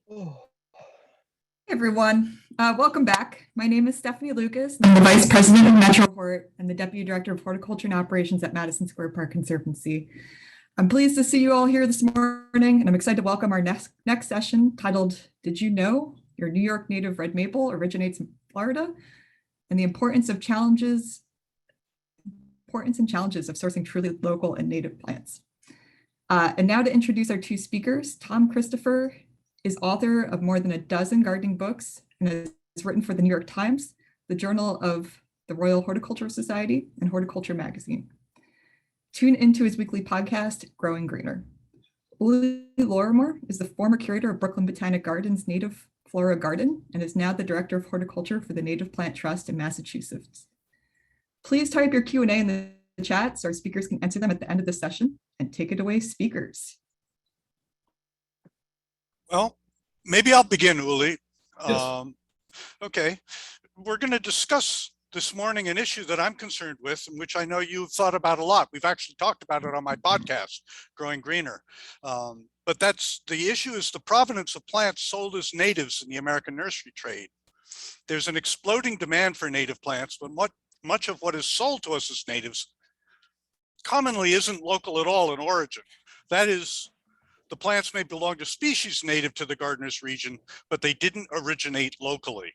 Oh. Hey everyone, welcome back. My name is Stephanie Lucas. I'm the Vice President of Metro Hort and the Deputy Director of Horticulture and Operations at Madison Square Park Conservancy. I'm pleased to see you all here this morning, and I'm excited to welcome our next session titled, Did You Know Your New York Native Red Maple Originates in Florida? And the importance and challenges of sourcing truly local and native plants. And now to introduce our two speakers. Tom Christopher is author of more than a dozen gardening books and has written for the New York Times, the Journal of the Royal Horticultural Society, and Horticulture Magazine. Tune into his weekly podcast, Growing Greener. O Rama is the former curator of Brooklyn Botanic Gardens' Native Flora Garden and is now the Director of Horticulture for the Native Plant Trust in Massachusetts. Please type your Q&A in the chat so our speakers can answer them at the end of the session, and take it away, speakers. Well, maybe I'll begin, Uli. Yes. Okay, we're going to discuss this morning an issue that I'm concerned with, and which I know you've thought about a lot. We've actually talked about it on my podcast, Growing Greener. But the issue is the provenance of plants sold as natives in the American nursery trade. There's an exploding demand for native plants, but much of what is sold to us as natives commonly isn't local at all in origin. That is, the plants may belong to species native to the gardener's region, but they didn't originate locally.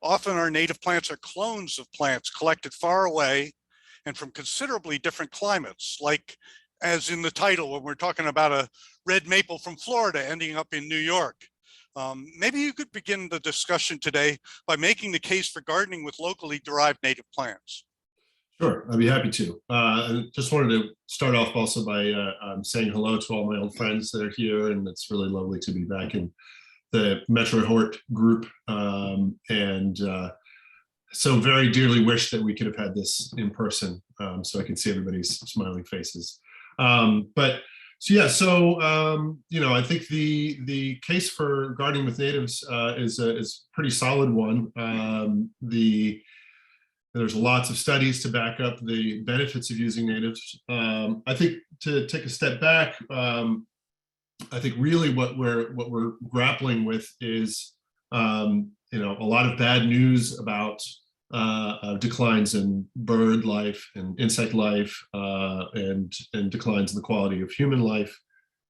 Often our native plants are clones of plants collected far away and from considerably different climates, like as in the title when we're talking about a red maple from Florida ending up in New York. Maybe you could begin the discussion today by making the case for gardening with locally derived native plants. Sure, I'd be happy to. I just wanted to start off also by saying hello to all my old friends that are here, and it's really lovely to be back in the Metro Hort group. So very dearly wish that we could have had this in person so I can see everybody's smiling faces. I think the case for gardening with natives is a pretty solid one. There's lots of studies to back up the benefits of using natives. I think to take a step back, I think really what we're grappling with is a lot of bad news about declines in bird life and insect life and declines in the quality of human life.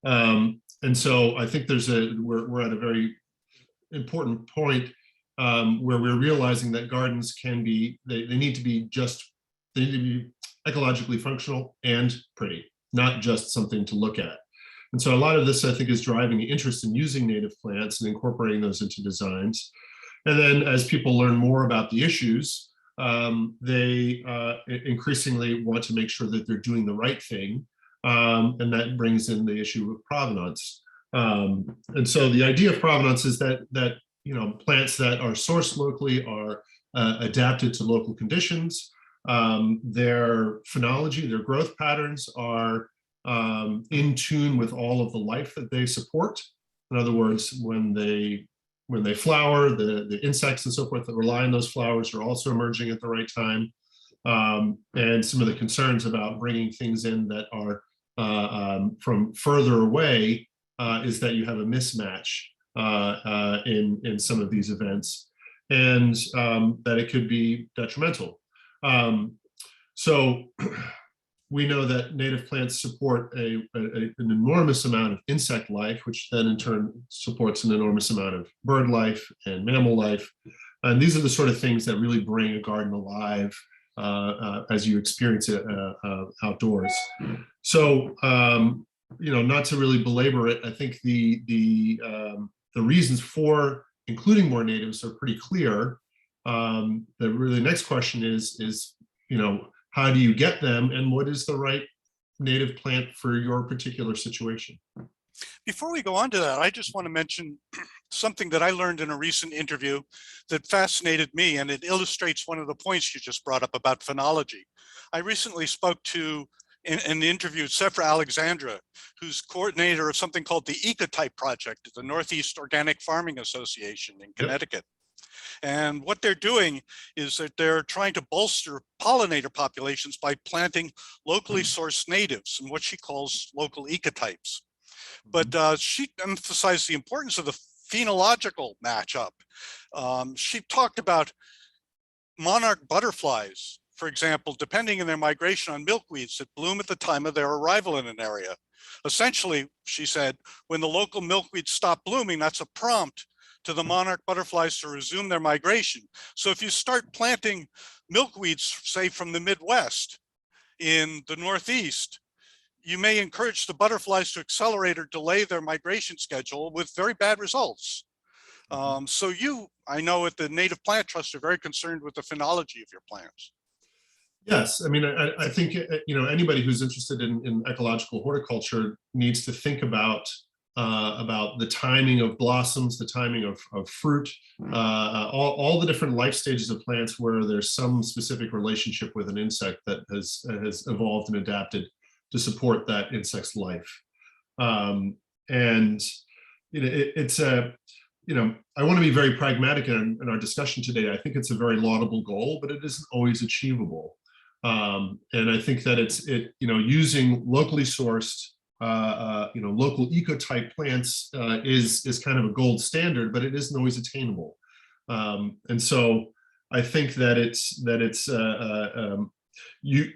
And so I think we're at a very important point where we're realizing that gardens can be, they need to be ecologically functional and pretty, not just something to look at. And so a lot of this, I think, is driving the interest in using native plants and incorporating those into designs. And then as people learn more about the issues, they increasingly want to make sure that they're doing the right thing. And that brings in the issue of provenance. And so the idea of provenance is that plants that are sourced locally are adapted to local conditions. Their phenology, their growth patterns are in tune with all of the life that they support. In other words, when they flower, the insects and so forth that rely on those flowers are also emerging at the right time. And some of the concerns about bringing things in that are from further away is that you have a mismatch in some of these events, and that it could be detrimental. So we know that native plants support an enormous amount of insect life, which then in turn supports an enormous amount of bird life and mammal life. And these are the sort of things that really bring a garden alive as you experience it outdoors. So, not to really belabor it, I think the reasons for including more natives are pretty clear. The really next question is how do you get them, and what is the right native plant for your particular situation? Before we go on to that, I just want to mention something that I learned in a recent interview that fascinated me, and it illustrates one of the points you just brought up about phenology. I recently spoke to, in the interview, Sephra Alexandra, who's coordinator of something called the Ecotype Project at the Northeast Organic Farming Association in Connecticut. And what they're doing is that they're trying to bolster pollinator populations by planting locally sourced natives and what she calls local ecotypes. But she emphasized the importance of the phenological matchup. She talked about monarch butterflies, for example, depending on their migration on milkweeds that bloom at the time of their arrival in an area. Essentially, she said, when the local milkweeds stop blooming, that's a prompt to the monarch butterflies to resume their migration. So if you start planting milkweeds, say from the Midwest in the Northeast, you may encourage the butterflies to accelerate or delay their migration schedule with very bad results. So I know at the Native Plant Trust, are very concerned with the phenology of your plants. Yes, I mean, I think anybody who's interested in ecological horticulture needs to think about the timing of blossoms, the timing of fruit, all the different life stages of plants where there's some specific relationship with an insect that has evolved and adapted to support that insect's life. And it's a I want to be very pragmatic in our discussion today. I think it's a very laudable goal, but it isn't always achievable. And I think that it's using locally sourced, local ecotype plants is kind of a gold standard, but it isn't always attainable. And so I think that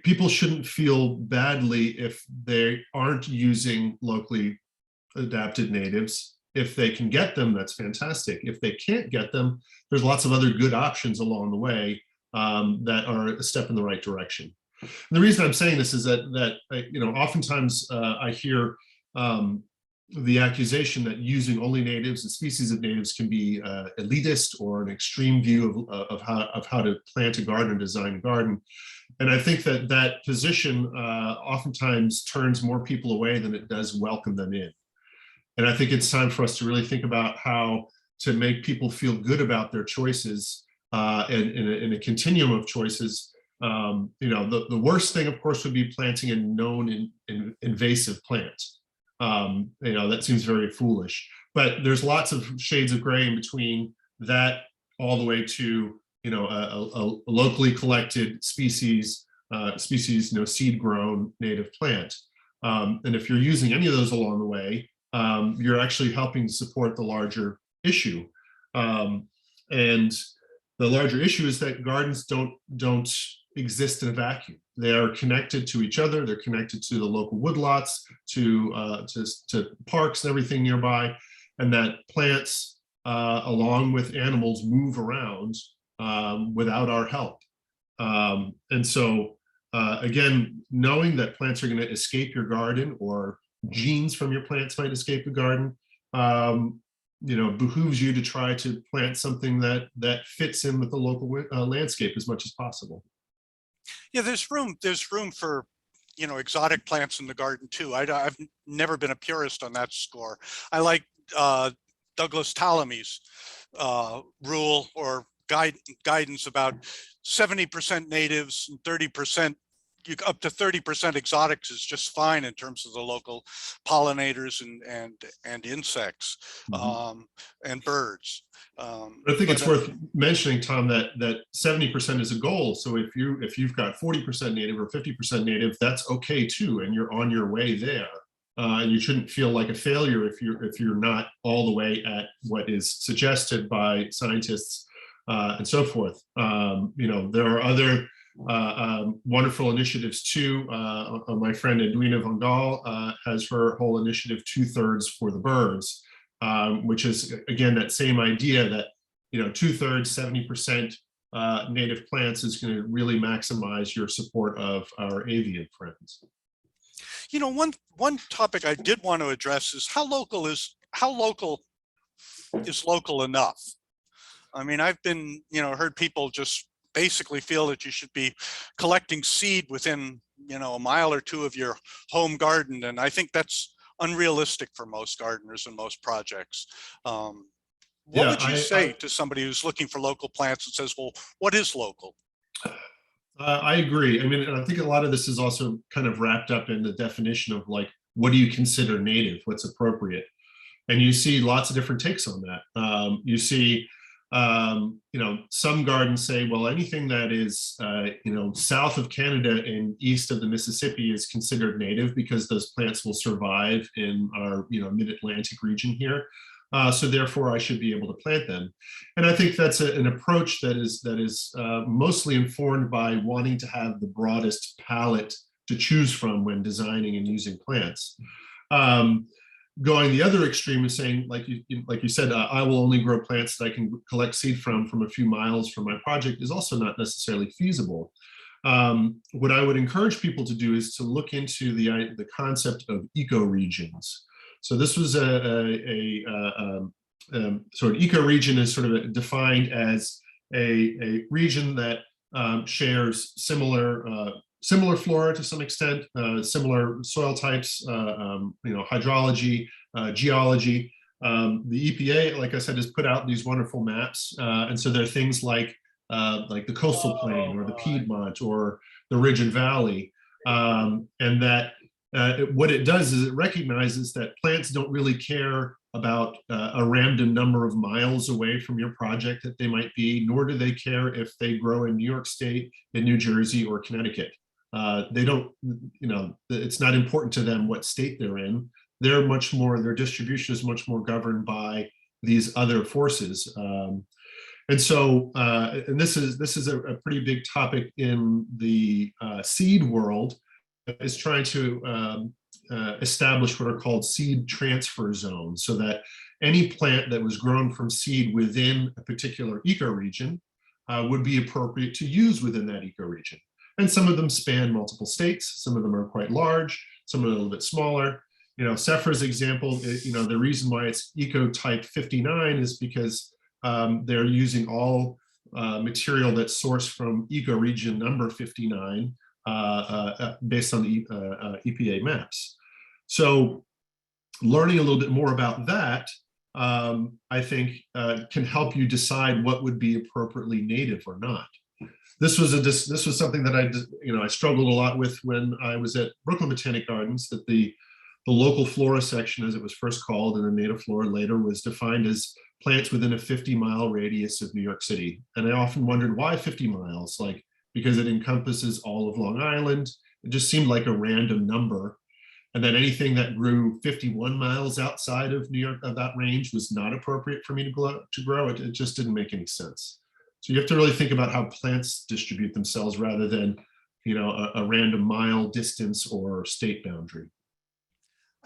people shouldn't feel badly if they aren't using locally adapted natives. If they can get them, that's fantastic. If they can't get them, there's lots of other good options along the way that are a step in the right direction. And the reason I'm saying this is that oftentimes I hear the accusation that using only natives and species of natives can be elitist or an extreme view of how to plant a garden or design a garden. And I think that position oftentimes turns more people away than it does welcome them in. And I think it's time for us to really think about how to make people feel good about their choices in a continuum of choices. The worst thing, of course, would be planting a known invasive plant. That seems very foolish. But there's lots of shades of gray in between that all the way to a locally collected species, seed grown native plant. And if you're using any of those along the way, you're actually helping to support the larger issue. And the larger issue is that gardens don't exist in a vacuum. They are connected to each other. They're connected to the local woodlots, to parks and everything nearby, and that plants, along with animals, move around without our help. And so, again, knowing that plants are going to escape your garden, or genes from your plants might escape the garden, behooves you to try to plant something that fits in with the local landscape as much as possible. Yeah, there's room for exotic plants in the garden too. I've never been a purist on that score. I like Douglas Tallamy's rule or guidance about 70% natives and 30%, up to 30% exotics is just fine in terms of the local pollinators and insects, and birds. I think it's worth mentioning, Tom, that 70% is a goal. So if you've got 40% native or 50% native, that's okay too, and you're on your way there. And you shouldn't feel like a failure if you're not all the way at what is suggested by scientists and so forth. There are other wonderful initiatives too. My friend Edwina Van Gaal has her whole initiative 2/3 for the birds, which is again that same idea that 2/3, 70% native plants is going to really maximize your support of our avian friends. One topic I did want to address is how local is local enough. I mean, I've been heard people just basically feel that you should be collecting seed within a mile or two of your home garden, and I think that's unrealistic for most gardeners and most projects. What would you say to somebody who's looking for local plants and says, well, what is local? I agree. I mean, I think a lot of this is also kind of wrapped up in the definition of like, what do you consider native? What's appropriate? And you see lots of different takes on that. You see some gardens say, well, anything that is, south of Canada and east of the Mississippi is considered native because those plants will survive in our, mid-Atlantic region here. So therefore, I should be able to plant them. And I think that's an approach that is mostly informed by wanting to have the broadest palette to choose from when designing and using plants. Going the other extreme is saying, like you said, I will only grow plants that I can collect seed from a few miles from my project is also not necessarily feasible. What I would encourage people to do is to look into the concept of ecoregions. So this was so an ecoregion is sort of defined as a region that shares similar flora to some extent, similar soil types, hydrology, geology. The EPA, like I said, has put out these wonderful maps, and so there are things like the coastal plain or the Piedmont or the Ridge and Valley, and that what it does is it recognizes that plants don't really care about a random number of miles away from your project that they might be, nor do they care if they grow in New York State, in New Jersey, or Connecticut. They don't, it's not important to them what state they're in. Their distribution is much more governed by these other forces. And so, and this is a pretty big topic in the seed world, is trying to establish what are called seed transfer zones, so that any plant that was grown from seed within a particular ecoregion would be appropriate to use within that ecoregion. And some of them span multiple states, some of them are quite large, some are a little bit smaller. Sephra's example, the reason why it's ecotype 59 is because they're using all material that's sourced from ecoregion number 59 based on the EPA maps. So learning a little bit more about that, I think can help you decide what would be appropriately native or not. This was something that I struggled a lot with when I was at Brooklyn Botanic Gardens, that the local flora section, as it was first called, and the native flora later, was defined as plants within a 50-mile radius of New York City. And I often wondered, why 50 miles? Because it encompasses all of Long Island. It just seemed like a random number. And then anything that grew 51 miles outside of New York, of that range, was not appropriate for me to grow. It just didn't make any sense. So you have to really think about how plants distribute themselves rather than, a random mile distance or state boundary.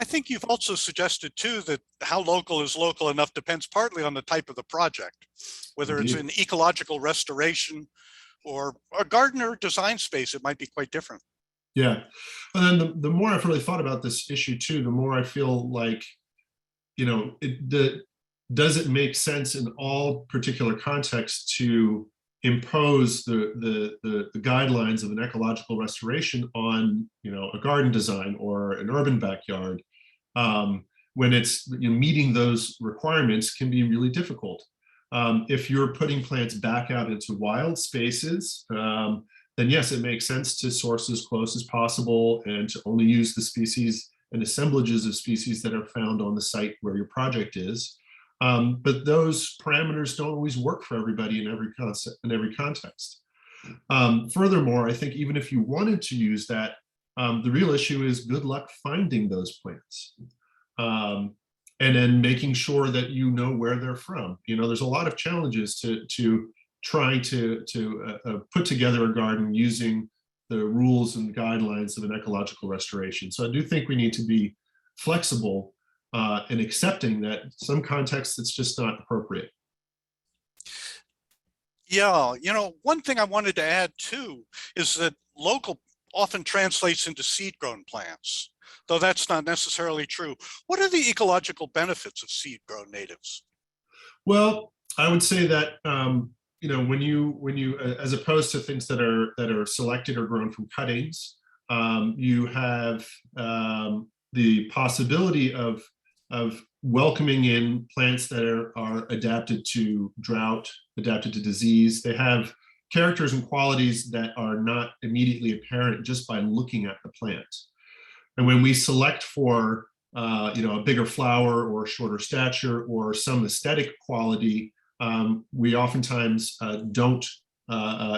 I think you've also suggested too that how local is local enough depends partly on the type of the project, whether Indeed. it's an ecological restoration or a garden or design space, it might be quite different. Yeah. And then the more I've really thought about this issue too, the more I feel like, does it make sense in all particular contexts to impose the guidelines of an ecological restoration on, a garden design or an urban backyard, when it's meeting those requirements can be really difficult. If you're putting plants back out into wild spaces, then yes, it makes sense to source as close as possible and to only use the species and assemblages of species that are found on the site where your project is. But those parameters don't always work for everybody in every context. Furthermore, I think even if you wanted to use that, the real issue is good luck finding those plants. And then making sure that you know where they're from. There's a lot of challenges to trying to put together a garden using the rules and guidelines of an ecological restoration. So I do think we need to be flexible and accepting that some contexts it's just not appropriate. Yeah, one thing I wanted to add too is that local often translates into seed-grown plants, though that's not necessarily true. What are the ecological benefits of seed-grown natives? Well, I would say that when you as opposed to things that are selected or grown from cuttings, you have the possibility of welcoming in plants that are adapted to drought, adapted to disease. They have characters and qualities that are not immediately apparent just by looking at the plant. And when we select for a bigger flower or shorter stature or some aesthetic quality, we oftentimes don't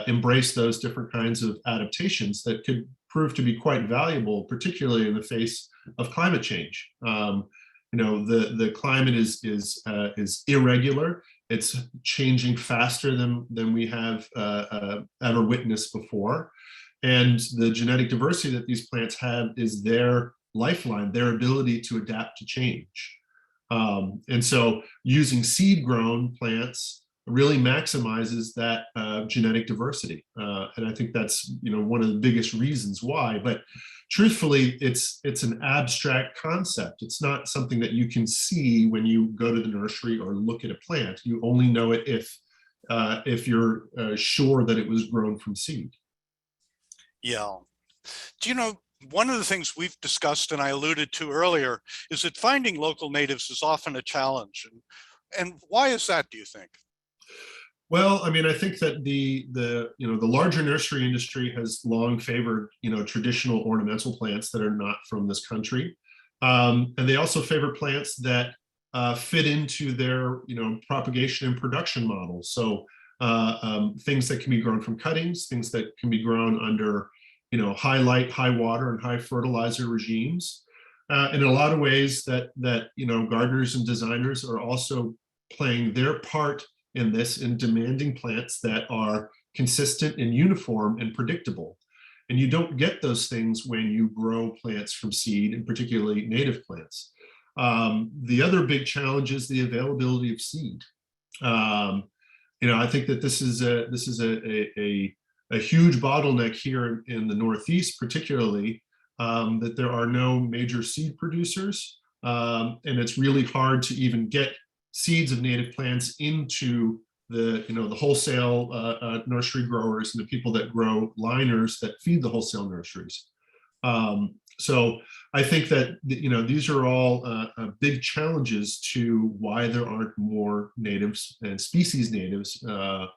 embrace those different kinds of adaptations that could prove to be quite valuable, particularly in the face of climate change. The climate is irregular. It's changing faster than we have ever witnessed before. And the genetic diversity that these plants have is their lifeline, their ability to adapt to change. And so using seed-grown plants really maximizes that genetic diversity. And I think that's one of the biggest reasons why. But truthfully, it's an abstract concept. It's not something that you can see when you go to the nursery or look at a plant. You only know it if you're sure that it was grown from seed. Yeah. Do you know, one of the things we've discussed and I alluded to earlier is that finding local natives is often a challenge. And why is that, do you think? Well, I mean, I think that the larger nursery industry has long favored traditional ornamental plants that are not from this country, and they also favor plants that fit into their propagation and production models. So things that can be grown from cuttings, things that can be grown under high light, high water, and high fertilizer regimes. In a lot of ways, that gardeners and designers are also playing their part in this, in demanding plants that are consistent and uniform and predictable. And you don't get those things when you grow plants from seed, and particularly native plants. The other big challenge is the availability of seed. I think that this is a huge bottleneck here in the Northeast, particularly, that there are no major seed producers, and it's really hard to even get seeds of native plants into the wholesale nursery growers and the people that grow liners that feed the wholesale nurseries. So I think that these are all big challenges to why there aren't more natives and species natives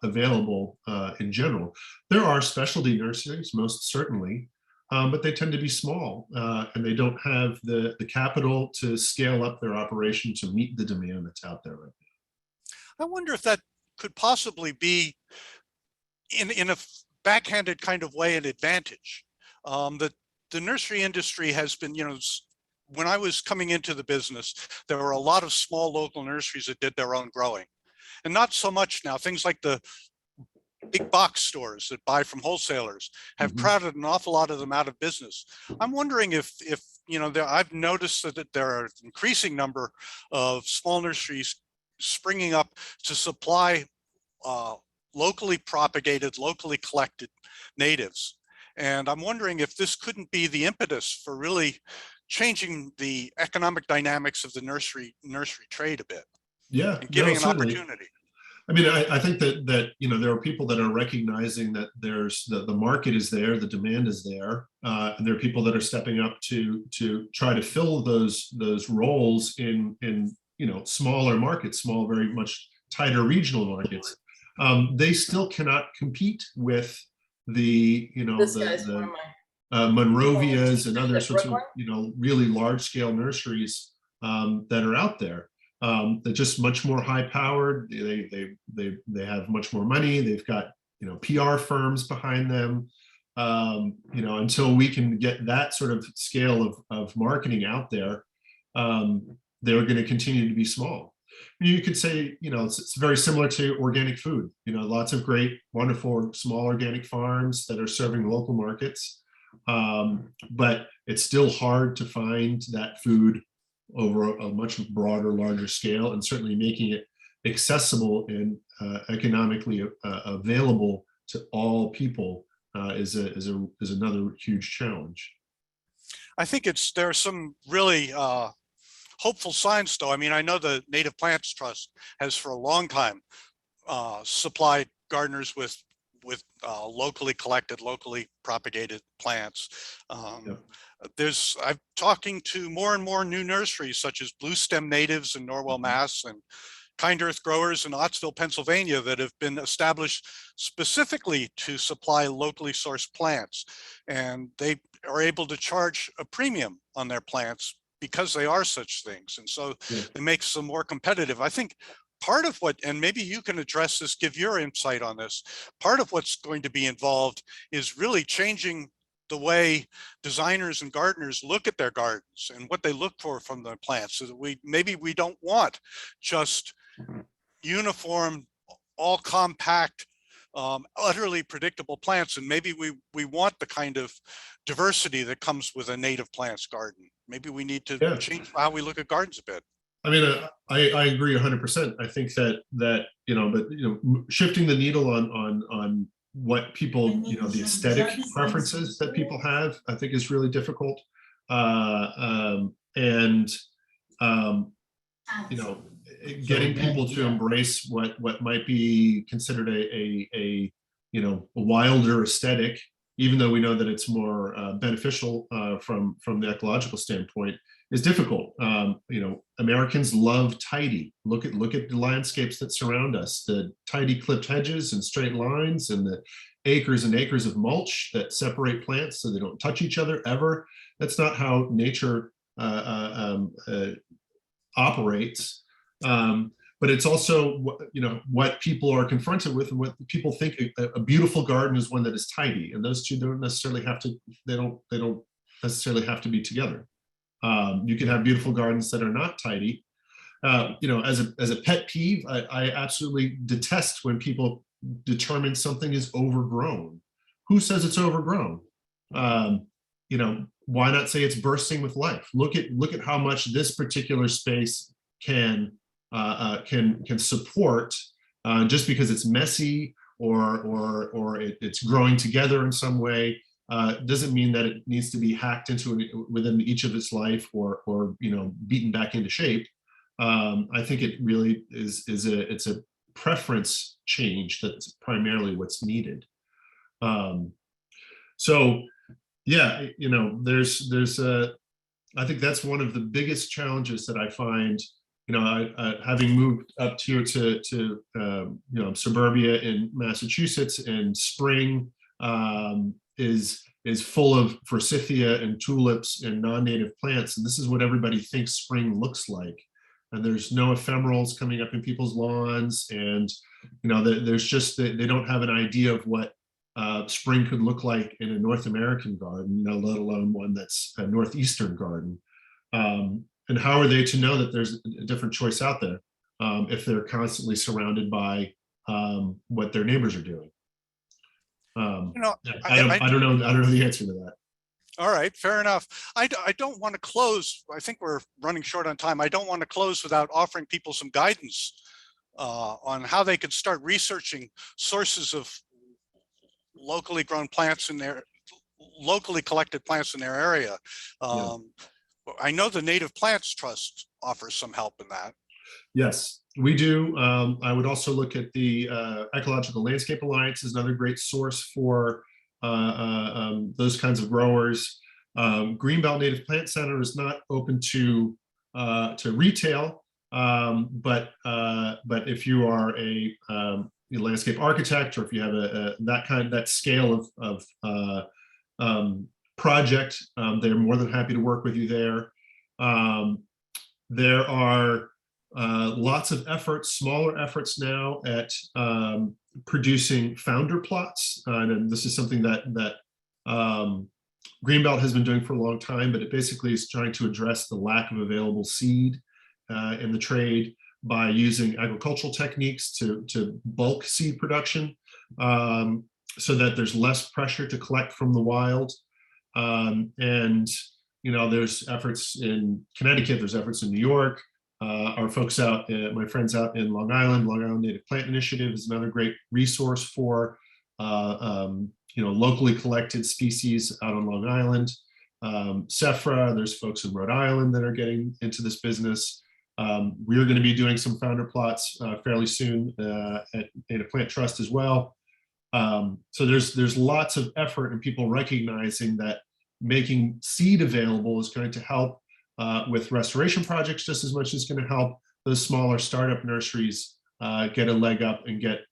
available in general. There are specialty nurseries, most certainly, but they tend to be small, and they don't have the capital to scale up their operation to meet the demand that's out there right now. I wonder if that could possibly be, in a backhanded kind of way, an advantage. That the nursery industry has been, when I was coming into the business, there were a lot of small local nurseries that did their own growing, and not so much now. Things like the big box stores that buy from wholesalers have crowded an awful lot of them out of business. I'm wondering if I've noticed that there are an increasing number of small nurseries springing up to supply locally propagated, locally collected natives. And I'm wondering if this couldn't be the impetus for really changing the economic dynamics of the nursery trade a bit. Yeah, and giving an certainly. opportunity. I mean, I think that there are people that are recognizing that there's the market is there, the demand is there, and there are people that are stepping up to try to fill those roles in smaller markets, small, very much tighter regional markets. They still cannot compete with the Monrovias and other sorts of really large scale nurseries that are out there. They're just much more high powered. They have much more money. They've got PR firms behind them. Until we can get that sort of scale of marketing out there, they're going to continue to be small. You could say it's very similar to organic food. Lots of great, wonderful small organic farms that are serving local markets, but it's still hard to find that food over a much broader, larger scale, and certainly making it accessible and economically available to all people is another huge challenge. I think there are some really hopeful signs, though. I mean, I know the Native Plants Trust has for a long time supplied gardeners with locally collected, locally propagated plants. Yep. I'm talking to more and more new nurseries, such as Blue Stem Natives in Norwell, Mass, and Kind Earth Growers in Ottsville, Pennsylvania, that have been established specifically to supply locally sourced plants. And they are able to charge a premium on their plants because they are such things. And so it makes them more competitive. I think part of what, and maybe you can address this, give your insight on this, part of what's going to be involved is really changing the way designers and gardeners look at their gardens and what they look for from the plants, so that maybe we don't want just uniform, all compact, utterly predictable plants, and maybe we want the kind of diversity that comes with a native plants garden. Maybe we need to Yeah. change how we look at gardens a bit. I mean, I agree 100%. I think that shifting the needle on what people, the aesthetic preferences that people have, I think is really difficult. And getting people to embrace what might be considered a wilder aesthetic, even though we know that it's more beneficial from the ecological standpoint, is difficult. Americans love tidy. Look at the landscapes that surround us, the tidy clipped hedges and straight lines, and the acres and acres of mulch that separate plants so they don't touch each other ever. That's not how nature operates. But it's also what people are confronted with, and what people think a beautiful garden is one that is tidy, and those two don't necessarily have to. They don't necessarily have to be together. You can have beautiful gardens that are not tidy. As a pet peeve, I absolutely detest when people determine something is overgrown. Who says it's overgrown? Why not say it's bursting with life? Look at how much this particular space can support. Just because it's messy or it's growing together in some way, doesn't mean that it needs to be hacked into within each of its life or beaten back into shape. I think it really it's a preference change that's primarily what's needed. So yeah, there's I think that's one of the biggest challenges that I find. Having moved up here to suburbia in Massachusetts, and spring is full of forsythia and tulips and non-native plants, and this is what everybody thinks spring looks like. And there's no ephemerals coming up in people's lawns, and there's just they don't have an idea of what spring could look like in a North American garden, let alone one that's a Northeastern garden. And how are they to know that there's a different choice out there if they're constantly surrounded by what their neighbors are doing? I don't know the answer to that. All right, fair enough. I don't want to close. I think we're running short on time. I don't want to close without offering people some guidance on how they could start researching sources of locally grown plants locally collected plants in their area. I know the Native Plants Trust offers some help in that. Yes, we do. I would also look at the Ecological Landscape Alliance as another great source for those kinds of growers. Greenbelt Native Plant Center is not open to retail, but if you are a landscape architect, or if you have that scale of project, they're more than happy to work with you there. There are lots of efforts, smaller efforts now at producing founder plots, and this is something that Greenbelt has been doing for a long time, but it basically is trying to address the lack of available seed in the trade by using agricultural techniques to bulk seed production, so that there's less pressure to collect from the wild. And there's efforts in Connecticut, there's efforts in New York. Our folks my friends out in Long Island Native Plant Initiative is another great resource for locally collected species out on Long Island. SEFRA, there's folks in Rhode Island that are getting into this business. We're going to be doing some founder plots fairly soon at Native Plant Trust as well. So there's lots of effort and people recognizing that making seed available is going to help with restoration projects just as much as going to help those smaller startup nurseries get a leg up and get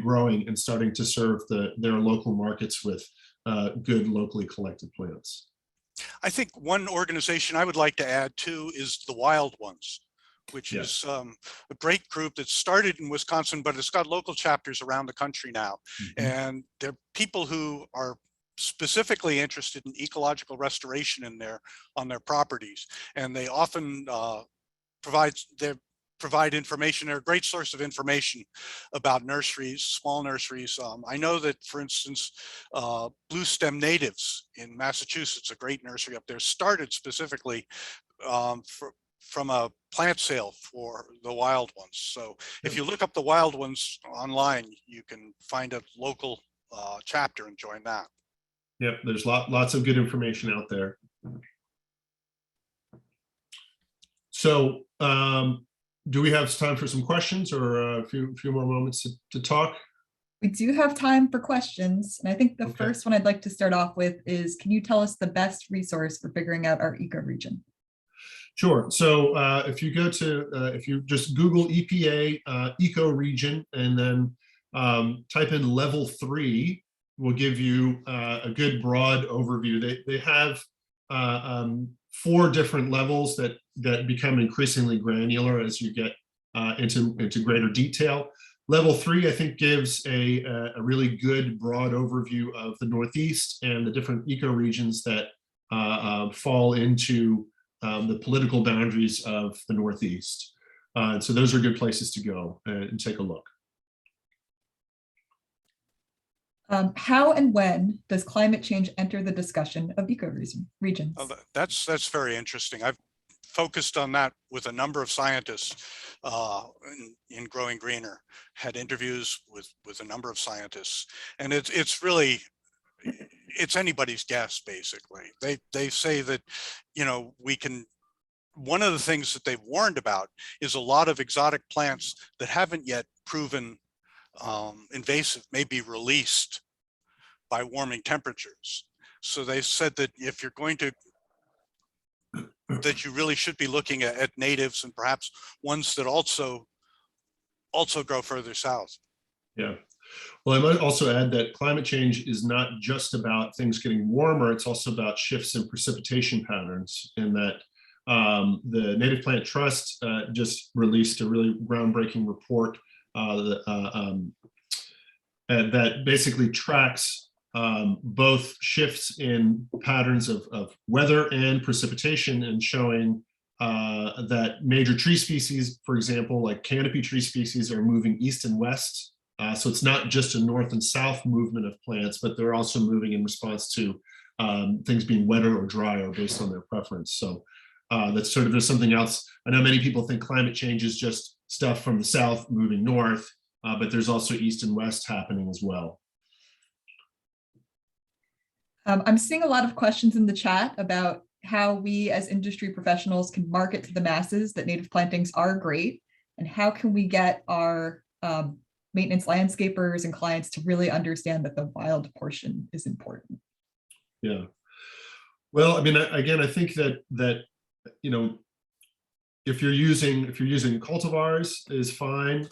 growing and starting to serve their local markets with good locally collected plants. I think one organization I would like to add too is the Wild Ones, which is a great group that started in Wisconsin, but it's got local chapters around the country now. Mm-hmm. And they're people who are specifically interested in ecological restoration on their properties, and they often provide information. They're a great source of information about nurseries, small nurseries. I know that, for instance, Blue Stem Natives in Massachusetts, a great nursery up there, started specifically from a plant sale for the wild ones. So if you look up the wild ones online, you can find a local chapter and join that. Yep, there's lots of good information out there. So do we have time for some questions, or a few more moments to talk? We do have time for questions. And I think the first one I'd like to start off with is, can you tell us the best resource for figuring out our ecoregion? Sure. So if you go to, if you just Google EPA ecoregion and then type in level 3, will give you a good broad overview. They have 4 different levels that become increasingly granular as you get into greater detail. Level 3, I think, gives a really good broad overview of the Northeast and the different ecoregions that fall into the political boundaries of the Northeast. So those are good places to go and take a look. How and when does climate change enter the discussion of ecoregions? Oh, that's very interesting. I've focused on that with a number of scientists in Growing Greener, had interviews with a number of scientists, and it's really, it's anybody's guess, basically. They say that, you know, one of the things that they've warned about is a lot of exotic plants that haven't yet proven invasive may be released by warming temperatures. So they said that if you're going to, that you really should be looking at natives and perhaps ones that also grow further south. Yeah. Well, I might also add that climate change is not just about things getting warmer, it's also about shifts in precipitation patterns, and that the Native Plant Trust just released a really groundbreaking report that basically tracks both shifts in patterns of weather and precipitation, and showing that major tree species, for example, like canopy tree species, are moving east and west. So it's not just a north and south movement of plants, but they're also moving in response to things being wetter or drier based on their preference. So that's sort of just something else. I know many people think climate change is just stuff from the south moving north, but there's also east and west happening as well. I'm seeing a lot of questions in the chat about how we as industry professionals can market to the masses that native plantings are great, and how can we get our maintenance landscapers and clients to really understand that the wild portion is important. Yeah. Well, I mean, again, I think that you know, if you're using cultivars is fine.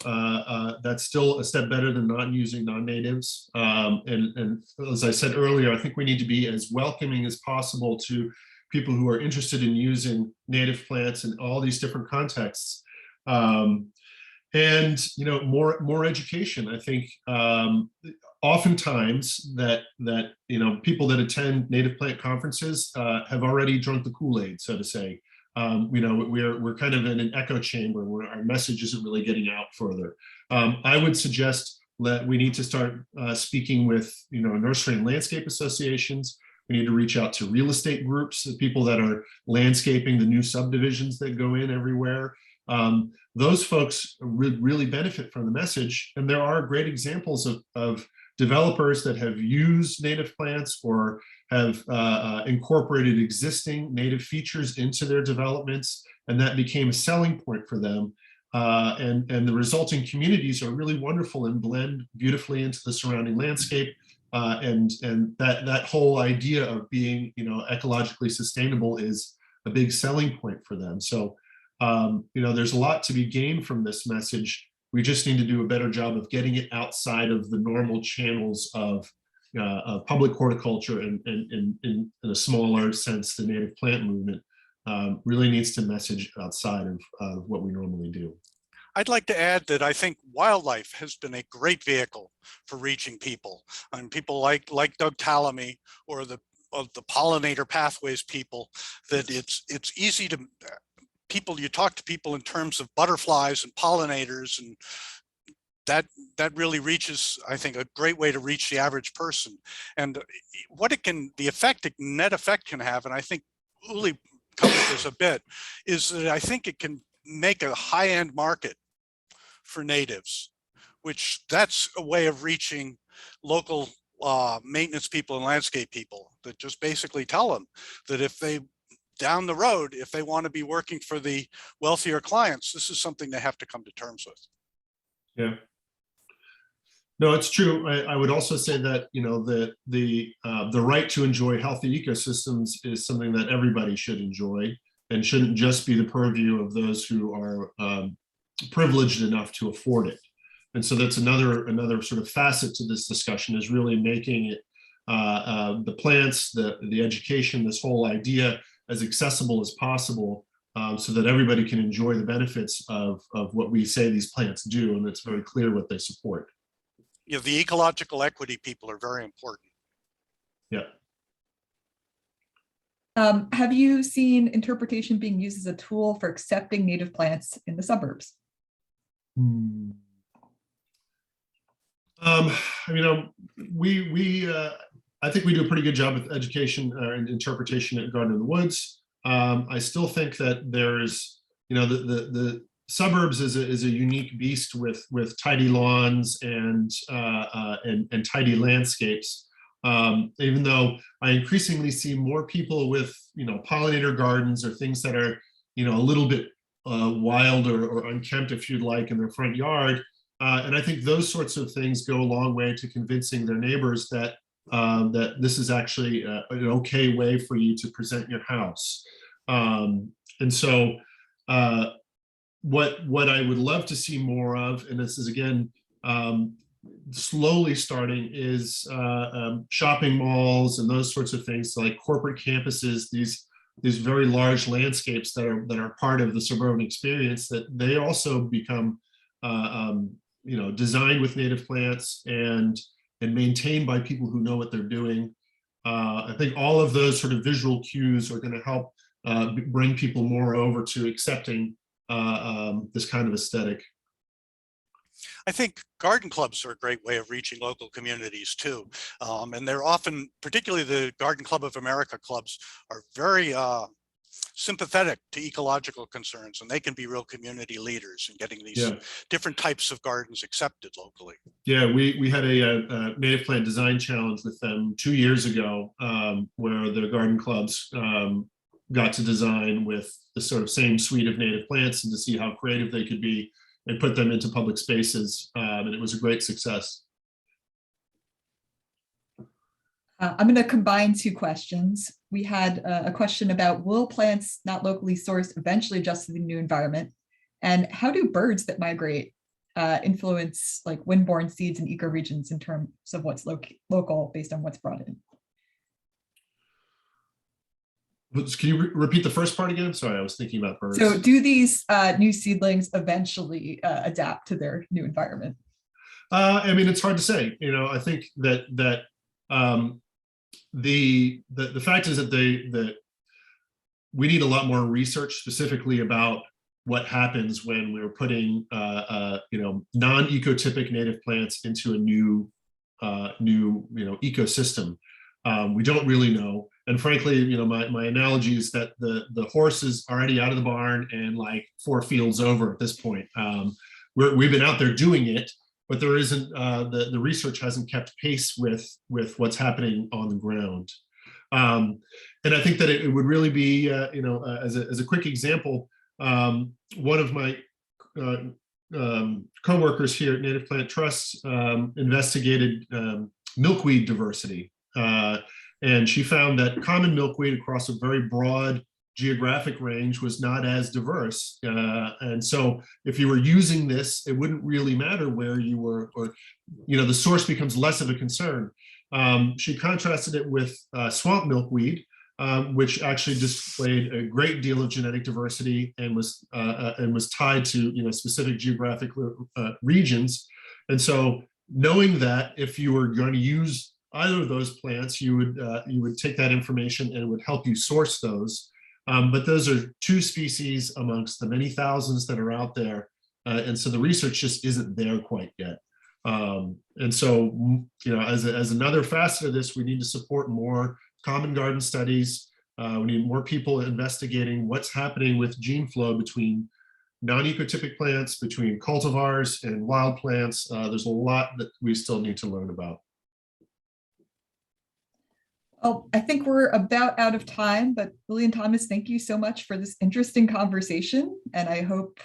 That's still a step better than not using non-natives. And as I said earlier, I think we need to be as welcoming as possible to people who are interested in using native plants in all these different contexts. And you know, more education. I think oftentimes that you know, people that attend native plant conferences have already drunk the Kool-Aid, so to say. You know, we're kind of in an echo chamber where our message isn't really getting out further. I would suggest that we need to start speaking with, you know, nursery and landscape associations. We need to reach out to real estate groups, the people that are landscaping the new subdivisions that go in everywhere. Those folks really benefit from the message, and there are great examples of developers that have used native plants or have incorporated existing native features into their developments, and that became a selling point for them. And the resulting communities are really wonderful and blend beautifully into the surrounding landscape. And that whole idea of being, you know, ecologically sustainable is a big selling point for them. So, you know, there's a lot to be gained from this message. We just need to do a better job of getting it outside of the normal channels of public horticulture, and in a smaller sense, the native plant movement really needs to message outside of what we normally do. I'd like to add that I think wildlife has been a great vehicle for reaching people, and people like Doug Tallamy or the pollinator pathways people, that it's easy to you talk to people in terms of butterflies and pollinators, and that really reaches, I think, a great way to reach the average person. And what the net effect can have, and I think Uli covered this a bit, is that I think it can make a high-end market for natives, which that's a way of reaching local maintenance people and landscape people, that just basically tell them that if they down the road, if they want to be working for the wealthier clients, this is something they have to come to terms with. Yeah. No, it's true. I would also say that, you know, the right to enjoy healthy ecosystems is something that everybody should enjoy, and shouldn't just be the purview of those who are privileged enough to afford it. And so that's another sort of facet to this discussion, is really making it the plants, the education, this whole idea as accessible as possible, so that everybody can enjoy the benefits of what we say these plants do, and it's very clear what they support. You know, the ecological equity people are very important. Yeah. Have you seen interpretation being used as a tool for accepting native plants in the suburbs? I mean, I think we do a pretty good job with education and interpretation at Garden in the Woods. I still think that there's, you know, the suburbs is a unique beast with tidy lawns and tidy landscapes. Even though I increasingly see more people with, you know, pollinator gardens or things that are, you know, a little bit wild or unkempt, if you'd like, in their front yard. And I think those sorts of things go a long way to convincing their neighbors that that this is actually an okay way for you to present your house. And so what I would love to see more of, and this is again slowly starting, is shopping malls and those sorts of things, so like corporate campuses, these very large landscapes that are part of the suburban experience, that they also become you know, designed with native plants and maintained by people who know what they're doing. I think all of those sort of visual cues are going to help bring people more over to accepting this kind of aesthetic. I think garden clubs are a great way of reaching local communities too. And they're often, particularly the Garden Club of America clubs, are very sympathetic to ecological concerns, and they can be real community leaders in getting these different types of gardens accepted locally. Yeah, we had a native plant design challenge with them 2 years ago, where the garden clubs got to design with the sort of same suite of native plants, and to see how creative they could be and put them into public spaces, and it was a great success. I'm going to combine two questions. We had a question about, will plants not locally sourced eventually adjust to the new environment? And how do birds that migrate influence like windborne seeds and ecoregions in terms of what's local based on what's brought in? Can you repeat the first part again? Sorry, I was thinking about birds. So do these new seedlings eventually adapt to their new environment? I mean, it's hard to say. You know, I think that the fact is that we need a lot more research specifically about what happens when we're putting you know, non-ecotypic native plants into a new you know, ecosystem. We don't really know. And frankly, you know, my analogy is that the horse is already out of the barn and like 4 fields over at this point. We've been out there doing it, but there isn't the research hasn't kept pace with what's happening on the ground. And I think that it would really be, you know, as a quick example, one of my co-workers here at Native Plant Trust investigated milkweed diversity. And she found that common milkweed across a very broad geographic range was not as diverse. And so if you were using this, it wouldn't really matter where you were, or, you know, the source becomes less of a concern. She contrasted it with swamp milkweed, which actually displayed a great deal of genetic diversity and was tied to specific geographic regions. And so, knowing that if you were going to use either of those plants, you would take that information and it would help you source those. But those are two species amongst the many thousands that are out there, and so the research just isn't there quite yet. And so, as another facet of this, we need to support more common garden studies. We need more people investigating what's happening with gene flow between non-ecotypic plants, between cultivars and wild plants. There's a lot that we still need to learn about. Well, I think we're about out of time, but Lily and Thomas, thank you so much for this interesting conversation. And I hope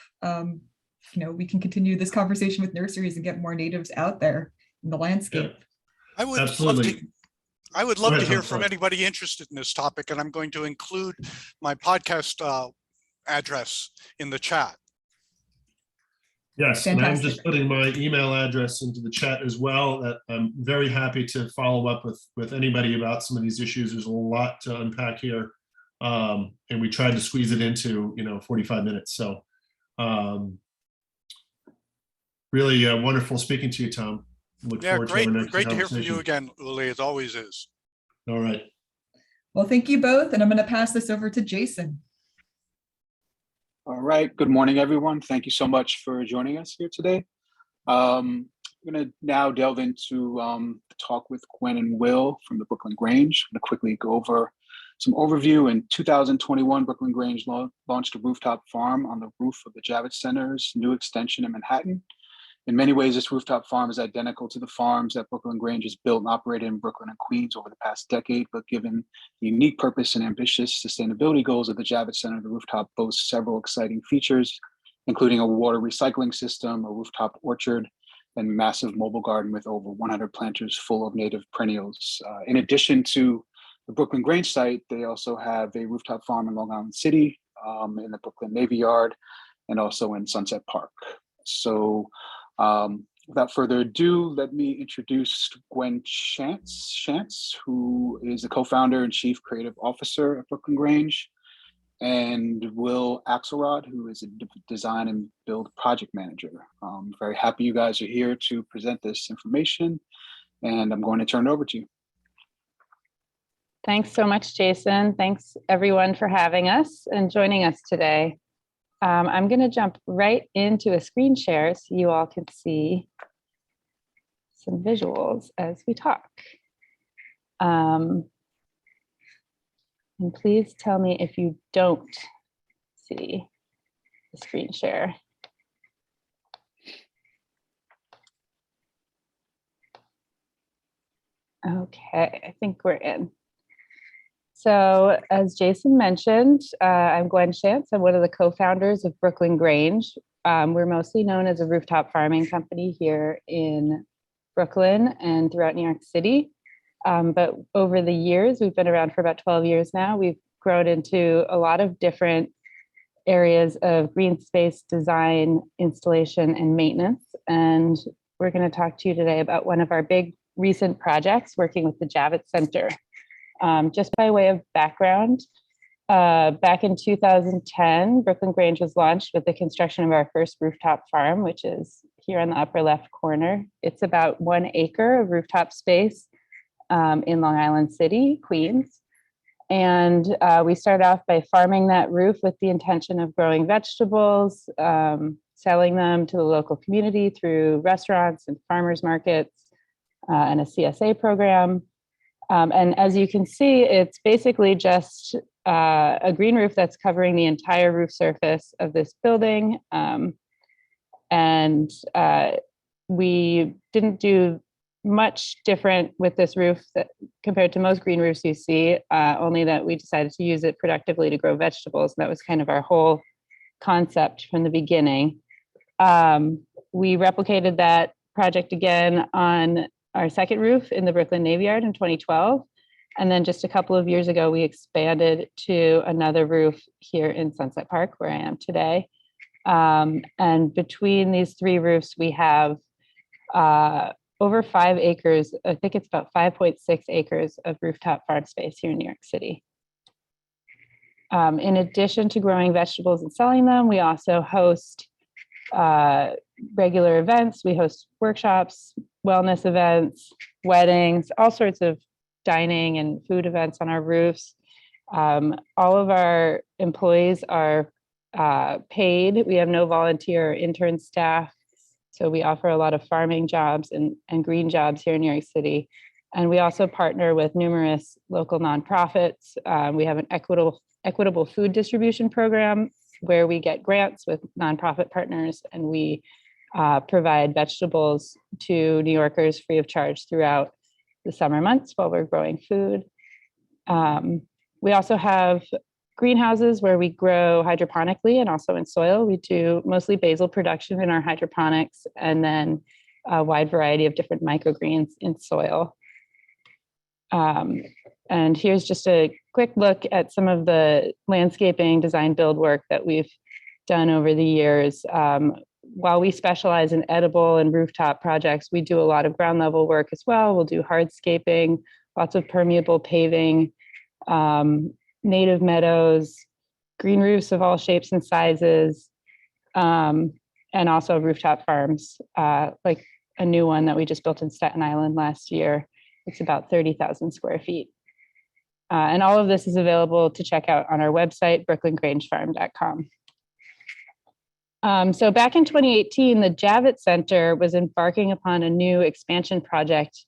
we can continue this conversation with nurseries and get more natives out there in the landscape. I would Absolutely. love to hear from anybody interested in this topic, and I'm going to include my podcast address in the chat. Yes, Fantastic. and I'm just putting my email address into the chat as well. That I'm very happy to follow up with anybody about some of these issues. There's a lot to unpack here, and we tried to squeeze it into 45 minutes. So really wonderful speaking to you, Tom. Look forward to our next great to hear from conversation. you again, Lily, as always is. All right. Well, thank you both, and I'm going to pass this over to Jason. All right. Good morning, everyone. Thank you so much for joining us here today. I'm going to now delve into the talk with Gwen and Will from the Brooklyn Grange. I'm going to quickly go over some overview. In 2021, Brooklyn Grange launched a rooftop farm on the roof of the Javits Center's new extension in Manhattan. In many ways, this rooftop farm is identical to the farms that Brooklyn Grange has built and operated in Brooklyn and Queens over the past decade, but given the unique purpose and ambitious sustainability goals of the Javits Center, the rooftop boasts several exciting features, including a water recycling system, a rooftop orchard, and massive mobile garden with over 100 planters full of native perennials. In addition to the Brooklyn Grange site, they also have a rooftop farm in Long Island City, in the Brooklyn Navy Yard, and also in Sunset Park. So, without further ado, let me introduce Gwen Shantz, who is the co-founder and chief creative officer of Brooklyn Grange, and Will Axelrod, who is a design and build project manager. I'm very happy you guys are here to present this information, and I'm going to turn it over to you. Thanks so much, Jason. Thanks everyone for having us and joining us today. I'm going to jump right into a screen share so you all can see some visuals as we talk. And please tell me if you don't see the screen share. Okay, I think we're in. So as Jason mentioned, I'm Gwen Shantz. I'm one of the co-founders of Brooklyn Grange. We're mostly known as a rooftop farming company here in Brooklyn and throughout New York City. But over the years, we've been around for about 12 years now. We've grown into a lot of different areas of green space design, installation, and maintenance. And we're going to talk to you today about one of our big recent projects working with the Javits Center. Just by way of background, back in 2010, Brooklyn Grange was launched with the construction of our first rooftop farm, which is here in the upper left corner. It's about 1 acre of rooftop space in Long Island City, Queens. And we started off by farming that roof with the intention of growing vegetables, selling them to the local community through restaurants and farmers markets and a CSA program. And as you can see, it's basically just a green roof that's covering the entire roof surface of this building. And we didn't do much different with this roof compared to most green roofs you see, only that we decided to use it productively to grow vegetables. And that was kind of our whole concept from the beginning. We replicated that project again on our second roof in the Brooklyn Navy Yard in 2012. And then just a couple of years ago, we expanded to another roof here in Sunset Park, where I am today. And between these 3 roofs, we have over 5 acres, I think it's about 5.6 acres of rooftop farm space here in New York City. In addition to growing vegetables and selling them, we also host regular events. We host workshops, wellness events, weddings, all sorts of dining and food events on our roofs. All of our employees are paid. We have no volunteer or intern staff. So we offer a lot of farming jobs and green jobs here in New York City. And we also partner with numerous local nonprofits. We have an equitable food distribution program where we get grants with nonprofit partners, and we provide vegetables to New Yorkers free of charge throughout the summer months while we're growing food. We also have greenhouses where we grow hydroponically and also in soil. We do mostly basil production in our hydroponics, and then a wide variety of different microgreens in soil. And here's just a quick look at some of the landscaping design build work that we've done over the years. While we specialize in edible and rooftop projects, we do a lot of ground level work as well. We'll do hardscaping, lots of permeable paving, native meadows, green roofs of all shapes and sizes, and also rooftop farms, like a new one that we just built in Staten Island last year. It's about 30,000 square feet. And all of this is available to check out on our website, brooklyngrangefarm.com. So back in 2018, the Javits Center was embarking upon a new expansion project,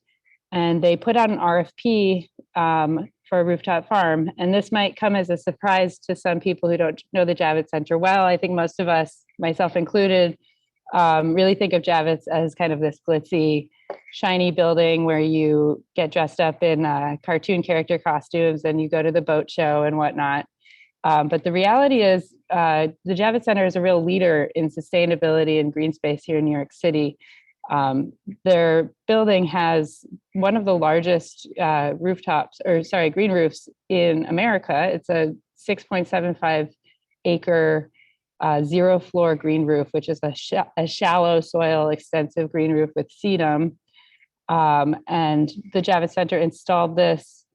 and they put out an RFP for a rooftop farm. And this might come as a surprise to some people who don't know the Javits Center well. I think most of us, myself included, really think of Javits as kind of this glitzy, shiny building where you get dressed up in cartoon character costumes and you go to the boat show and whatnot. But the reality is the Javits Center is a real leader in sustainability and green space here in New York City. Their building has one of the largest green roofs in America. It's a 6.75 acre zero floor green roof, which is a shallow soil extensive green roof with sedum. And the Javits Center installed this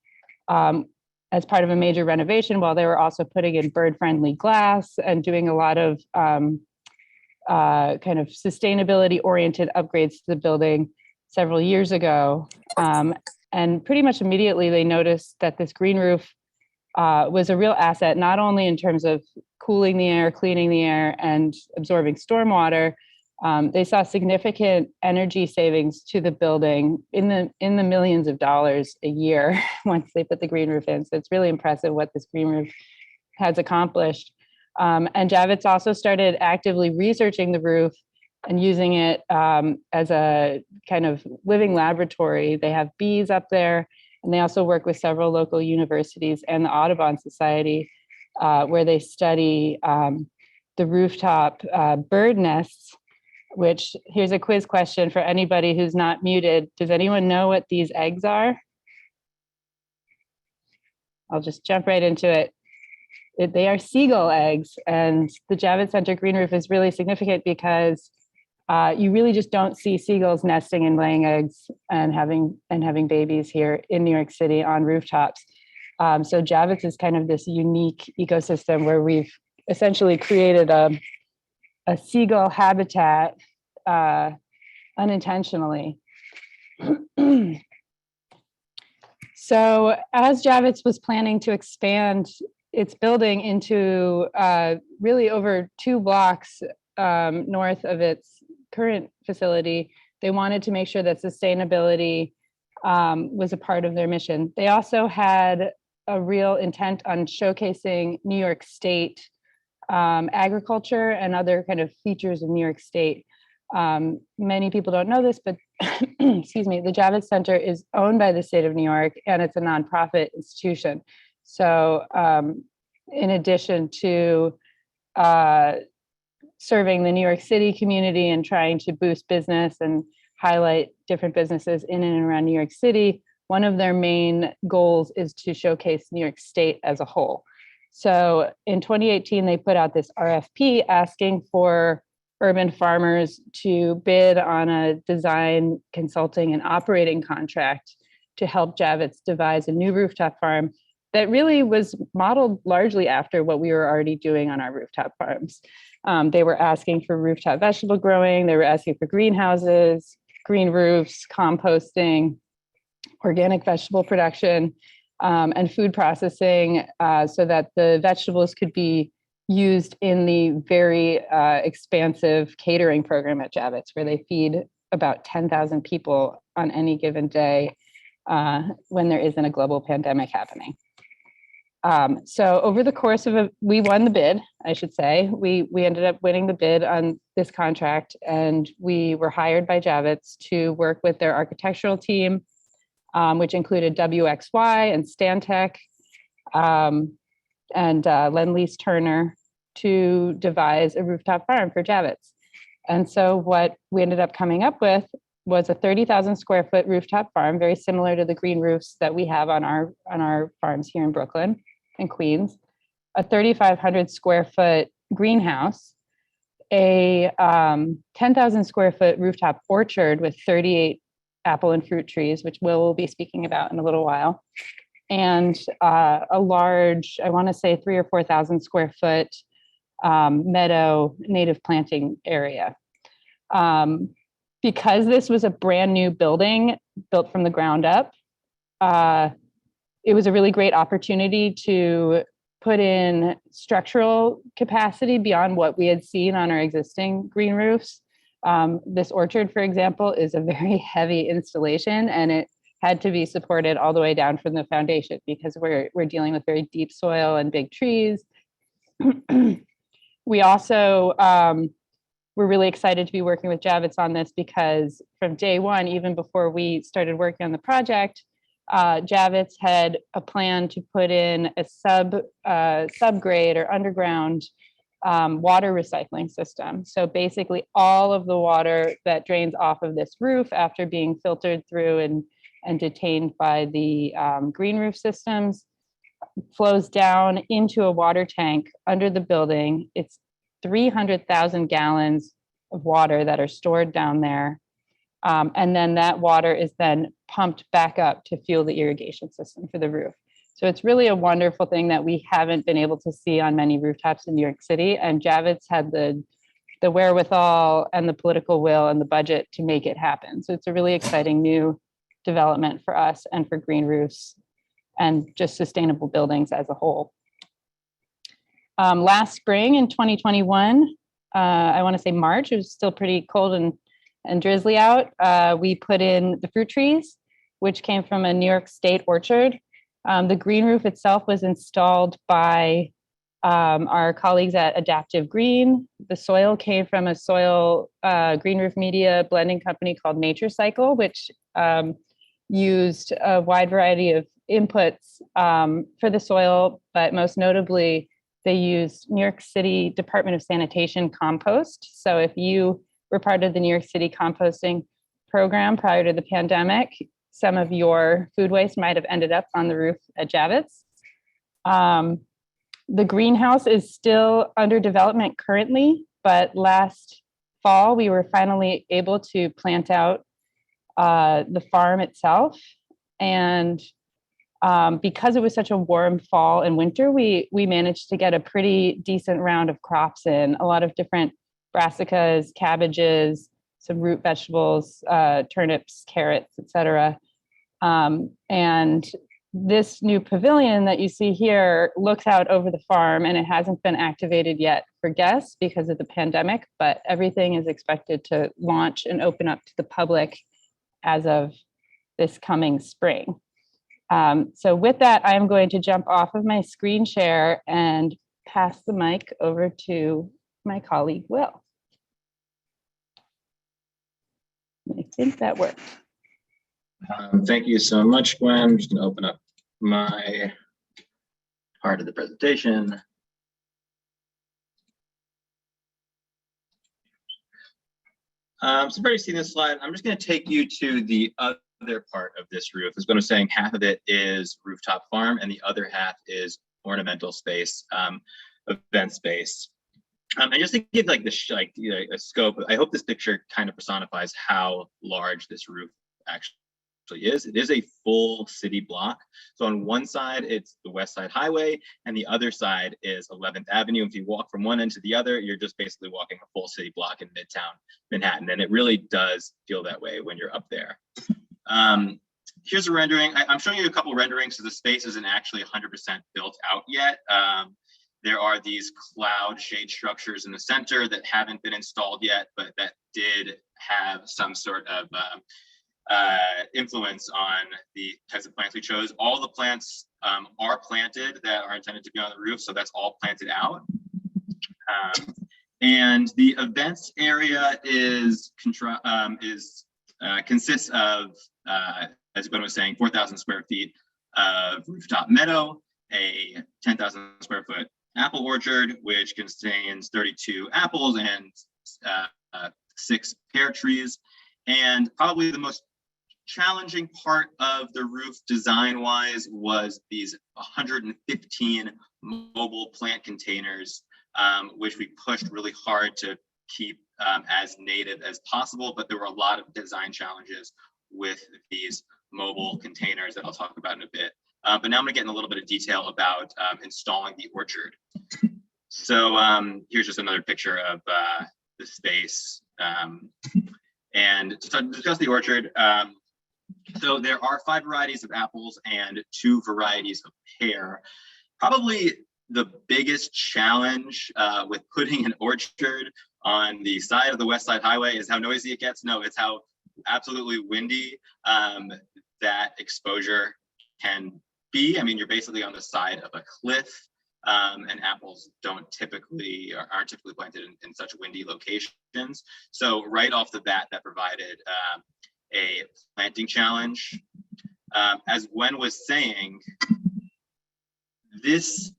as part of a major renovation while they were also putting in bird friendly glass and doing a lot of kind of sustainability oriented upgrades to the building several years ago. And pretty much immediately they noticed that this green roof was a real asset, not only in terms of cooling the air, cleaning the air, and absorbing stormwater. They saw significant energy savings to the building in the millions of dollars a year once they put the green roof in. So it's really impressive what this green roof has accomplished. And Javits also started actively researching the roof and using it as a kind of living laboratory. They have bees up there, and they also work with several local universities and the Audubon Society, where they study the rooftop bird nests, which here's a quiz question for anybody who's not muted. Does anyone know what these eggs are? I'll just jump right into it. They are seagull eggs, and the Javits Center green roof is really significant because you really just don't see seagulls nesting and laying eggs and having babies here in New York City on rooftops. So Javits is kind of this unique ecosystem where we've essentially created a seagull habitat unintentionally. So as Javits was planning to expand its building into really over 2 blocks north of its current facility, they wanted to make sure that sustainability was a part of their mission. They also had a real intent on showcasing New York State agriculture and other kind of features of New York State. Many people don't know this, but excuse me, the Javits Center is owned by the state of New York, and it's a nonprofit institution. So in addition to serving the New York City community and trying to boost business and highlight different businesses in and around New York City, one of their main goals is to showcase New York State as a whole. So in 2018, they put out this RFP asking for urban farmers to bid on a design, consulting, and operating contract to help Javits devise a new rooftop farm that really was modeled largely after what we were already doing on our rooftop farms. They were asking for rooftop vegetable growing, they were asking for greenhouses, green roofs, composting, organic vegetable production, and food processing, so that the vegetables could be used in the very expansive catering program at Javits, where they feed about 10,000 people on any given day when there isn't a global pandemic happening. So over the course of we won the bid, I should say. We ended up winning the bid on this contract, and we were hired by Javits to work with their architectural team, which included WXY and Stantec and Lend-Lease Turner, to devise a rooftop farm for Javits. And so what we ended up coming up with was a 30,000 square foot rooftop farm, very similar to the green roofs that we have on our farms here in Brooklyn and Queens, a 3,500 square foot greenhouse, a 10,000 square foot rooftop orchard with 38 apple and fruit trees, which we'll be speaking about in a little while, and a large, I want to say 3,000 or 4,000 square foot meadow native planting area. Because this was a brand new building built from the ground up, it was a really great opportunity to put in structural capacity beyond what we had seen on our existing green roofs. This orchard, for example, is a very heavy installation, and it had to be supported all the way down from the foundation because we're dealing with very deep soil and big trees. We also were really excited to be working with Javits on this because from day one, even before we started working on the project, Javits had a plan to put in a subgrade or underground water recycling system. So basically all of the water that drains off of this roof after being filtered through and detained by the green roof systems flows down into a water tank under the building. It's 300,000 gallons of water that are stored down there. And then that water is then pumped back up to fuel the irrigation system for the roof. So it's really a wonderful thing that we haven't been able to see on many rooftops in New York City. And Javits had the wherewithal and the political will and the budget to make it happen. So it's a really exciting new development for us and for green roofs and just sustainable buildings as a whole. Last spring in 2021, I want to say March, it was still pretty cold and drizzly out. We put in the fruit trees, which came from a New York State orchard. The green roof itself was installed by our colleagues at Adaptive Green. The soil came from a soil green roof media blending company called Nature Cycle, which used a wide variety of inputs for the soil, but most notably, they used New York City Department of Sanitation compost. So if you were part of the New York City composting program prior to the pandemic, some of your food waste might have ended up on the roof at Javits. The greenhouse is still under development currently, but last fall, we were finally able to plant out the farm itself. And because it was such a warm fall and winter, we managed to get a pretty decent round of crops in, a lot of different brassicas, cabbages, some root vegetables, turnips, carrots, etc. And this new pavilion that you see here looks out over the farm, and it hasn't been activated yet for guests because of the pandemic, but everything is expected to launch and open up to the public as of this coming spring. So with that, I'm going to jump off of my screen share and pass the mic over to my colleague, Will. I think that worked. Thank you so much, Gwen. I'm just going to open up my part of the presentation. So you've already seen this slide. I'm just going to take you to the other part of this roof. As Gwen was saying, half of it is rooftop farm and the other half is ornamental space, event space. And just to give like a scope, I hope this picture kind of personifies how large this roof actually is. It is a full city block. So on one side, it's the West Side Highway, and the other side is 11th Avenue. If you walk from one end to the other, you're just basically walking a full city block in Midtown Manhattan. And it really does feel that way when you're up there. Here's a rendering. I'm showing you a couple renderings, so the space isn't actually 100% built out yet. There are these cloud shade structures in the center that haven't been installed yet, but that did have some sort of influence on the types of plants we chose. All the plants are planted that are intended to be on the roof, so that's all planted out. And the events area consists of, as Gwen was saying, 4,000 square feet of rooftop meadow, a 10,000 square foot apple orchard, which contains 32 apples and 6 pear trees. And probably the most challenging part of the roof design-wise was these 115 mobile plant containers, which we pushed really hard to keep as native as possible, but there were a lot of design challenges with these mobile containers that I'll talk about in a bit. But now I'm gonna get in a little bit of detail about installing the orchard. So here's just another picture of the space. And to discuss the orchard, so there are 5 varieties of apples and 2 varieties of pear. Probably the biggest challenge with putting an orchard on the side of the West Side Highway is how noisy it gets. No, it's how absolutely windy that exposure can be. I mean, you're basically on the side of a cliff, and apples aren't typically planted in such windy locations. So right off the bat, that provided a planting challenge. As Gwen was saying, these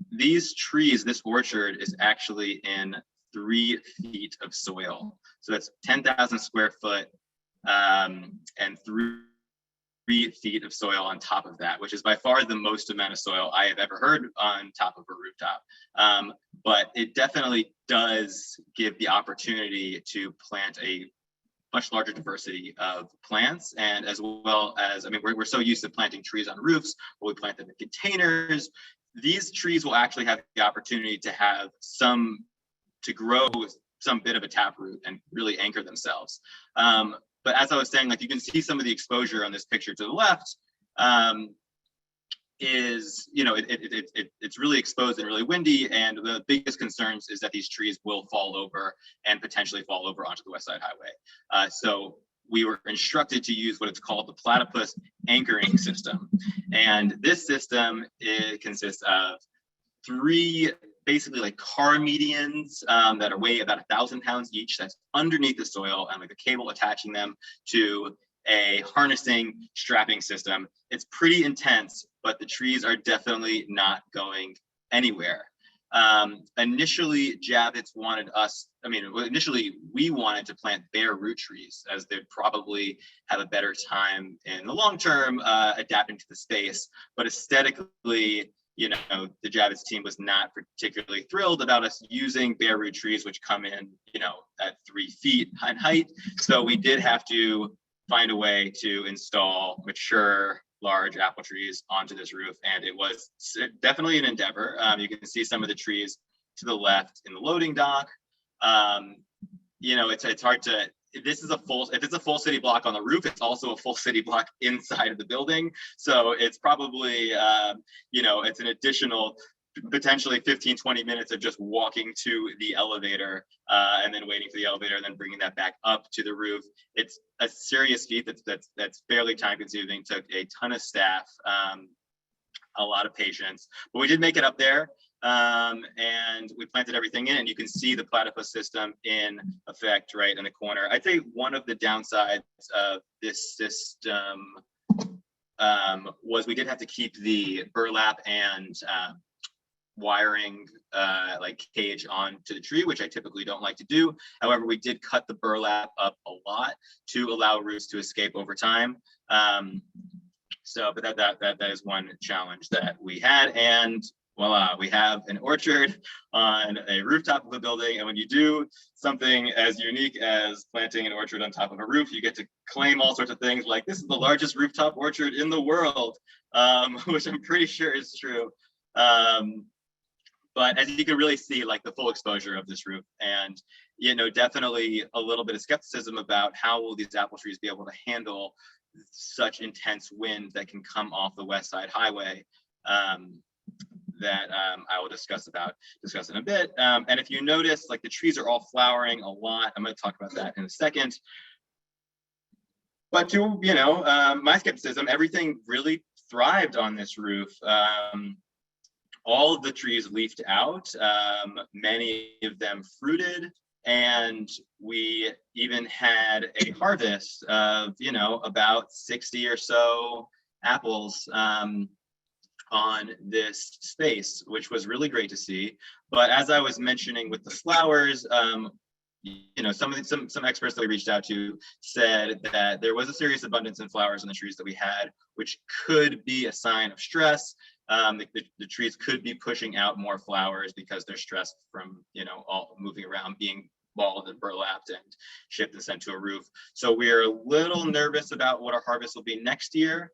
trees, this orchard is actually in 3 feet of soil. So that's 10,000 square foot and 3 feet of soil on top of that, which is by far the most amount of soil I have ever heard on top of a rooftop. But it definitely does give the opportunity to plant a much larger diversity of plants, and as well as, I mean, we're so used to planting trees on roofs, but we plant them in containers. These trees will actually have the opportunity to grow some bit of a taproot and really anchor themselves. But as I was saying, like, you can see some of the exposure on this picture to the left is, you know, it's really exposed and really windy. And the biggest concerns is that these trees will fall over and potentially fall over onto the West Side Highway. So we were instructed to use what it's called the platypus anchoring system. And this system, it consists of 3 basically like car medians that weigh about 1,000 pounds each, that's underneath the soil, and like a cable attaching them to a harnessing strapping system. It's pretty intense, but the trees are definitely not going anywhere. Initially, Javits wanted us, initially we wanted to plant bare root trees, as they'd probably have a better time in the long term adapting to the space. But aesthetically, you know, the Javits team was not particularly thrilled about us using bare root trees, which come in, you know, at 3 feet in height. So we did have to find a way to install mature large apple trees onto this roof, and it was definitely an endeavor. You can see some of the trees to the left in the loading dock. You know, it's hard to, if it's a full city block on the roof, it's also a full city block inside of the building. So it's probably, you know, it's an additional potentially 15-20 minutes of just walking to the elevator and then waiting for the elevator and then bringing that back up to the roof. It's a serious feat that's fairly time consuming, took a ton of staff, a lot of patience, but we did make it up there. And we planted everything in, and you can see the platypus system in effect right in the corner. I think one of the downsides of this system was we did have to keep the burlap and wiring like cage onto the tree, which I typically don't like to do. However, we did cut the burlap up a lot to allow roots to escape over time. But that is one challenge that we had. And voila, we have an orchard on a rooftop of a building. And when you do something as unique as planting an orchard on top of a roof, you get to claim all sorts of things like this is the largest rooftop orchard in the world, which I'm pretty sure is true. But as you can really see, like the full exposure of this roof, and definitely a little bit of skepticism about how will these apple trees be able to handle such intense wind that can come off the West Side Highway. That I will discuss in a bit. And if you notice, like the trees are all flowering a lot. I'm going to talk about that in a second. But to my skepticism, everything really thrived on this roof. All of the trees leafed out, many of them fruited, and we even had a harvest of, about 60 or so apples on this space, which was really great to see. But as I was mentioning with the flowers, some experts that we reached out to said that there was a serious abundance in flowers in the trees that we had, which could be a sign of stress. The trees could be pushing out more flowers because they're stressed from, all moving around, being balled and burlapped and shipped and sent to a roof. So we're a little nervous about what our harvest will be next year.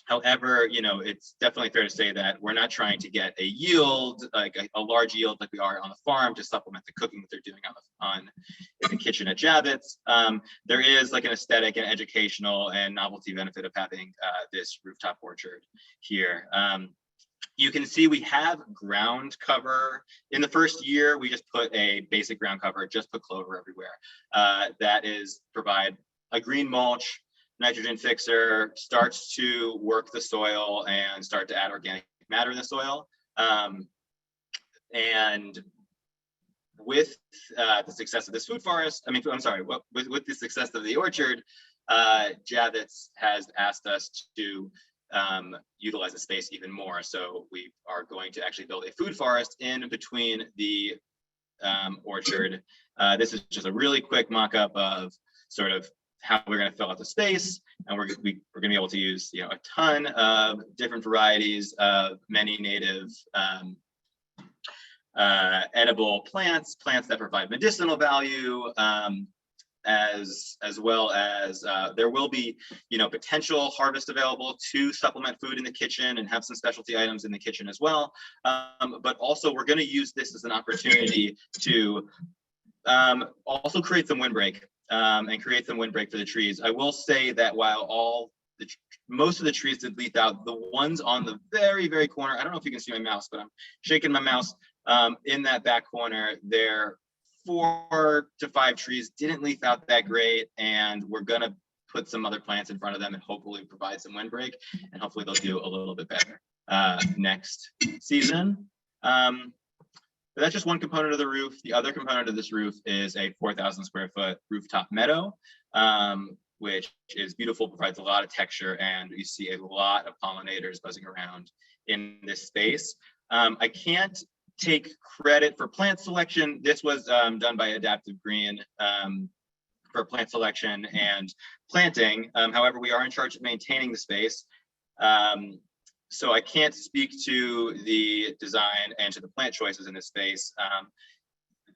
However, it's definitely fair to say that we're not trying to get a yield, like a large yield like we are on the farm to supplement the cooking that they're doing in the kitchen at Javits. There is like an aesthetic and educational and novelty benefit of having this rooftop orchard here. You can see we have ground cover. In the first year, we just put a basic ground cover, just put clover everywhere. That is provide a green mulch, nitrogen fixer, starts to work the soil and start to add organic matter in the soil. And with the success of this food forest, with the success of the orchard, Javits has asked us to utilize the space even more. So we are going to actually build a food forest in between the orchard. This is just a really quick mock-up of sort of how we're going to fill out the space, and we're going to be able to use a ton of different varieties of many native edible plants that provide medicinal value, as well as there will be potential harvest available to supplement food in the kitchen and have some specialty items in the kitchen as well. But also we're going to use this as an opportunity to also create some windbreak. And create some windbreak for the trees. I will say that while most of the trees did leaf out, the ones on the very, very corner, I don't know if you can see my mouse, but I'm shaking my mouse, in that back corner, there 4 to 5 trees didn't leaf out that great, and we're gonna put some other plants in front of them and hopefully provide some windbreak, and hopefully they'll do a little bit better next season. But that's just one component of the roof. The other component of this roof is a 4,000 square foot rooftop meadow, which is beautiful, provides a lot of texture, and you see a lot of pollinators buzzing around in this space. I can't take credit for plant selection. This was done by Adaptive Green for plant selection and planting. However, we are in charge of maintaining the space. So I can't speak to the design and to the plant choices in this space.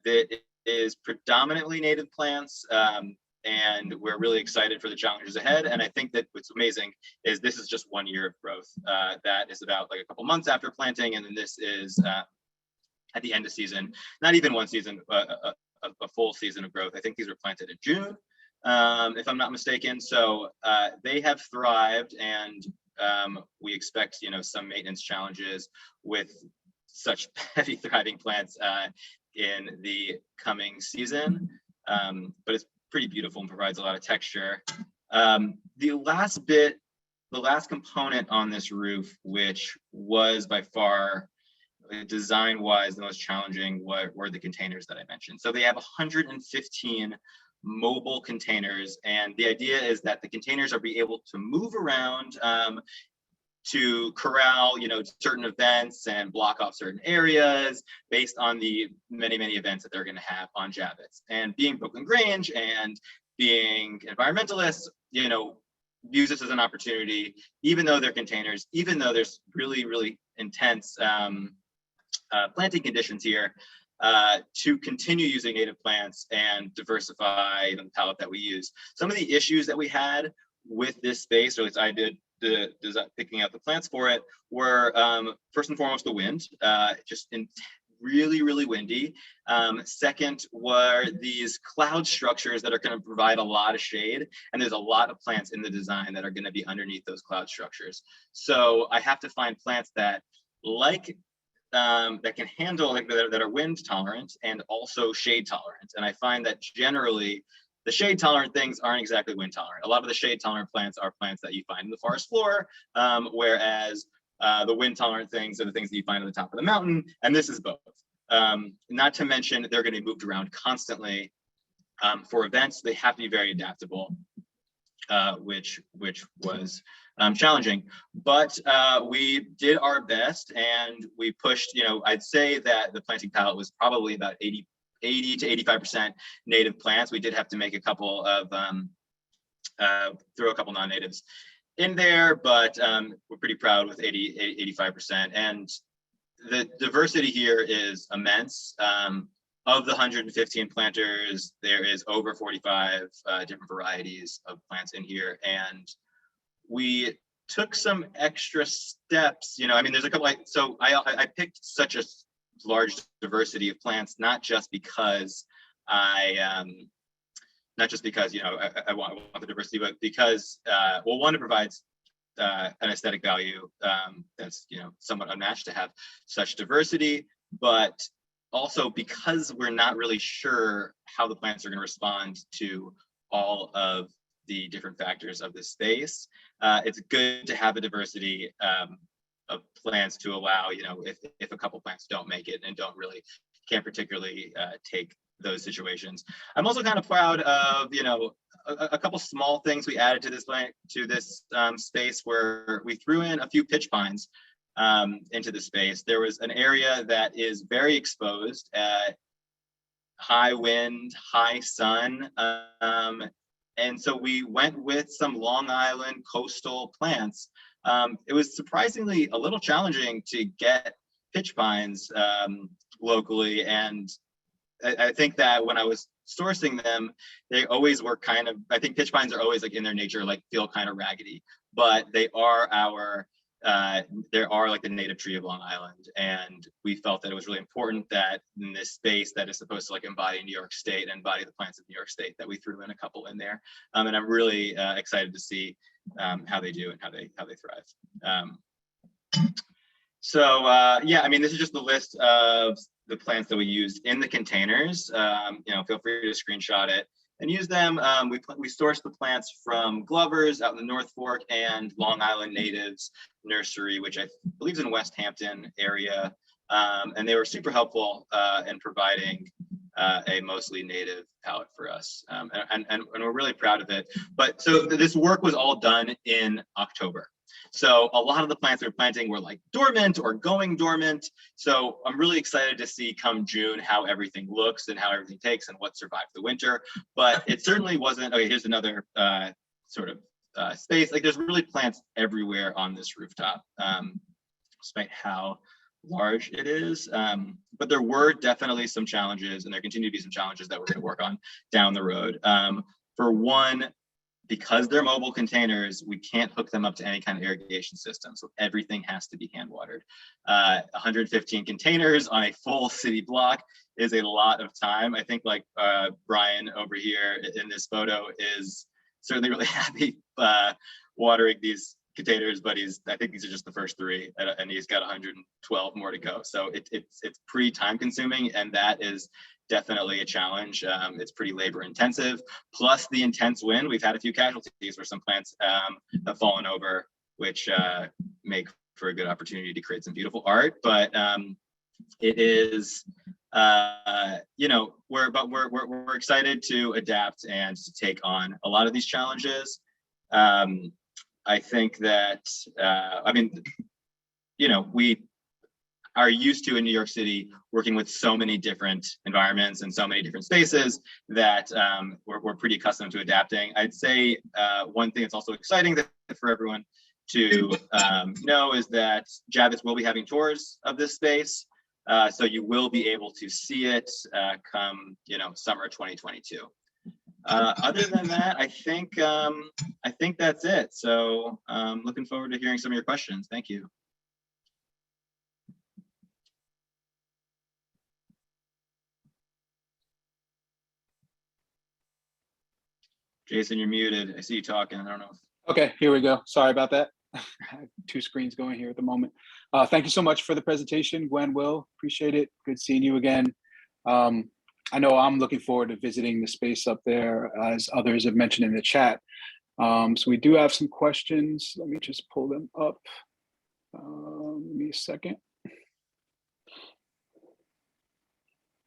That is predominantly native plants, and we're really excited for the challenges ahead. And I think that what's amazing is this is just 1 year of growth. That is about like a couple months after planting, and then this is at the end of season, not even one season, a full season of growth. I think these were planted in June, if I'm not mistaken. So they have thrived, and we expect some maintenance challenges with such heavy thriving plants in the coming season, but it's pretty beautiful and provides a lot of texture. The last component on this roof, which was by far design wise the most challenging, were the containers that I mentioned. So they have 115 mobile containers, and the idea is that the containers are be able to move around to corral certain events and block off certain areas based on the many events that they're going to have on Javits. And being Brooklyn Grange and being environmentalists, use this as an opportunity, even though they're containers, even though there's really, really intense planting conditions here, to continue using native plants and diversify the palette that we use. Some of the issues that we had with this space, or at least I did, picking out the plants for it, were first and foremost the wind, really, really windy. Second were these cloud structures that are going to provide a lot of shade, and there's a lot of plants in the design that are going to be underneath those cloud structures. So I have to find plants that that can handle, that are wind tolerant and also shade tolerant. And I find that generally the shade tolerant things aren't exactly wind tolerant. A lot of the shade tolerant plants are plants that you find in the forest floor, whereas the wind tolerant things are the things that you find on the top of the mountain, and this is both. Not to mention they're going to be moved around constantly for events. They have to be very adaptable, which was challenging, but we did our best and we pushed. I'd say that the planting palette was probably about 80 to 85% native plants. We did have to make a couple of throw a couple non-natives in there, but we're pretty proud with 85%. And the diversity here is immense. Of the 115 planters, there is over 45 different varieties of plants in here. And we took some extra steps, there's a couple, I picked such a large diversity of plants, not just because I want the diversity, but because, one, it provides an aesthetic value that's somewhat unmatched to have such diversity, but also because we're not really sure how the plants are going to respond to all of the different factors of this space. It's good to have a diversity of plants to allow, if a couple plants don't make it and can't particularly take those situations. I'm also kind of proud of, a couple small things we added to this space, where we threw in a few pitch pines into the space. There was an area that is very exposed at high wind, high sun, and so we went with some Long Island coastal plants. It was surprisingly a little challenging to get pitch pines locally, and I think that when I was sourcing them, they always were I think pitch pines are always in their nature, feel kind of raggedy, but they are like the native tree of Long Island. And we felt that it was really important that in this space that is supposed to embody New York State and embody the plants of New York State, that we threw in a couple in there. And I'm really excited to see how they do and how they thrive. This is just the list of the plants that we used in the containers. Feel free to screenshot it and use them. We sourced the plants from Glover's out in the North Fork and Long Island Natives Nursery, which I believe is in West Hampton area. And they were super helpful in providing a mostly native palette for us. And we're really proud of it. But so this work was all done in October. So a lot of the plants we were planting were dormant or going dormant. So I'm really excited to see come June how everything looks and how everything takes and what survived the winter. But it certainly wasn't, okay, here's another space. There's really plants everywhere on this rooftop, despite how large it is. But there were definitely some challenges, and there continue to be some challenges that we're going to work on down the road. For one, because they're mobile containers, we can't hook them up to any kind of irrigation system. So everything has to be hand watered. 115 containers on a full city block is a lot of time. I think Brian over here in this photo is certainly really happy watering these containers, but I think these are just the first 3, and he's got 112 more to go. So it's pretty time consuming, and that is definitely a challenge. It's pretty labor intensive, plus the intense wind. We've had a few casualties where some plants have fallen over, which make for a good opportunity to create some beautiful art. But it is, we're excited to adapt and to take on a lot of these challenges. I think that, are used to in New York City, working with so many different environments and so many different spaces that we're pretty accustomed to adapting. I'd say one thing that's also exciting for everyone to know is that Javits will be having tours of this space. So you will be able to see it come, summer 2022. Other than that, I think that's it. So looking forward to hearing some of your questions. Thank you. Jason, you're muted. I see you talking. I don't know. Okay, here we go. Sorry about that. I have two screens going here at the moment. Thank you so much for the presentation, Gwen, Will. Appreciate it. Good seeing you again. I know I'm looking forward to visiting the space up there, as others have mentioned in the chat. So we do have some questions. Let me just pull them up. Give me a second.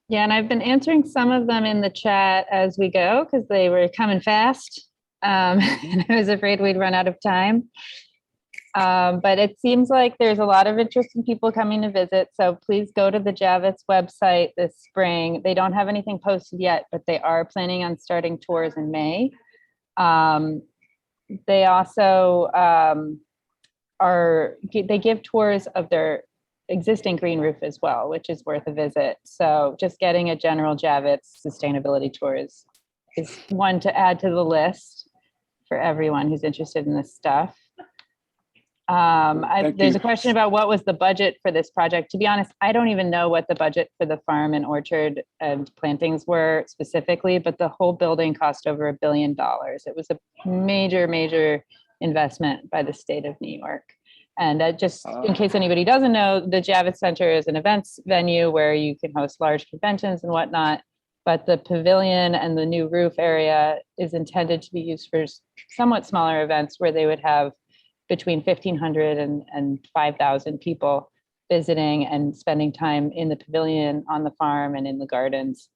Yeah, and I've been answering some of them in the chat as we go because they were coming fast. And I was afraid we'd run out of time. But it seems like there's a lot of interest in people coming to visit. So please go to the Javits website this spring. They don't have anything posted yet, but they are planning on starting tours in May. They also they give tours of their existing green roof as well, which is worth a visit. So just getting a general Javits sustainability tour is one to add to the list for everyone who's interested in this stuff. There's a question about what was the budget for this project. To be honest, I don't even know what the budget for the farm and orchard and plantings were specifically, but the whole building cost over $1 billion. It was a major, major investment by the state of New York. And just in case anybody doesn't know, the Javits Center is an events venue where you can host large conventions and whatnot. But the pavilion and the new roof area is intended to be used for somewhat smaller events where they would have between 1,500 and 5,000 people visiting and spending time in the pavilion, on the farm, and in the gardens.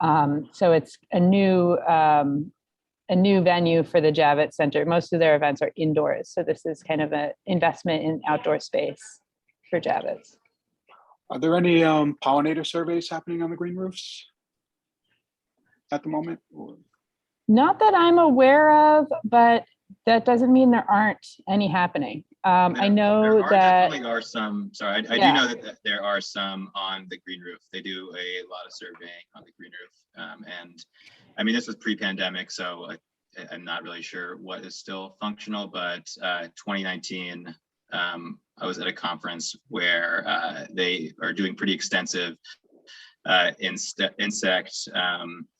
So it's a new venue for the Javits Center. Most of their events are indoors. So this is kind of an investment in outdoor space for Javits. Are there any pollinator surveys happening on the green roofs at the moment? Not that I'm aware of, but that doesn't mean there aren't any happening. I know that definitely are some. Sorry, I do know that there are some on the green roof. They do a lot of surveying on the green roof, and I mean this was pre-pandemic, so I'm not really sure what is still functional. But 2019, I was at a conference where they are doing pretty extensive insect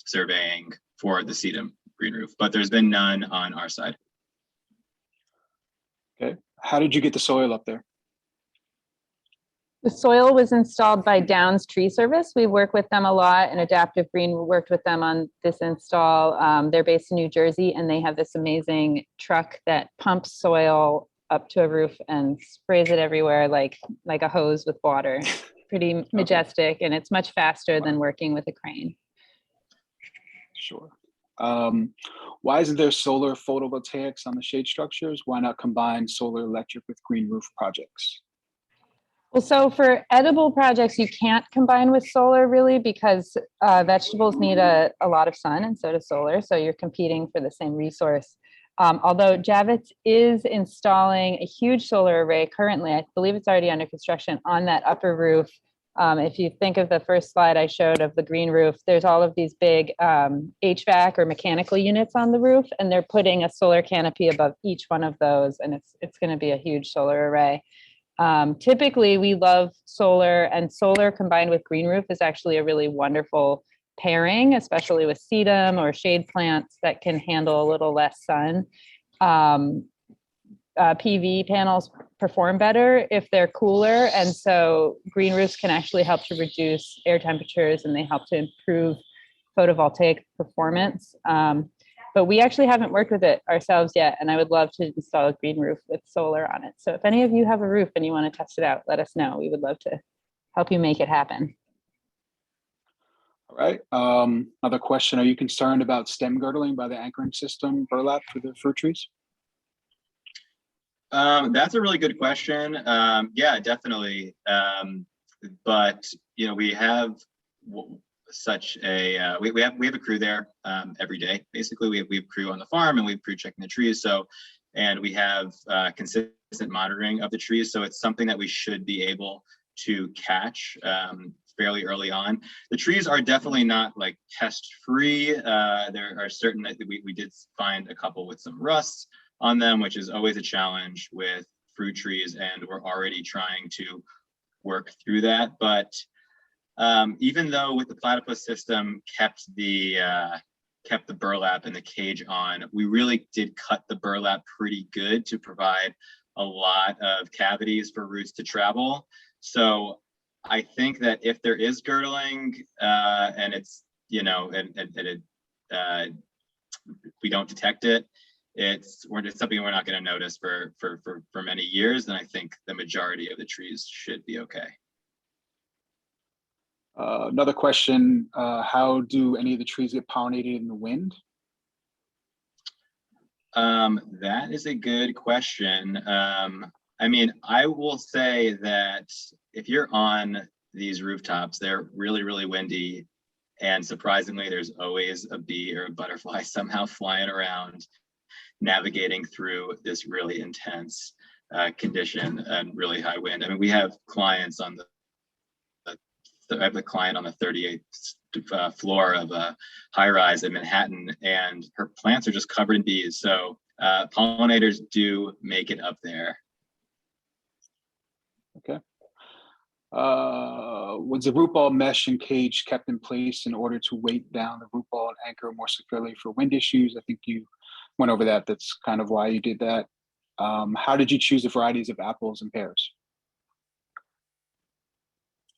surveying for the sedum green roof, but there's been none on our side. Okay. How did you get the soil up there? The soil was installed by Downs Tree Service. We work with them a lot, and Adaptive Green worked with them on this install. They're based in New Jersey, and they have this amazing truck that pumps soil up to a roof and sprays it everywhere like a hose with water. Pretty majestic, and it's much faster than working with a crane. Sure. Why isn't there solar photovoltaics on the shade structures? Why not combine solar electric with green roof projects? Well, so for edible projects, you can't combine with solar really because vegetables need a lot of sun, and so does solar. So you're competing for the same resource. Although Javits is installing a huge solar array currently, I believe it's already under construction on that upper roof. If you think of the first slide I showed of the green roof, there's all of these big HVAC or mechanical units on the roof, and they're putting a solar canopy above each one of those, and it's going to be a huge solar array. Typically, we love solar, and solar combined with green roof is actually a really wonderful pairing, especially with sedum or shade plants that can handle a little less sun. PV panels perform better if they're cooler, and so green roofs can actually help to reduce air temperatures, and they help to improve photovoltaic performance. But we actually haven't worked with it ourselves yet, and I would love to install a green roof with solar on it. So if any of you have a roof and you want to test it out, let us know. We would love to help you make it happen. All right. Another question. Are you concerned about stem girdling by the anchoring system burlap for the fruit trees? That's a really good question. Yeah, definitely. But we have such a we have a crew there every day. Basically, we have a crew on the farm, and we have crew checking the trees. So, and we have consistent monitoring of the trees. So it's something that we should be able to catch fairly early on. The trees are definitely not like pest free. There are certain that we did find a couple with some rust on them, which is always a challenge with fruit trees, and we're already trying to work through that. But even though with the platypus system kept the burlap and the cage on, we really did cut the burlap pretty good to provide a lot of cavities for roots to travel. So I think that if there is girdling and it's we don't detect it, it's something we're not going to notice for many years, then I think the majority of the trees should be okay. Another question, how do any of the trees get pollinated in the wind? That is a good question. I mean, I will say that if you're on these rooftops, they're really, really windy. And surprisingly, there's always a bee or a butterfly somehow flying around, navigating through this really intense condition and really high wind. I mean, we have clients on I have a client on the 38th floor of a high rise in Manhattan, and her plants are just covered in bees. So pollinators do make it up there. Okay. Was the root ball mesh and cage kept in place in order to weight down the root ball and anchor more securely for wind issues? I think you went over that. That's kind of why you did that. How did you choose the varieties of apples and pears?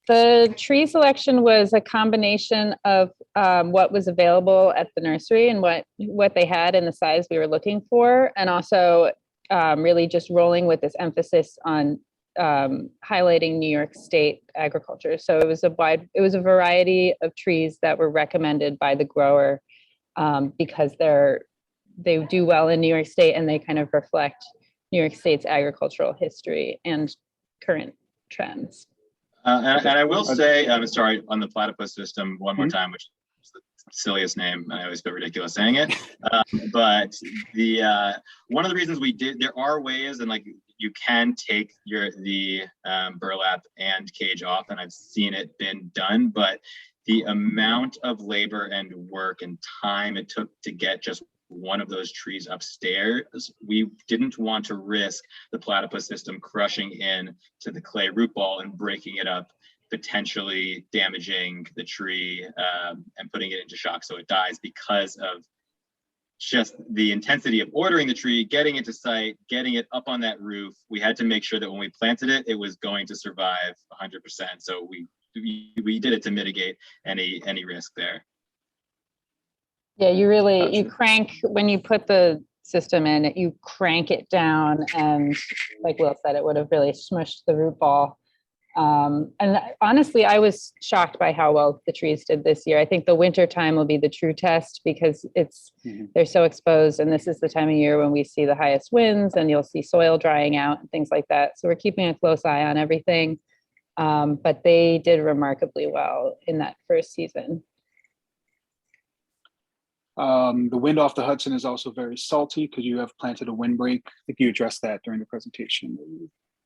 The tree selection was a combination of what was available at the nursery and what they had and the size we were looking for, and also really just rolling with this emphasis on highlighting New York State agriculture. So it was a variety of trees that were recommended by the grower because they do well in New York State, and they kind of reflect New York State's agricultural history and current trends. And I will say, I'm sorry, on the platypus system one more time, which is the silliest name. I always feel ridiculous saying it. But the one of the reasons we did, there are ways, and like you can take the burlap and cage off, and I've seen it been done, but the amount of labor and work and time it took to get just one of those trees upstairs, we didn't want to risk the platypus system crushing in to the clay root ball and breaking it up, potentially damaging the tree and putting it into shock so it dies, because of just the intensity of ordering the tree, getting it to site, getting it up on that roof. We had to make sure that when we planted it, it was going to survive 100%. So we did it to mitigate any risk there. Yeah, Gotcha. you crank, when you put the system in, you crank it down, and like Will said, it would have really smushed the root ball. And honestly, I was shocked by how well the trees did this year. I think the winter time will be the true test, because they're so exposed, and this is the time of year when we see the highest winds, and you'll see soil drying out and things like that. So we're keeping a close eye on everything. But they did remarkably well in that first season. The wind off the Hudson is also very salty because you have planted a windbreak. I think you addressed that during the presentation.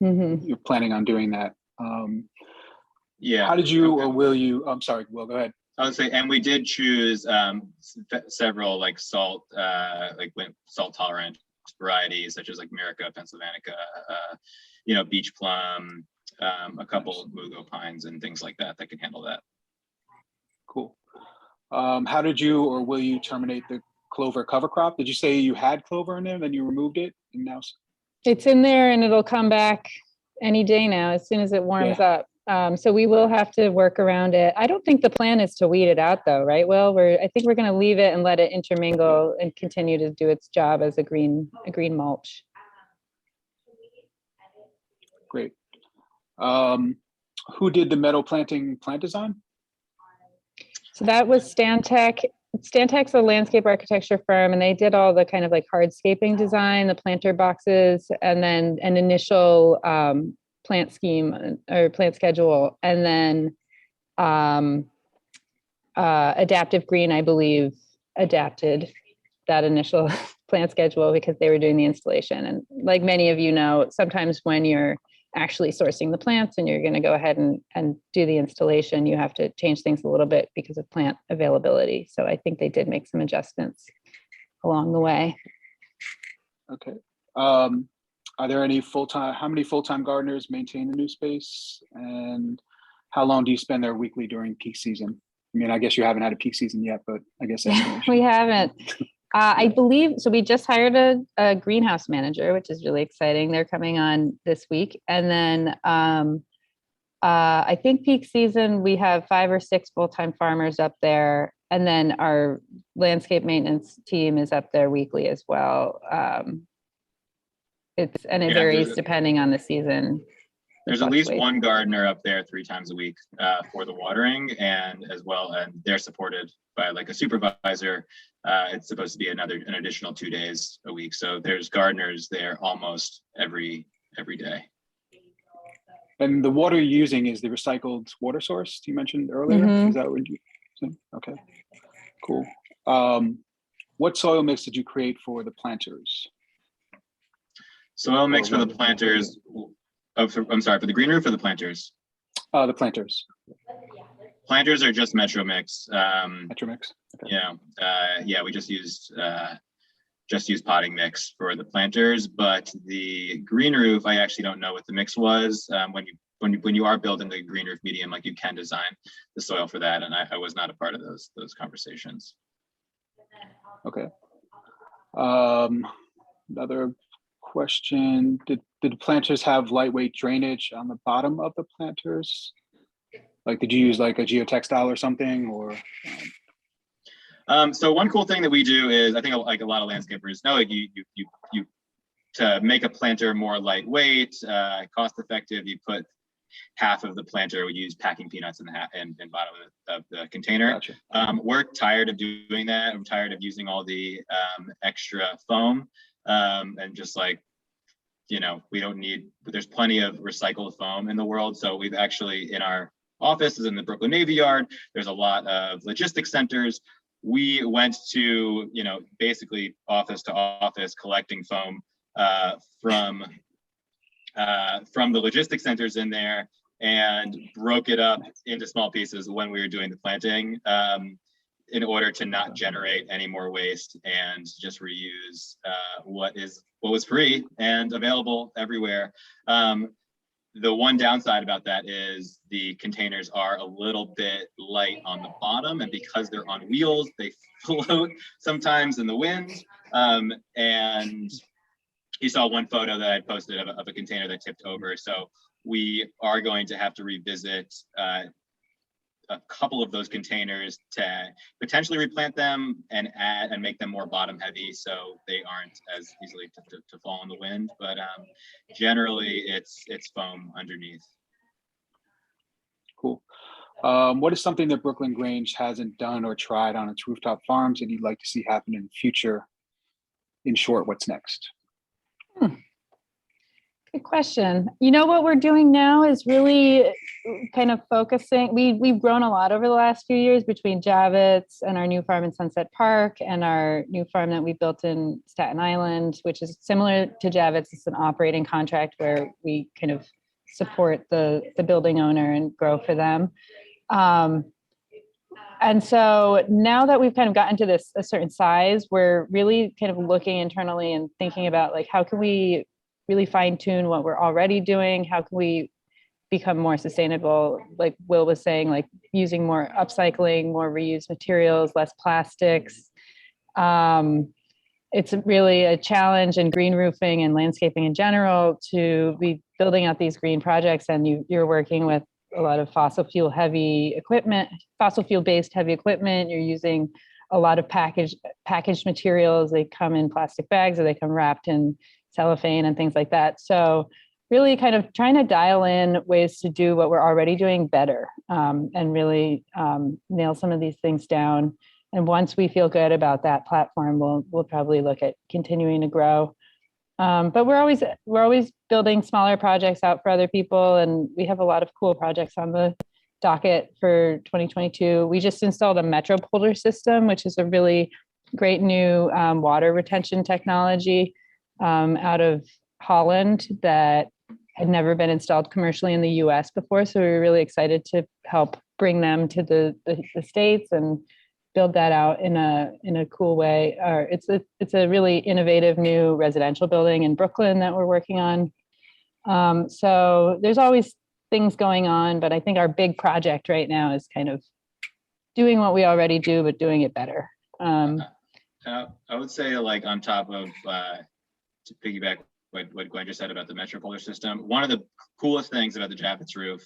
You're planning on doing that. Yeah. How did you, or will you, I'm sorry, Will, go ahead. I would say, and we did choose several like salt tolerant varieties, such as like Miraca, Pennsylvanica, beach plum, a couple of mugo pines and things like that can handle that. Cool. How did you, or will you terminate the clover cover crop? Did you say you had clover in there, then you removed it, and now? It's in there, and it'll come back any day now, as soon as it warms up. So we will have to work around it. I don't think the plan is to weed it out, though, right, Will? I think we're going to leave it and let it intermingle and continue to do its job as a green mulch. Great. Who did the meadow planting plant design? So that was Stantec. Stantec's a landscape architecture firm, and they did all the kind of like hardscaping design, the planter boxes, and then an initial plant scheme or plant schedule. And then Adaptive Green, I believe, adapted that initial plant schedule because they were doing the installation. And like many of you know, sometimes when you're actually sourcing the plants and you're going to go ahead and do the installation, you have to change things a little bit because of plant availability. So I think they did make some adjustments along the way. Okay. Are there any how many full-time gardeners maintain the new space? And how long do you spend there weekly during peak season? I mean, I guess you haven't had a peak season yet, but I guess we haven't. I believe, so we just hired a greenhouse manager, which is really exciting. They're coming on this week. And then I think peak season, we have 5 or 6 full-time farmers up there. And then our landscape maintenance team is up there weekly as well. It varies depending on the season. There's at least one gardener up there 3 times a week for the watering, and as well, and they're supported by like a supervisor. It's supposed to be an additional 2 days a week. So there's gardeners there almost every day. And the water you're using is the recycled water source you mentioned earlier? Mm-hmm. Is that what you said? Okay, cool. What soil mix did you create for the planters? Soil mix for the planters. Oh, I'm sorry, for the green roof or the planters? The planters. Planters are just Metro Mix. Metro Mix. Okay. Yeah, we just used potting mix for the planters, but the green roof, I actually don't know what the mix was. When you are building the green roof medium, like you can design the soil for that, and I was not a part of those conversations. Okay. Another question: Did the planters have lightweight drainage on the bottom of the planters? Like, did you use like a geotextile or something, or? So one cool thing that we do is, I think like a lot of landscapers know, like you to make a planter more lightweight, cost effective, you put half of the planter, we use packing peanuts in the bottom of the container. Gotcha. We're tired of doing that. I'm tired of using all the extra foam, and just like, we don't need, there's plenty of recycled foam in the world. So we've actually, in our offices in the Brooklyn Navy Yard, there's a lot of logistics centers. We went to, basically office to office collecting foam from the logistics centers in there, and broke it up into small pieces when we were doing the planting, in order to not generate any more waste and just reuse what was free and available everywhere. The one downside about that is the containers are a little bit light on the bottom, and because they're on wheels, they float sometimes in the wind. And you saw one photo that I posted of a container that tipped over. So we are going to have to revisit a couple of those containers to potentially replant them and add and make them more bottom heavy, so they aren't as easily to fall in the wind. But generally it's foam underneath. Cool. What is something that Brooklyn Grange hasn't done or tried on its rooftop farms that you'd like to see happen in the future? In short, what's next? Good question. What we're doing now is really kind of focusing. We've grown a lot over the last few years between Javits and our new farm in Sunset Park and our new farm that we built in Staten Island, which is similar to Javits. It's an operating contract where we kind of support the building owner and grow for them. And so now that we've kind of gotten to a certain size, we're really kind of looking internally and thinking about like, how can we really fine tune what we're already doing? How can we become more sustainable? Like Will was saying, like using more upcycling, more reused materials, less plastics. It's really a challenge in green roofing and landscaping in general to be building out these green projects. And you're working with a lot of fossil fuel based heavy equipment. You're using a lot of packaged materials. They come in plastic bags or they come wrapped in cellophane and things like that. So really kind of trying to dial in ways to do what we're already doing better, and really nail some of these things down. And once we feel good about that platform, we'll probably look at continuing to grow. But we're always building smaller projects out for other people, and we have a lot of cool projects on the docket for 2022. We just installed a Metro Polder system, which is a really great new water retention technology out of Holland that had never been installed commercially in the US before. So we were really excited to help bring them to the States and build that out in a cool way. It's a really innovative new residential building in Brooklyn that we're working on. So there's always things going on, but I think our big project right now is kind of doing what we already do, but doing it better. I would say, like, on top of to piggyback what Gwen just said about the Metro Polder system, one of the coolest things about the Javits roof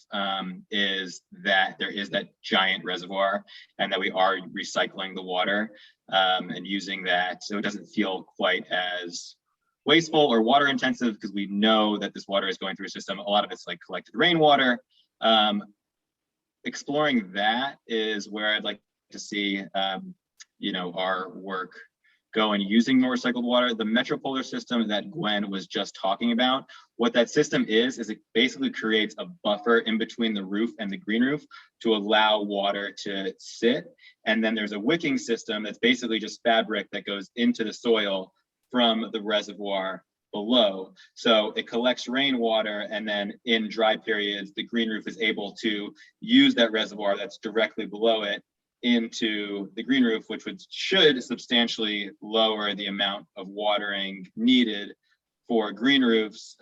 is that there is that giant reservoir, and that we are recycling the water and using that, so it doesn't feel quite as wasteful or water intensive, because we know that this water is going through a system. A lot of it's like collected rainwater. Exploring that is where I'd like to see our work go, and using more recycled water. The Metro Polder system that Gwen was just talking about, what that system is it basically creates a buffer in between the roof and the green roof to allow water to sit. And then there's a wicking system that's basically just fabric that goes into the soil from the reservoir below. So it collects rainwater, and then in dry periods, the green roof is able to use that reservoir that's directly below it into the green roof, which should substantially lower the amount of watering needed for green roofs.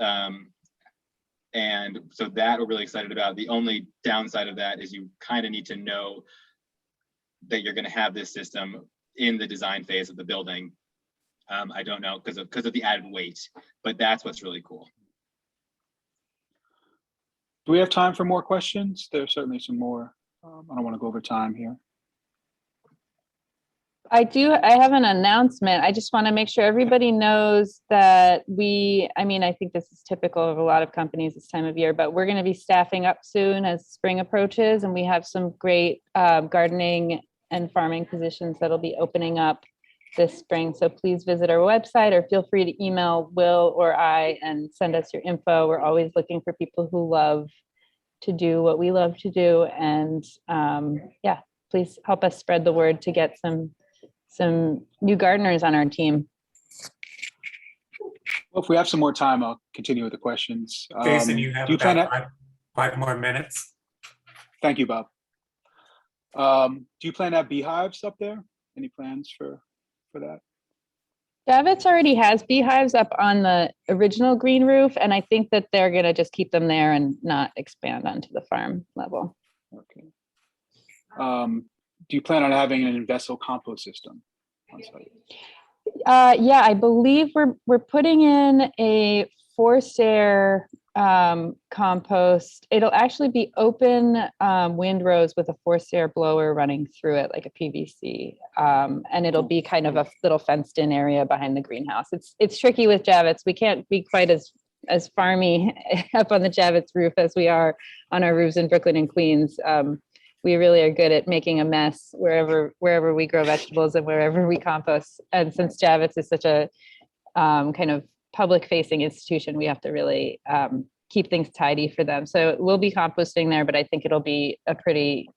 And so that we're really excited about. The only downside of that is you kind of need to know that you're going to have this system in the design phase of the building. I don't know, because of the added weight, but that's what's really cool. Do we have time for more questions? There's certainly some more. I don't want to go over time here. I have an announcement. I just want to make sure everybody knows that I think this is typical of a lot of companies this time of year, but we're going to be staffing up soon as spring approaches, and we have some great gardening and farming positions that'll be opening up this spring. So please visit our website, or feel free to email Will or I and send us your info. We're always looking for people who love to do what we love to do. And please help us spread the word to get some new gardeners on our team. Well, if we have some more time, I'll continue with the questions. Jason, you have about five more minutes. Thank you, Bob. Do you plan to have beehives up there? Any plans for that? Davit's already has beehives up on the original green roof, and I think that they're going to just keep them there and not expand onto the farm level. Okay. Do you plan on having an in-vessel compost system on site? Yeah, I believe we're putting in a forced air compost. It'll actually be open windrows with a forced air blower running through it, like a PVC, and it'll be kind of a little fenced in area behind the greenhouse. It's tricky with Javits. We can't be quite as farmy up on the Javits roof as we are on our roofs in Brooklyn and Queens. We really are good at making a mess wherever we grow vegetables and wherever we compost. And since Javits is such a kind of public-facing institution, we have to really keep things tidy for them. So we'll be composting there, but I think it'll be a pretty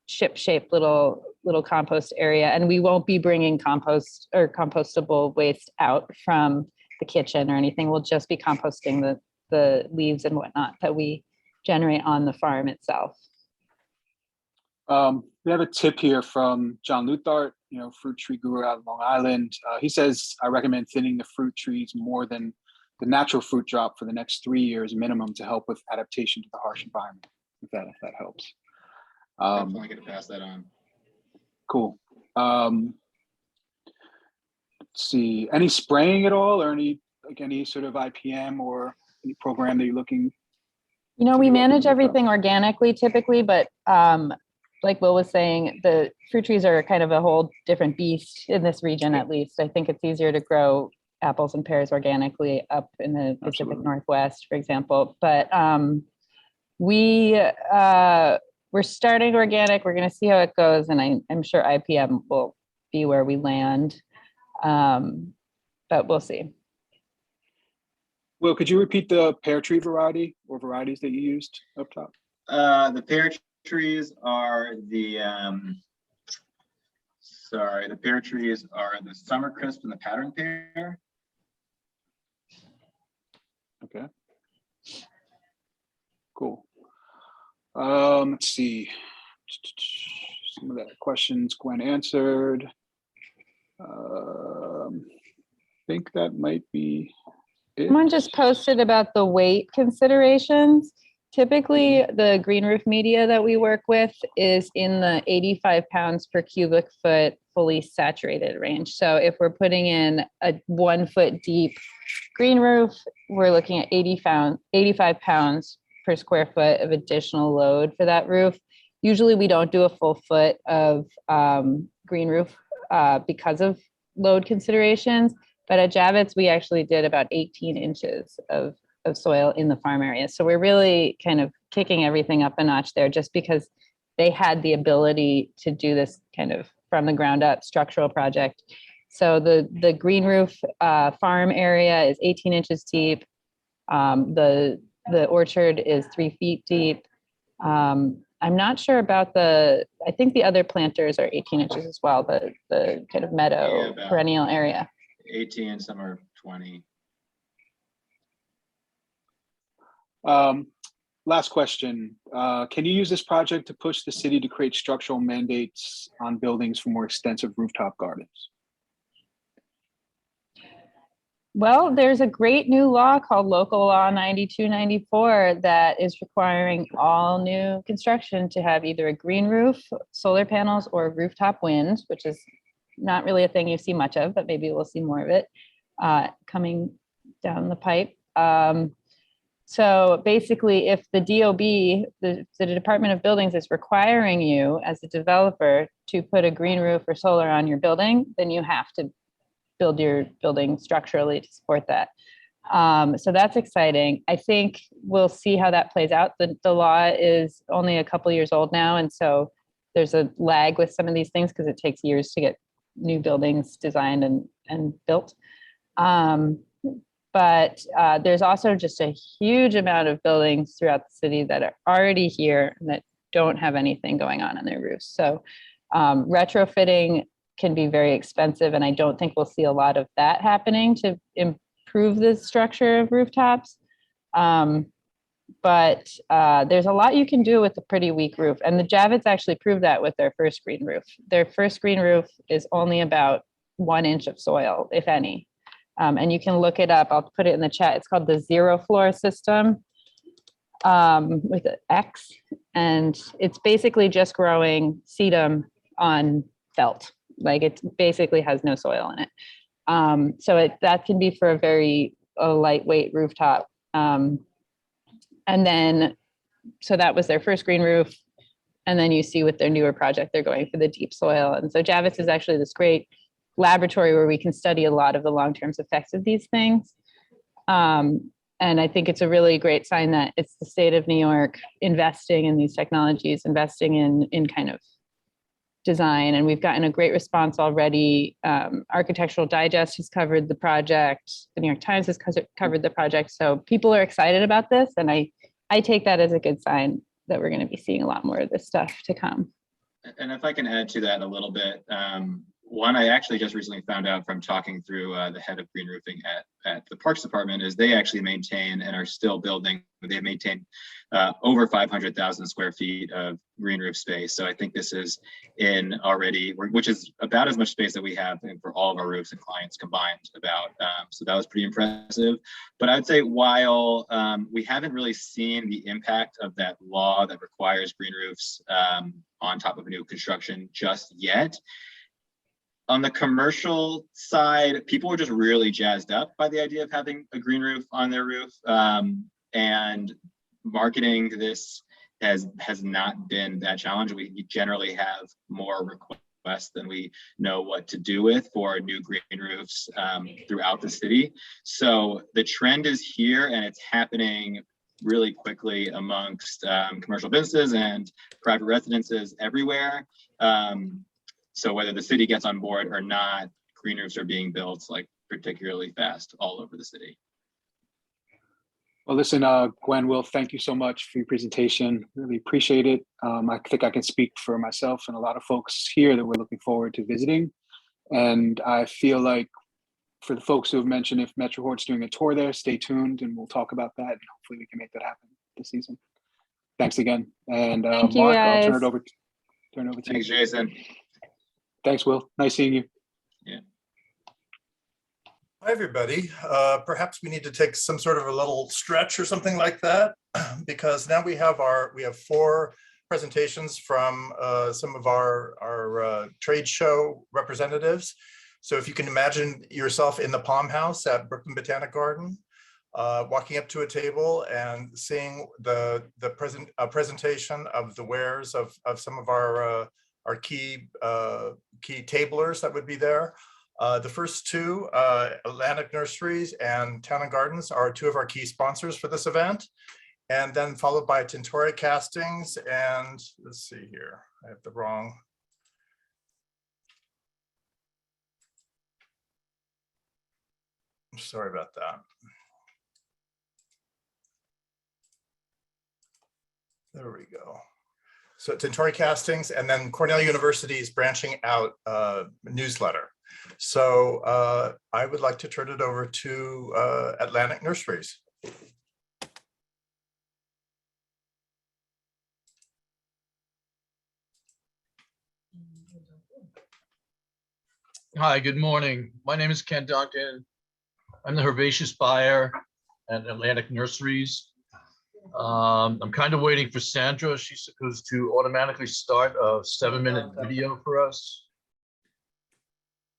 ship-shaped little compost area. And we won't be bringing compost or compostable waste out from the kitchen or anything. We'll just be composting the leaves and whatnot that we generate on the farm itself. We have a tip here from John Luthart, fruit tree guru out of Long Island. He says, I recommend thinning the fruit trees more than the natural fruit drop for the next 3 years minimum to help with adaptation to the harsh environment, if that helps. Definitely going to pass that on. Cool. Let's see, any spraying at all, or any sort of IPM or any program that you're looking? We manage everything organically typically, but like Will was saying, the fruit trees are kind of a whole different beast in this region, at least. I think it's easier to grow apples and pears organically up in the Pacific Northwest, for example. But we're starting organic. We're going to see how it goes, and I'm sure IPM will be where we land. But but we'll see. Will, could you repeat the pear tree variety or varieties that you used up top? The pear trees are the Summer Crisp and the Pattern Pear. Okay. Cool. Let's see. Some of the questions Gwen answered. I think that might be it. Someone just posted about the weight considerations. Typically, the green roof media that we work with is in the 85 pounds per cubic foot fully saturated range. So if we're putting in a 1 foot deep green roof, we're looking at 85 pounds per square foot of additional load for that roof. Usually we don't do a full foot of green roof because of load considerations, but at Javits, we actually did about 18 inches of soil in the farm area. So we're really kind of kicking everything up a notch there just because they had the ability to do this kind of from the ground up structural project. So the green roof farm area is 18 inches deep. The orchard is 3 feet deep. I'm not sure about I think the other planters are 18 inches as well, the kind of meadow perennial area. 18, some are 20. Last question. Can you use this project to push the city to create structural mandates on buildings for more extensive rooftop gardens? Well, there's a great new law called Local Law 9294 that is requiring all new construction to have either a green roof, solar panels, or rooftop wind, which is not really a thing you see much of, but maybe we'll see more of it coming down the pipe. So basically, if the DOB, the Department of Buildings, is requiring you as a developer to put a green roof or solar on your building, then you have to build your building structurally to support that. So that's exciting. I think we'll see how that plays out. The law is only a couple years old now, and so there's a lag with some of these things because it takes years to get new buildings designed and built. But there's also just a huge amount of buildings throughout the city that are already here and that don't have anything going on their roofs. So retrofitting can be very expensive, and I don't think we'll see a lot of that happening to improve the structure of rooftops. But there's a lot you can do with a pretty weak roof. And the Javits actually proved that with their first green roof. Their first green roof is only about 1 inch of soil, if any. And you can look it up. I'll put it in the chat. It's called the zero floor system with an X. And it's basically just growing sedum on felt. Like it basically has no soil in it. So that can be for a very lightweight rooftop. And then, so that was their first green roof. And then you see with their newer project, they're going for the deep soil. And so Javits is actually this great laboratory where we can study a lot of the long-term effects of these things. And I think it's a really great sign that it's the state of New York investing in these technologies, investing in kind of design. And we've gotten a great response already. Architectural Digest has covered the project. The New York Times has covered the project. So people are excited about this. And I take that as a good sign that we're going to be seeing a lot more of this stuff to come. And if I can add to that a little bit, one, I actually just recently found out from talking through the head of green roofing at the Parks Department is they actually maintain and are still building. They maintain over 500,000 square feet of green roof space. So I think this is in already, which is about as much space that we have for all of our roofs and clients combined about. So that was pretty impressive. But I'd say while we haven't really seen the impact of that law that requires green roofs on top of new construction just yet, on the commercial side, people were just really jazzed up by the idea of having a green roof on their roof. And marketing this has not been that challenging. We generally have more requests than we know what to do with for new green roofs throughout the city. So the trend is here and it's happening really quickly amongst commercial businesses and private residences everywhere. So whether the city gets on board or not, green roofs are being built like particularly fast all over the city. Well, listen, Gwen, Will, thank you so much for your presentation. Really appreciate it. I think I can speak for myself and a lot of folks here that we're looking forward to visiting. And I feel like for the folks who have mentioned if Metro Hort's doing a tour there, stay tuned and we'll talk about that. And hopefully we can make that happen this season. Thanks again. And Thank you, Mark, I'll turn guys. it over to Thanks, you. Jason. Thanks, Will. Nice seeing you. Yeah. Hi, everybody. Perhaps we need to take some sort of a little stretch or something like that, because now we have 4 presentations from some of our trade show representatives. So if you can imagine yourself in the Palm House at Brooklyn Botanic Garden, walking up to a table and seeing the presentation of the wares of some of our key tablers that would be there. The first 2, Atlantic Nurseries and Town and Gardens, are 2 of our key sponsors for this event. And then followed by Tintori Castings and, let's see here, I have the wrong. Sorry about that. There we go. So Tintori Castings, and then Cornell University's branching out newsletter. So I would like to turn it over to Atlantic Nurseries. Hi, good morning. My name is Ken Duncan. I'm the herbaceous buyer at Atlantic Nurseries. I'm kind of waiting for Sandra. She's supposed to automatically start a 7-minute video for us.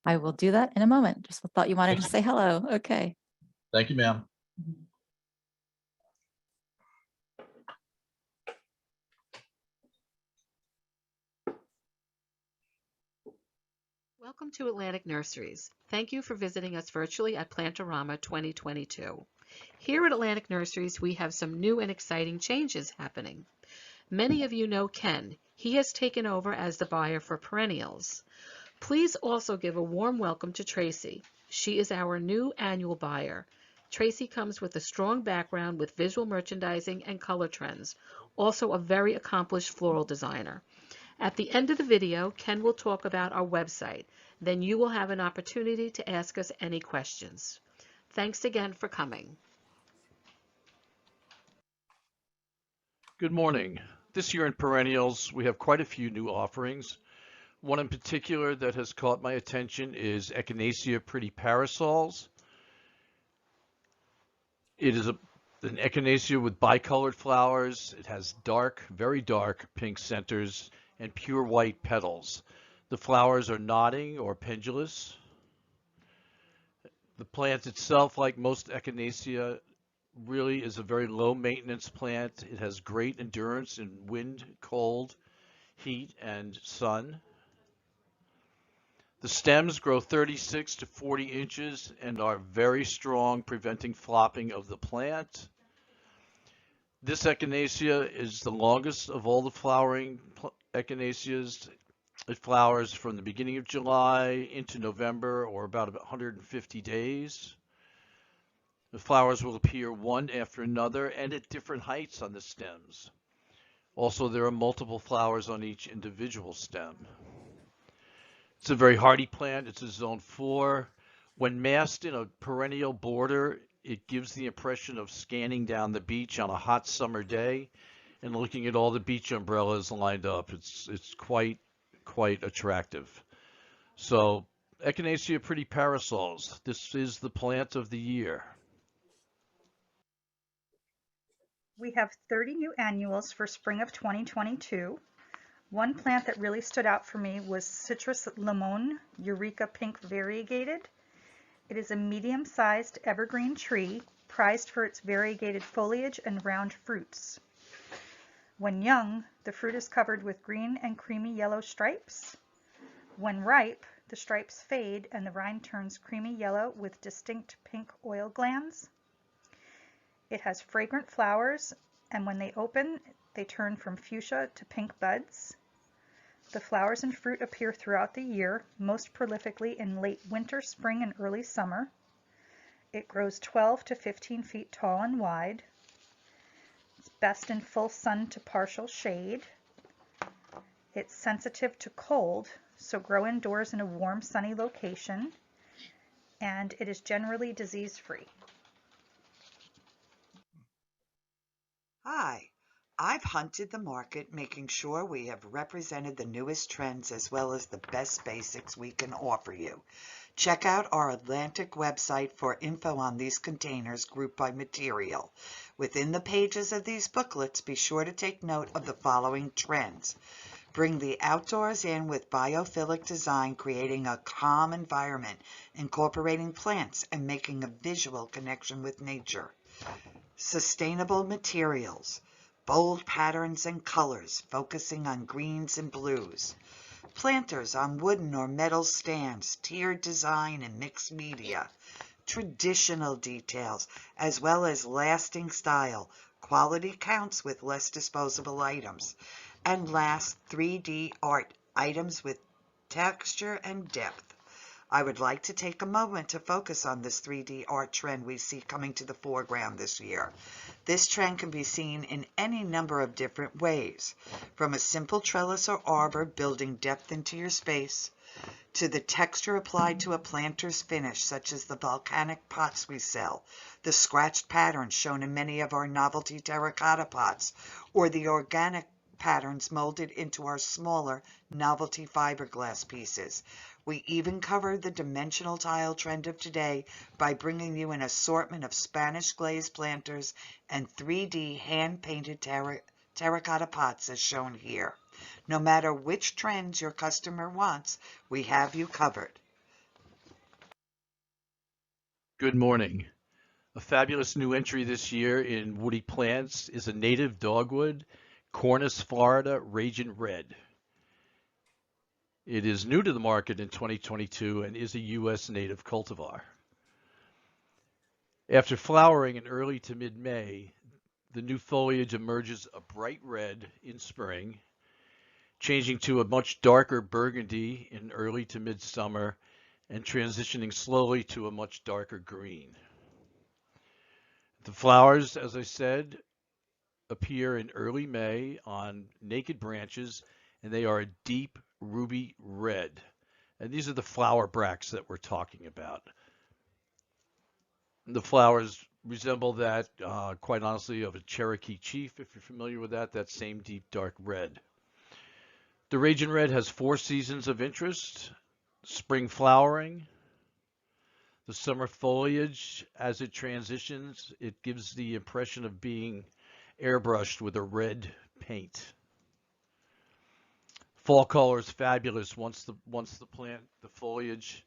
I will do that in a moment. Just thought you wanted to say hello. Okay. Thank you, ma'am. Welcome to Atlantic Nurseries. Thank you for visiting us virtually at Plant-O-Rama 2022. Here at Atlantic Nurseries, we have some new and exciting changes happening. Many of you know Ken. He has taken over as the buyer for perennials. Please also give a warm welcome to Tracy. She is our new annual buyer. Tracy comes with a strong background with visual merchandising and color trends, also a very accomplished floral designer. At the end of the video, Ken will talk about our website. Then you will have an opportunity to ask us any questions. Thanks again for coming. Good morning. This year in perennials, we have quite a few new offerings. One in particular that has caught my attention is Echinacea Pretty Parasols. It is an echinacea with bicolored flowers. It has dark, very dark pink centers and pure white petals. The flowers are nodding or pendulous. The plant itself, like most echinacea, really is a very low maintenance plant. It has great endurance in wind, cold, heat, and sun. The stems grow 36 to 40 inches and are very strong, preventing flopping of the plant. This echinacea is the longest of all the flowering echinaceas. It flowers from the beginning of July into November, or about 150 days. The flowers will appear one after another and at different heights on the stems. Also, there are multiple flowers on each individual stem. It's a very hardy plant. It's a zone 4. When massed in a perennial border, it gives the impression of scanning down the beach on a hot summer day and looking at all the beach umbrellas lined up. It's quite attractive. So, Echinacea Pretty Parasols. This is the plant of the year. We have 30 new annuals for spring of 2022. One plant that really stood out for me was Citrus Limon Eureka Pink Variegated. It is a medium-sized evergreen tree prized for its variegated foliage and round fruits. When young, the fruit is covered with green and creamy yellow stripes. When ripe, the stripes fade and the rind turns creamy yellow with distinct pink oil glands. It has fragrant flowers, and when they open, they turn from fuchsia to pink buds. The flowers and fruit appear throughout the year, most prolifically in late winter, spring, and early summer. It grows 12 to 15 feet tall and wide. It's best in full sun to partial shade. It's sensitive to cold, so grow indoors in a warm, sunny location. And it is generally disease-free. Hi, I've hunted the market, making sure we have represented the newest trends as well as the best basics we can offer you. Check out our Atlantic website for info on these containers grouped by material. Within the pages of these booklets, be sure to take note of the following trends. Bring the outdoors in with biophilic design, creating a calm environment, incorporating plants and making a visual connection with nature. Sustainable materials, bold patterns and colors, focusing on greens and blues. Planters on wooden or metal stands, tiered design and mixed media. Traditional details, as well as lasting style. Quality counts with less disposable items. And last, 3D art, items with texture and depth. I would like to take a moment to focus on this 3D art trend we see coming to the foreground this year. This trend can be seen in any number of different ways, from a simple trellis or arbor building depth into your space, to the texture applied to a planter's finish, such as the volcanic pots we sell, the scratched patterns shown in many of our novelty terracotta pots, or the organic patterns molded into our smaller novelty fiberglass pieces. We even covered the dimensional tile trend of today by bringing you an assortment of Spanish glazed planters and 3D hand-painted terracotta pots as shown here. No matter which trends your customer wants, we have you covered. Good morning. A fabulous new entry this year in woody plants is a native dogwood, Cornus Florida Raging Red. It is new to the market in 2022 and is a U.S. native cultivar. After flowering in early to mid-May, the new foliage emerges a bright red in spring, changing to a much darker burgundy in early to midsummer, and transitioning slowly to a much darker green. The flowers, as I said, appear in early May on naked branches, and they are a deep ruby red. And these are the flower bracts that we're talking about. The flowers resemble that, quite honestly, of a Cherokee chief, if you're familiar with that same deep dark red. The Raging Red has 4 seasons of interest: spring flowering, the summer foliage. As it transitions, it gives the impression of being airbrushed with a red paint. Fall color is fabulous once the foliage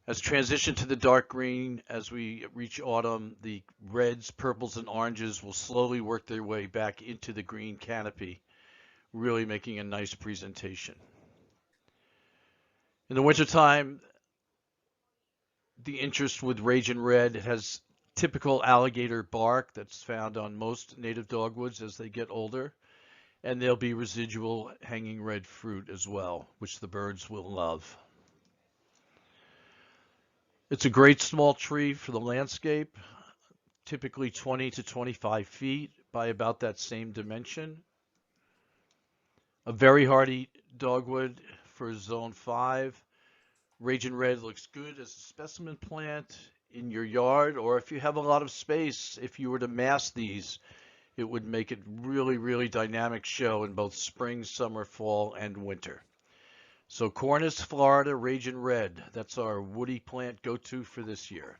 has transitioned to the dark green. As we reach autumn, the reds, purples, and oranges will slowly work their way back into the green canopy, really making a nice presentation. In the wintertime, the interest with Raging Red has typical alligator bark that's found on most native dogwoods as they get older. And there'll be residual hanging red fruit as well, which the birds will love. It's a great small tree for the landscape, typically 20 to 25 feet by about that same dimension. A very hardy dogwood for zone 5. Raging Red looks good as a specimen plant in your yard, or if you have a lot of space, if you were to mass these, it would make it really, really dynamic show in both spring, summer, fall, and winter. So Cornus Florida Raging Red, that's our woody plant go-to for this year.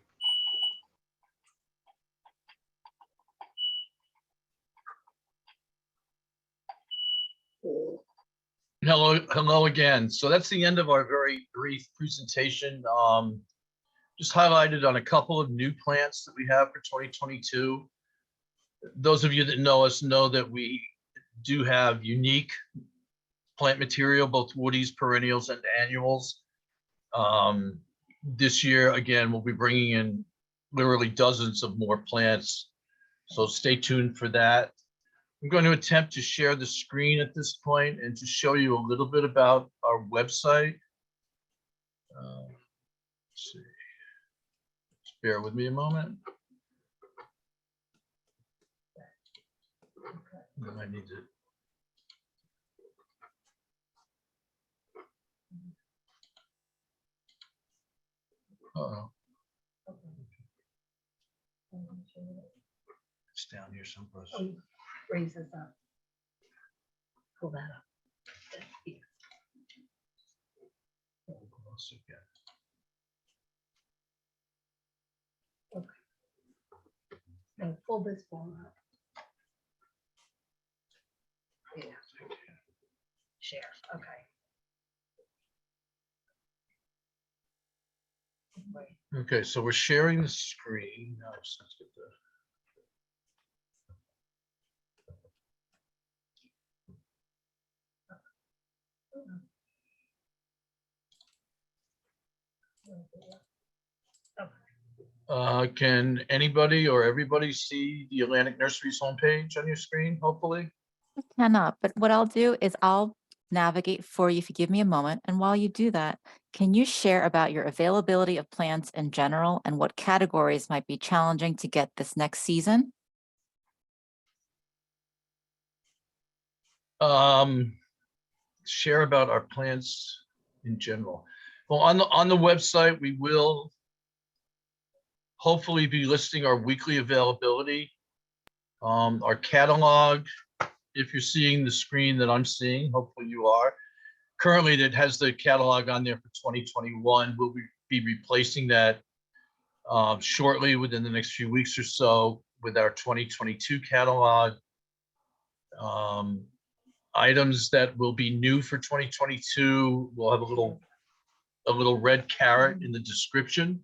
Hello again. So that's the end of our very brief presentation. Just highlighted on a couple of new plants that we have for 2022. Those of you that know us know that we do have unique plant material, both woodies, perennials, and annuals. This year, again, we'll be bringing in literally dozens of more plants. So stay tuned for that. I'm going to attempt to share the screen at this point and to show you a little bit about our website. Let's see. Just bear with me a moment. I need to. Uh-oh. It's down here someplace. Oh, raise this up. Pull that up. Close again. Okay. No, pull this one up. Yeah. Share. Okay. Right. Okay, so we're sharing the screen. Now let's get the. Can anybody or everybody see the Atlantic Nurseries homepage on your screen, hopefully? I cannot, but what I'll do is I'll navigate for you if you give me a moment. And while you do that, can you share about your availability of plants in general and what categories might be challenging to get this next season? Share about our plants in general. Well, on the website, we will hopefully be listing our weekly availability, our catalog. If you're seeing the screen that I'm seeing, hopefully you are. Currently, that has the catalog on there for 2021. We'll be replacing that shortly within the next few weeks or so with our 2022 catalog. Items that will be new for 2022 will have a little red caret in the description,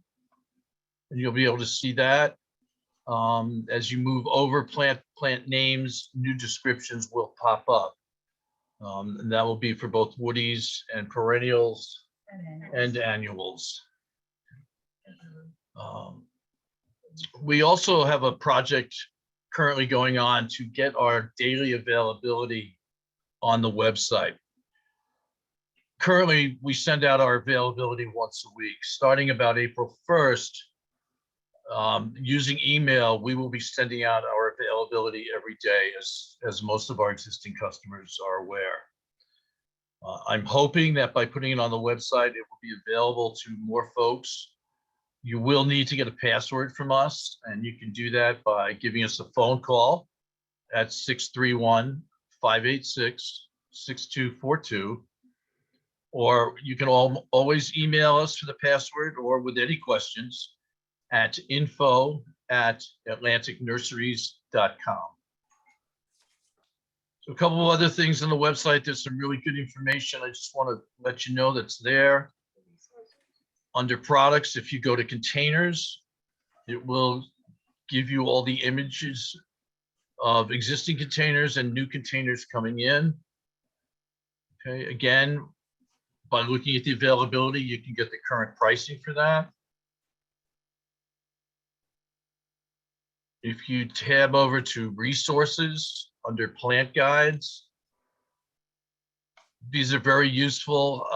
and you'll be able to see that. As you move over plant names, new descriptions will pop up. And that will be for both woodies and perennials and annuals. We also have a project currently going on to get our daily availability on the website. Currently, we send out our availability once a week. Starting about April 1st, using email, we will be sending out our availability every day, as most of our existing customers are aware. I'm hoping that by putting it on the website, it will be available to more folks. You will need to get a password from us, and you can do that by giving us a phone call at 631-586-6242. Or you can always email us for the password or with any questions at info@atlanticnurseries.com. So a couple of other things on the website. There's some really good information. I just want to let you know that's there. Under products, if you go to containers, it will give you all the images of existing containers and new containers coming in. Okay, again, by looking at the availability, you can get the current pricing for that. If you tab over to resources under plant guides, these are very useful.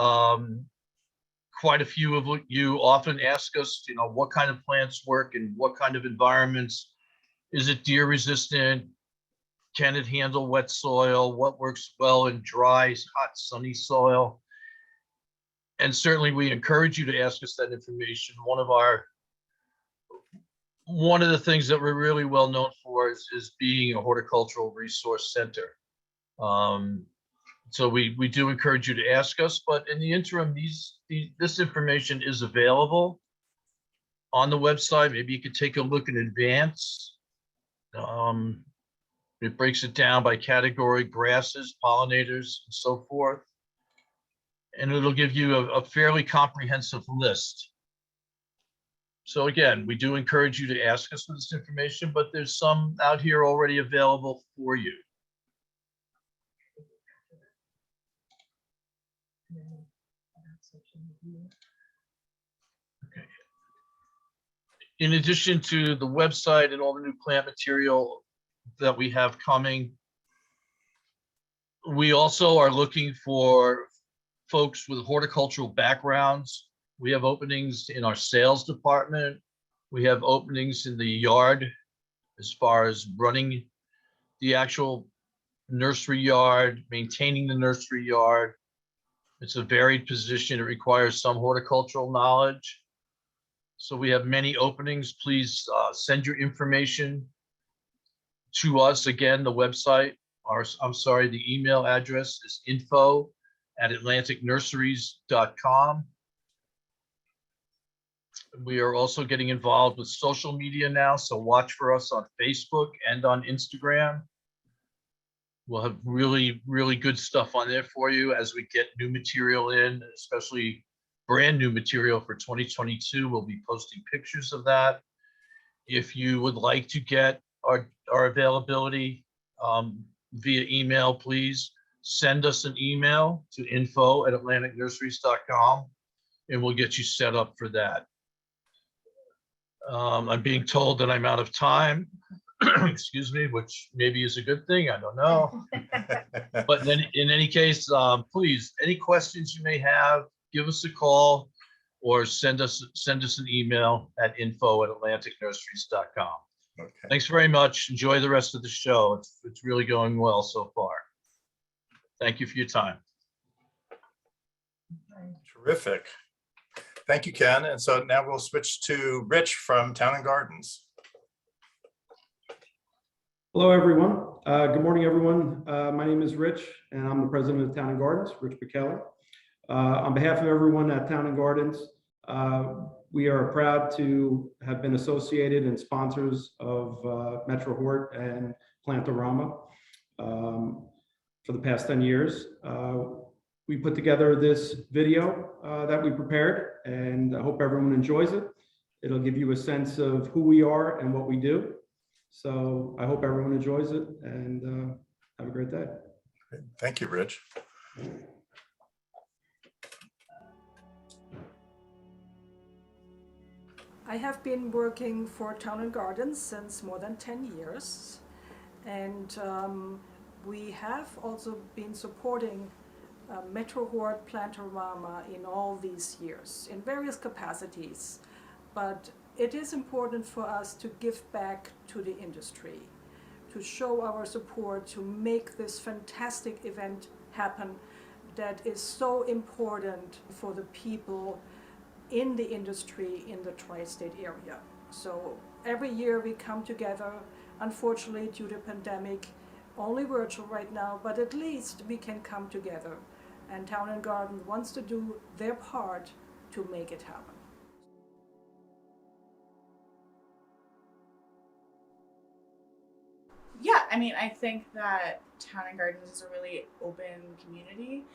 Quite a few of you often ask us, what kind of plants work in what kind of environments? Is it deer resistant? Can it handle wet soil? What works well in dry, hot, sunny soil? And certainly we encourage you to ask us that information. One of the things that we're really well known for is being a horticultural resource center. So we do encourage you to ask us, but in the interim, this information is available on the website. Maybe you could take a look in advance. It breaks it down by category: grasses, pollinators, and so forth. And it'll give you a fairly comprehensive list. So again, we do encourage you to ask us for this information, but there's some out here already available for you. Okay. In addition to the website and all the new plant material that we have coming, We also are looking for folks with horticultural backgrounds. We have openings in our sales department. We have openings in the yard as far as running the actual nursery yard, maintaining the nursery yard. It's a varied position. It requires some horticultural knowledge. So we have many openings. Please send your information to us. Again, the website, the email address is info@atlanticnurseries.com. We are also getting involved with social media now, so watch for us on Facebook and on Instagram. We'll have really, really good stuff on there for you as we get new material in, especially brand new material for 2022. We'll be posting pictures of that. If you would like to get our availability via email, please send us an email to info@atlanticnurseries.com and we'll get you set up for that. I'm being told that I'm out of time, excuse me, which maybe is a good thing. I don't know. But then in any case, please, any questions you may have, give us a call or send us an email at info@atlanticnurseries.com. Okay. Thanks very much. Enjoy the rest of the show. It's really going well so far. Thank you for your time. Terrific. Thank you, Ken. And so now we'll switch to Rich from Town and Gardens. Hello, everyone. Good morning, everyone. My name is Rich, and I'm the president of Town and Gardens, Rich McKellar. On behalf of everyone at Town and Gardens, we are proud to have been associated and sponsors of Metro Hort and Plant O Rama for the past 10 years. We put together this video that we prepared, and I hope everyone enjoys it. It'll give you a sense of who we are and what we do. So I hope everyone enjoys it, and have a great day. Thank you, Rich. I have been working for Town and Gardens since more than 10 years, and we have also been supporting Metro Hort, Plant O Rama in all these years in various capacities. But it is important for us to give back to the industry, to show our support, to make this fantastic event happen that is so important for the people in the industry in the tri-state area. So every year we come together, unfortunately due to pandemic, only virtual right now, but at least we can come together. And Town and Garden wants to do their part to make it happen. Yeah, I mean, I think that Town and Gardens is a really open community,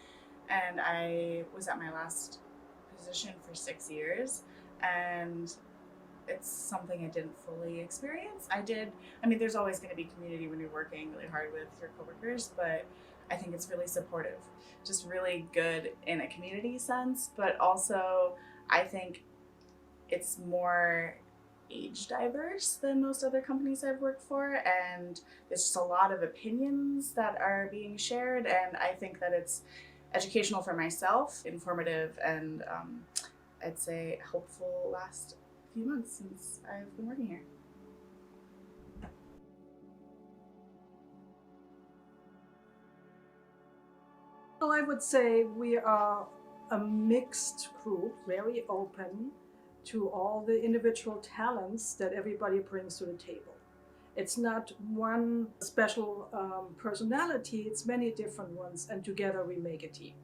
and I was at my last position for 6 years, and it's something I didn't fully experience. I mean, there's always going to be community when you're working really hard with your coworkers, but I think it's really supportive, just really good in a community sense, but also I think it's more age diverse than most other companies I've worked for, and there's just a lot of opinions that are being shared, and I think that it's educational for myself, informative, and I'd say helpful last few months since I've been working here. Well, I would say we are a mixed group, very open to all the individual talents that everybody brings to the table. It's not one special personality, it's many different ones, and together we make a team.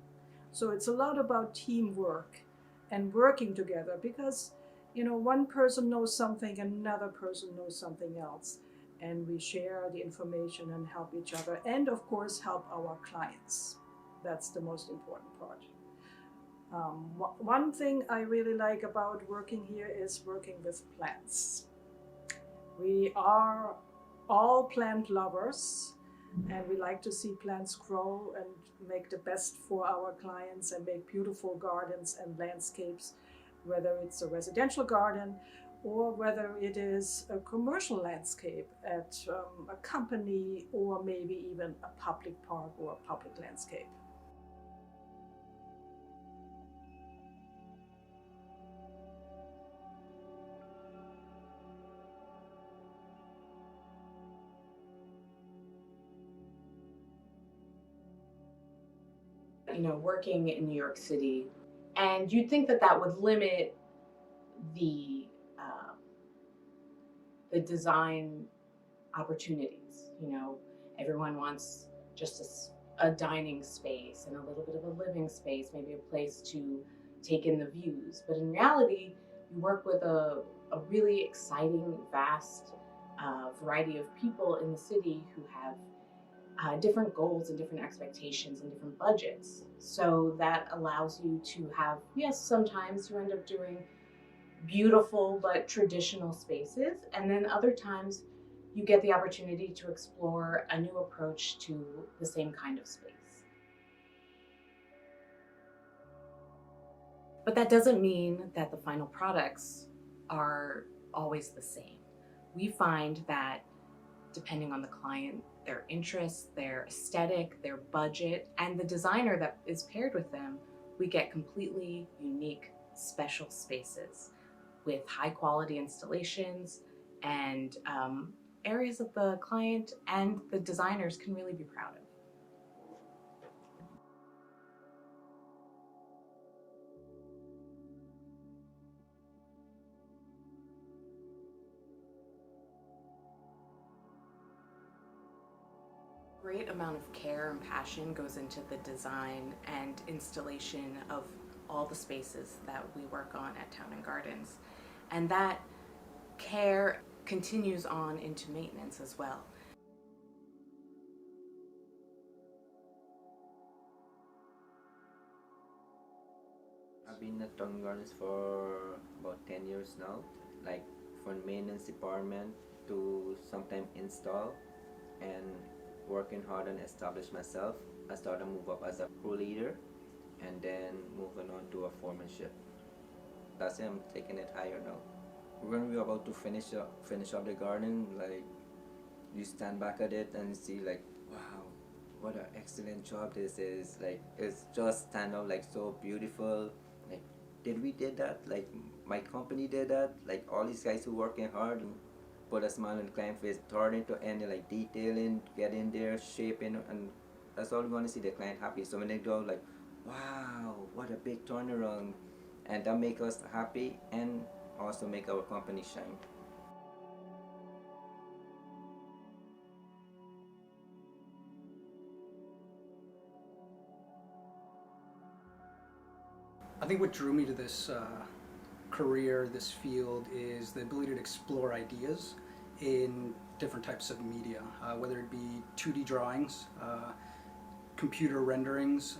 So it's a lot about teamwork and working together, because one person knows something, another person knows something else, and we share the information and help each other, and of course help our clients. That's the most important part. One thing I really like about working here is working with plants. We are all plant lovers, and we like to see plants grow and make the best for our clients and make beautiful gardens and landscapes, whether it's a residential garden or whether it is a commercial landscape at a company or maybe even a public park or a public landscape. You know, working in New York City, and you'd think that that would limit the um, the design opportunities. You know, everyone wants just a dining space and a little bit of a living space, maybe a place to take in the views. But in reality, you work with a really exciting, vast variety of people in the city who have different goals and different expectations and different budgets. So that allows you to have, yes, sometimes you end up doing beautiful but traditional spaces, and then other times you get the opportunity to explore a new approach to the same kind of space. But that doesn't mean that the final products are always the same. We find that depending on the client, their interests, their aesthetic, their budget, and the designer that is paired with them, we get completely unique, special spaces with high quality installations and areas that the client and the designers can really be proud of. Great amount of care and passion goes into the design and installation of all the spaces that we work on at Town and Gardens. And that care continues on into maintenance as well. I've been at Town Gardens for about 10 years now, like from maintenance department to sometime install, and working hard and establish myself. I started to move up as a crew leader and then moving on to a foremanship. That's it, I'm taking it higher now. When we're about to finish up the garden, like you stand back at it and see like, wow, what an excellent job this is. Like it's just stand out like so beautiful. Like did that? Like my company did that? Like all these guys who working hard and put a smile on the client face, starting to end like detailing, get in there, shaping, and that's all we want to see, the client happy. So when they go like, wow, what a big turnaround, and that make us happy and also make our company shine. I think what drew me to this career, this field, is the ability to explore ideas in different types of media, whether it be 2D drawings, computer renderings,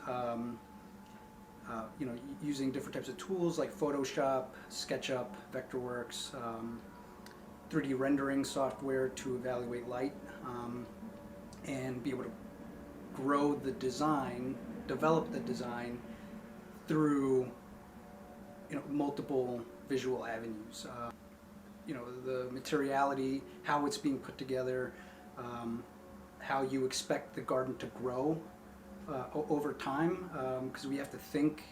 you know, using different types of tools like Photoshop, SketchUp, Vectorworks, 3D rendering software to evaluate light, and be able to grow the design, develop the design through, you know, multiple visual avenues. You know, the materiality, how it's being put together, how you expect the garden to grow over time, because we have to think,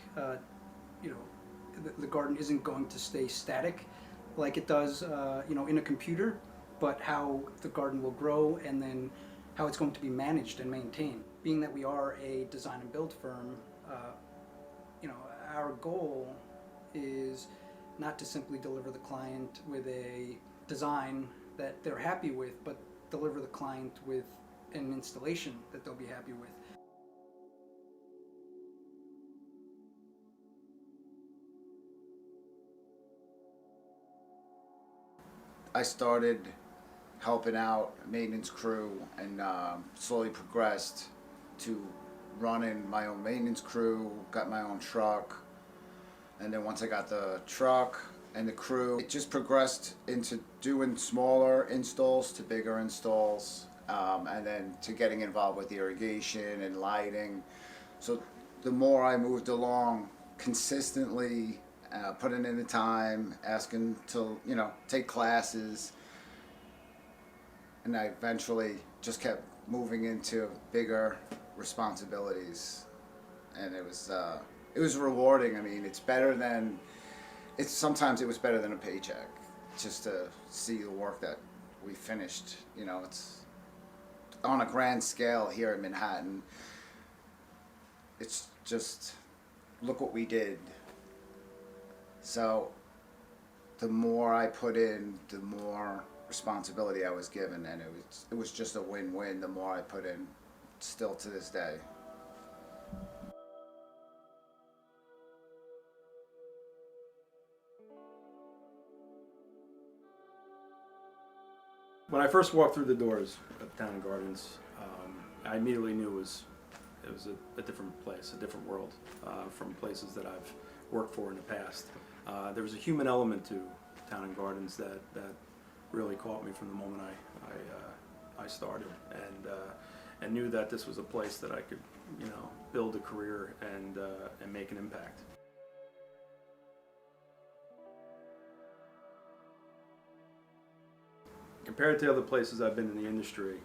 you know, the garden isn't going to stay static like it does, you know, in a computer, but how the garden will grow and then how it's going to be managed and maintained. Being that we are a design and build firm, you know, our goal is not to simply deliver the client with a design that they're happy with, but deliver the client with an installation that they'll be happy with. I started helping out maintenance crew and slowly progressed to running my own maintenance crew, got my own truck, and then once I got the truck and the crew, it just progressed into doing smaller installs to bigger installs, and then to getting involved with irrigation and lighting. So the more I moved along consistently putting in the time, asking to, take classes. And I eventually just kept moving into bigger responsibilities. And it was rewarding. I mean, sometimes it was better than a paycheck just to see the work that we finished. It's on a grand scale here in Manhattan. It's just, look what we did. So the more I put in, the more responsibility I was given, and it was just a win-win the more I put in, still to this day. When I first walked through the doors of Town and Gardens, I immediately knew it was a different place, a different world from places that I've worked for in the past. There was a human element to Town and Gardens that really caught me from the moment I started, and knew that this was a place that I could, build a career and make an impact. Compared to other places I've been in the industry,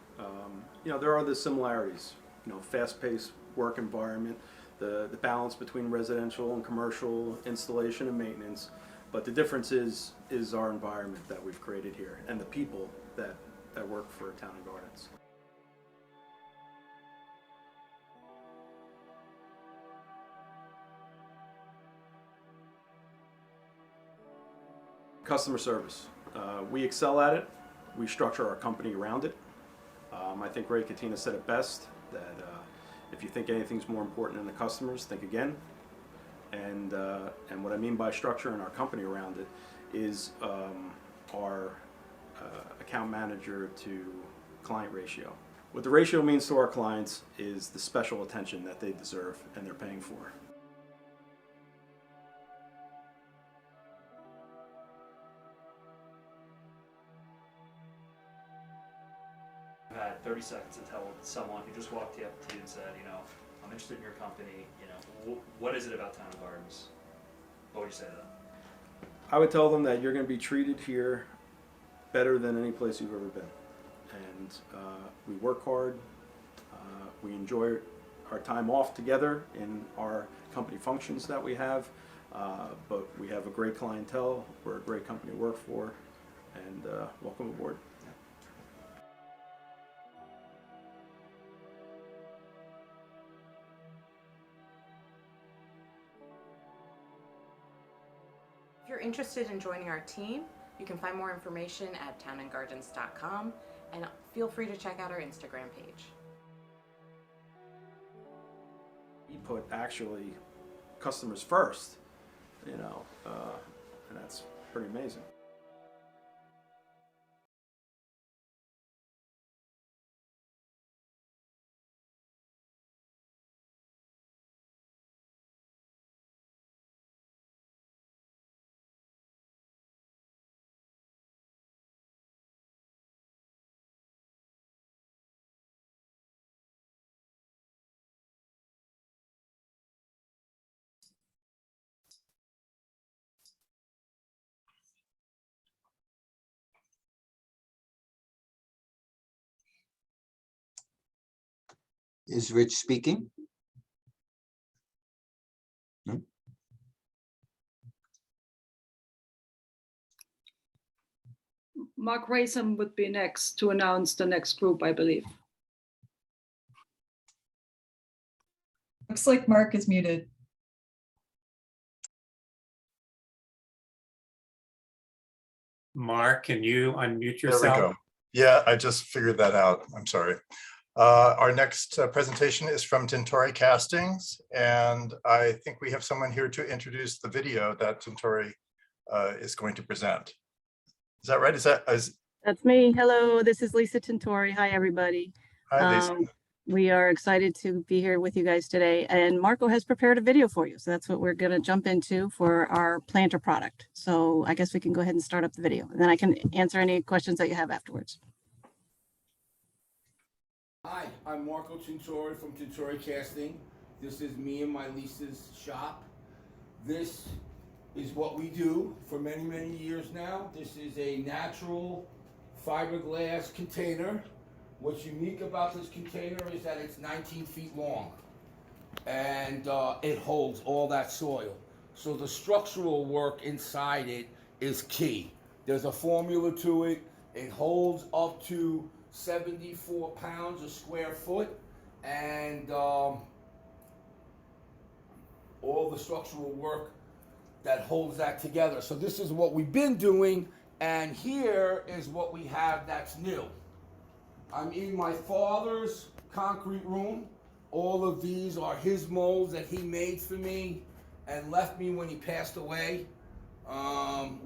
there are the similarities. Fast-paced work environment, the balance between residential and commercial installation and maintenance. But the difference is our environment that we've created here and the people that work for Town and Gardens. Customer service. We excel at it. We structure our company around it. I think Ray Katina said it best, that if you think anything's more important than the customers, think again. And what I mean by structuring our company around it is our account manager to client ratio. What the ratio means to our clients is the special attention that they deserve and they're paying for. You had 30 seconds to tell someone who just walked up to you and said, I'm interested in your company, what is it about Town and Gardens? What would you say to them? I would tell them that you're going to be treated here better than any place you've ever been. And we work hard, we enjoy our time off together in our company functions that we have, but we have a great clientele, we're a great company to work for, and welcome aboard. If you're interested in joining our team, you can find more information at townandgardens.com, and feel free to check out our Instagram page. We put actually customers first, and that's pretty amazing. Is Rich speaking? No? Mark Rayson would be next to announce the next group, I believe. Looks like Mark is muted. Mark, can you unmute yourself? There we go. Yeah, I just figured that out. I'm sorry. Our next presentation is from Tintori Castings, and I think we have someone here to introduce the video that Tintori is going to present. Is that right? That's me. Hello, this is Lisa Tintori. Hi, everybody. Hi, Lisa. We are excited to be here with you guys today, and Marco has prepared a video for you. So that's what we're going to jump into for our planter product. So I guess we can go ahead and start up the video, and then I can answer any questions that you have afterwards. Hi, I'm Marco Tintori from Tintori Casting. This is me and my Lisa's shop. This is what we do for many, many years now. This is a natural fiberglass container. What's unique about this container is that it's 19 feet long, and it holds all that soil. So the structural work inside it is key. There's a formula to it. It holds up to 74 pounds a square foot, and all the structural work that holds that together. So this is what we've been doing, and here is what we have that's new. I'm in my father's concrete room. All of these are his molds that he made for me and left me when he passed away.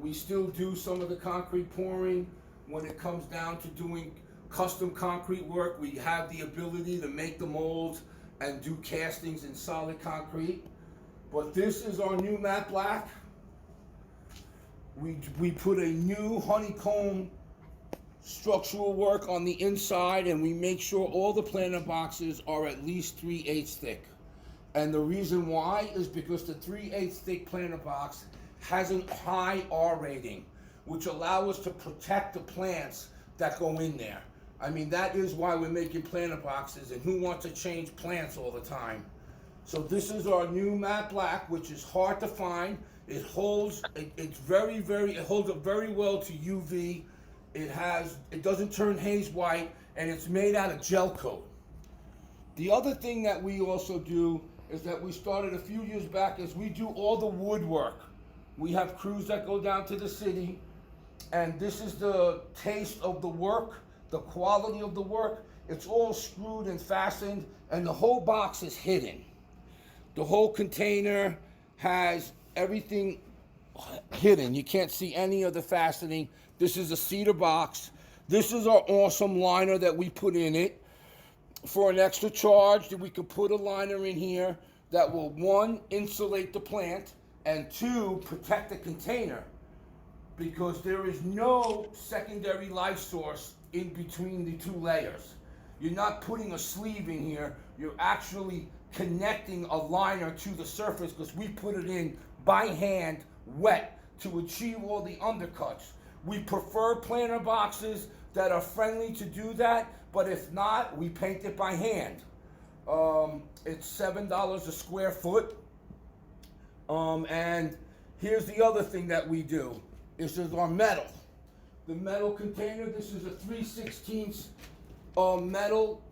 We still do some of the concrete pouring. When it comes down to doing custom concrete work, we have the ability to make the molds and do castings in solid concrete. But this is our new matte black. We put a new honeycomb structural work on the inside, and we make sure all the planter boxes are at least 3/8 thick. And the reason why is because the 3/8 thick planter box has a high R rating, which allows us to protect the plants that go in there. I mean, that is why we're making planter boxes, and who wants to change plants all the time? So this is our new matte black, which is hard to find. It holds, it holds up very well to UV. It doesn't turn haze white, and it's made out of gel coat. The other thing that we also do is that we started a few years back is we do all the woodwork. We have crews that go down to the city, and this is the taste of the work, the quality of the work. It's all screwed and fastened, and the whole box is hidden. The whole container has everything hidden. You can't see any of the fastening. This is a cedar box. This is our awesome liner that we put in it. For an extra charge, we can put a liner in here that will, one, insulate the plant, and two, protect the container, because there is no secondary life source in between the two layers. You're not putting a sleeve in here. You're actually connecting a liner to the surface, because we put it in by hand, wet, to achieve all the undercuts. We prefer planter boxes that are friendly to do that, but if not, we paint it by hand. It's $7 a square foot. And here's the other thing that we do. This is our metal. The metal container, this is a 3/16 metal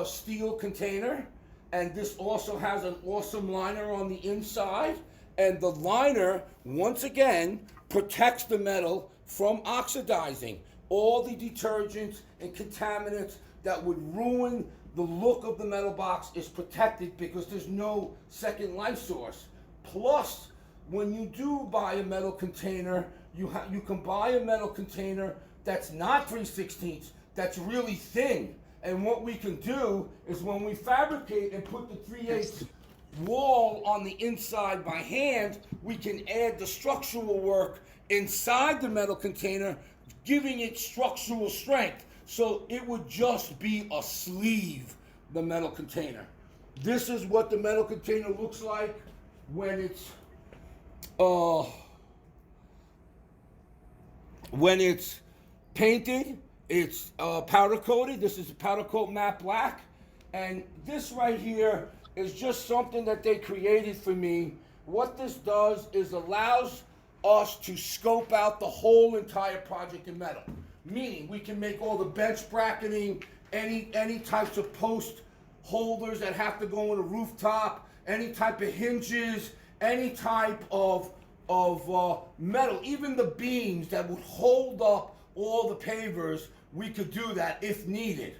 steel container. And this also has an awesome liner on the inside. And the liner, once again, protects the metal from oxidizing. All the detergents and contaminants that would ruin the look of the metal box is protected because there's no second life source. Plus, when you do buy a metal container, you can buy a metal container that's not 3/16, that's really thin. And what we can do is when we fabricate and put the 3/8 wall on the inside by hand, we can add the structural work inside the metal container, giving it structural strength. So it would just be a sleeve, the metal container. This is what the metal container looks like when it's painted. It's powder coated. This is a powder coat matte black. And this right here is just something that they created for me. What this does is allows us to scope out the whole entire project in metal. Meaning we can make all the bench bracketing, any types of post holders that have to go on a rooftop, any type of hinges, any type of metal, even the beams that would hold up all the pavers, we could do that if needed.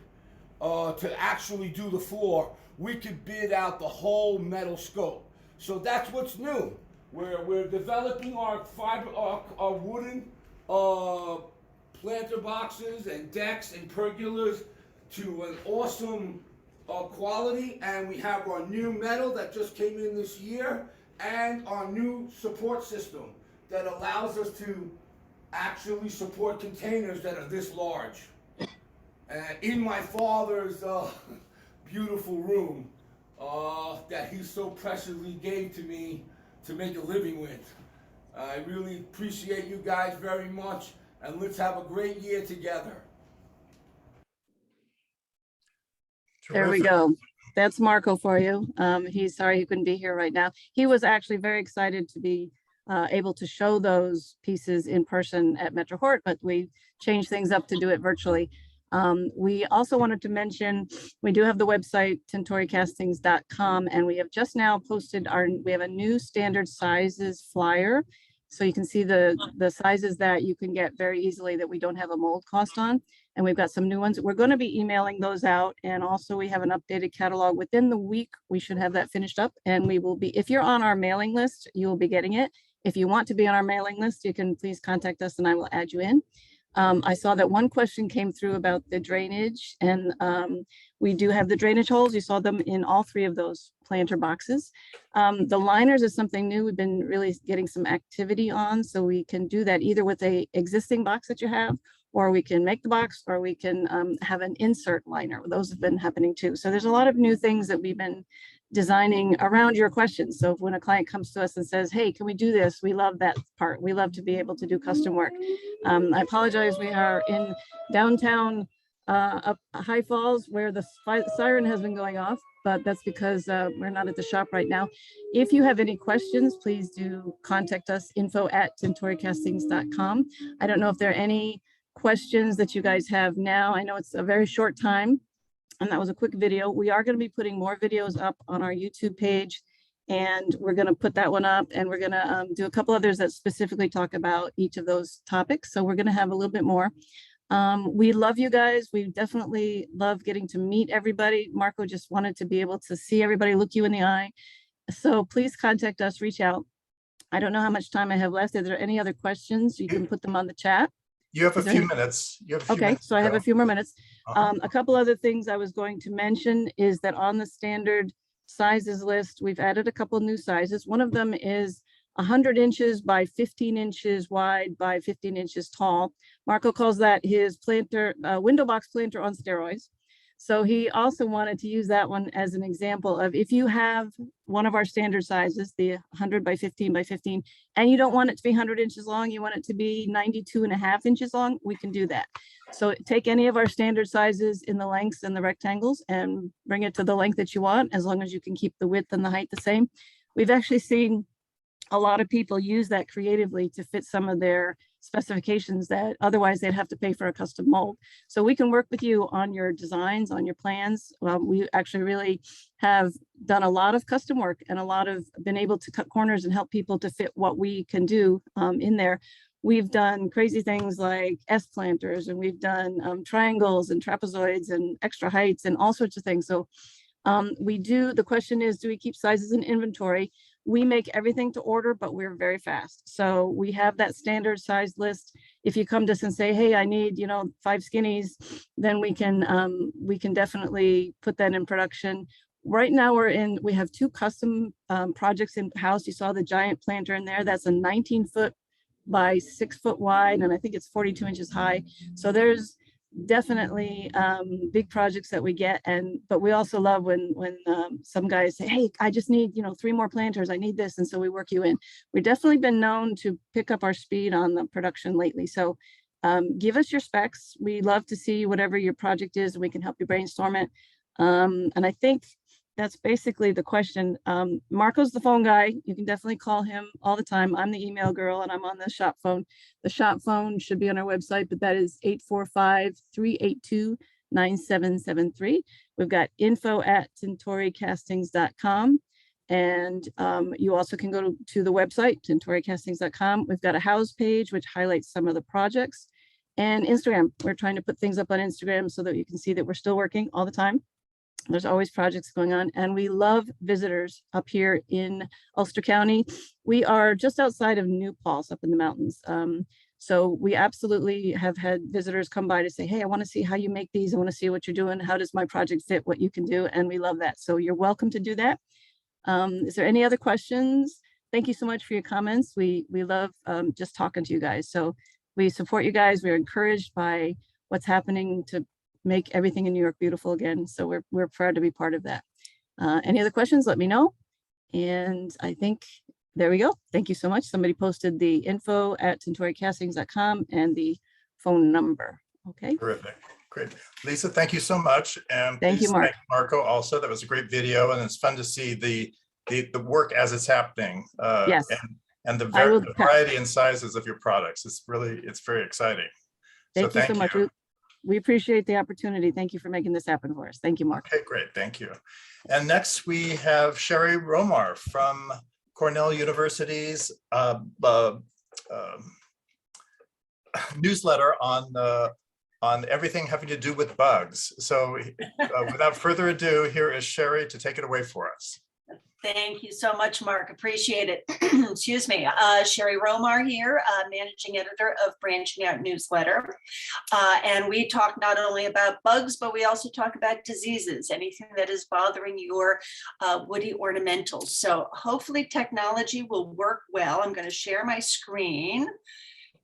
To actually do the floor, we could bid out the whole metal scope. So that's what's new. We're developing our wooden planter boxes and decks and pergolas to an awesome quality, and we have our new metal that just came in this year, and our new support system that allows us to actually support containers that are this large. In my father's beautiful room that he so preciously gave to me to make a living with. I really appreciate you guys very much, and let's have a great year together. There we go. That's Marco for you. He's sorry he couldn't be here right now. He was actually very excited to be able to show those pieces in person at Metro Hort, but we changed things up to do it virtually. We also wanted to mention, we do have the website tintoricastings.com, and we have just now posted we have a new standard sizes flyer. So you can see the sizes that you can get very easily that we don't have a mold cost on. And we've got some new ones. We're going to be emailing those out. And also we have an updated catalog within the week. We should have that finished up, and we will be, if you're on our mailing list, you will be getting it. If you want to be on our mailing list, you can please contact us and I will add you in. I saw that one question came through about the drainage, and we do have the drainage holes. You saw them in all 3 of those planter boxes. The liners is something new. We've been really getting some activity on, so we can do that either with a existing box that you have, or we can make the box, or we can have an insert liner. Those have been happening too. So there's a lot of new things that we've been designing around your questions. So when a client comes to us and says, hey, can we do this? We love that part. We love to be able to do custom work. I apologize, we are in downtown up High Falls where the siren has been going off, but that's because we're not at the shop right now. If you have any questions, please do contact us, info@tintoricastings.com. I don't know if there are any questions that you guys have now. I know it's a very short time, and that was a quick video. We are going to be putting more videos up on our YouTube page, and we're going to put that one up, and we're going to do a couple others that specifically talk about each of those topics. So we're going to have a little bit more. We love you guys. We definitely love getting to meet everybody. Marco just wanted to be able to see everybody, look you in the eye. So please contact us, reach out. I don't know how much time I have left. Are there any other questions? You can put them on the chat. You have a few minutes. Okay, so I have a few more minutes. A couple other things I was going to mention is that on the standard sizes list, we've added a couple new sizes. One of them is 100 inches by 15 inches wide by 15 inches tall. Marco calls that his planter, window box planter on steroids. So he also wanted to use that one as an example of, if you have one of our standard sizes, the 100 by 15 by 15, and you don't want it to be 100 inches long, you want it to be 92.5 inches long, we can do that. So take any of our standard sizes in the lengths and the rectangles and bring it to the length that you want, as long as you can keep the width and the height the same. We've actually seen a lot of people use that creatively to fit some of their specifications that otherwise they'd have to pay for a custom mold. So we can work with you on your designs, on your plans. We actually really have done a lot of custom work and a lot of been able to cut corners and help people to fit what we can do in there. We've done crazy things like S planters, and we've done triangles and trapezoids and extra heights and all sorts of things. So the question is, do we keep sizes in inventory? We make everything to order, but we're very fast. So we have that standard size list. If you come to us and say, hey, I need, 5 skinnies, then we can definitely put that in production. Right now we have 2 custom projects in house. You saw the giant planter in there. That's a 19-foot by 6 foot wide, and I think it's 42 inches high. So there's definitely big projects that we get, but we also love when some guys say, hey, I just need 3 more planters, I need this, and so we work you in. We've definitely been known to pick up our speed on the production lately. So give us your specs. We love to see whatever your project is, and we can help you brainstorm it. And I think that's basically the question. Marco's the phone guy. You can definitely call him all the time. I'm the email girl, and I'm on the shop phone. The shop phone should be on our website, but that is 845-382-9773. We've got info@tintoricastings.com. And you also can go to the website, tintoricastings.com. We've got a house page, which highlights some of the projects, and Instagram. We're trying to put things up on Instagram so that you can see that we're still working all the time. There's always projects going on, and we love visitors up here in Ulster County. We are just outside of New Paltz up in the mountains. So we absolutely have had visitors come by to say, hey, I want to see how you make these. I want to see what you're doing. How does my project fit what you can do? And we love that. So you're welcome to do that. Is there any other questions? Thank you so much for your comments. We love just talking to you guys. So we support you guys. We're encouraged by what's happening to make everything in New York beautiful again. So we're proud to be part of that. Any other questions? Let me know. And I think There we go. Thank you so much. Somebody posted the info at tintoricastings.com and the phone number. Okay. Terrific. Great. Lisa, thank you so much. And Thank you, please Mark. thank Marco also. That was a great video, and it's fun to see the work as it's happening. Yes. And the I will- the variety and sizes of your products. It's very exciting. Thank you so much. We appreciate the opportunity. Thank you for making this happen for us. Thank you, Mark. Okay, great. Thank you. And next we have Sherry Romar from Cornell University's newsletter on everything having to do with bugs. So without further ado, here is Sherry to take it away for us. Thank you so much, Mark. Appreciate it. Excuse me. Sherry Romar here, managing editor of Branching Out newsletter. And we talk not only about bugs, but we also talk about diseases, anything that is bothering your woody ornamentals. So hopefully technology will work well. I'm going to share my screen.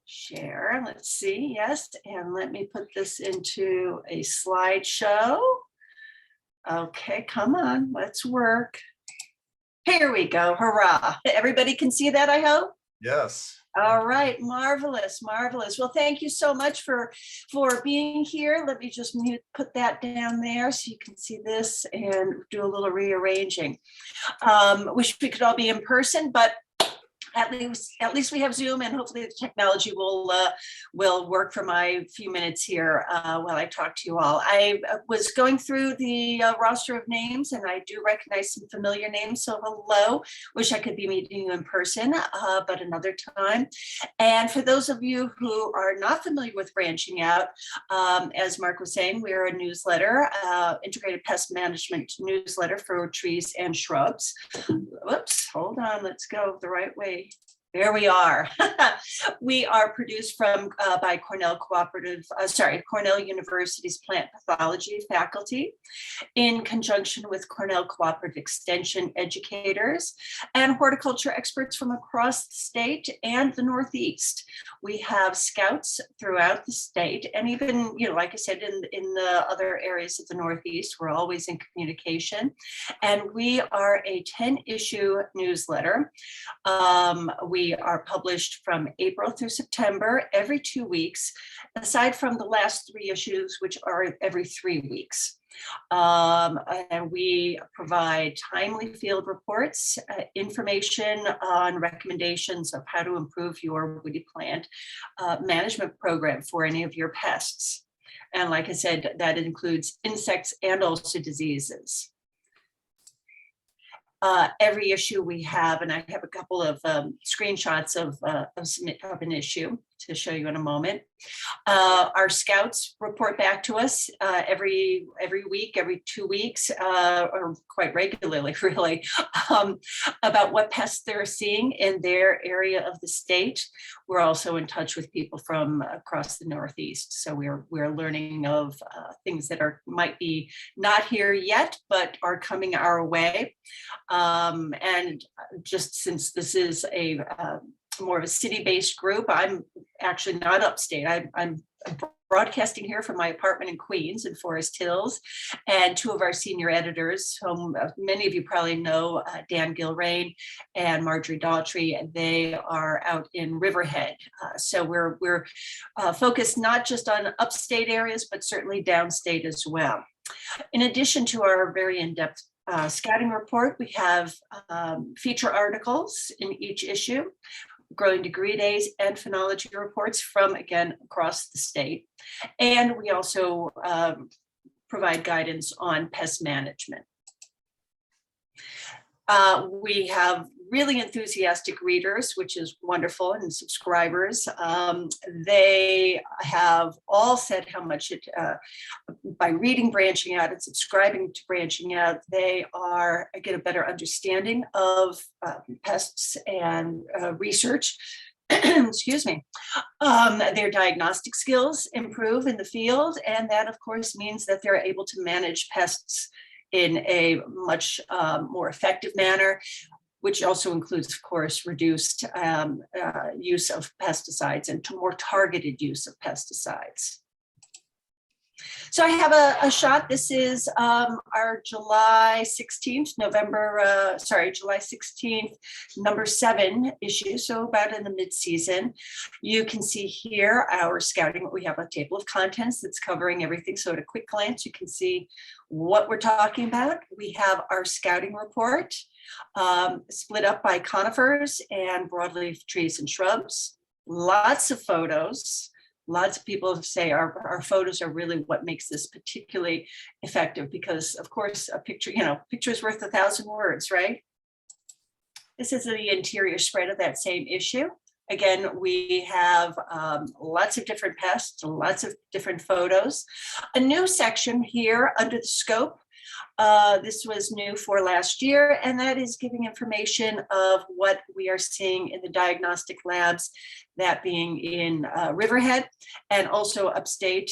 Share, let's see, yes. And let me put this into a slideshow. Okay, come on, let's work. Here we go, hurrah. Everybody can see that, I hope? Yes. All right, marvelous, marvelous. Well, thank you so much for being here. Let me just put that down there so you can see this and do a little rearranging. Wish we could all be in person, but at least we have Zoom, and hopefully the technology will work for my few minutes here while I talk to you all. I was going through the roster of names, and I do recognize some familiar names. So hello, wish I could be meeting you in person, but another time. And for those of you who are not familiar with Branching Out, as Mark was saying, we are a newsletter, integrated pest management newsletter for trees and shrubs. Whoops, hold on, let's go the right way. There we are. We are produced by Cornell University's plant pathology faculty in conjunction with Cornell Cooperative Extension educators and horticulture experts from across the state and the Northeast. We have scouts throughout the state, and even, like I said, in the other areas of the Northeast, we're always in communication. And we are a 10-issue newsletter. We are published from April through September every 2 weeks, aside from the last 3 issues, which are every 3 weeks. And we provide timely field reports, information on recommendations of how to improve your woody plant management program for any of your pests. And like I said, that includes insects and also diseases. Every issue we have, and I have a couple of screenshots of an issue to show you in a moment. Our scouts report back to us every week, every 2 weeks, or quite regularly, really, about what pests they're seeing in their area of the state. We're also in touch with people from across the Northeast, so we're learning of things that might be not here yet, but are coming our way. And just since this is a more of a city-based group, I'm actually not upstate. I'm broadcasting here from my apartment in Queens in Forest Hills, and 2 of our senior editors, whom many of you probably know, Dan Gilrain and Marjorie Daughtry, and they are out in Riverhead. So we're focused not just on upstate areas, but certainly downstate as well. In addition to our very in-depth scouting report, we have feature articles in each issue, growing degree days and phenology reports from, again, across the state. And we also provide guidance on pest management. We have really enthusiastic readers, which is wonderful, and subscribers. They have all said how much by reading Branching Out and subscribing to Branching Out, they get a better understanding of pests and research. Excuse me. Their diagnostic skills improve in the field, and that, of course, means that they're able to manage pests in a much more effective manner, which also includes, of course, reduced use of pesticides and more targeted use of pesticides. So I have a shot. This is our July 16th, July 16th, number 7 issue. So about in the mid-season. You can see here our scouting. We have a table of contents that's covering everything. So at a quick glance, you can see what we're talking about. We have our scouting report split up by conifers and broadleaf trees and shrubs. Lots of photos. Lots of people say our photos are really what makes this particularly effective because, of course, a picture, picture is worth 1,000 words, right? This is the interior spread of that same issue. Again, we have lots of different pests, lots of different photos. A new section here under the scope. This was new for last year, and that is giving information of what we are seeing in the diagnostic labs, that being in Riverhead and also upstate.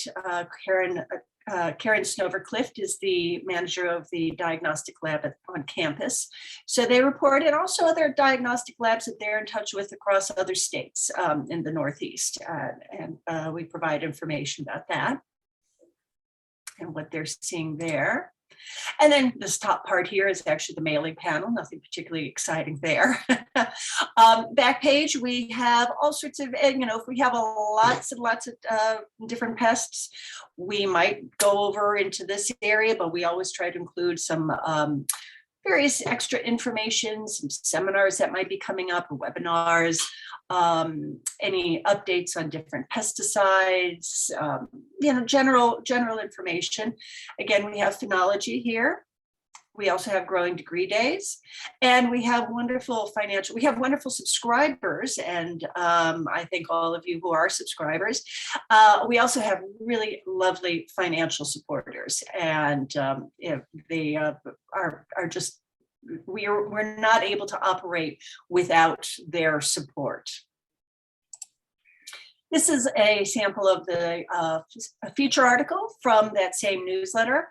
Karen Snover-Clift is the manager of the diagnostic lab on campus. So they report, and also other diagnostic labs that they're in touch with across other states in the Northeast. And we provide information about that and what they're seeing there. And then this top part here is actually the mailing panel, nothing particularly exciting there. Back page, we have all sorts of, if we have lots and lots of different pests, we might go over into this area, but we always try to include some various extra information, some seminars that might be coming up, or webinars, any updates on different pesticides, general information. Again, we have phenology here. We also have growing degree days, and we have wonderful subscribers, and I thank all of you who are subscribers. We also have really lovely financial supporters, and they are just, we're not able to operate without their support. This is a sample of the feature article from that same newsletter.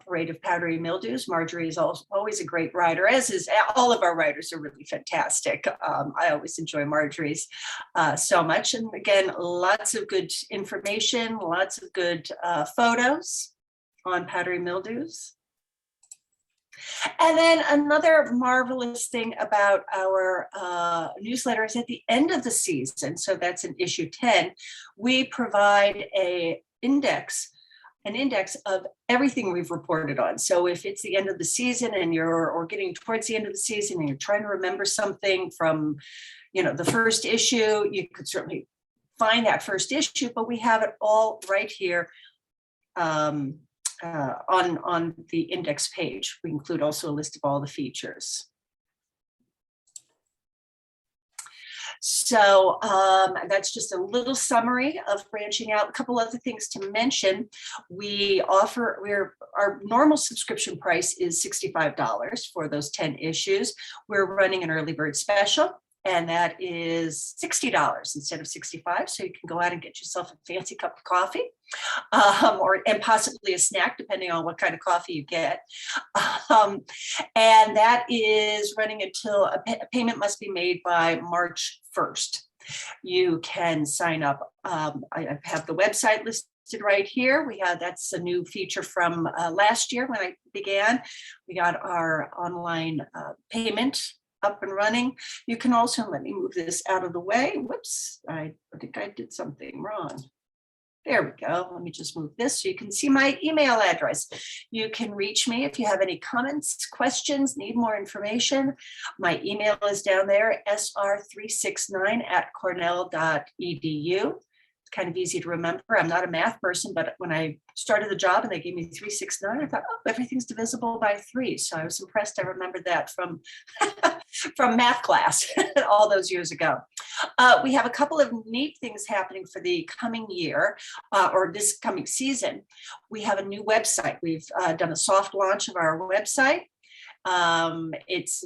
Parade of Powdery Mildews. Marjorie is always a great writer, as is all of our writers are really fantastic. I always enjoy Marjorie's so much. And again, lots of good information, lots of good photos on powdery mildews. And then another marvelous thing about our newsletter is at the end of the season, so that's in issue 10, we provide an index of everything we've reported on. So if it's the end of the season and or getting towards the end of the season and you're trying to remember something from, the first issue, you could certainly find that first issue, but we have it all right here on the index page. We include also a list of all the features. So that's just a little summary of branching out. A couple other things to mention. Our normal subscription price is $65 for those 10 issues. We're running an early bird special, and that is $60 instead of $65. So you can go out and get yourself a fancy cup of coffee, and possibly a snack, depending on what kind of coffee you get. And that is running until a payment must be made by March 1st. You can sign up. I have the website listed right here. That's a new feature from last year when I began. We got our online payment up and running. You can also, let me move this out of the way. Whoops, I think I did something wrong. There we go. Let me just move this so you can see my email address. You can reach me if you have any comments, questions, need more information. My email is down there, sr369@cornell.edu. Kind of easy to remember. I'm not a math person, but when I started the job and they gave me 369, I thought, oh, everything's divisible by 3. So I was impressed. I remembered that from math class all those years ago. We have a couple of neat things happening for the coming year or this coming season. We have a new website. We've done a soft launch of our website. It's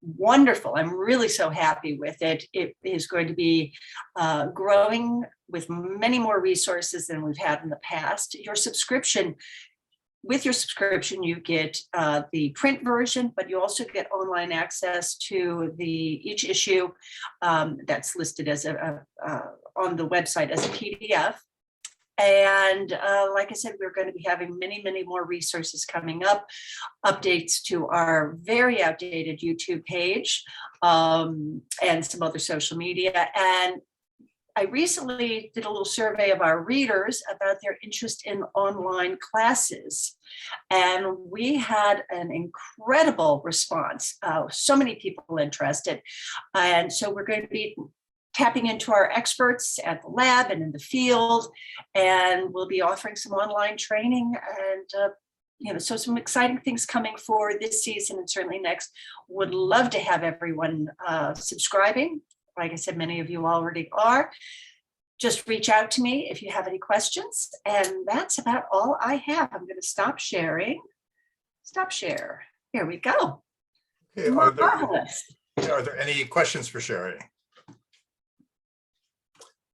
wonderful. I'm really so happy with it. It is going to be growing with many more resources than we've had in the past. With your subscription, you get the print version, but you also get online access to each issue that's listed as on the website as a PDF. And like I said, we're going to be having many, many more resources coming up, updates to our very outdated YouTube page, and some other social media. And I recently did a little survey of our readers about their interest in online classes. And we had an incredible response, so many people interested. And so we're going to be tapping into our experts at the lab and in the field, and we'll be offering some online training and so some exciting things coming for this season and certainly next. Would love to have everyone subscribing. Like I said, many of you already are. Just reach out to me if you have any questions. And that's about all I have. I'm going to stop sharing. Stop share. Here we go. Okay, Marvelous. are there any questions for Sherry?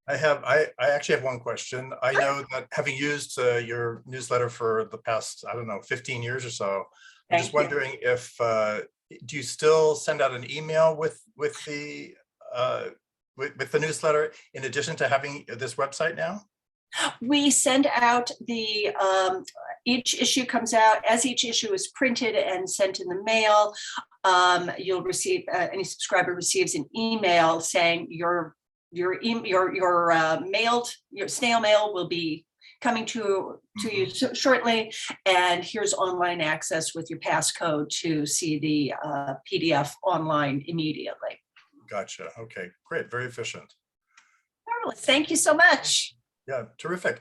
I actually have one question. I know that having used your newsletter for the past, I don't know, 15 years or so, I'm just wondering if, do you still send out an email with the newsletter in addition to having this website now? We send out the, each issue comes out, as each issue is printed and sent in the mail, you'll receive, any subscriber receives an email saying your mailed, your snail mail will be coming to you shortly, and here's online access with your passcode to see the PDF online immediately. Gotcha. Okay, great. Very efficient. Marvelous. Thank you so much. Yeah, terrific.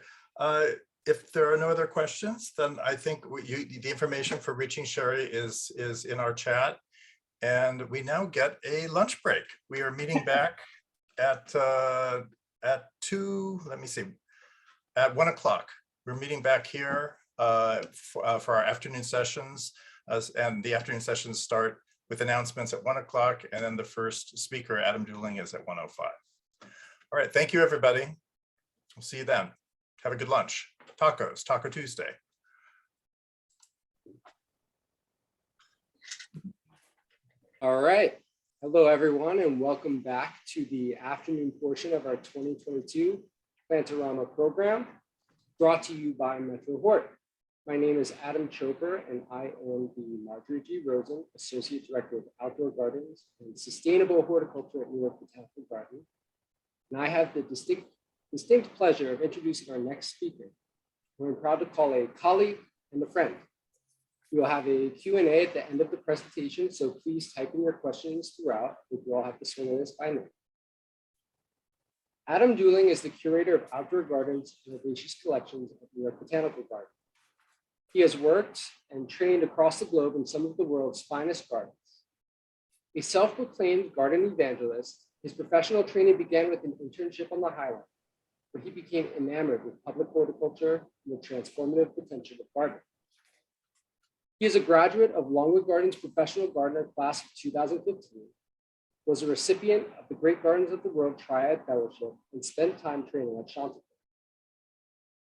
If there are no other questions, then I think the information for reaching Sherry is in our chat, and we now get a lunch break. We are meeting back at 1 o'clock. We're meeting back here for our afternoon sessions, and the afternoon sessions start with announcements at 1 o'clock, and then the first speaker, Adam Dooling, is at 1:05. All right, thank you, everybody. We'll see you then. Have a good lunch. Tacos, Taco Tuesday. All right. Hello, everyone, and welcome back to the afternoon portion of our 2022 Plant O Rama program, brought to you by Metro Hort. My name is Adam Choper, and I am the Marjorie G. Rosen Associate Director of Outdoor Gardens and Sustainable Horticulture at New York Botanical Garden. And I have the distinct pleasure of introducing our next speaker, who I'm proud to call a colleague and a friend. We will have a Q&A at the end of the presentation, so please type in your questions throughout. I think you all have the swing of this by now. Adam Dooling is the curator of Outdoor Gardens and Herbaceous Collections at New York Botanical Garden. He has worked and trained across the globe in some of the world's finest gardens. A self-proclaimed garden evangelist, his professional training began with an internship on the Highland, where he became enamored with public horticulture and the transformative potential of gardening. He is a graduate of Longwood Gardens Professional Gardener Class of 2015, was a recipient of the Great Gardens of the World Triad Fellowship, and spent time training at Chanticleer.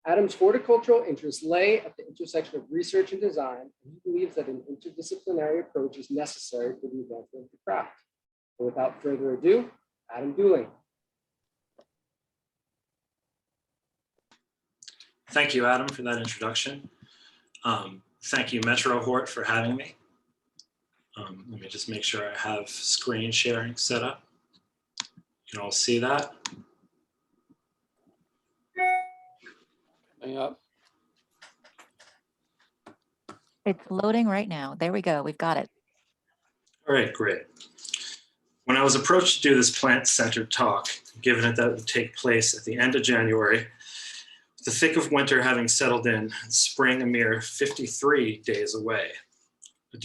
Adam's horticultural interests lay at the intersection of research and design, and he believes that an interdisciplinary approach is necessary for the advancement of the craft. So without further ado, Adam Dooling. Thank you, Adam, for that introduction. Thank you, Metro Hort, for having me. Let me just make sure I have screen sharing set up. You can all see that. Yep. It's loading right now. There we go. We've got it. All right, great. When I was approached to do this plant-centered talk, given that would take place at the end of January, the thick of winter having settled in, and spring a mere 53 days away. A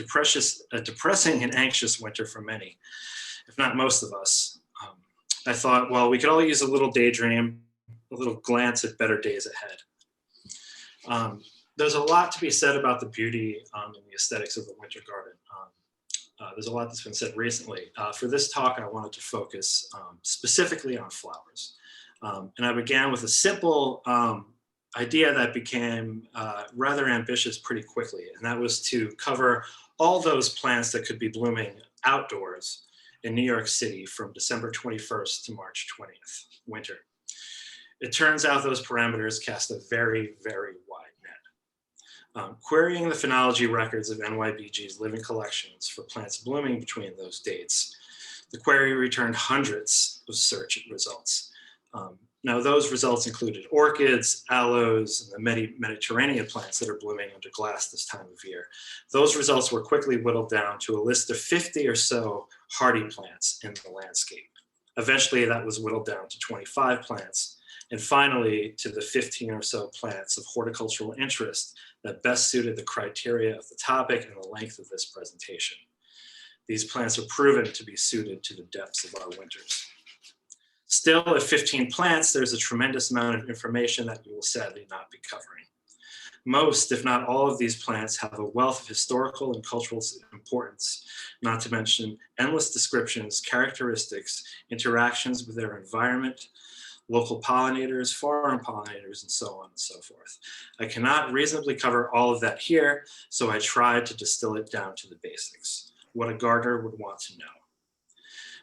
depressing and anxious winter for many, if not most of us. I thought, well, we could all use a little daydream, a little glance at better days ahead. There's a lot to be said about the beauty and the aesthetics of the winter garden. There's a lot that's been said recently. For this talk, I wanted to focus specifically on flowers. And I began with a simple idea that became rather ambitious pretty quickly, and that was to cover all those plants that could be blooming outdoors in New York City from December 21st to March 20th, winter. It turns out those parameters cast a very, very wide net. Querying the phenology records of NYBG's living collections for plants blooming between those dates, the query returned hundreds of search results. Now those results included orchids, aloes, and the Mediterranean plants that are blooming under glass this time of year. Those results were quickly whittled down to a list of 50 or so hardy plants in the landscape. Eventually that was whittled down to 25 plants, and finally to the 15 or so plants of horticultural interest that best suited the criteria of the topic and the length of this presentation. These plants are proven to be suited to the depths of our winters. Still, at 15 plants, there's a tremendous amount of information that we will sadly not be covering. Most, if not all, of these plants have a wealth of historical and cultural importance, not to mention endless descriptions, characteristics, interactions with their environment, local pollinators, foreign pollinators, and so on and so forth. I cannot reasonably cover all of that here, so I tried to distill it down to the basics, what a gardener would want to know.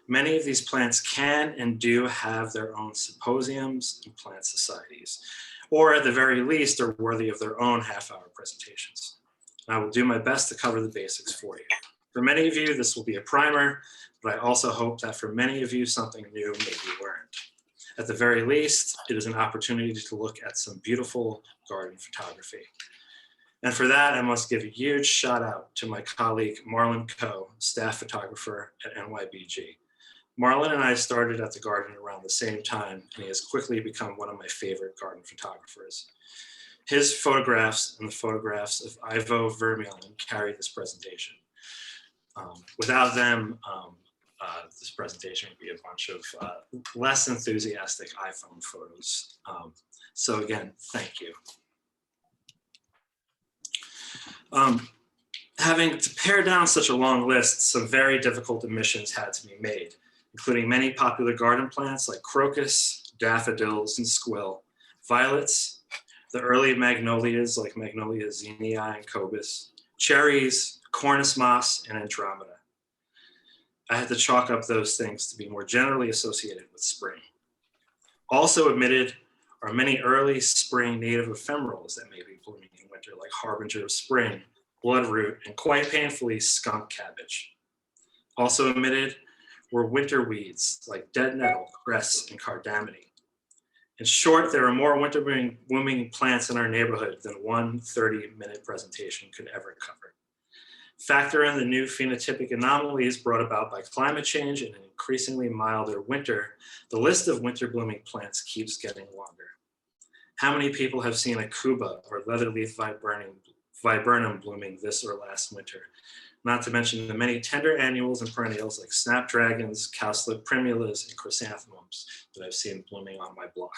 Many of these plants can and do have their own symposiums and plant societies, or at the very least are worthy of their own half-hour presentations. I will do my best to cover the basics for you. For many of you, this will be a primer, but I also hope that for many of you, something new may be learned. At the very least, it is an opportunity to look at some beautiful garden photography. And for that, I must give a huge shout out to my colleague, Marlon Coe, staff photographer at NYBG. Marlon and I started at the garden around the same time, and he has quickly become one of my favorite garden photographers. His photographs and the photographs of Ivo Vermeulen carry this presentation. Without them, this presentation would be a bunch of less enthusiastic iPhone photos. So again, thank you. Having to pare down such a long list, some very difficult omissions had to be made, including many popular garden plants like crocus, daffodils, and squill, violets, the early magnolias like Magnolia zinii and cobus, cherries, cornus moss, and andromeda. I had to chalk up those things to be more generally associated with spring. Also omitted are many early spring native ephemerals that may be blooming in winter, like harbinger of spring, bloodroot, and quite painfully, skunk cabbage. Also omitted were winter weeds like dead nettle, cress, and cardamony. In short, there are more winter blooming plants in our neighborhood than one 30-minute presentation could ever cover. Factor in the new phenotypic anomalies brought about by climate change and an increasingly milder winter, the list of winter blooming plants keeps getting longer. How many people have seen a cuba or leatherleaf viburnum blooming this or last winter? Not to mention the many tender annuals and perennials like snapdragons, cowslip primulas, and chrysanthemums that I've seen blooming on my block.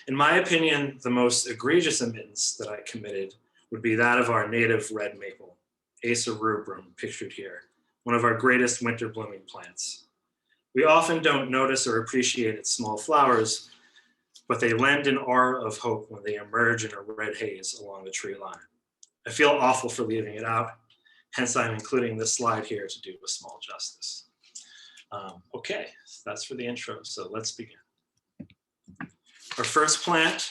In my opinion, the most egregious omittance that I committed would be that of our native red maple, Acer rubrum, pictured here, one of our greatest winter blooming plants. We often don't notice or appreciate its small flowers, but they lend an aura of hope when they emerge in a red haze along the tree line. I feel awful for leaving it out, hence I'm including this slide here to do a small justice. Okay, so that's for the intro, so let's begin. Our first plant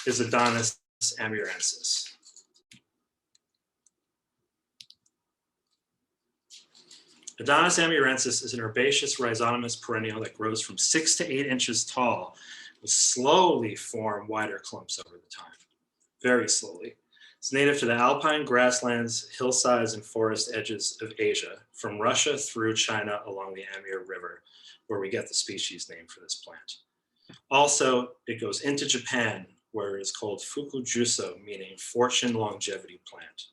is Adonis amurensis. Adonis amurensis is an herbaceous rhizomatous perennial that grows from 6 to 8 inches tall, will slowly form wider clumps over the time, very slowly. It's native to the alpine grasslands, hillsides, and forest edges of Asia, from Russia through China along the Amur River, where we get the species name for this plant. Also, it goes into Japan, where it is called fukujuso, meaning fortune longevity plant.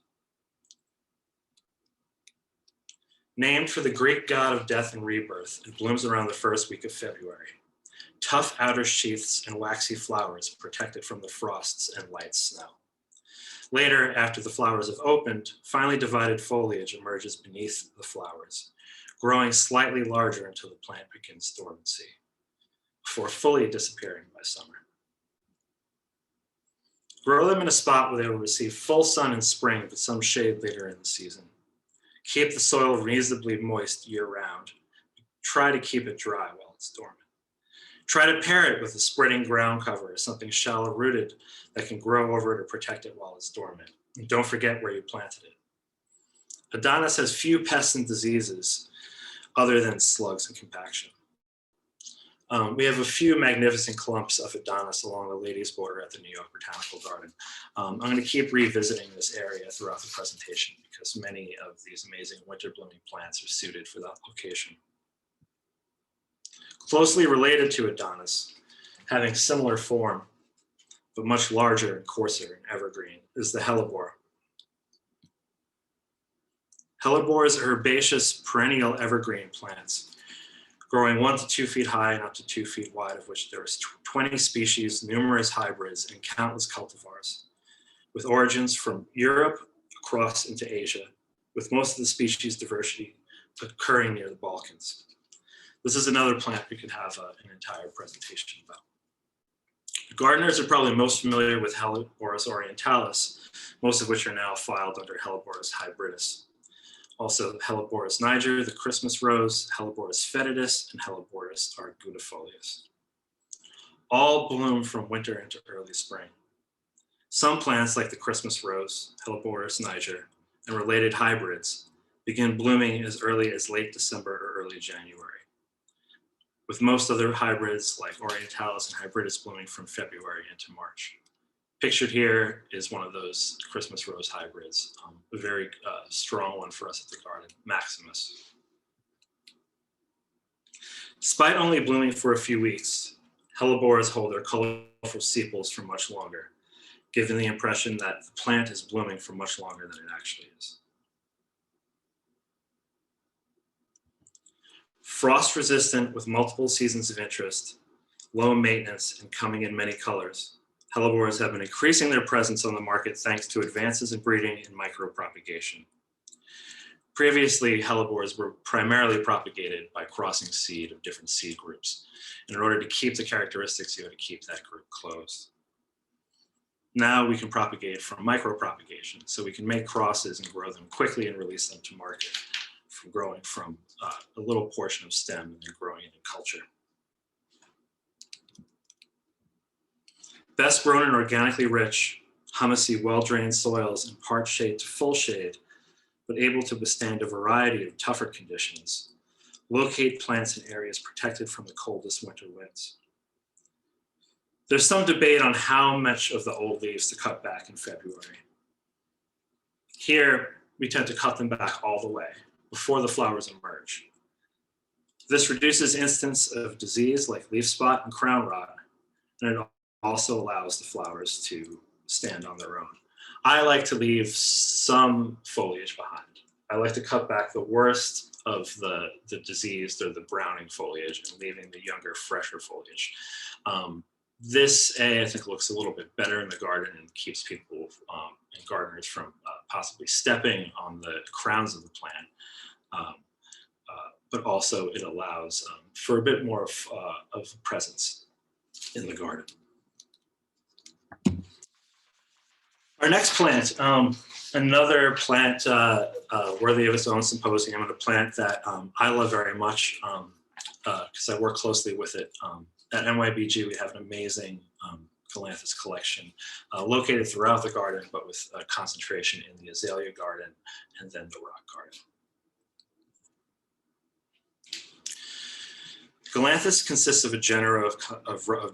Named for the Greek god of death and rebirth, it blooms around the first week of February. Tough outer sheaths and waxy flowers protect it from the frosts and light snow. Later, after the flowers have opened, finely divided foliage emerges beneath the flowers, growing slightly larger until the plant begins dormancy, before fully disappearing by summer. Grow them in a spot where they will receive full sun in spring, but some shade later in the season. Keep the soil reasonably moist year-round. Try to keep it dry while it's dormant. Try to pair it with a spreading ground cover, something shallow rooted that can grow over to protect it while it's dormant. And don't forget where you planted it. Adonis has few pests and diseases other than slugs and compaction. We have a few magnificent clumps of Adonis along the ladies' border at the New York Botanical Garden. I'm going to keep revisiting this area throughout the presentation because many of these amazing winter blooming plants are suited for that location. Closely related to Adonis, having similar form, but much larger and coarser and evergreen, is the hellebore. Hellebores are herbaceous perennial evergreen plants, growing 1 to 2 feet high and up to 2 feet wide, of which there is 20 species, numerous hybrids, and countless cultivars, with origins from Europe across into Asia, with most of the species diversity occurring near the Balkans. This is another plant we could have an entire presentation about. Gardeners are probably most familiar with Helleborus orientalis, most of which are now filed under Helleborus hybridus. Also Helleborus niger, the Christmas rose, Helleborus fetidus, and Helleborus argudifolius. All bloom from winter into early spring. Some plants like the Christmas rose, Helleborus niger, and related hybrids begin blooming as early as late December or early January, with most other hybrids like orientalis and hybridus blooming from February into March. Pictured here is one of those Christmas rose hybrids, a very strong one for us at the garden, Maximus. Despite only blooming for a few weeks, hellebores hold their colorful sepals for much longer, giving the impression that the plant is blooming for much longer than it actually is. Frost resistant with multiple seasons of interest, low maintenance, and coming in many colors, hellebores have been increasing their presence on the market thanks to advances in breeding and micropropagation. Previously, hellebores were primarily propagated by crossing seed of different seed groups. And in order to keep the characteristics, you had to keep that group closed. Now we can propagate from micropropagation, so we can make crosses and grow them quickly and release them to market, from growing from a little portion of stem and then growing it in culture. Best grown in organically rich, humusy, well-drained soils in part shade to full shade, but able to withstand a variety of tougher conditions. Locate plants in areas protected from the coldest winter winds. There's some debate on how much of the old leaves to cut back in February. Here, we tend to cut them back all the way before the flowers emerge. This reduces instances of disease like leaf spot and crown rot, and it also allows the flowers to stand on their own. I like to leave some foliage behind. I like to cut back the worst of the diseased or the browning foliage and leaving the younger, fresher foliage. This, I think, looks a little bit better in the garden and keeps people and gardeners from possibly stepping on the crowns of the plant. But also it allows for a bit more of presence in the garden. Our next plant, another plant worthy of its own symposium, and a plant that I love very much because I work closely with it. At NYBG, we have an amazing Galanthus collection located throughout the garden, but with a concentration in the azalea garden and then the rock garden. Galanthus consists of a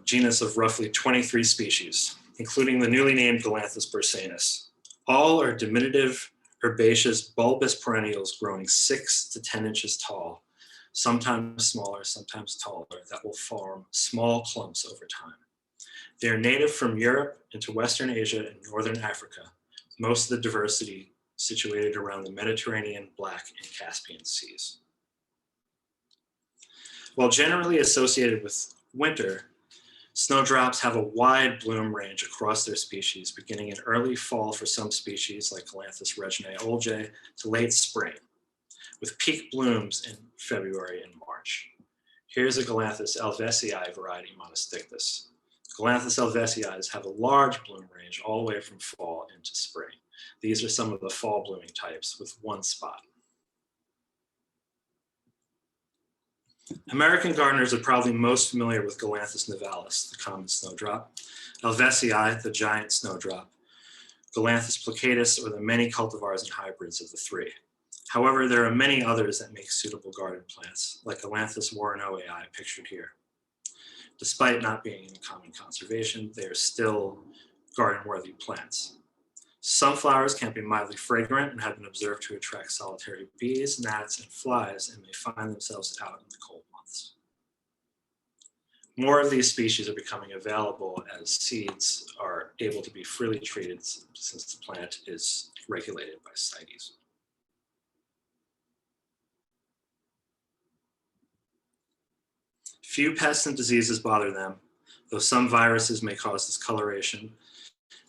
genus of roughly 23 species, including the newly named Galanthus bursanus. All are diminutive, herbaceous, bulbous perennials growing 6 to 10 inches tall, sometimes smaller, sometimes taller, that will form small clumps over time. They are native from Europe into Western Asia and Northern Africa, most of the diversity situated around the Mediterranean, Black, and Caspian seas. While generally associated with winter, snowdrops have a wide bloom range across their species, beginning in early fall for some species like Galanthus reginae olgae to late spring, with peak blooms in February and March. Here's a Galanthus elvesii variety monostichus. Galanthus elvesii have a large bloom range all the way from fall into spring. These are some of the fall blooming types with one spot. American gardeners are probably most familiar with Galanthus nivalis, the common snowdrop, Helvesii, the giant snowdrop, Galanthus plicatus, or the many cultivars and hybrids of the three. However, there are many others that make suitable garden plants, like Galanthus warrenoii, pictured here. Despite not being in common conservation, they are still garden-worthy plants. Some flowers can be mildly fragrant and have been observed to attract solitary bees, gnats, and flies, and may find themselves out in the cold months. More of these species are becoming available as seeds are able to be freely treated since the plant is regulated by CITES. Few pests and diseases bother them, though some viruses may cause discoloration,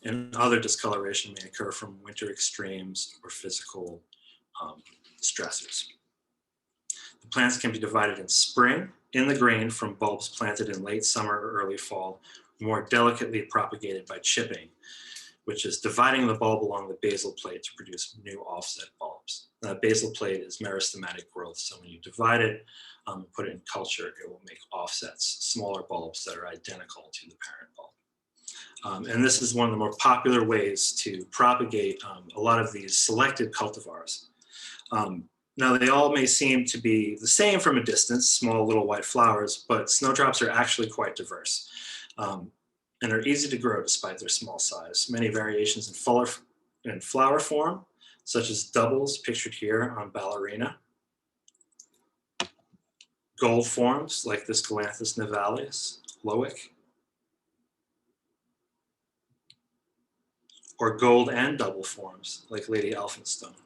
and other discoloration may occur from winter extremes or physical stressors. The plants can be divided in spring, in the green from bulbs planted in late summer or early fall, more delicately propagated by chipping, which is dividing the bulb along the basal plate to produce new offset bulbs. That basal plate is meristematic growth, so when you divide it, put it in culture, it will make offsets, smaller bulbs that are identical to the parent bulb. And this is one of the more popular ways to propagate a lot of these selected cultivars. Now, they all may seem to be the same from a distance, small little white flowers, but snowdrops are actually quite diverse and are easy to grow despite their small size. Many variations in flower form, such as doubles pictured here on ballerina, gold forms like this Galanthus nivalis, Loic, or gold and double forms like Lady Elphinstone.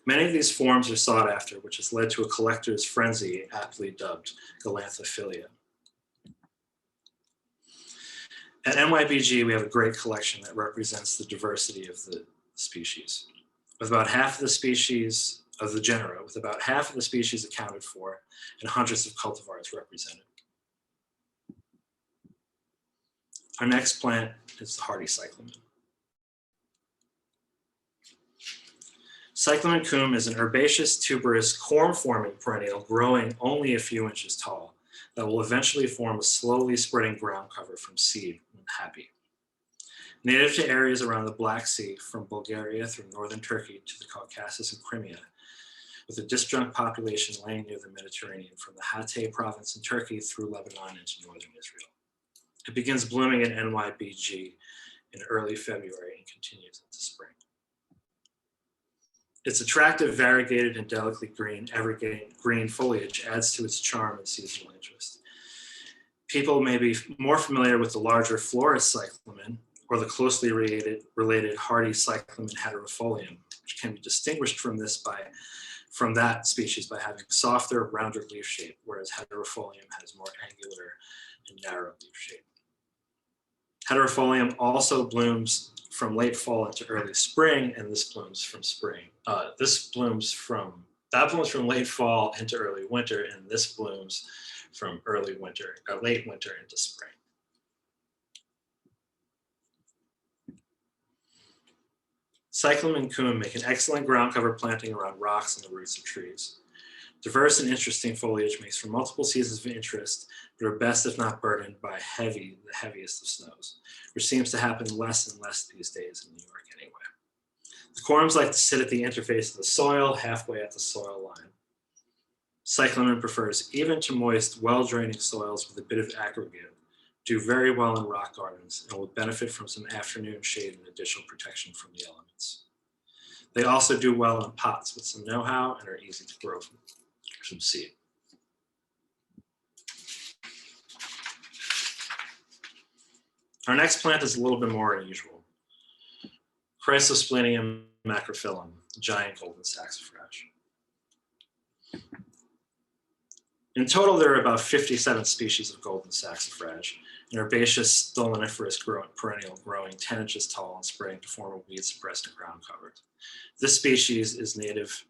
Many of these forms are sought after, which has led to a collector's frenzy aptly dubbed galanthophilia. At NYBG, we have a great collection that represents the diversity of the species. With about half of the species of the genera, with about half of the species accounted for and hundreds of cultivars represented. Our next plant is the hardy cyclamen. Cyclamen coum is an herbaceous, tuberous, corm-forming perennial growing only a few inches tall that will eventually form a slowly spreading ground cover from seed when happy. Native to areas around the Black Sea, from Bulgaria through northern Turkey to the Caucasus and Crimea, with a disjunct population laying near the Mediterranean from the Hatay province in Turkey through Lebanon into northern Israel. It begins blooming at NYBG in early February and continues into spring. Its attractive, variegated, and delicately green, evergreen foliage adds to its charm and seasonal interest. People may be more familiar with the larger Florus cyclamen or the closely related hardy cyclamen heterofolium, which can be distinguished from that species by having softer, rounder leaf shape, whereas heterofolium has more angular and narrow leaf shape. Heterofolium also blooms from late fall into early spring, and this blooms from spring. That blooms from late fall into early winter, and this blooms from late winter into spring. Cyclamen coum make an excellent ground cover planting around rocks and the roots of trees. Diverse and interesting foliage makes for multiple seasons of interest, but are best if not burdened by the heaviest of snows, which seems to happen less and less these days in New York anyway. The corms like to sit at the interface of the soil, halfway at the soil line. Cyclamen prefers even to moist, well-draining soils with a bit of aggregate, do very well in rock gardens, and will benefit from some afternoon shade and additional protection from the elements. They also do well in pots with some know-how and are easy to grow from seed. Our next plant is a little bit more unusual. Chrysosplenium macrophyllum, giant golden saxifrage. In total, there are about 57 species of golden saxifrage, an herbaceous stoloniferous perennial growing 10 inches tall in spring to form a weed-suppressed ground cover. This species is native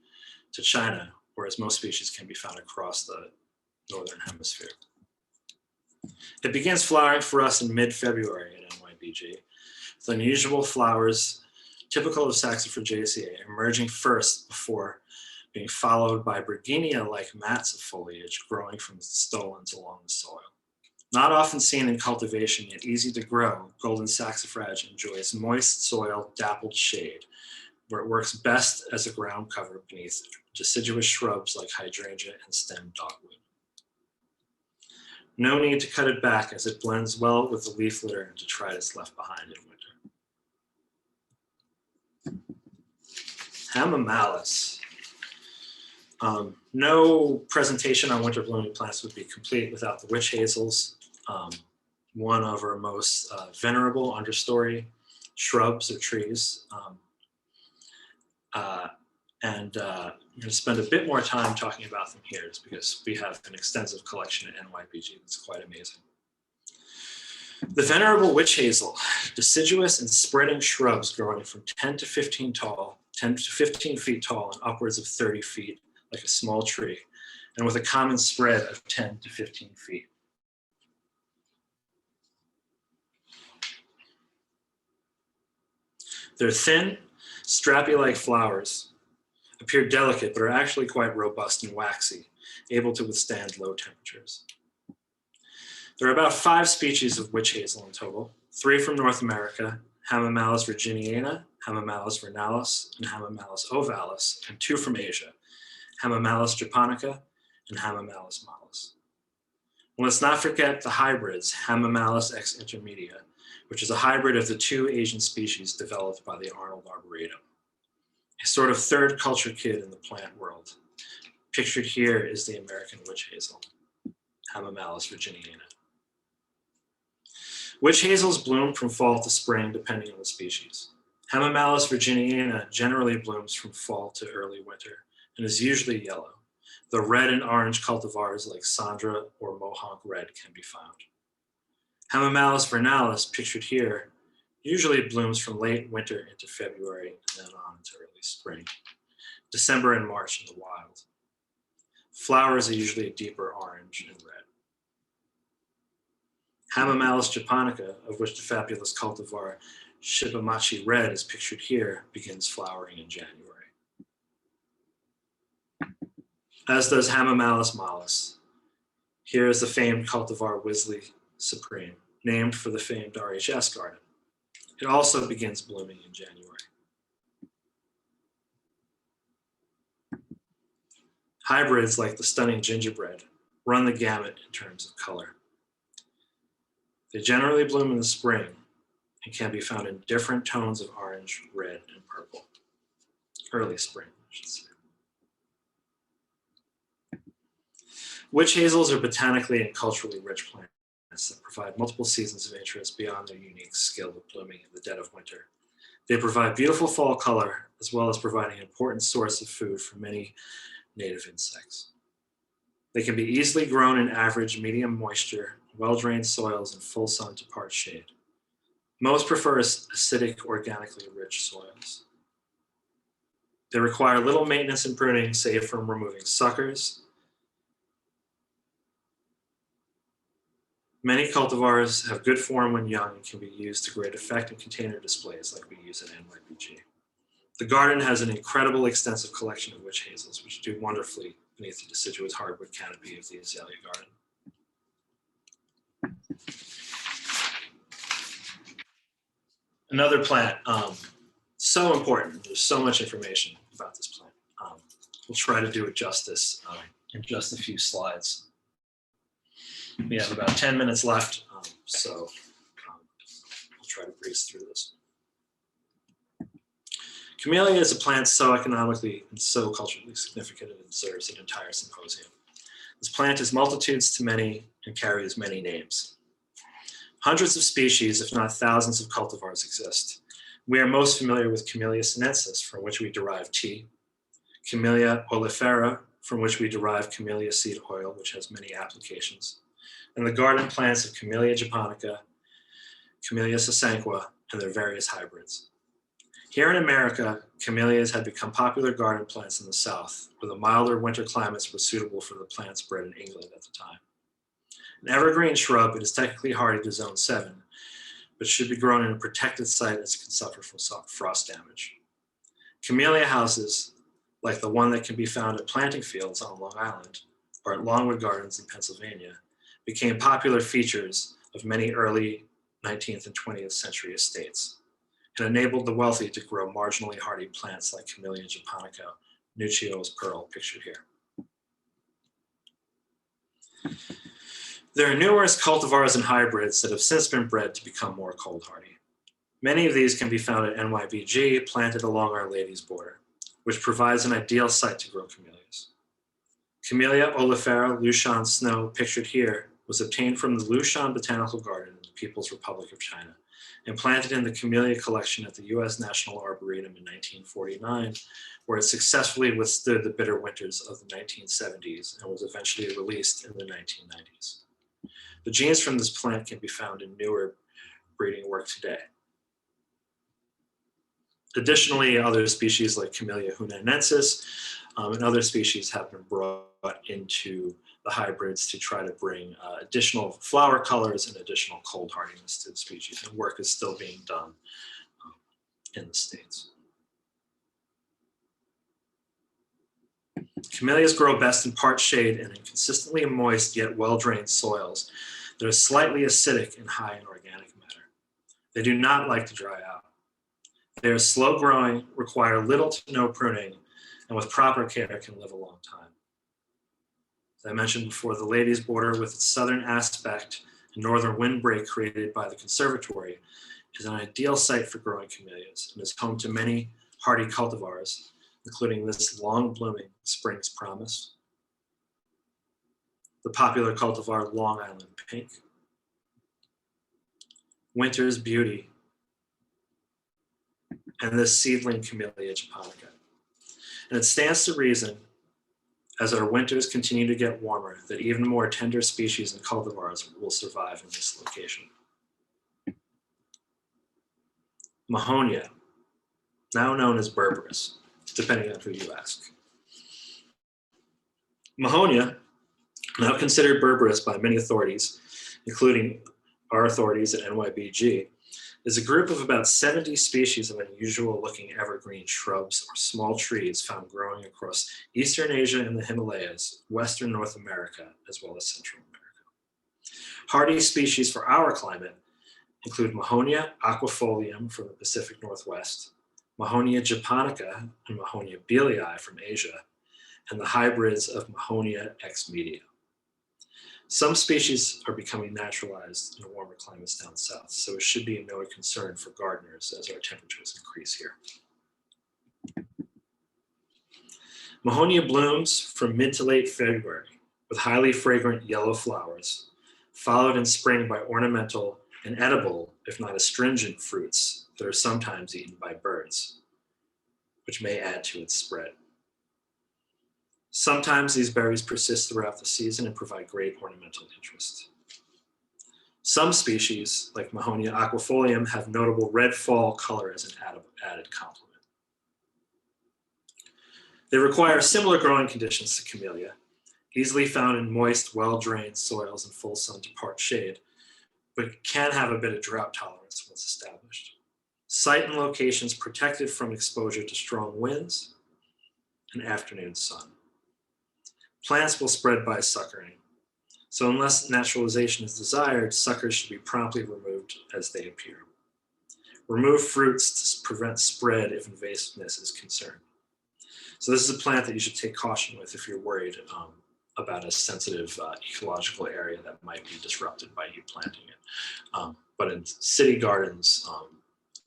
to China, whereas most species can be found across the northern hemisphere. It begins flowering for us in mid-February at NYBG, with unusual flowers typical of Saxifrageaceae emerging first before being followed by Bergenia-like mats of foliage growing from stolons along the soil. Not often seen in cultivation, yet easy to grow, golden saxifrage enjoys moist soil, dappled shade, where it works best as a ground cover beneath deciduous shrubs like hydrangea and stem dogwood. No need to cut it back as it blends well with the leaf litter and detritus left behind in winter. Hamamelis. No presentation on winter blooming plants would be complete without the witch hazels, one of our most venerable understory shrubs or trees. I'm going to spend a bit more time talking about them here just because we have an extensive collection at NYPG that's quite amazing. The venerable witch hazel, deciduous and spreading shrubs growing from 10 to 15 feet tall and upwards of 30 feet, like a small tree, and with a common spread of 10 to 15 feet. They're thin, strappy-like flowers, appear delicate, but are actually quite robust and waxy, able to withstand low temperatures. There are about 5 species of witch hazel in total, 3 from North America, Hamamelis virginiana, Hamamelis vernalis, and Hamamelis ovalis, and 2 from Asia, Hamamelis japonica and Hamamelis malus. And let's not forget the hybrids, Hamamelis ex intermedia, which is a hybrid of the 2 Asian species developed by the Arnold Arboretum. A sort of third culture kid in the plant world. Pictured here is the American witch hazel, Hamamelis virginiana. Witch hazels bloom from fall to spring depending on the species. Hamamelis virginiana generally blooms from fall to early winter and is usually yellow, though red and orange cultivars like Sandra or Mohawk red can be found. Hamamelis vernalis, pictured here, usually blooms from late winter into February and then on to early spring, December and March in the wild. Flowers are usually a deeper orange and red. Hamamelis japonica, of which the fabulous cultivar Shibamachi red is pictured here, begins flowering in January. As does Hamamelis malus. Here is the famed cultivar Wisley Supreme, named for the famed RHS garden. It also begins blooming in January. Hybrids like the stunning gingerbread run the gamut in terms of color. They generally bloom in the spring and can be found in different tones of orange, red, and purple. Early spring, I should say. Witch hazels are botanically and culturally rich plants that provide multiple seasons of interest beyond their unique skill of blooming in the dead of winter. They provide beautiful fall color, as well as providing an important source of food for many native insects. They can be easily grown in average medium moisture, well-drained soils, and full sun to part shade. Most prefer acidic, organically rich soils. They require little maintenance and pruning, save from removing suckers. Many cultivars have good form when young and can be used to great effect in container displays like we use at NYPG. The garden has an incredible extensive collection of witch hazels, which do wonderfully beneath the deciduous hardwood canopy of the azalea garden. Another plant, so important. There's so much information about this plant. We'll try to do it justice in just a few slides. We have about 10 minutes left, so we'll try to breeze through this. Camellia is a plant so economically and so culturally significant it deserves an entire symposium. This plant is multitudes to many and carries many names. Hundreds of species, if not thousands of cultivars exist. We are most familiar with Camellia sinensis, from which we derive tea, Camellia oleifera, from which we derive camellia seed oil, which has many applications, and the garden plants of Camellia japonica, Camellia sasanqua, and their various hybrids. Here in America, camellias had become popular garden plants in the South, where the milder winter climates were suitable for the plants bred in England at the time. An evergreen shrub, it is technically hardy to zone 7, but should be grown in a protected site as it can suffer from frost damage. Camellia houses like the one that can be found at planting fields on Long Island or at Longwood Gardens in Pennsylvania, became popular features of many early 19th and 20th century estates and enabled the wealthy to grow marginally hardy plants like Camellia japonica, Nuccio's pearl, pictured here. There are numerous cultivars and hybrids that have since been bred to become more cold hardy. Many of these can be found at NYBG, planted along Our Lady's border, which provides an ideal site to grow camellias. Camellia oleifera Lushan Snow, pictured here, was obtained from the Lushan Botanical Garden in the People's Republic of China and planted in the Camellia collection at the U.S. National Arboretum in 1949, where it successfully withstood the bitter winters of the 1970s and was eventually released in the 1990s. The genes from this plant can be found in newer breeding work today. Additionally, other species like Camellia hunanensis and other species have been brought into the hybrids to try to bring additional flower colors and additional cold hardiness to the species, and work is still being done in the States. Camellias grow best in part shade and in consistently moist yet well-drained soils that are slightly acidic and high in organic matter. They do not like to dry out. They are slow growing, require little to no pruning, and with proper care can live a long time. As I mentioned before, the Ladies' Border, with its southern aspect and northern windbreak created by the conservatory, is an ideal site for growing camellias and is home to many hardy cultivars, including this long-blooming Spring's Promise, the popular cultivar Long Island Pink, Winter's Beauty, and this seedling Camellia japonica. And it stands to reason, as our winters continue to get warmer, that even more tender species and cultivars will survive in this location. Mahonia, now known as berberis, depending on who you ask. Mahonia, now considered berberis by many authorities, including our authorities at NYBG, is a group of about 70 species of unusual looking evergreen shrubs or small trees found growing across Eastern Asia and the Himalayas, Western North America, as well as Central America. Hardy species for our climate include Mahonia aquifolium from the Pacific Northwest, Mahonia japonica and Mahonia bealii from Asia, and the hybrids of Mahonia ex media. Some species are becoming naturalized in warmer climates down south, so it should be no concern for gardeners as our temperatures increase here. Mahonia blooms from mid to late February with highly fragrant yellow flowers, followed in spring by ornamental and edible, if not astringent, fruits that are sometimes eaten by birds, which may add to its spread. Sometimes these berries persist throughout the season and provide great ornamental interest. Some species, like Mahonia aquifolium, have notable red fall color as an added complement. They require similar growing conditions to Camellia, easily found in moist, well-drained soils and full sun to part shade, but can have a bit of drought tolerance once established. Site and locations protected from exposure to strong winds and afternoon sun. Plants will spread by suckering, so unless naturalization is desired, suckers should be promptly removed as they appear. Remove fruits to prevent spread if invasiveness is concerned. So this is a plant that you should take caution with if you're worried about a sensitive ecological area that might be disrupted by you planting it. But in city gardens,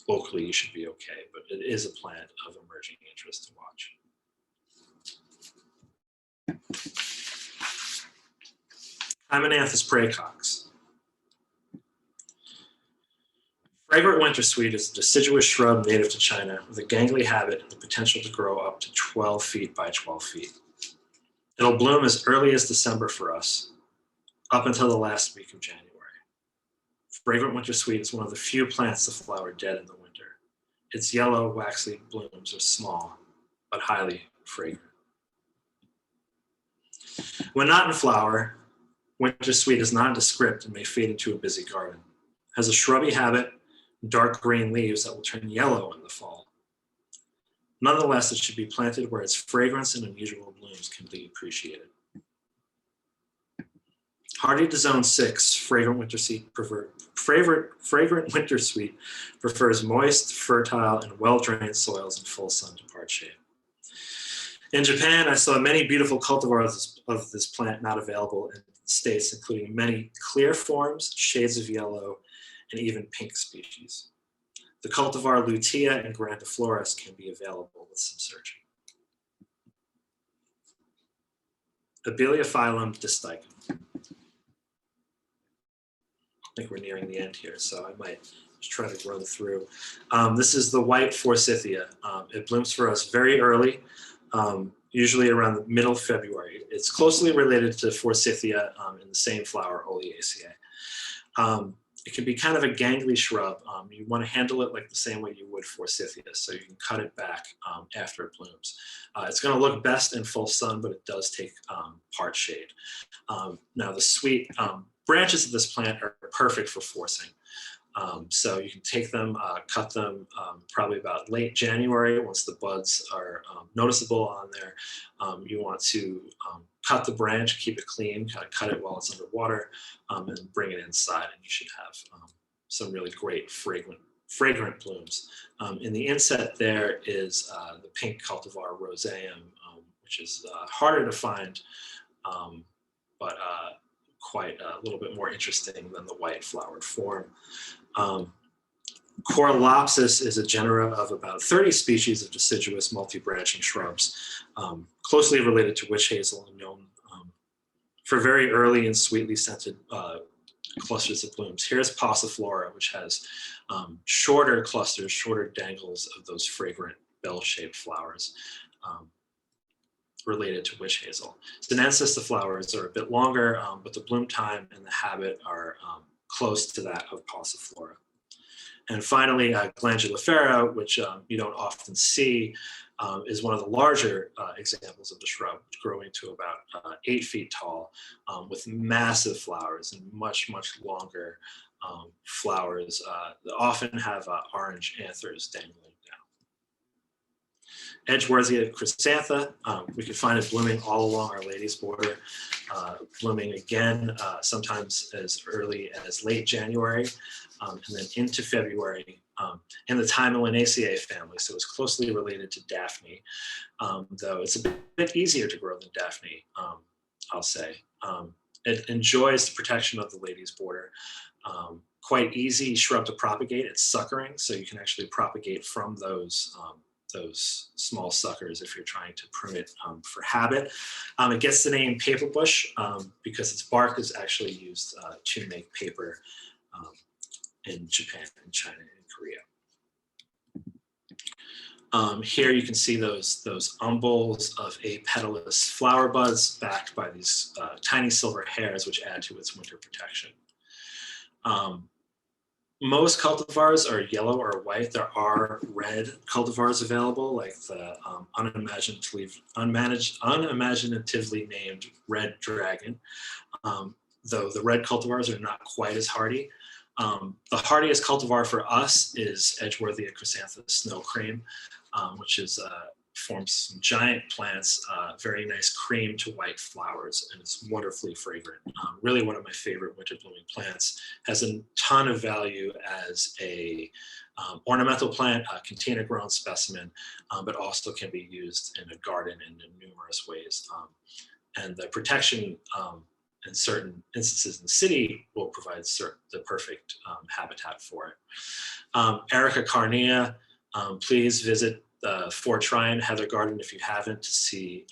locally you should be okay, but it is a plant of emerging interest to watch. Hymenanthus praecox. Fragrant wintersweet is a deciduous shrub native to China with a gangly habit and the potential to grow up to 12 feet by 12 feet. It'll bloom as early as December for us, up until the last week of January. Fragrant wintersweet is one of the few plants to flower dead in the winter. Its yellow, waxy blooms are small, but highly fragrant. When not in flower, wintersweet is nondescript and may fade into a busy garden. Has a shrubby habit, dark green leaves that will turn yellow in the fall. Nonetheless, it should be planted where its fragrance and unusual blooms can be appreciated. Hardy to zone 6, fragrant winter sweet prefers moist, fertile, and well-drained soils in full sun to part shade. In Japan, I saw many beautiful cultivars of this plant not available in the States, including many clear forms, shades of yellow, and even pink species. The cultivar Lutea and grandiflorus can be available with some searching. Abeliophyllum distichum. I think we're nearing the end here, so I might just try to run through. This is the white forsythia. It blooms for us very early, usually around the middle of February. It's closely related to forsythia in the same flower, Oleaceae. It can be kind of a gangly shrub. You want to handle it like the same way you would forsythia, so you can cut it back after it blooms. It's going to look best in full sun, but it does take part shade. Now the sweet branches of this plant are perfect for forcing. So you can take them, cut them probably about late January once the buds are noticeable on there. You want to cut the branch, keep it clean, cut it while it's underwater, and bring it inside, and you should have some really great fragrant blooms. In the inset there is the pink cultivar Roseum, which is harder to find, but quite a little bit more interesting than the white flowered form. Coralopsis is a genera of about 30 species of deciduous multi-branching shrubs, closely related to witch hazel and known for very early and sweetly scented clusters of blooms. Here's Passiflora, which has shorter clusters, shorter dangles of those fragrant bell-shaped flowers. Related to witch hazel. Sinensis, the flowers are a bit longer, but the bloom time and the habit are close to that of Passiflora. And finally, Glandulifera, which you don't often see, is one of the larger examples of the shrub, growing to about 8 feet tall, with massive flowers and much, much longer flowers that often have orange anthers dangling. Edgeworthia chrysantha, we can find it blooming all along Our Lady's border, blooming again sometimes as early as late January, and then into February, in the Timolinaceae family, so it's closely related to Daphne, though it's a bit easier to grow than Daphne, I'll say. It enjoys the protection of the Lady's border. Quite easy shrub to propagate, it's suckering, so you can actually propagate from those small suckers if you're trying to prune it for habit. It gets the name paperbush because its bark is actually used to make paper in Japan and China and Korea. Here you can see those umbels of apetalous flower buds backed by these tiny silver hairs, which add to its winter protection. Most cultivars are yellow or white. There are red cultivars available, like the unimaginatively named Red Dragon, though the red cultivars are not quite as hardy. The hardiest cultivar for us is Edgeworthia chrysantha snow cream, which forms some giant plants, very nice cream to white flowers, and it's wonderfully fragrant. Really one of my favorite winter blooming plants. Has a ton of value as a ornamental plant, a container grown specimen, but also can be used in a garden in numerous ways. And the protection in certain instances in the city will provide the perfect habitat for it. Erica carnea, please visit the Fort Tryon Heather Garden if you haven't, to see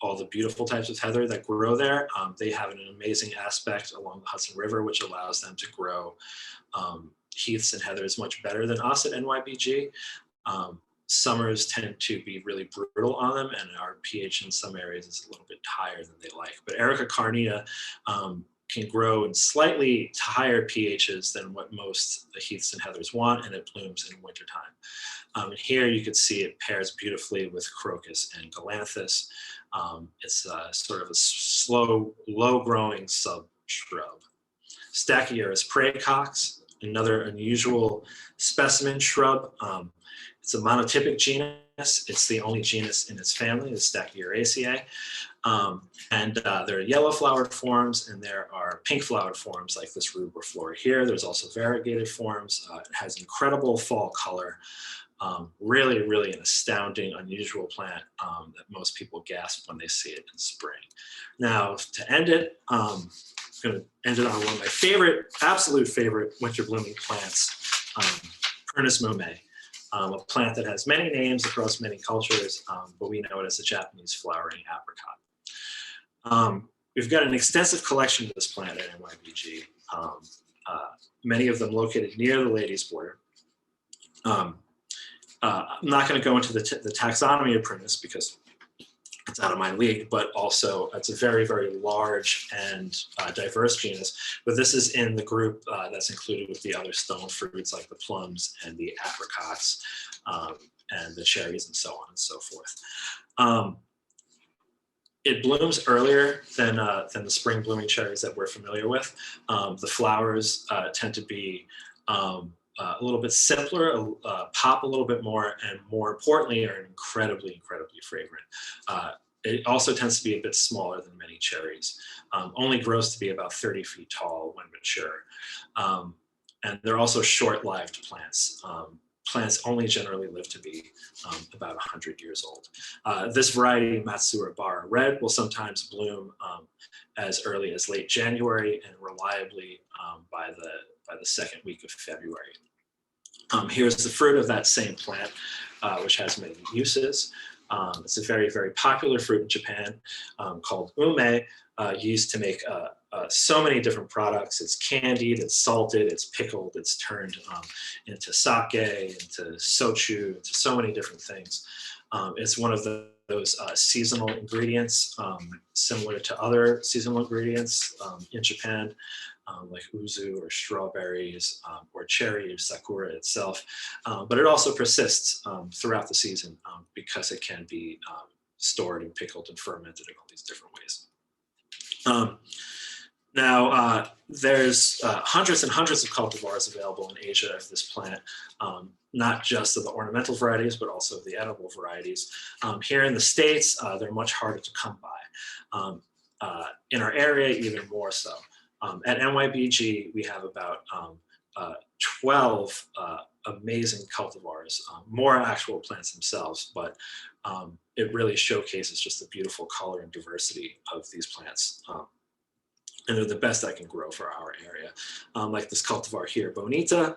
all the beautiful types of heather that grow there. They have an amazing aspect along the Hudson River, which allows them to grow heaths and heathers much better than us at NYBG. Summers tend to be really brutal on them, and our pH in some areas is a little bit higher than they like. But Erica carnea can grow in slightly higher pHs than what most heaths and heathers want, and it blooms in wintertime. And here you can see it pairs beautifully with crocus and galanthus. It's sort of a slow, low-growing sub-shrub. Stachyurus praecox, another unusual specimen shrub. It's a monotypic genus. It's the only genus in its family, the Stachyeraceae. There are yellow flowered forms and there are pink flowered forms like this rubriflora here. There's also variegated forms. It has incredible fall color. Really, really an astounding, unusual plant that most people gasp when they see it in spring. Now, to end it, I'm going to end it on one of my favorite, absolute favorite winter blooming plants, Prunus mume. A plant that has many names across many cultures, but we know it as the Japanese flowering apricot. We've got an extensive collection of this plant at NYBG, many of them located near the ladies' border. I'm not going to go into the taxonomy of Prunus because it's out of my league, but also it's a very, very large and diverse genus. But this is in the group that's included with the other stone fruits like the plums and the apricots and the cherries and so on and so forth. It blooms earlier than the spring blooming cherries that we're familiar with. The flowers tend to be a little bit simpler, pop a little bit more, and more importantly, are incredibly, incredibly fragrant. It also tends to be a bit smaller than many cherries. Only grows to be about 30 feet tall when mature. And they're also short-lived plants. Plants only generally live to be about 100 years old. This variety, Matsura Bara Red, will sometimes bloom as early as late January and reliably by the second week of February. Here's the fruit of that same plant, which has many uses. It's a very, very popular fruit in Japan called ume, used to make so many different products. It's candied, it's salted, it's pickled, it's turned into sake, into sochu, into so many different things. It's one of those seasonal ingredients, similar to other seasonal ingredients in Japan, like uzu or strawberries or cherry or sakura itself. But it also persists throughout the season because it can be stored and pickled and fermented in all these different ways. Now, there's hundreds and hundreds of cultivars available in Asia of this plant, not just of the ornamental varieties, but also of the edible varieties. Here in the States, they're much harder to come by. In our area, even more so. At NYBG, we have about 12 amazing cultivars, more actual plants themselves, but it really showcases just the beautiful color and diversity of these plants. And they're the best I can grow for our area. Like this cultivar here, Bonita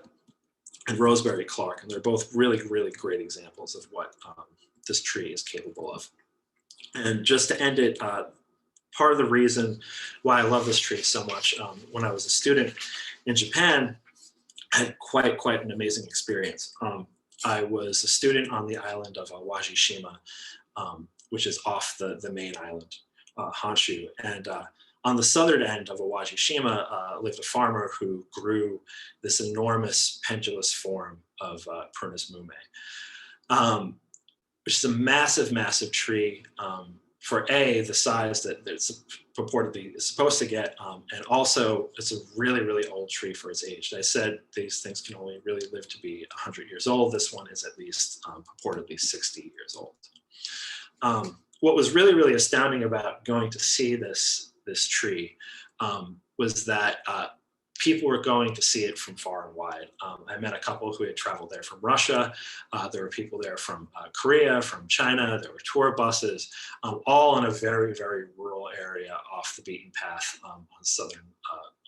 and Roseberry Clark, and they're both really, really great examples of what this tree is capable of. And just to end it, part of the reason why I love this tree so much, when I was a student in Japan, I had quite an amazing experience. I was a student on the island of Wajishima, which is off the main island, Honshu. And on the southern end of Wajishima lived a farmer who grew this enormous pendulous form of Prunus mume, which is a massive, massive tree for the size that it's purportedly is supposed to get, and also it's a really, really old tree for its age. I said these things can only really live to be 100 years old. This one is at least purportedly 60 years old. What was really, really astounding about going to see this tree was that people were going to see it from far and wide. I met a couple who had traveled there from Russia. There were people there from Korea, from China. There were tour buses, all in a very, very rural area off the beaten path on southern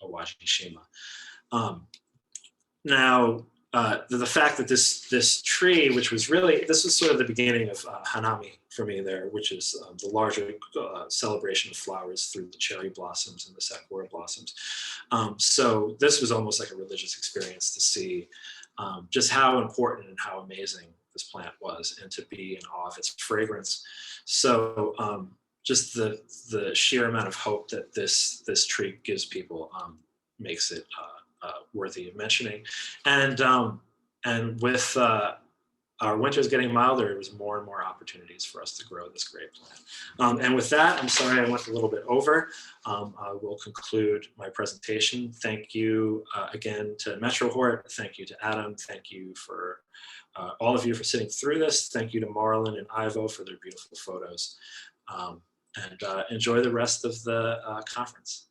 Wajishima. Now, the fact that this tree, which was really, this was sort of the beginning of Hanami for me there, which is the larger celebration of flowers through the cherry blossoms and the sakura blossoms. So this was almost like a religious experience to see just how important and how amazing this plant was, and to be in awe of its fragrance. So just the sheer amount of hope that this tree gives people makes it worthy of mentioning. And with our winter's getting milder, there's more and more opportunities for us to grow this great plant. And with that, I'm sorry I went a little bit over. I will conclude my presentation. Thank you again to Metro Hort. Thank you to Adam. Thank you for all of you for sitting through this. Thank you to Marlon and Ivo for their beautiful photos. And enjoy the rest of the conference.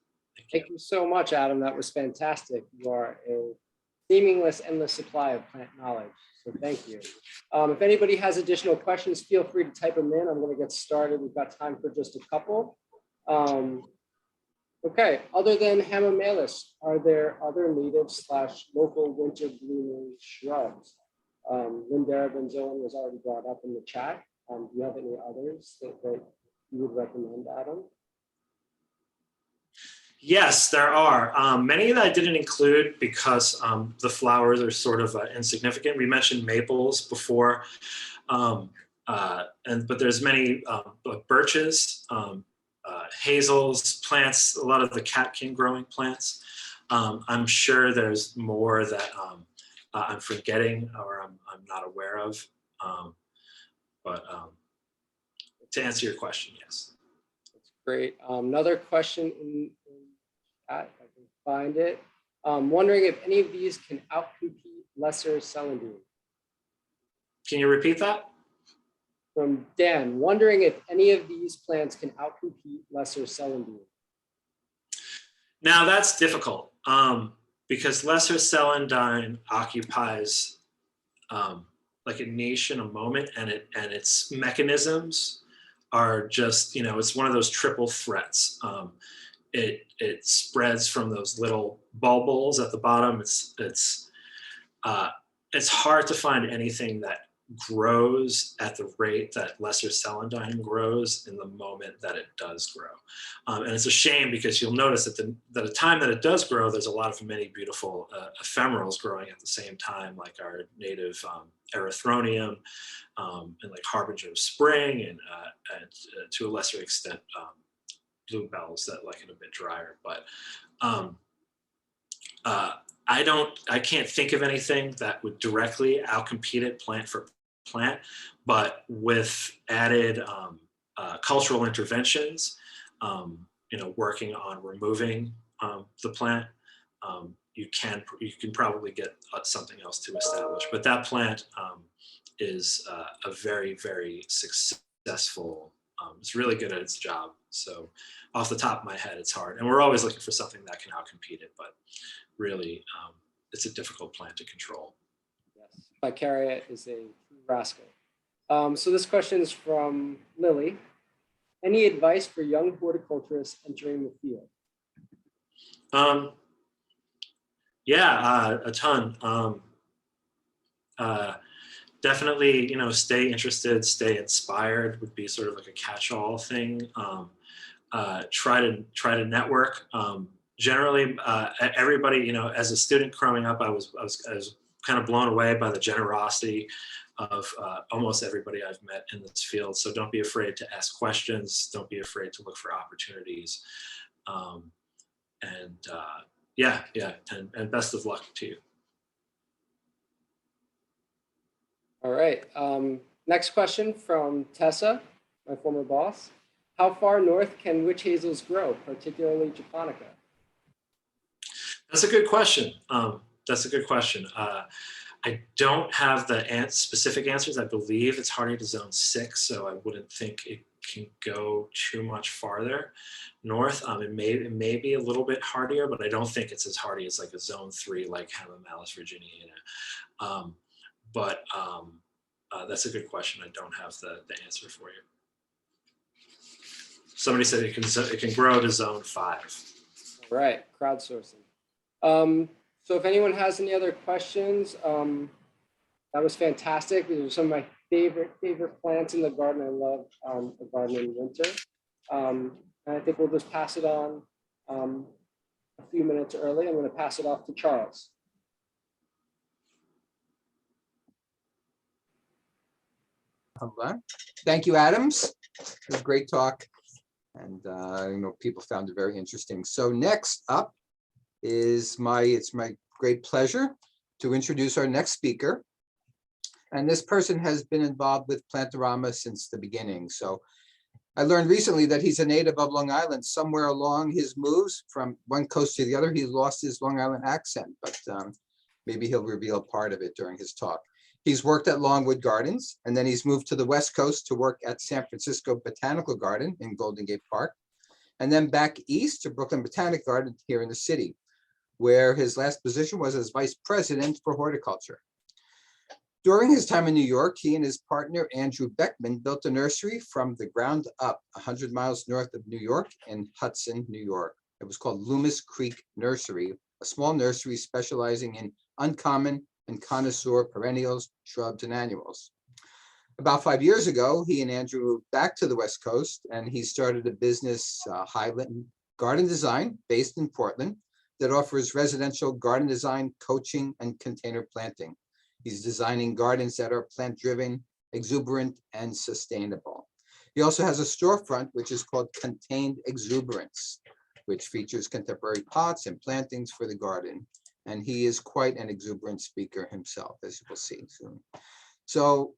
Thank you so much, Adam. That was fantastic. You are a seamless, endless supply of plant knowledge. So thank you. If anybody has additional questions, feel free to type them in. I'm going to get started. We've got time for just a couple. Okay, other than Hamamelis, are there other native / local winter blooming shrubs? Lindera benzoin was already brought up in the chat. Do you have any others that you would recommend, Adam? Yes, there are. Many that I didn't include because the flowers are sort of insignificant. We mentioned maples before, but there's many birches, hazels, plants, a lot of the catkin growing plants. I'm sure there's more that I'm forgetting or I'm not aware of. But to answer your question, yes. That's great. Another question in chat, if I can find it. Wondering if any of these can outcompete lesser celandine. Can you repeat that? From Dan, wondering if any of these plants can outcompete lesser celandine. Now that's difficult because lesser celandine occupies like a niche in a moment, and its mechanisms are just, it's one of those triple threats. It spreads from those little bulbils at the bottom. It's hard to find anything that grows at the rate that lesser celandine grows in the moment that it does grow. And it's a shame because you'll notice that the time that it does grow, there's a lot of many beautiful ephemerals growing at the same time, like our native erythronium and like harbinger of spring, and to a lesser extent, bluebells that like it a bit drier. But I can't think of anything that would directly outcompete it plant for plant, but with added cultural interventions, working on removing the plant, you can probably get something else to establish. But that plant is a very, very successful. It's really good at its job. So off the top of my head, it's hard. And we're always looking for something that can outcompete it, but really, it's a difficult plant to control. Yes, Vicaria is a rascal. So this question is from Lily. Any advice for young horticulturists entering the field? Yeah, a ton. Definitely, stay interested, stay inspired would be sort of like a catch-all thing. Try to network. Generally, everybody, as a student growing up, I was kind of blown away by the generosity of almost everybody I've met in this field. So don't be afraid to ask questions. Don't be afraid to look for opportunities. And best of luck to you. All right. Next question from Tessa, my former boss. How far north can witch hazels grow, particularly japonica? That's a good question. I don't have the specific answers. I believe it's hardy to zone 6, so I wouldn't think it can go too much farther north. It may be a little bit hardier, but I don't think it's as hardy as like a zone 3 like Hamamelis virginiana. That's a good question. I don't have the answer for you. Somebody said it can grow to zone 5. All right, crowdsourcing. So if anyone has any other questions, that was fantastic. These are some of my favorite plants in the garden. I love the garden in winter. And I think we'll just pass it on a few minutes early. I'm going to pass it off to Charles. Thank you, Adams. It was a great talk. And people found it very interesting. So next up is it's my great pleasure to introduce our next speaker. And this person has been involved with Plantorama since the beginning. So I learned recently that he's a native of Long Island. Somewhere along his moves from one coast to the other, he lost his Long Island accent, but maybe he'll reveal part of it during his talk. He's worked at Longwood Gardens, and then he's moved to the West Coast to work at San Francisco Botanical Garden in Golden Gate Park, and then back east to Brooklyn Botanic Garden here in the city, where his last position was as vice president for horticulture. During his time in New York, he and his partner, Andrew Beckman, built a nursery from the ground up 100 miles north of New York in Hudson, New York. It was called Loomis Creek Nursery, a small nursery specializing in uncommon and connoisseur perennials, shrubs, and annuals. About 5 years ago, he and Andrew moved back to the West Coast, and he started a business, Highland Garden Design, based in Portland, that offers residential garden design, coaching, and container planting. He's designing gardens that are plant-driven, exuberant, and sustainable. He also has a storefront, which is called Contained Exuberance, which features contemporary pots and plantings for the garden. And he is quite an exuberant speaker himself, as you will see soon. So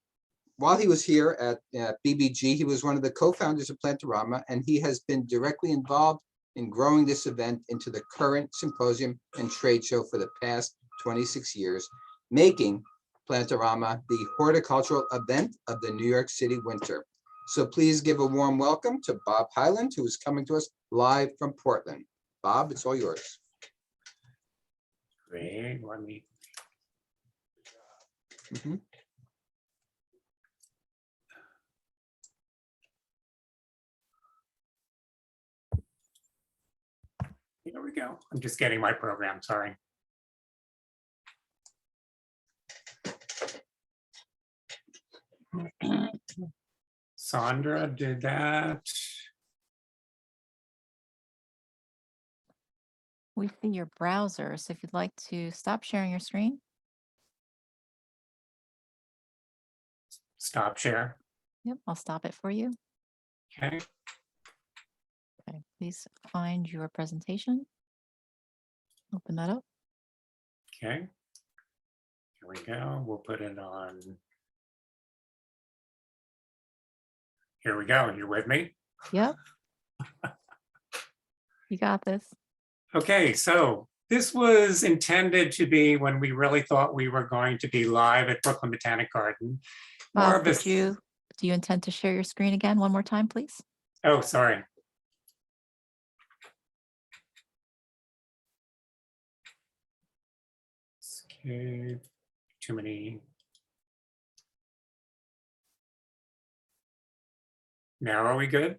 while he was here at BBG, he was one of the co-founders of Plantorama, and he has been directly involved in growing this event into the current symposium and trade show for the past 26 years, making Plantorama the horticultural event of the New York City winter. So please give a warm welcome to Bob Hyland, who is coming to us live from Portland. Bob, it's all yours. Great, let me. Here we go. I'm just getting my program, sorry. Sandra did that. We see your browser, so if you'd like to stop sharing your screen. Stop share. Yep, I'll stop it for you. Okay. Okay, please find your presentation. Open that up. Okay. Here we go. We'll put it on. Here we go. You with me? Yep. You got this. Okay, so this was intended to be when we really thought we were going to be live at Brooklyn Botanic Garden. More Bob, of a, do you intend to share your screen again one more time, please? oh, sorry. Okay, too many. Now are we good?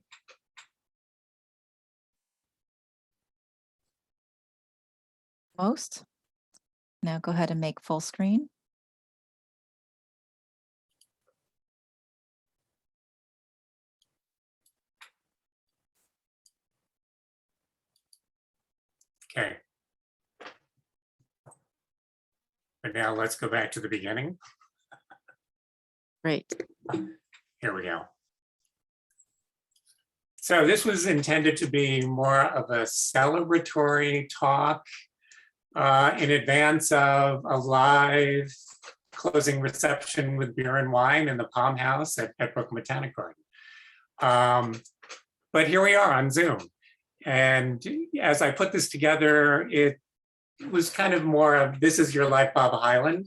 Most. Now go ahead and make full screen. Okay. But now let's go back to the beginning. Great. Here we go. So this was intended to be more of a celebratory talk in advance of a live closing reception with beer and wine in the Palm House at Brooklyn Botanic Garden. But here we are on Zoom. And as I put this together, it was kind of more of, this is your life, Bob Hyland.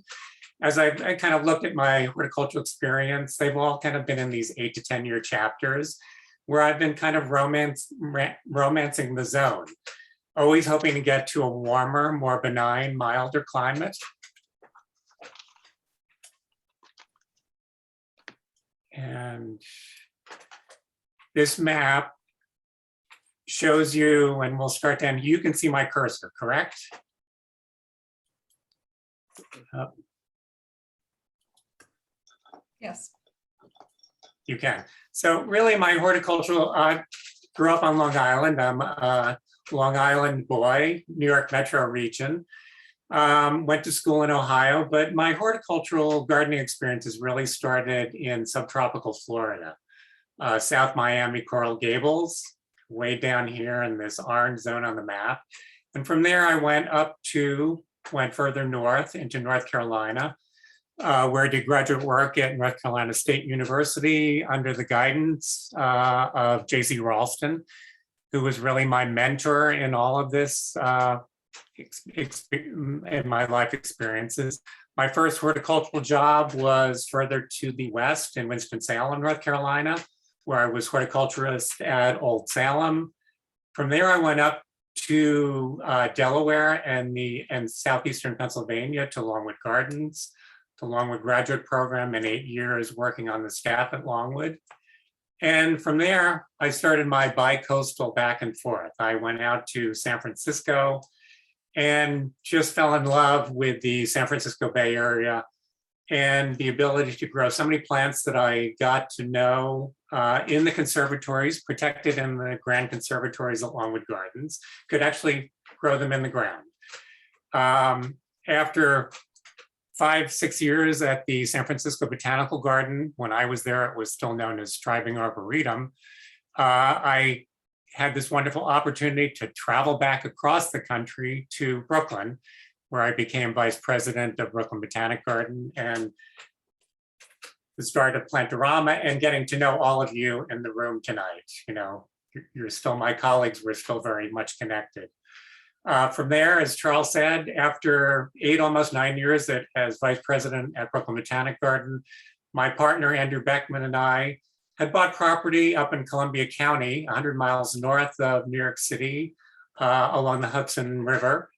As I kind of looked at my horticultural experience, they've all kind of been in these 8 to 10 year chapters where I've been kind of romancing the zone, always hoping to get to a warmer, more benign, milder climate. And this map shows you, and we'll start down, you can see my cursor, correct? Yes. You can. So really my horticultural, grew up on Long Island. I'm a Long Island boy, New York metro region. Went to school in Ohio, but my horticultural gardening experiences really started in subtropical Florida. South Miami, Coral Gables, way down here in this orange zone on the map. And from there I went further north into North Carolina, where I did graduate work at North Carolina State University under the guidance of J.C. Ralston, who was really my mentor in all of this in my life experiences. My first horticultural job was further to the west in Winston-Salem, North Carolina, where I was horticulturist at Old Salem. From there, I went up to Delaware and southeastern Pennsylvania to Longwood Gardens, the Longwood graduate program, and 8 years working on the staff at Longwood. And from there, I started my bi-coastal back and forth. I went out to San Francisco and just fell in love with the San Francisco Bay Area and the ability to grow so many plants that I got to know in the conservatories, protected in the grand conservatories at Longwood Gardens, could actually grow them in the ground. After 5-6 years at the San Francisco Botanical Garden, when I was there, it was still known as Striving Arboretum, I had this wonderful opportunity to travel back across the country to Brooklyn, where I became vice president of Brooklyn Botanic Garden and the start of Plantorama, and getting to know all of you in the room tonight. You know, you're still my colleagues, we're still very much connected. From there, as Charles said, after 8, almost 9 years as vice president at Brooklyn Botanic Garden, my partner, Andrew Beckman, and I had bought property up in Columbia County, 100 miles north of New York City, along the Hudson River.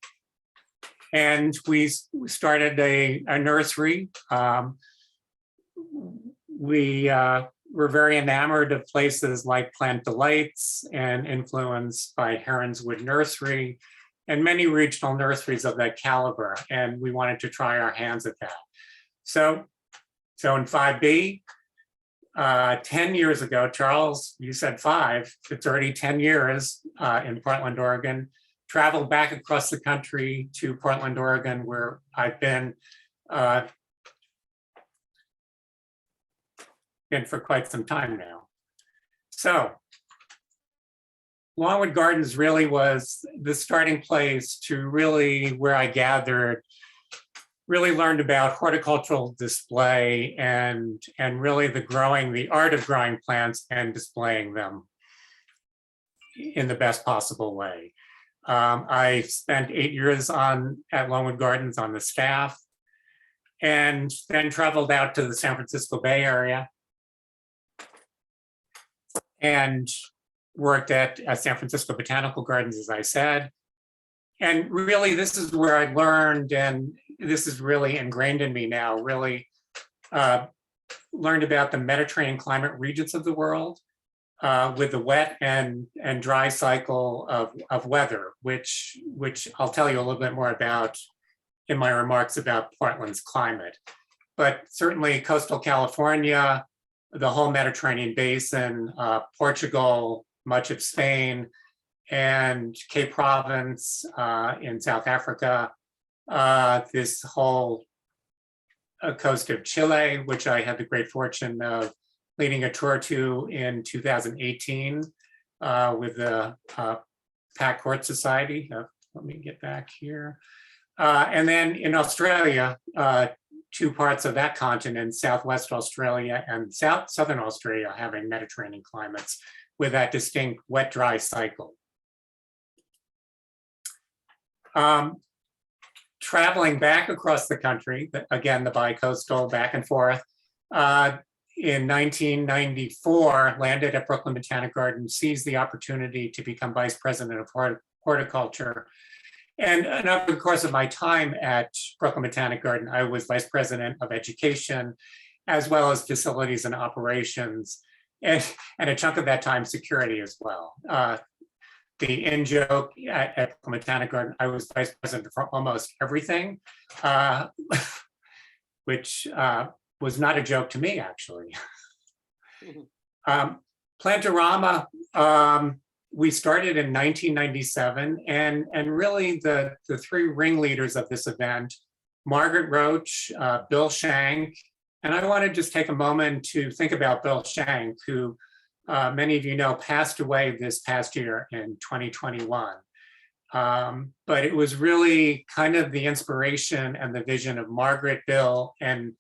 And we started a nursery. We were very enamored of places like Plant Delights and influenced by Heronswood Nursery and many regional nurseries of that caliber. And we wanted to try our hands at that. So in 5B, 10 years ago, Charles, you said 5, it's already 10 years in Portland, Oregon, traveled back across the country to Portland, Oregon, where I've been for quite some time now. So Longwood Gardens really was the starting place to really where I gathered, really learned about horticultural display and really the art of growing plants and displaying them in the best possible way. I spent 8 years at Longwood Gardens on the staff, and then traveled out to the San Francisco Bay Area and worked at San Francisco Botanical Gardens, as I said. And really, this is where I learned, and this is really ingrained in me now, really learned about the Mediterranean climate regions of the world with the wet and dry cycle of weather, which I'll tell you a little bit more about in my remarks about Portland's climate. But certainly coastal California, the whole Mediterranean basin, Portugal, much of Spain, and Cape Province in South Africa, this whole coast of Chile, which I had the great fortune of leading a tour to in 2018 with the Pack Court Society. Let me get back here. And then in Australia, 2 parts of that continent, Southwest Australia and Southern Australia, having Mediterranean climates with that distinct wet, dry cycle. Traveling back across the country, again, the bi-coastal back and forth, in 1994, landed at Brooklyn Botanic Garden, seized the opportunity to become vice president of horticulture. And over the course of my time at Brooklyn Botanic Garden, I was vice president of education, as well as facilities and operations, and a chunk of that time, security as well. The in-joke at Botanic Garden, I was vice president for almost everything, which was not a joke to me, actually. Plantorama, we started in 1997, and really the 3 ringleaders of this event, Margaret Roach, Bill Shank, and I want to just take a moment to think about Bill Shank, who many of you know passed away this past year in 2021. But it was really kind of the inspiration and the vision of Margaret, Bill, and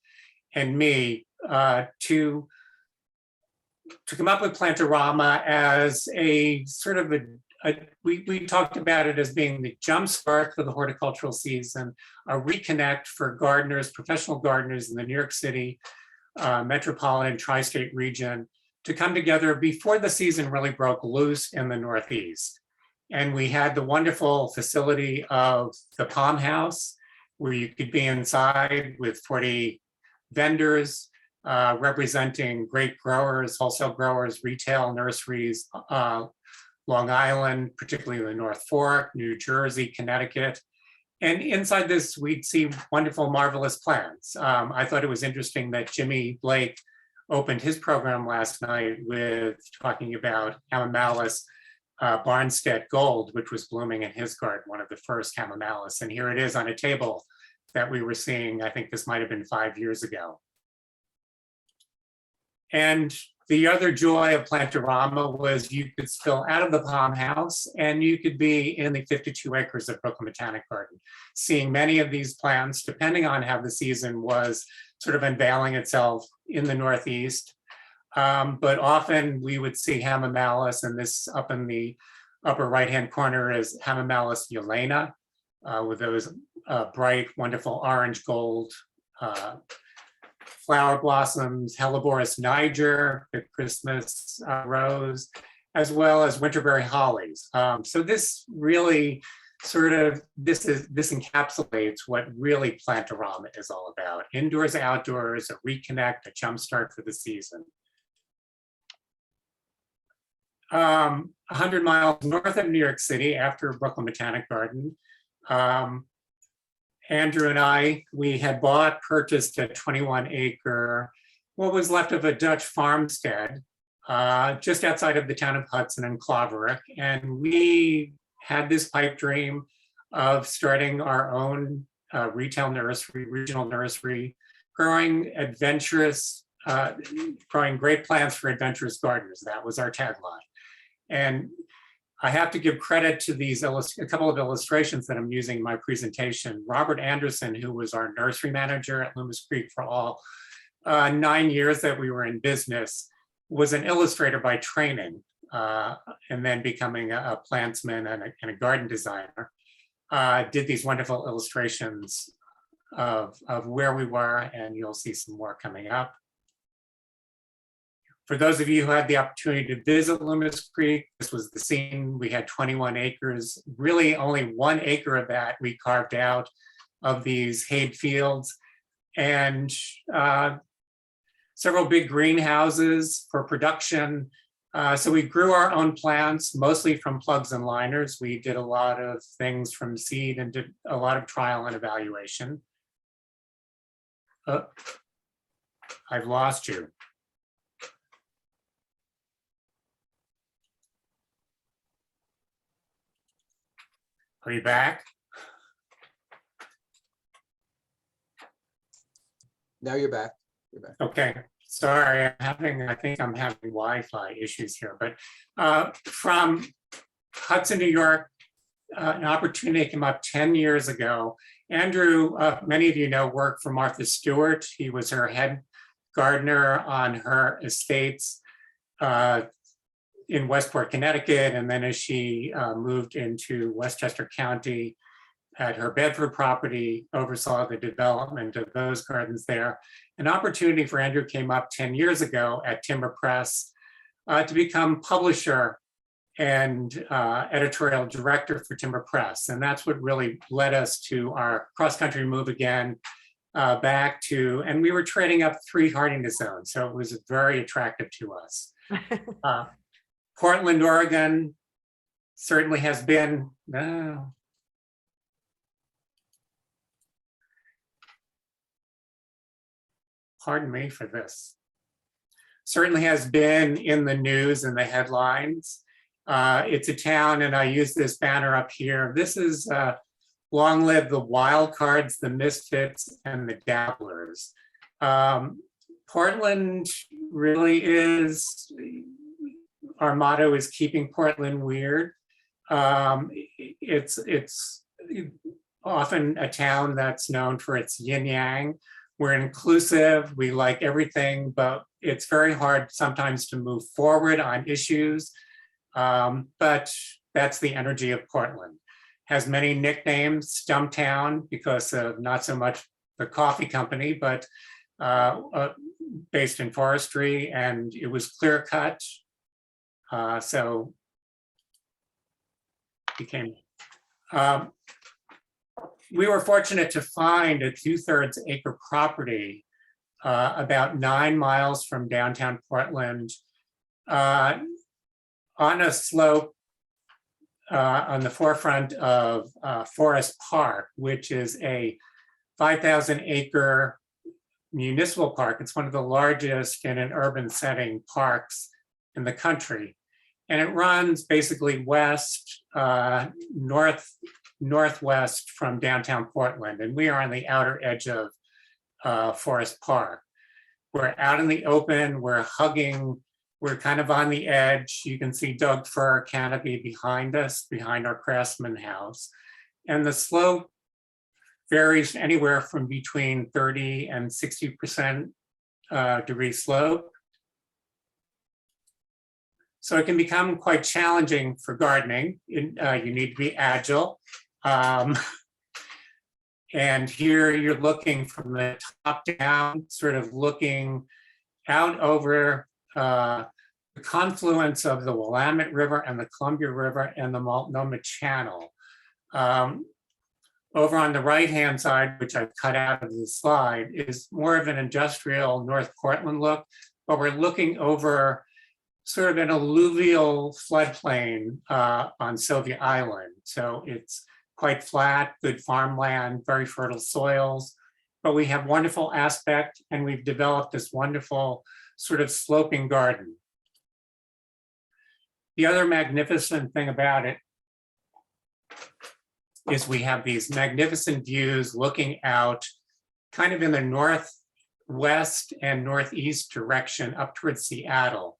and me to come up with Plant-O-Rama as a sort of we talked about it as being the jump start for the horticultural season, a reconnect for gardeners, professional gardeners in the New York City metropolitan tri-state region to come together before the season really broke loose in the Northeast. And we had the wonderful facility of the Palm House, where you could be inside with 40 vendors representing great growers, wholesale growers, retail nurseries, Long Island, particularly the North Fork, New Jersey, Connecticut. And inside this, we'd see wonderful, marvelous plants. I thought it was interesting that Jimmy Blake opened his program last night with talking about Hamamelis Barnstead Gold, which was blooming in his garden, one of the first Hamamelis. And here it is on a table that we were seeing. I think this might have been 5 years ago. And the other joy of Plant-O-Rama was you could spill out of the Palm House and you could be in the 52 acres of Brooklyn Botanic Garden, seeing many of these plants, depending on how the season was sort of unveiling itself in the Northeast. But often we would see Hamamelis, and this up in the upper right-hand corner is Hamamelis Yelena, with those bright, wonderful orange gold flower blossoms, Helleborus niger, the Christmas rose, as well as winterberry hollies. So this really this encapsulates what really Plant-O-Rama is all about. Indoors, outdoors, a reconnect, a jumpstart for the season. 100 miles north of New York City, after Brooklyn Botanic Garden, Andrew and I, we had purchased a 21-acre, what was left of a Dutch farmstead, just outside of the town of Hudson and Claverick. And we had this pipe dream of starting our own retail nursery, regional nursery, growing growing great plants for adventurous gardeners. That was our tagline. And I have to give credit to these a couple of illustrations that I'm using in my presentation. Robert Anderson, who was our nursery manager at Loomis Creek for all 9 years that we were in business, was an illustrator by training, and then becoming a plantsman and a garden designer. Did these wonderful illustrations of where we were, and you'll see some more coming up. For those of you who had the opportunity to visit Loomis Creek, this was the scene. We had 21 acres, really only 1 acre of that we carved out of these hayed fields, and several big greenhouses for production. So we grew our own plants, mostly from plugs and liners. We did a lot of things from seed and did a lot of trial and evaluation. I've lost you. Are you back? Now you're back. You're back. Okay, sorry, I think I'm having Wi-Fi issues here, but from Hudson, New York, an opportunity came up 10 years ago. Andrew, many of you know, worked for Martha Stewart. He was her head gardener on her estates in Westport, Connecticut, and then as she moved into Westchester County at her Bedford property, oversaw the development of those gardens there. An opportunity for Andrew came up 10 years ago at Timber Press to become publisher and editorial director for Timber Press. And that's what really led us to our cross-country move again back to, and we were trading up 3 hardiness zones, so it was very attractive to us. Portland, Oregon certainly has been, pardon me for this, certainly has been in the news and the headlines. It's a town, and I use this banner up here. This is long live the wild cards, the misfits, and the dabblers. Portland really is, our motto is keeping Portland weird. It's often a town that's known for its yin yang, We're inclusive, we like everything, but it's very hard sometimes to move forward on issues. But that's the energy of Portland. Has many nicknames, Stumptown, because of not so much the coffee company, but based in forestry, and it was clear cut. So became, we were fortunate to find a 2/3 acre property about 9 miles from downtown Portland on a slope on the forefront of Forest Park, which is a 5,000 acre municipal park. It's one of the largest in an urban setting parks in the country. And it runs basically west, northwest from downtown Portland. And we are on the outer edge of Forest Park. We're out in the open, we're hugging, we're kind of on the edge. You can see Doug fir canopy behind us, behind our Craftsman house. And the slope varies anywhere from between 30 and 60% degree slope. So it can become quite challenging for gardening. You need to be agile. And here you're looking from the top down, sort of looking out over the confluence of the Willamette River and the Columbia River and the Multnomah Channel. Over on the right-hand side, which I've cut out of the slide, is more of an industrial North Portland look, but we're looking over sort of an alluvial floodplain on Sylvia Island. So it's quite flat, good farmland, very fertile soils, but we have wonderful aspect, and we've developed this wonderful sort of sloping garden. The other magnificent thing about it is we have these magnificent views looking out kind of in the northwest and northeast direction up towards Seattle,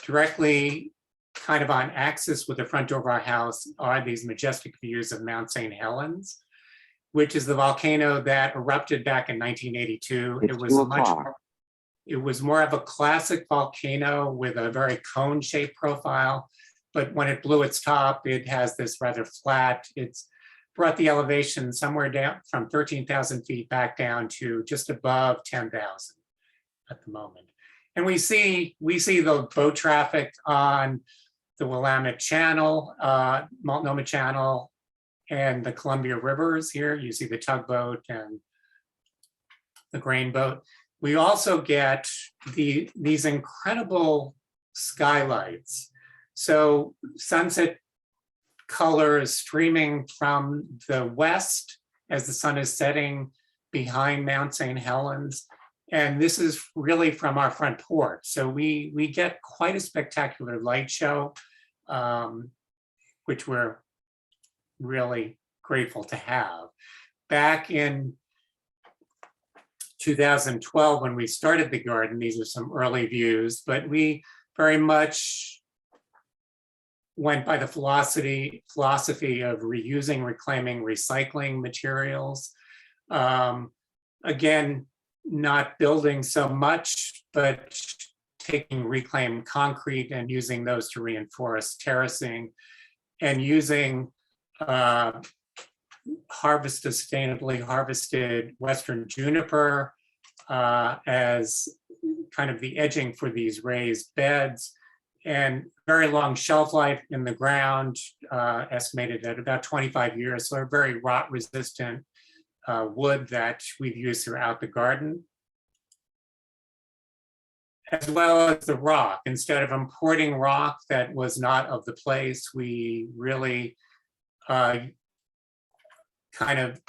directly kind of on axis with the front door of our house are these majestic views of Mount St. Helens, which is the volcano that erupted back in 1982. It was more of a classic volcano with a very cone-shaped profile, but when it blew its top, it has this rather flat, it's brought the elevation somewhere down from 13,000 feet back down to just above 10,000 at the moment. And we see the boat traffic on the Willamette Channel, Multnomah Channel, and the Columbia Rivers here. You see the tugboat and the grain boat. We also get these incredible skylights. So sunset colors streaming from the west as the sun is setting behind Mount St. Helens. And this is really from our front porch. So we get quite a spectacular light show, which we're really grateful to have. Back in 2012, when we started the garden, these are some early views, but we very much went by the philosophy of reusing, reclaiming, recycling materials. Again, not building so much, but taking reclaimed concrete and using those to reinforce terracing, and using sustainably harvested Western juniper as kind of the edging for these raised beds, and very long shelf life in the ground, estimated at about 25 years. So a very rot resistant wood that we've used throughout the garden. As well as the rock. Instead of importing rock that was not of the place, we really kind of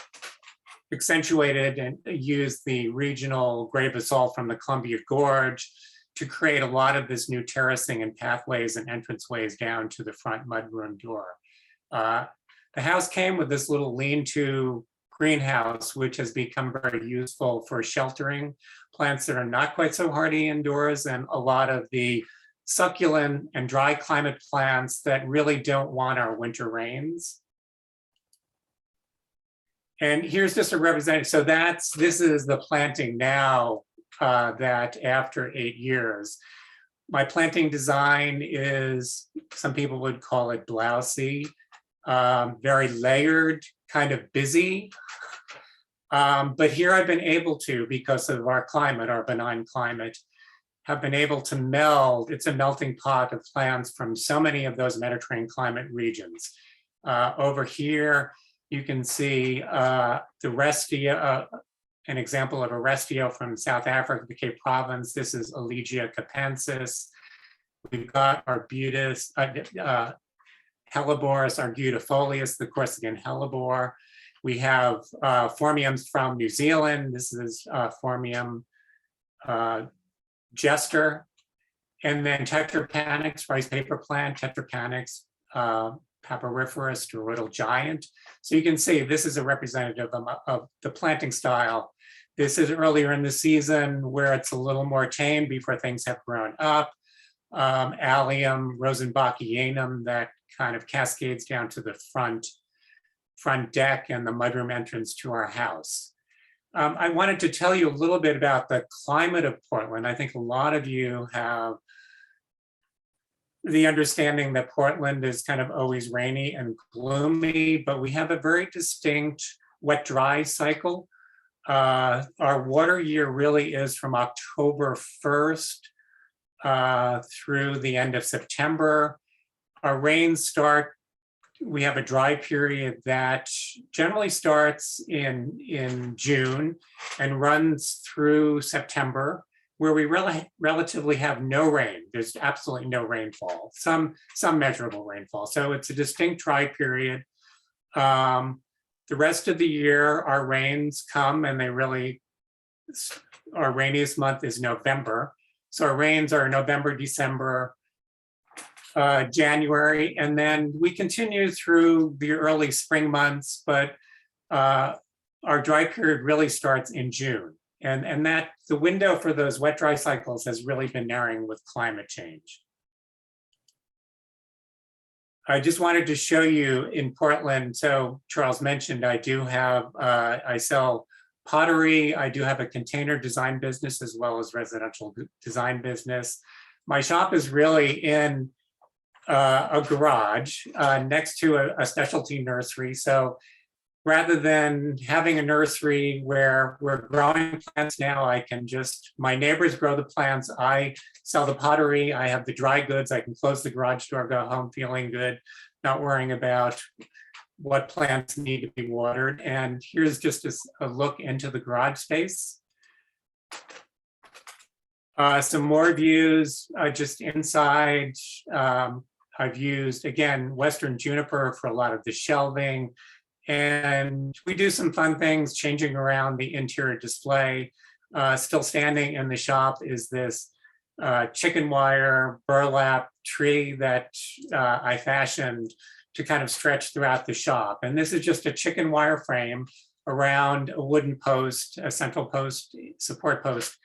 accentuated and used the regional gray basalt from the Columbia Gorge to create a lot of this new terracing and pathways and entranceways down to the front mudroom door. The house came with this little lean-to greenhouse, which has become very useful for sheltering plants that are not quite so hardy indoors, and a lot of the succulent and dry climate plants that really don't want our winter rains. And here's just a representative. So this is the planting now that after 8 years. My planting design is, some people would call it blousy, very layered, kind of busy. But here I've been able to, because of our climate, our benign climate, have been able to meld, it's a melting pot of plants from so many of those Mediterranean climate regions. Over here, you can see the Restio, an example of a Restio from South Africa, the Cape Province. This is Elegia capensis. We've got Arbutus, Helleborus, Argutifolius, the Corsican hellebore. We have Phormiums from New Zealand. This is Phormium Jester. And then Tetrapanix, rice paper plant, Tetrapanix papyriferous, toroidal giant. So you can see this is a representative of the planting style. This is earlier in the season where it's a little more tame before things have grown up. Allium, Rosenbachianum, that kind of cascades down to the front deck and the mudroom entrance to our house. I wanted to tell you a little bit about the climate of Portland. I think a lot of you have the understanding that Portland is kind of always rainy and gloomy, but we have a very distinct wet-dry cycle. Our water year really is from October 1st through the end of September. Our rains start, we have a dry period that generally starts in June and runs through September, where we relatively have no rain. There's absolutely no rainfall, some measurable rainfall. So it's a distinct dry period. The rest of the year, our rains come and they really, our rainiest month is November. So our rains are November, December, January, and then we continue through the early spring months, but our dry period really starts in June. And that the window for those wet dry cycles has really been narrowing with climate change. I just wanted to show you in Portland, so Charles mentioned I do have, I sell pottery, I do have a container design business as well as residential design business. My shop is really in a garage next to a specialty nursery. So rather than having a nursery where we're growing plants now, I can just, my neighbors grow the plants, I sell the pottery, I have the dry goods, I can close the garage door, go home feeling good, not worrying about what plants need to be watered. And here's just a look into the garage space. Some more views just inside. I've used, again, Western juniper for a lot of the shelving. And we do some fun things, changing around the interior display. Still standing in the shop is this chicken wire burlap tree that I fashioned to kind of stretch throughout the shop. And this is just a chicken wire frame around a wooden post, a central post, support post,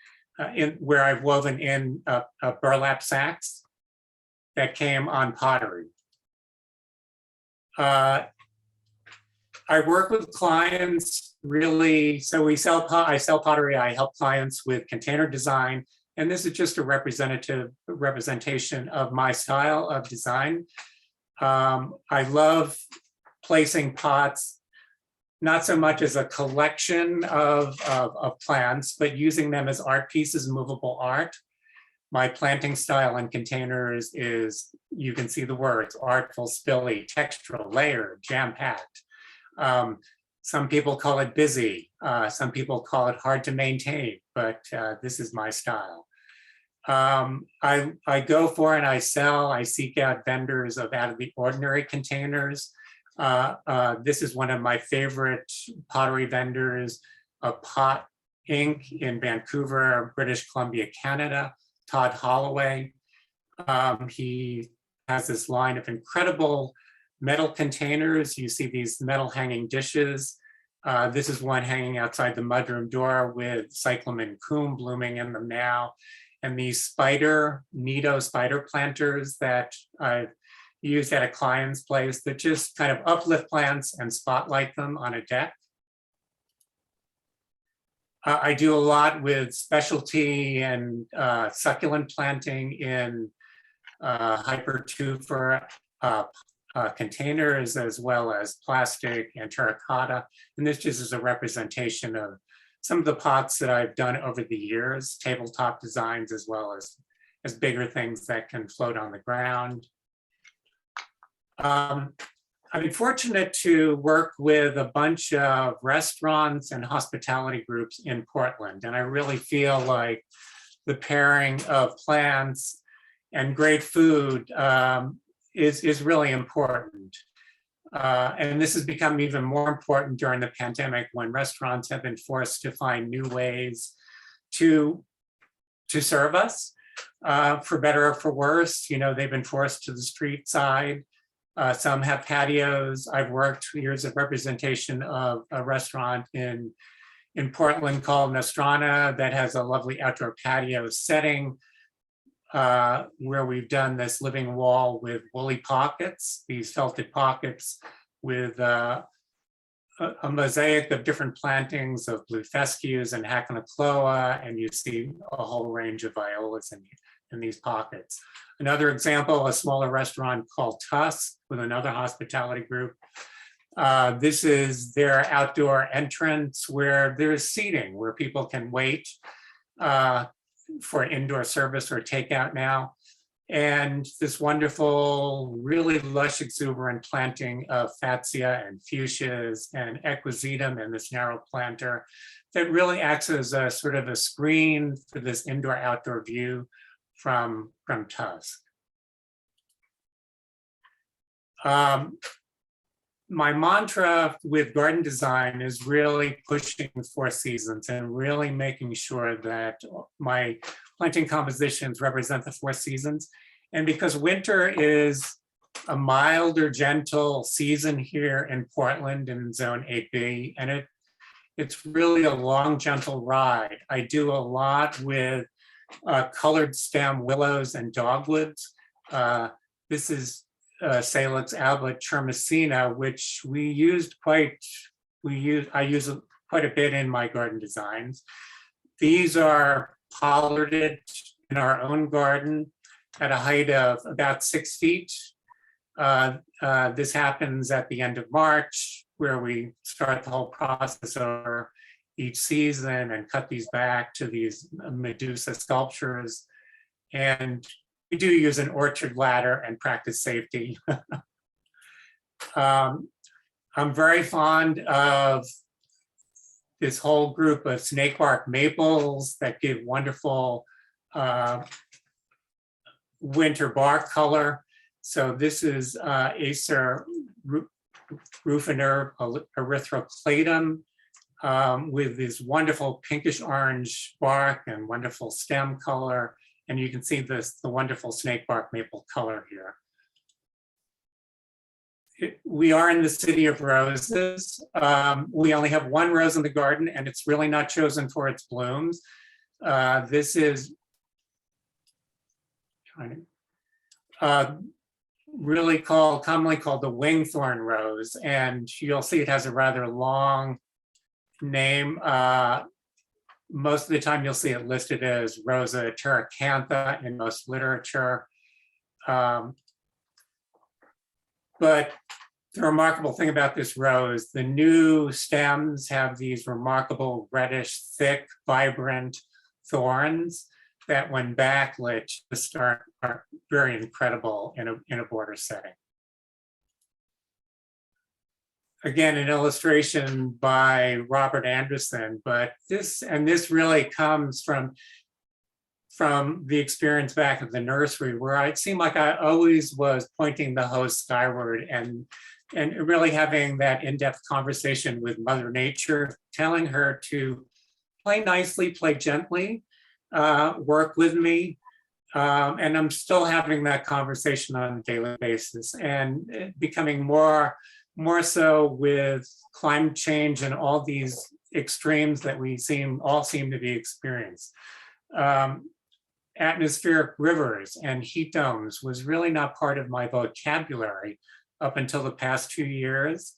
where I've woven in a burlap sacks that came on pottery. I work with clients really, so I sell pottery, I help clients with container design, and this is just a representation of my style of design. I love placing pots, not so much as a collection of plants, but using them as art pieces, movable art. My planting style in containers is, you can see the words, artful, spilly, textural, layered, jam-packed. Some people call it busy. Some people call it hard to maintain, but this is my style. I go for and I sell, I seek out vendors of out of the ordinary containers. This is one of my favorite pottery vendors, Pot Inc. in Vancouver, British Columbia, Canada, Todd Holloway. He has this line of incredible metal containers. You see these metal hanging dishes. This is one hanging outside the mudroom door with cyclamen coum blooming in them now. And these Nido spider planters that I've used at a client's place that just kind of uplift plants and spotlight them on a deck. I do a lot with specialty and succulent planting in hypertuber containers, as well as plastic and terracotta. And this just is a representation of some of the pots that I've done over the years, tabletop designs, as well as bigger things that can float on the ground. I've been fortunate to work with a bunch of restaurants and hospitality groups in Portland, and I really feel like the pairing of plants and great food is really important. And this has become even more important during the pandemic, when restaurants have been forced to find new ways to serve us, for better or for worse. You know, they've been forced to the street side. Some have patios. I've worked years of representation of a restaurant in Portland called Nostrana that has a lovely outdoor patio setting, where we've done this living wall with woolly pockets, these felted pockets with a mosaic of different plantings of blue fescues and Haconocloa, and you see a whole range of violas in these pockets. Another example, a smaller restaurant called Tusk with another hospitality group. This is their outdoor entrance where there's seating, where people can wait for indoor service or takeout now. And this wonderful, really lush, exuberant planting of Fatsia and fuchsias and equisetum in this narrow planter that really acts as a sort of a screen for this indoor-outdoor view from Tusk. My mantra with garden design is really pushing 4 seasons and really making sure that my planting compositions represent the 4 seasons. And because winter is a milder, gentle season here in Portland in zone 8B, and it's really a long, gentle ride. I do a lot with colored stem willows and dogwoods. This is Salix alba chermicina, which I use quite a bit in my garden designs. These are pollarded in our own garden at a height of about 6 feet. This happens at the end of March, where we start the whole process over each season and cut these back to these Medusa sculptures. And we do use an orchard ladder and practice safety. I'm very fond of this whole group of snakebark maples that give wonderful winter bark color. So this is Acer rufinerve erythrocladum with this wonderful pinkish orange bark and wonderful stem color. And you can see the wonderful snakebark maple color here. We are in the city of roses. We only have 1 rose in the garden, and it's really not chosen for its blooms. This is really commonly called the wingthorn rose, and you'll see it has a rather long name. Most of the time you'll see it listed as Rosa terracantha in most literature. But the remarkable thing about this rose, the new stems have these remarkable reddish, thick, vibrant thorns that when backlit just are very incredible in a border setting. Again, an illustration by Robert Anderson, but this really comes from the experience back at the nursery, where it seemed like I always was pointing the hose skyward and really having that in-depth conversation with Mother Nature, telling her to play nicely, play gently, work with me. And I'm still having that conversation on a daily basis, and becoming more so with climate change and all these extremes that we all seem to be experiencing. Atmospheric rivers and heat domes was really not part of my vocabulary up until the past 2 years.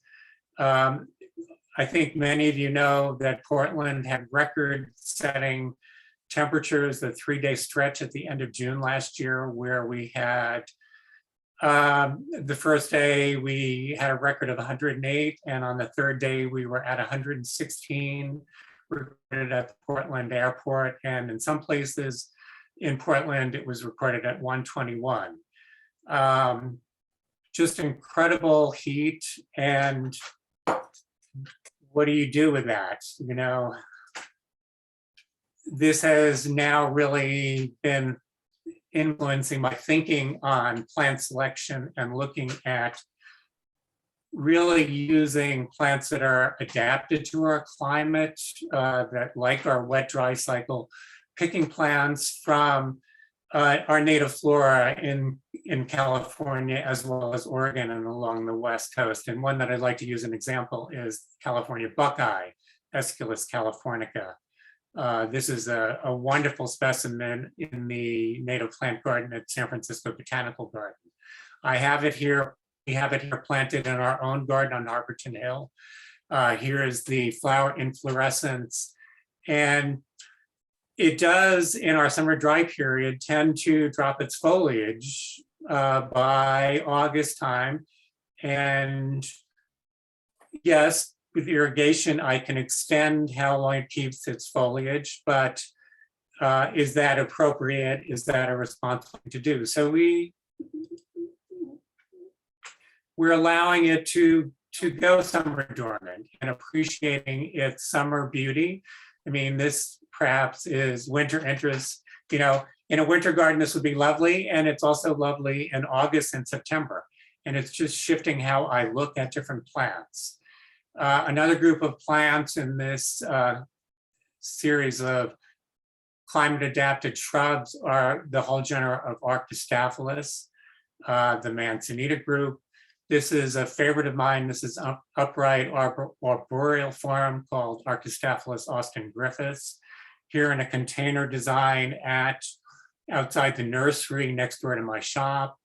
I think many of you know that Portland had record-setting temperatures, the 3-day stretch at the end of June last year, where we had the first day we had a record of 108, and on the third day we were at 116 recorded at the Portland airport, and in some places in Portland it was recorded at 121. Just incredible heat, and what do you do with that? You know, this has now really been influencing my thinking on plant selection and looking at really using plants that are adapted to our climate, that like our wet dry cycle, picking plants from our native flora in California, as well as Oregon and along the West Coast. And one that I'd like to use an example is California buckeye, Aesculus californica. This is a wonderful specimen in the native plant garden at San Francisco Botanical Garden. I have it here. We have it here planted in our own garden on Arborton Hill. Here is the flower inflorescence. And it does, in our summer dry period, tend to drop its foliage by August time. And yes, with irrigation, I can extend how long it keeps its foliage, but is that appropriate? Is that a responsible thing to do? So we're allowing it to go summer dormant and appreciating its summer beauty. I mean, this perhaps is winter interest. You know, in a winter garden, this would be lovely, and it's also lovely in August and September. And it's just shifting how I look at different plants. Another group of plants in this series of climate adapted shrubs are the whole genera of Arctostaphylos, the Manzanita group. This is a favorite of mine. This is upright arboreal form called Arctostaphylos Austin Griffiths, here in a container design outside the nursery next door to my shop.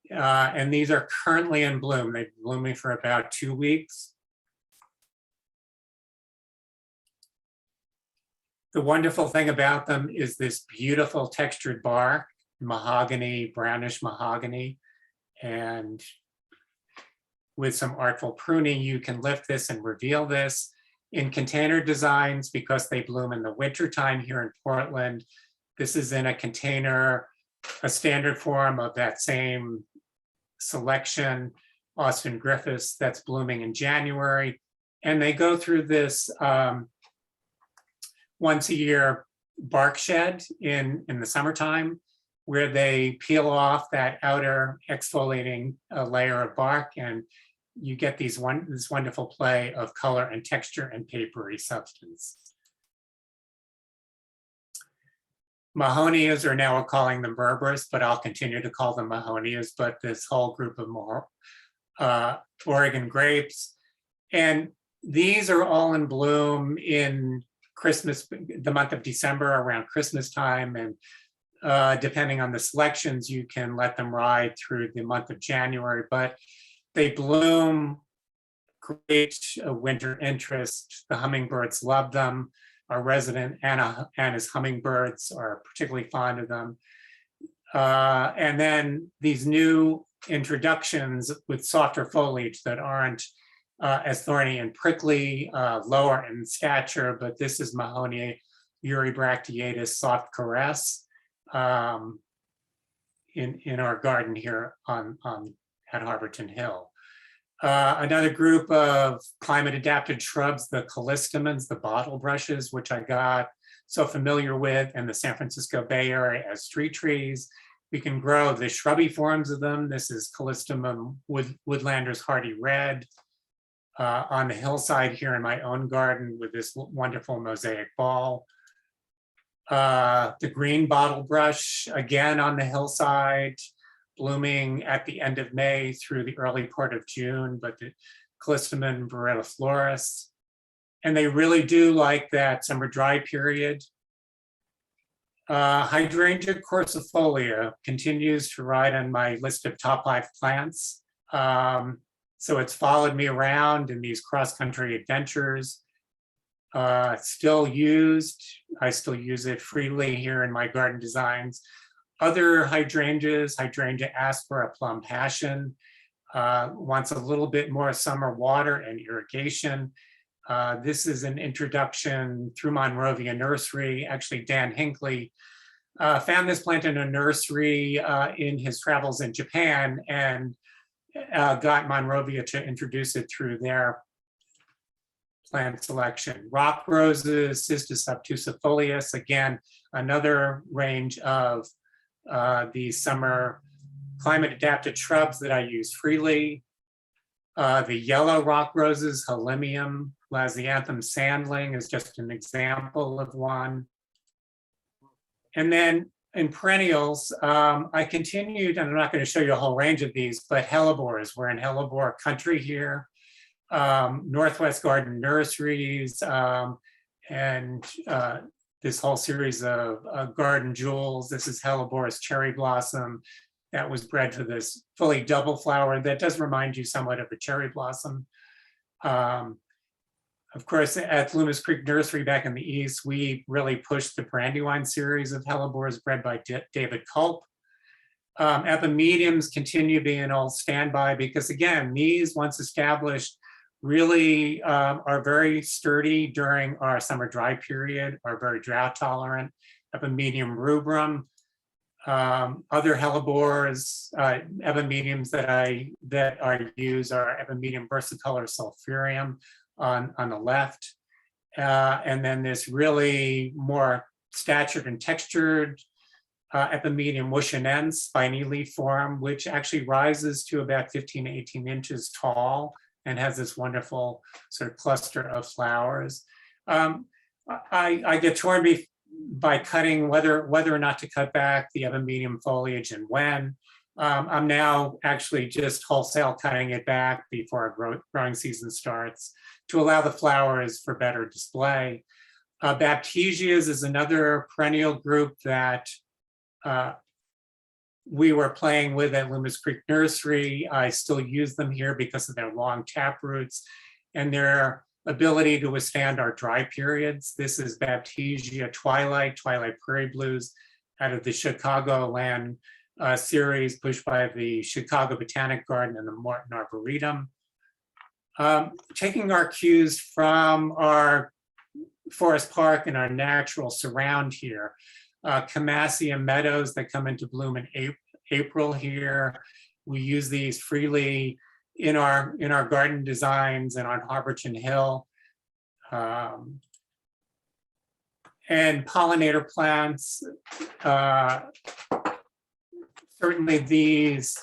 And these are currently in bloom. They've been blooming for about 2 weeks. The wonderful thing about them is this beautiful textured bark, mahogany, brownish mahogany. And with some artful pruning, you can lift this and reveal this. In container designs, because they bloom in the wintertime here in Portland, this is in a container, a standard form of that same selection, Austin Griffiths, that's blooming in January. And they go through this once a year bark shed in the summertime, where they peel off that outer exfoliating layer of bark, and you get this wonderful play of color and texture and papery substance. Mahonias, or now we're calling them berberis, but I'll continue to call them Mahonias, but this whole group of more Oregon grapes. And these are all in bloom in Christmas, the month of December, around Christmas time. And depending on the selections, you can let them ride through the month of January, but they bloom, great winter interest. The hummingbirds love them. Our resident Anna's hummingbirds are particularly fond of them. And then these new introductions with softer foliage that aren't as thorny and prickly, lower in stature, but this is Mahonia eurybracteatus soft caress in our garden here at Arborton Hill. Another group of climate adapted shrubs, the callistemons, the bottle brushes, which I got so familiar with in the San Francisco Bay Area as street trees. We can grow the shrubby forms of them. This is Callistemum woodlander's hardy red. On the hillside here in my own garden with this wonderful mosaic ball. The green bottle brush, again on the hillside, blooming at the end of May through the early part of June, but the Callistemon viridiflorus. And they really do like that summer dry period. Hydrangea corsifolia continues to ride on my list of top 5 plants. So it's followed me around in these cross-country adventures. Still used. I still use it freely here in my garden designs. Other hydrangeas, hydrangea aspera, plum passion, wants a little bit more summer water and irrigation. This is an introduction through Monrovia Nursery. Actually, Dan Hinckley found this plant in a nursery in his travels in Japan and got Monrovia to introduce it through their plant selection. Rock roses, Cistus obtusifolius, again, another range of these summer climate adapted shrubs that I use freely. The yellow rock roses, Helimium, Lasianthum sandling is just an example of one. And then in perennials, I continued, and I'm not going to show you a whole range of these, but hellebores. We're in hellebore country here. Northwest Garden Nurseries, and this whole series of garden jewels. This is Hellebore's cherry blossom that was bred for this fully double flower that does remind you somewhat of a cherry blossom. Of course, at Loomis Creek Nursery back in the East, we really pushed the Brandywine series of hellebores bred by David Culp. Epimediums continue being an old standby because, again, these, once established, really are very sturdy during our summer dry period, are very drought tolerant. Epimedium rubrum, other hellebores, epimediums that I use are Epimedium versicolor sulphurium on the left, and then this really more statured and textured Epimedium wushanense, spiny leaf form, which actually rises to about 15 to 18 inches tall and has this wonderful sort of cluster of flowers. I get torn by cutting whether or not to cut back the Epimedium foliage and when. I'm now actually just wholesale cutting it back before our growing season starts to allow the flowers for better display. Baptisias is another perennial group that we were playing with at Loomis Creek Nursery. I still use them here because of their long tap roots and their ability to withstand our dry periods. This is Baptisia Twilight Prairie Blues out of the Chicagoland series pushed by the Chicago Botanic Garden and the Morton Arboretum. Taking our cues from our forest park and our natural surround here, Camassia meadows that come into bloom in April here. We use these freely in our garden designs and on Harborton Hill. And pollinator plants, certainly this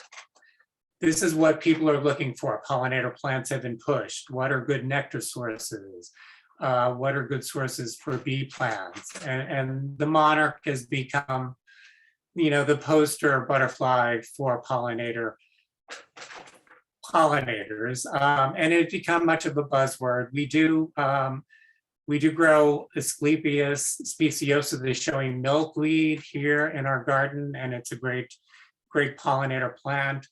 is what people are looking for. Pollinator plants have been pushed. What are good nectar sources? What are good sources for bee plants? And the monarch has become, the poster butterfly for pollinators, and it's become much of a buzzword. We do grow Asclepias speciosa, the showing milkweed here in our garden, and it's a great pollinator plant,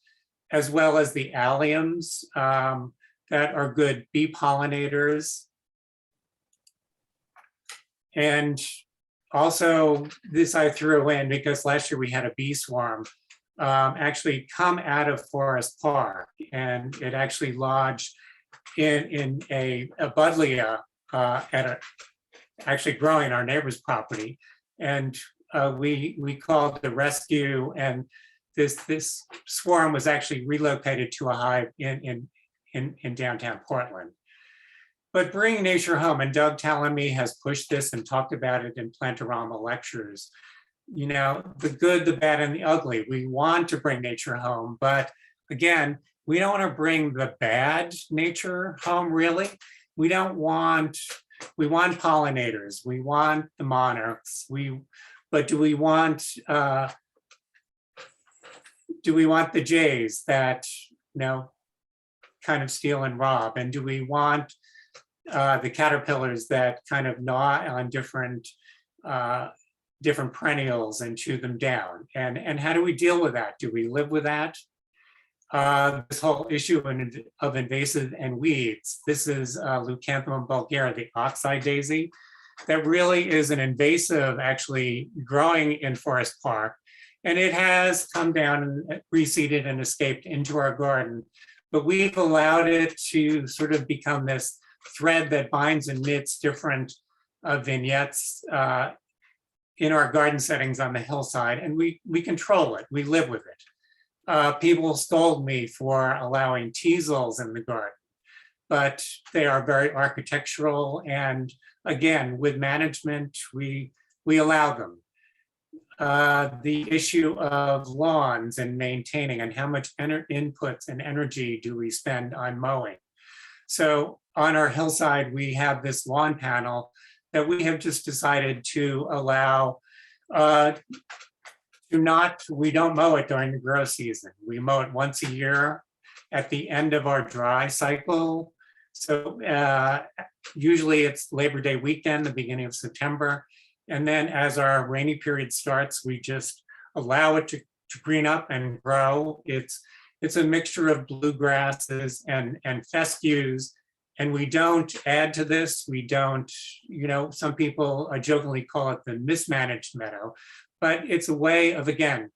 as well as the alliums that are good bee pollinators. And also this I threw in because last year we had a bee swarm actually come out of Forest Park, and it actually lodged in a buddleia actually growing our neighbor's property. And we called the rescue, and this swarm was actually relocated to a hive in downtown Portland. But bringing nature home, and Doug Tallamy has pushed this and talked about it in Plantorama lectures, the good, the bad, and the ugly. We want to bring nature home, but again, we don't want to bring the bad nature home, really. We want pollinators, we want the monarchs, but do we want the jays that, kind of steal and rob? And do we want the caterpillars that kind of gnaw on different perennials and chew them down? And how do we deal with that? Do we live with that? this whole issue of invasive and weeds. This is Leucanthemum vulgare, the oxeye daisy, that really is an invasive actually growing in Forest Park. And it has come down and reseeded and escaped into our garden. But we've allowed it to sort of become this thread that binds and knits different vignettes in our garden settings on the hillside, and we control it, we live with it. People scold me for allowing teasels in the garden, but they are very architectural, and again, with management, we allow them. The issue of lawns and maintaining, and how much inputs and energy do we spend on mowing. So on our hillside, we have this lawn panel that we have just decided to allow we don't mow it during the grow season. We mow it once a year at the end of our dry cycle. So usually it's Labor Day weekend, the beginning of September. And then as our rainy period starts, we just allow it to green up and grow. It's a mixture of bluegrasses and fescues. And we don't add to this. We don't, some people jokingly call it the mismanaged meadow, but it's a way of, again,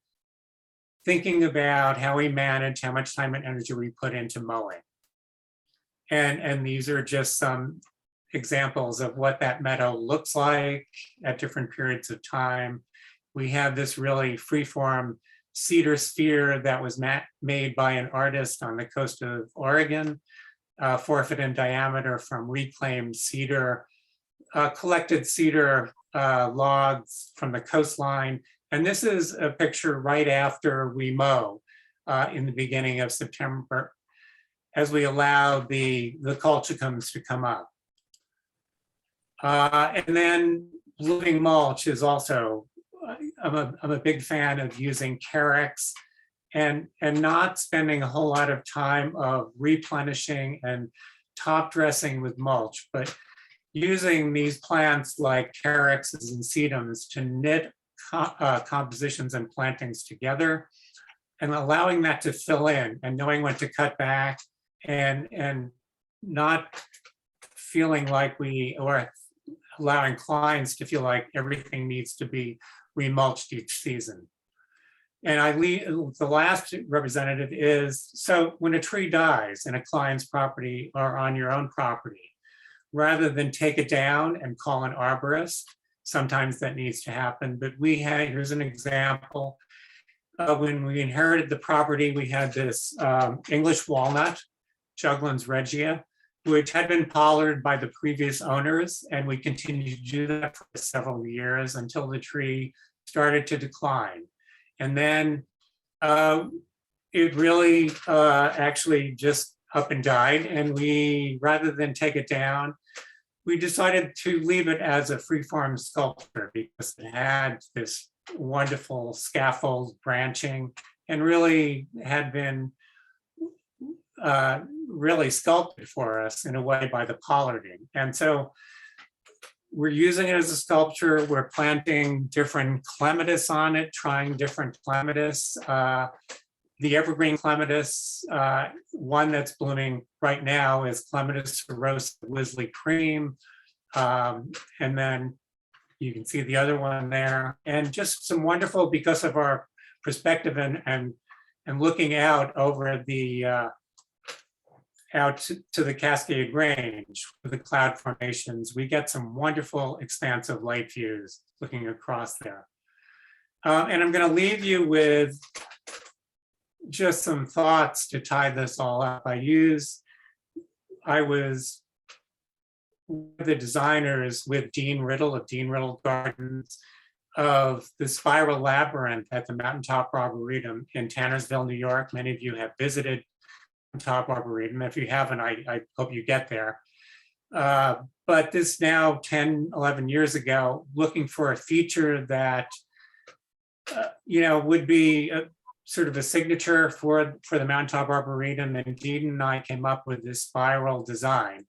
thinking about how we manage, how much time and energy we put into mowing. And these are just some examples of what that meadow looks like at different periods of time. We have this really freeform cedar sphere that was made by an artist on the coast of Oregon, 4 foot in diameter from reclaimed cedar, collected cedar logs from the coastline. And this is a picture right after we mow in the beginning of September, as we allow the colchicums to come up. And then living mulch is also, I'm a big fan of using Carex and not spending a whole lot of time of replenishing and top dressing with mulch, but using these plants like Carexes and sedums to knit compositions and plantings together, and allowing that to fill in and knowing when to cut back, and not feeling like or allowing clients to feel like everything needs to be remulched each season. And the last representative is, so when a tree dies in a client's property or on your own property, rather than take it down and call an arborist, sometimes that needs to happen, but here's an example. When we inherited the property, we had this English walnut, Juglans regia, which had been pollarded by the previous owners, and we continued to do that for several years until the tree started to decline. And then it really actually just up and died, and we, rather than take it down, we decided to leave it as a freeform sculpture because it had this wonderful scaffold branching and really had been really sculpted for us in a way by the pollarding. And so we're using it as a sculpture. We're planting different clematis on it, trying different clematis. The evergreen clematis, one that's blooming right now is Clematis roast Wisley cream. And then you can see the other one there. And just some wonderful, because of our perspective and looking out over the out to the Cascade Range with the cloud formations, we get some wonderful expansive light views looking across there. And I'm going to leave you with just some thoughts to tie this all up. I was the designers with Dean Riddle of Dean Riddle Gardens of the spiral labyrinth at the Mountaintop Arboretum in Tannersville, New York. Many of you have visited Mountaintop Arboretum. If you haven't, I hope you get there. But this now 10, 11 years ago, looking for a feature that would be sort of a signature for the Mountaintop Arboretum, and Dean and I came up with this spiral design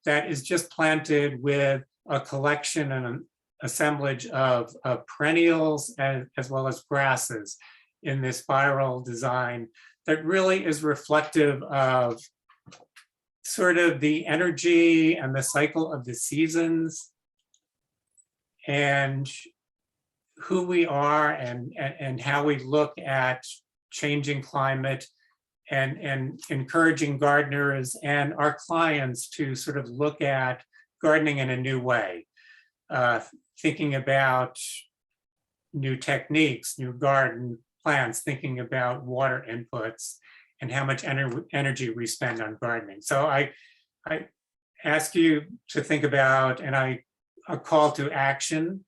that is just planted with a collection and an assemblage of perennials as well as grasses in this spiral design that really is reflective of sort of the energy and the cycle of the seasons and who we are and how we look at changing climate and encouraging gardeners and our clients to sort of look at gardening in a new way, thinking about new techniques, new garden plants, thinking about water inputs and how much energy we spend on gardening. So I ask you to think about, and a call to action.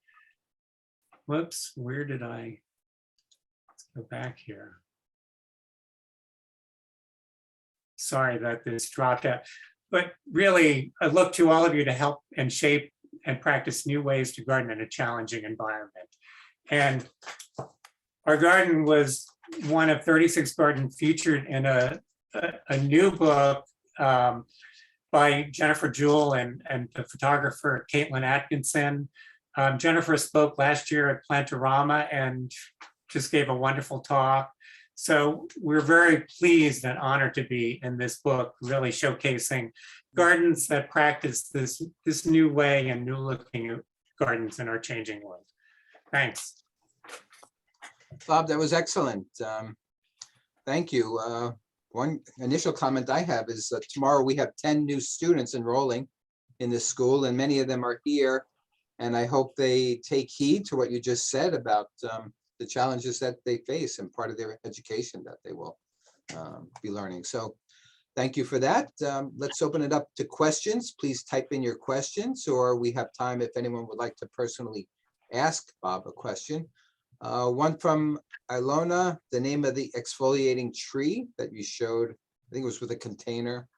Whoops, where did let's go back here. Sorry that this dropped out, but really I look to all of you to help and shape and practice new ways to garden in a challenging environment. And our garden was one of 36 gardens featured in a new book by Jennifer Jewell and the photographer Caitlin Atkinson. Jennifer spoke last year at Plant O Rama and just gave a wonderful talk. So we're very pleased and honored to be in this book, really showcasing gardens that practice this new way and new looking gardens in our changing world. Thanks. Bob, that was excellent. Thank you. One initial comment I have is tomorrow we have 10 new students enrolling in this school, and many of them are here. And I hope they take heed to what you just said about the challenges that they face and part of their education that they will be learning. So thank you for that. Let's open it up to questions. Please type in your questions, or we have time if anyone would like to personally ask Bob a question. One from Ilona, the name of the exfoliating tree that you showed, I think it was with a container.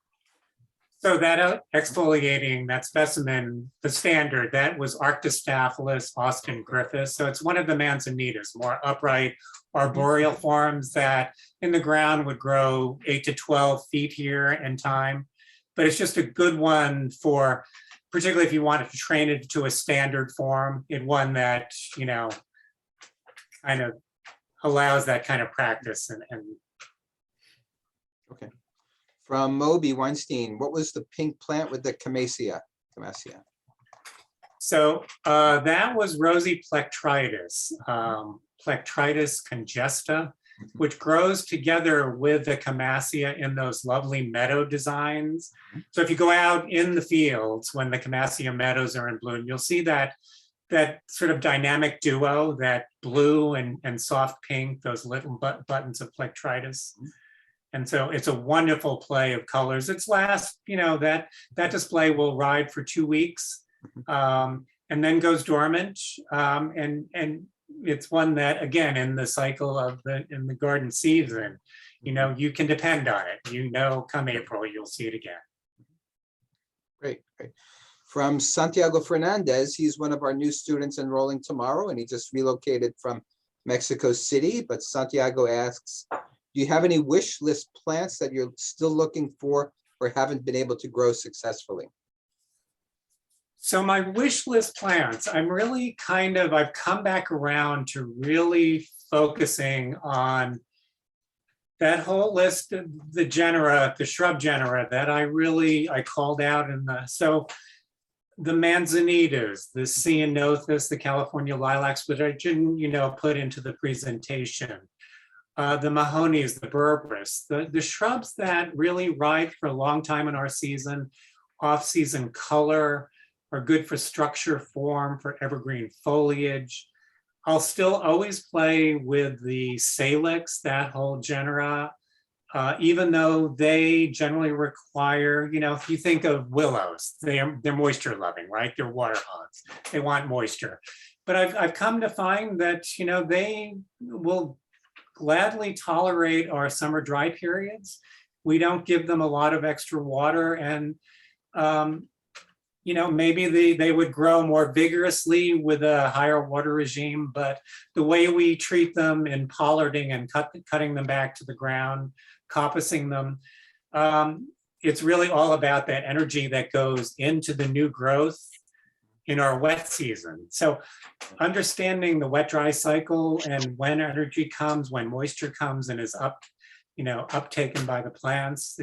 So that exfoliating, that specimen, the standard, that was Arctostaphylos Austin Griffiths. So it's one of the manzanitas, more upright arboreal forms that in the ground would grow 8 to 12 feet here in time. But it's just a good one for, particularly if you wanted to train it to a standard form, in one that, you know, kind of allows that kind of practice. And Okay. From Moby Weinstein, what was the pink plant with the Camassia? So that was rosy plectritis, Plectritis congesta, which grows together with the Camassia in those lovely meadow designs. So if you go out in the fields when the Camassia meadows are in bloom, you'll see that sort of dynamic duo, that blue and soft pink, those little buttons of Plectritis. And so it's a wonderful play of colors. Its last, you know, that display will ride for 2 weeks and then goes dormant. And it's one that, again, in the cycle of in the garden season, you know, you can depend on it. You know, come April, you'll see it again. Great, great. From Santiago Fernandez, he's one of our new students enrolling tomorrow, and he just relocated from Mexico City. But Santiago asks, do you have any wish list plants that you're still looking for or haven't been able to grow successfully? So my wish list plants, I'm really I've come back around to really focusing on that whole list of the genera, the shrub genera that I called out in so the manzanitas, the ceanothus, the California lilacs, which I didn't, you know, put into the presentation. The mahonies, the berberis, the shrubs that really ride for a long time in our season, off-season color, are good for structure, form, for evergreen foliage. I'll still always play with the salix, that whole genera, even though they generally require, you know, if you think of willows, they're moisture loving, right? They're water hogs, they want moisture. But I've come to find that, you know, they will gladly tolerate our summer dry periods. We don't give them a lot of extra water, and you know, maybe they would grow more vigorously with a higher water regime, but the way we treat them in pollarding and cutting them back to the ground, coppicing them, it's really all about that energy that goes into the new growth in our wet season. So understanding the wet dry cycle and when energy comes, when moisture comes and is up uptaken by the plants.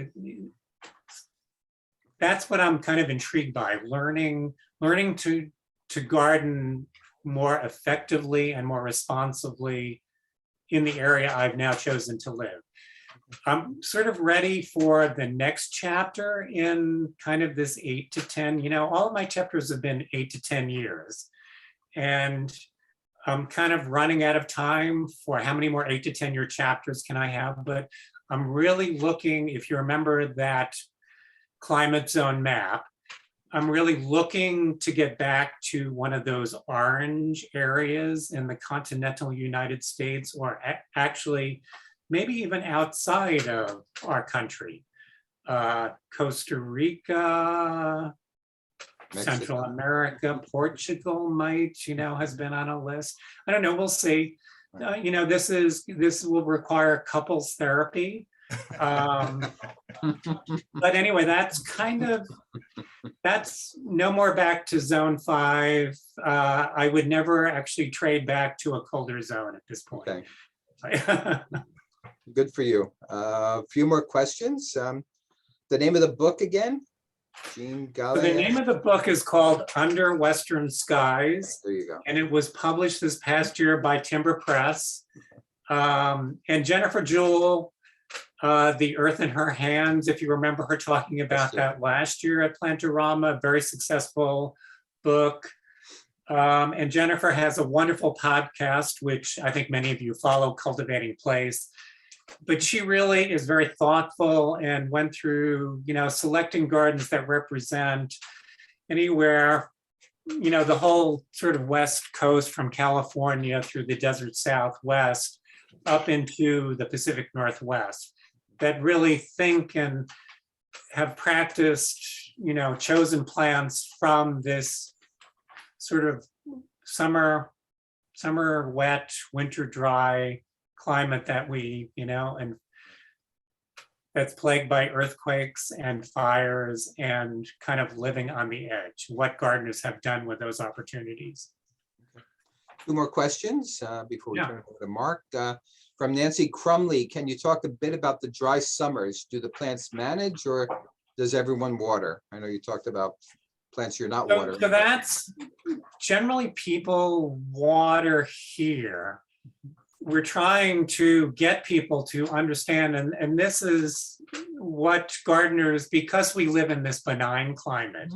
That's what I'm kind of intrigued by, learning to garden more effectively and more responsibly in the area I've now chosen to live. I'm sort of ready for the next chapter in kind of this 8 to 10, all of my chapters have been 8 to 10 years. And I'm kind of running out of time for how many more 8 to 10 year chapters can I have, but I'm really looking, if you remember that climate zone map, I'm really looking to get back to one of those orange areas in the continental United States, or actually maybe even outside of our country. Costa Rica, Mexico. Central America, Portugal might, has been on a list. I don't know, we'll see. This will require couples therapy. But anyway, that's no more back to zone 5. I would never actually trade back to a colder zone at this point. Okay. Good for you. A few more questions. The name of the book again? Jean So the name of the book is called Under Western Skies. There you go. And it was published this past year by Timber Press. And Jennifer Jewell, The Earth in Her Hands, if you remember her talking about that last year at Plantorama, very successful book. And Jennifer has a wonderful podcast, which I think many of you follow, Cultivating Place. But she really is very thoughtful and went through, selecting gardens that represent anywhere, the whole sort of West Coast from California through the desert Southwest up into the Pacific Northwest, that really think and have practiced, chosen plants from this sort of summer wet, winter dry climate that we, and that's plagued by earthquakes and fires and kind of living on the edge. What gardeners have done with those opportunities. 2 more questions before we turn it over to Mark. From Nancy Crumley, can you talk a bit about the dry summers? Do the plants manage, or does everyone water? I know you talked about plants you're not watering. So that's generally people water here. We're trying to get people to understand, and this is what gardeners, because we live in this benign climate,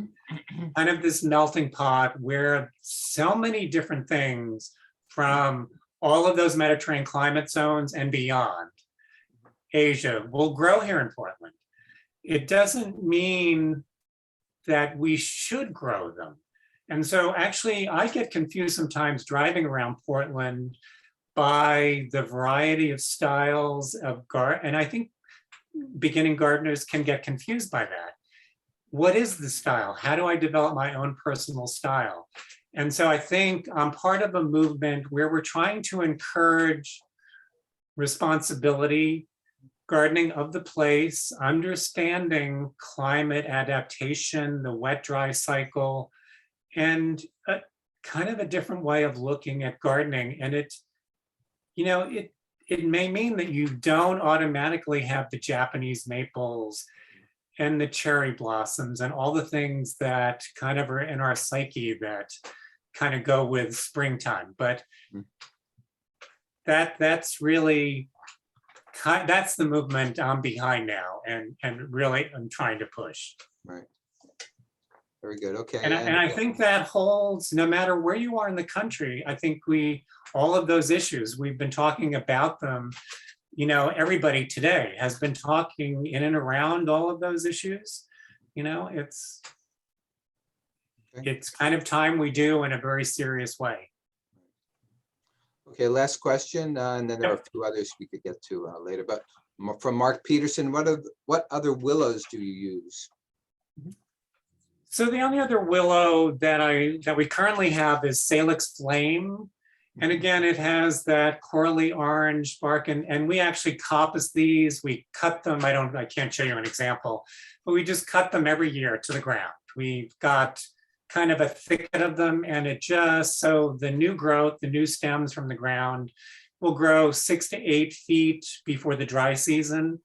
kind of this melting pot where so many different things from all of those Mediterranean climate zones and beyond Asia will grow here in Portland. It doesn't mean that we should grow them. And so actually I get confused sometimes driving around Portland by the variety of styles of and I think beginning gardeners can get confused by that. What is the style? How do I develop my own personal style? And so I think I'm part of a movement where we're trying to encourage responsibility, gardening of the place, understanding climate adaptation, the wet-dry cycle, and kind of a different way of looking at gardening. And it may mean that you don't automatically have the Japanese maples and the cherry blossoms and all the things that kind of are in our psyche that kind of go with springtime. But that's really, that's the movement I'm behind now, and really I'm trying to push. Right. Very good. Okay. And I think that holds no matter where you are in the country. I think all of those issues, we've been talking about them. Everybody today has been talking in and around all of those issues. It's kind of time we do in a very serious way. Okay, last question, and then there are a few others we could get to later. But from Mark Peterson, what other willows do you use? So the only other willow that we currently have is Salix Flame. And again, it has that corally orange bark, and we actually coppice these. We cut them. I can't show you an example, but we just cut them every year to the ground. We've got kind of a thicket of them, and so the new growth, the new stems from the ground, will grow 6 to 8 feet before the dry season.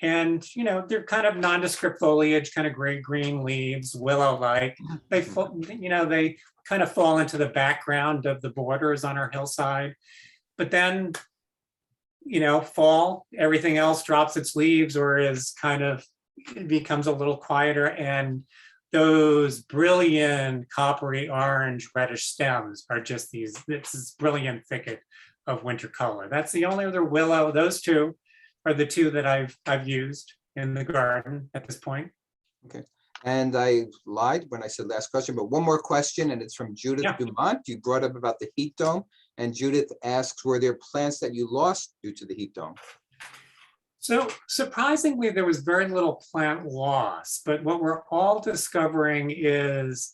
And, they're kind of nondescript foliage, kind of gray-green leaves, willow-like. They kind of fall into the background of the borders on our hillside. But then, fall, everything else drops its leaves or it becomes a little quieter, and those brilliant coppery orange reddish stems are just this brilliant thicket of winter color. That's the only other willow. Those two are the two that I've used in the garden at this point. Okay. And I lied when I said last question, but one more question, and it's from Judith Dumont. You brought up about the heat dome, and Judith asks, were there plants that you lost due to the heat dome? So surprisingly, there was very little plant loss, but what we're all discovering is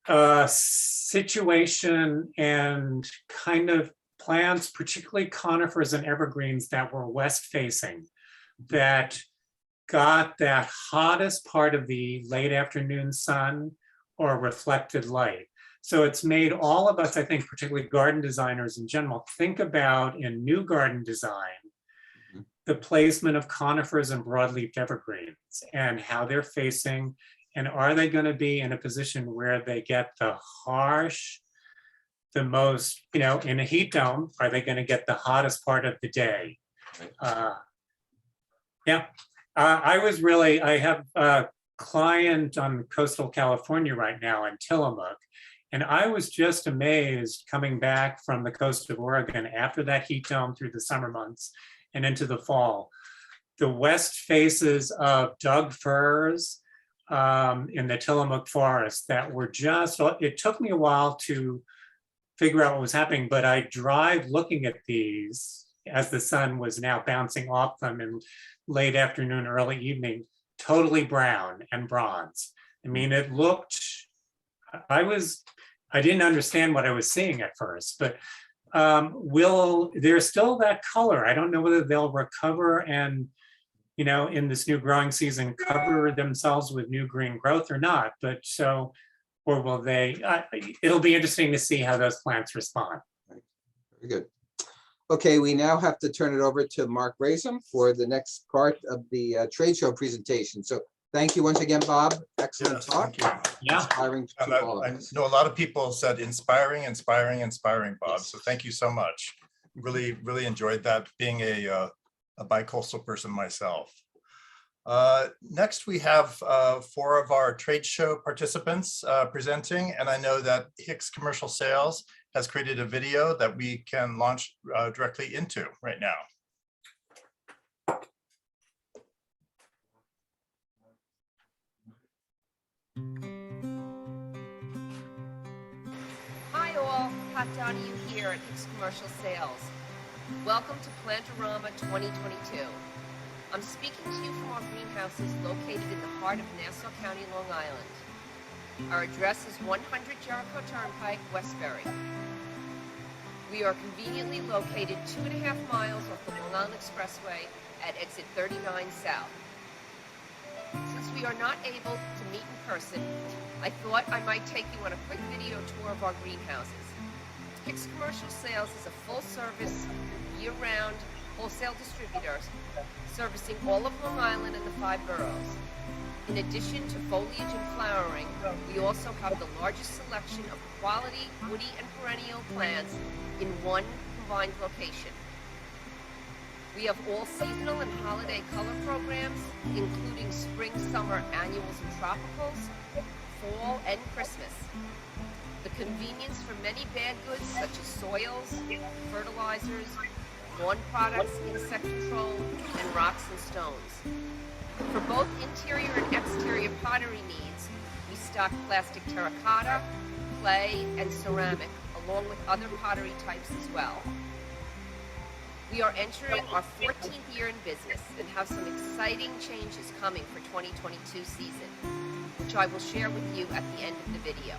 a situation and kind of plants, particularly conifers and evergreens that were west facing, that got that hottest part of the late afternoon sun or reflected light. So it's made all of us, I think, particularly garden designers in general, think about in new garden design, the placement of conifers and broadleaf evergreens and how they're facing, and are they going to be in a position where they get the harsh, the most, in a heat dome, are they going to get the hottest part of the day? I have a client on coastal California right now in Tillamook, and I was just amazed coming back from the coast of Oregon after that heat dome through the summer months and into the fall. The west faces of Doug firs in the Tillamook forest that were it took me a while to figure out what was happening, but I drive looking at these as the sun was now bouncing off them in late afternoon, early evening, totally brown and bronze. I mean, it looked, I didn't understand what I was seeing at first, but there's still that color. I don't know whether they'll recover and, in this new growing season, cover themselves with new green growth or not, or will they, it'll be interesting to see how those plants respond. Very good. Okay, we now have to turn it over to Mark Razum for the next part of the trade show presentation. So thank you once again, Bob. Excellent talk. Thank you. Yeah. Inspiring to all of I us. know a lot of people said inspiring, Bob. So thank you so much. Really, really enjoyed that, being a bicoastal person myself. Next, we have 4 of our trade show participants presenting, and I know that Hicks Commercial Sales has created a video that we can launch directly into right now. Hi all, Pat Donahue here at Hicks Commercial Sales. Welcome to Plantorama 2022. I'm speaking to you from our greenhouses located in the heart of Nassau County, Long Island. Our address is 100 Jericho Turnpike, Westbury. We are conveniently located 2.5 miles off the Long Island Expressway at exit 39 South. Since we are not able to meet in person, I thought I might take you on a quick video tour of our greenhouses. Hicks Commercial Sales is a full-service, year-round wholesale distributor servicing all of Long Island and the 5 boroughs. In addition to foliage and flowering, we also have the largest selection of quality woody and perennial plants in one combined location. We have all seasonal and holiday color programs, including spring, summer, annuals, and tropicals, fall, and Christmas. The convenience for many bag goods such as soils, fertilizers, lawn products, insect control, and rocks and stones. For both interior and exterior pottery needs, we stock plastic terracotta, clay, and ceramic, along with other pottery types as well. We are entering our 14th year in business and have some exciting changes coming for 2022 season, which I will share with you at the end of the video.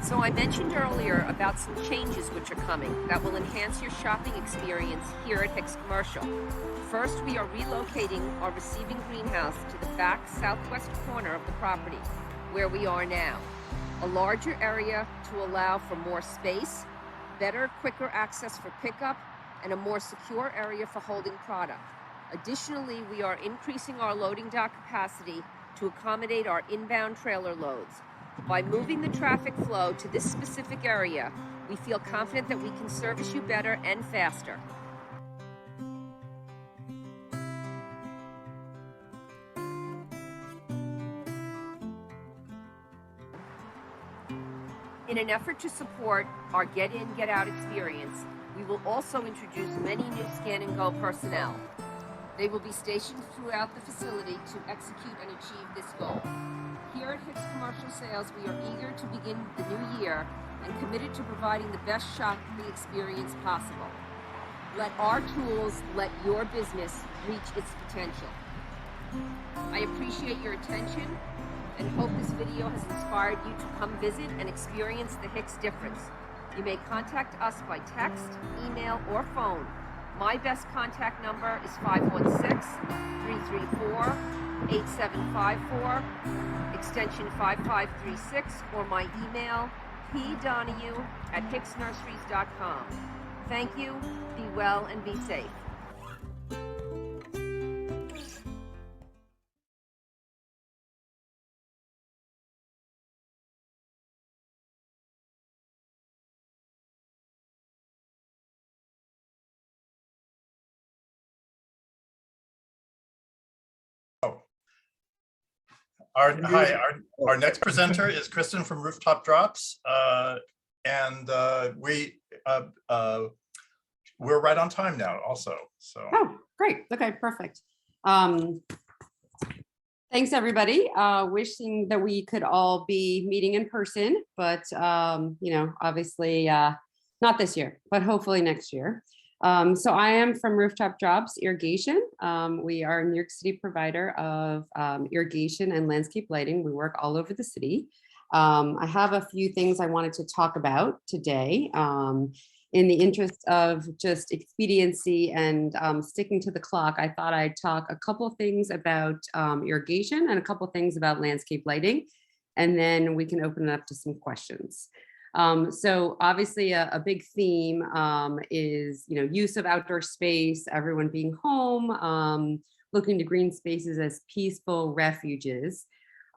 So I mentioned earlier about some changes which are coming that will enhance your shopping experience here at Hicks Commercial. First, we are relocating our receiving greenhouse to the back southwest corner of the property, where we are now. A larger area to allow for more space, better, quicker access for pickup, and a more secure area for holding product. Additionally, we are increasing our loading dock capacity to accommodate our inbound trailer loads. By moving the traffic flow to this specific area, we feel confident that we can service you better and faster. In an effort to support our get in, get out experience, we will also introduce many new Scan and Go personnel. They will be stationed throughout the facility to execute and achieve this goal. Here at Hicks Commercial Sales, we are eager to begin the new year and committed to providing the best shopping experience possible. Let our tools let your business reach its potential. I appreciate your attention and hope this video has inspired you to come visit and experience the Hicks difference. You may contact us by text, email, or phone. My best contact number is 516-334-8754, extension 5536, or my email, pdonahue@hicksnurseries.com. Thank you, be well, and be safe. Our next presenter is Kristen from Rooftop Drops, and we're right on time now also. So oh, great. Okay, perfect. Thanks everybody. Wishing that we could all be meeting in person, but you know, obviously not this year, but hopefully next year. So I am from Rooftop Drops Irrigation. We are a New York City provider of irrigation and landscape lighting. We work all over the city. I have a few things I wanted to talk about today. In the interest of just expediency and sticking to the clock, I thought I'd talk a couple things about irrigation and a couple things about landscape lighting, and then we can open it up to some questions. So obviously a big theme is, you know, use of outdoor space, everyone being home, looking to green spaces as peaceful refuges.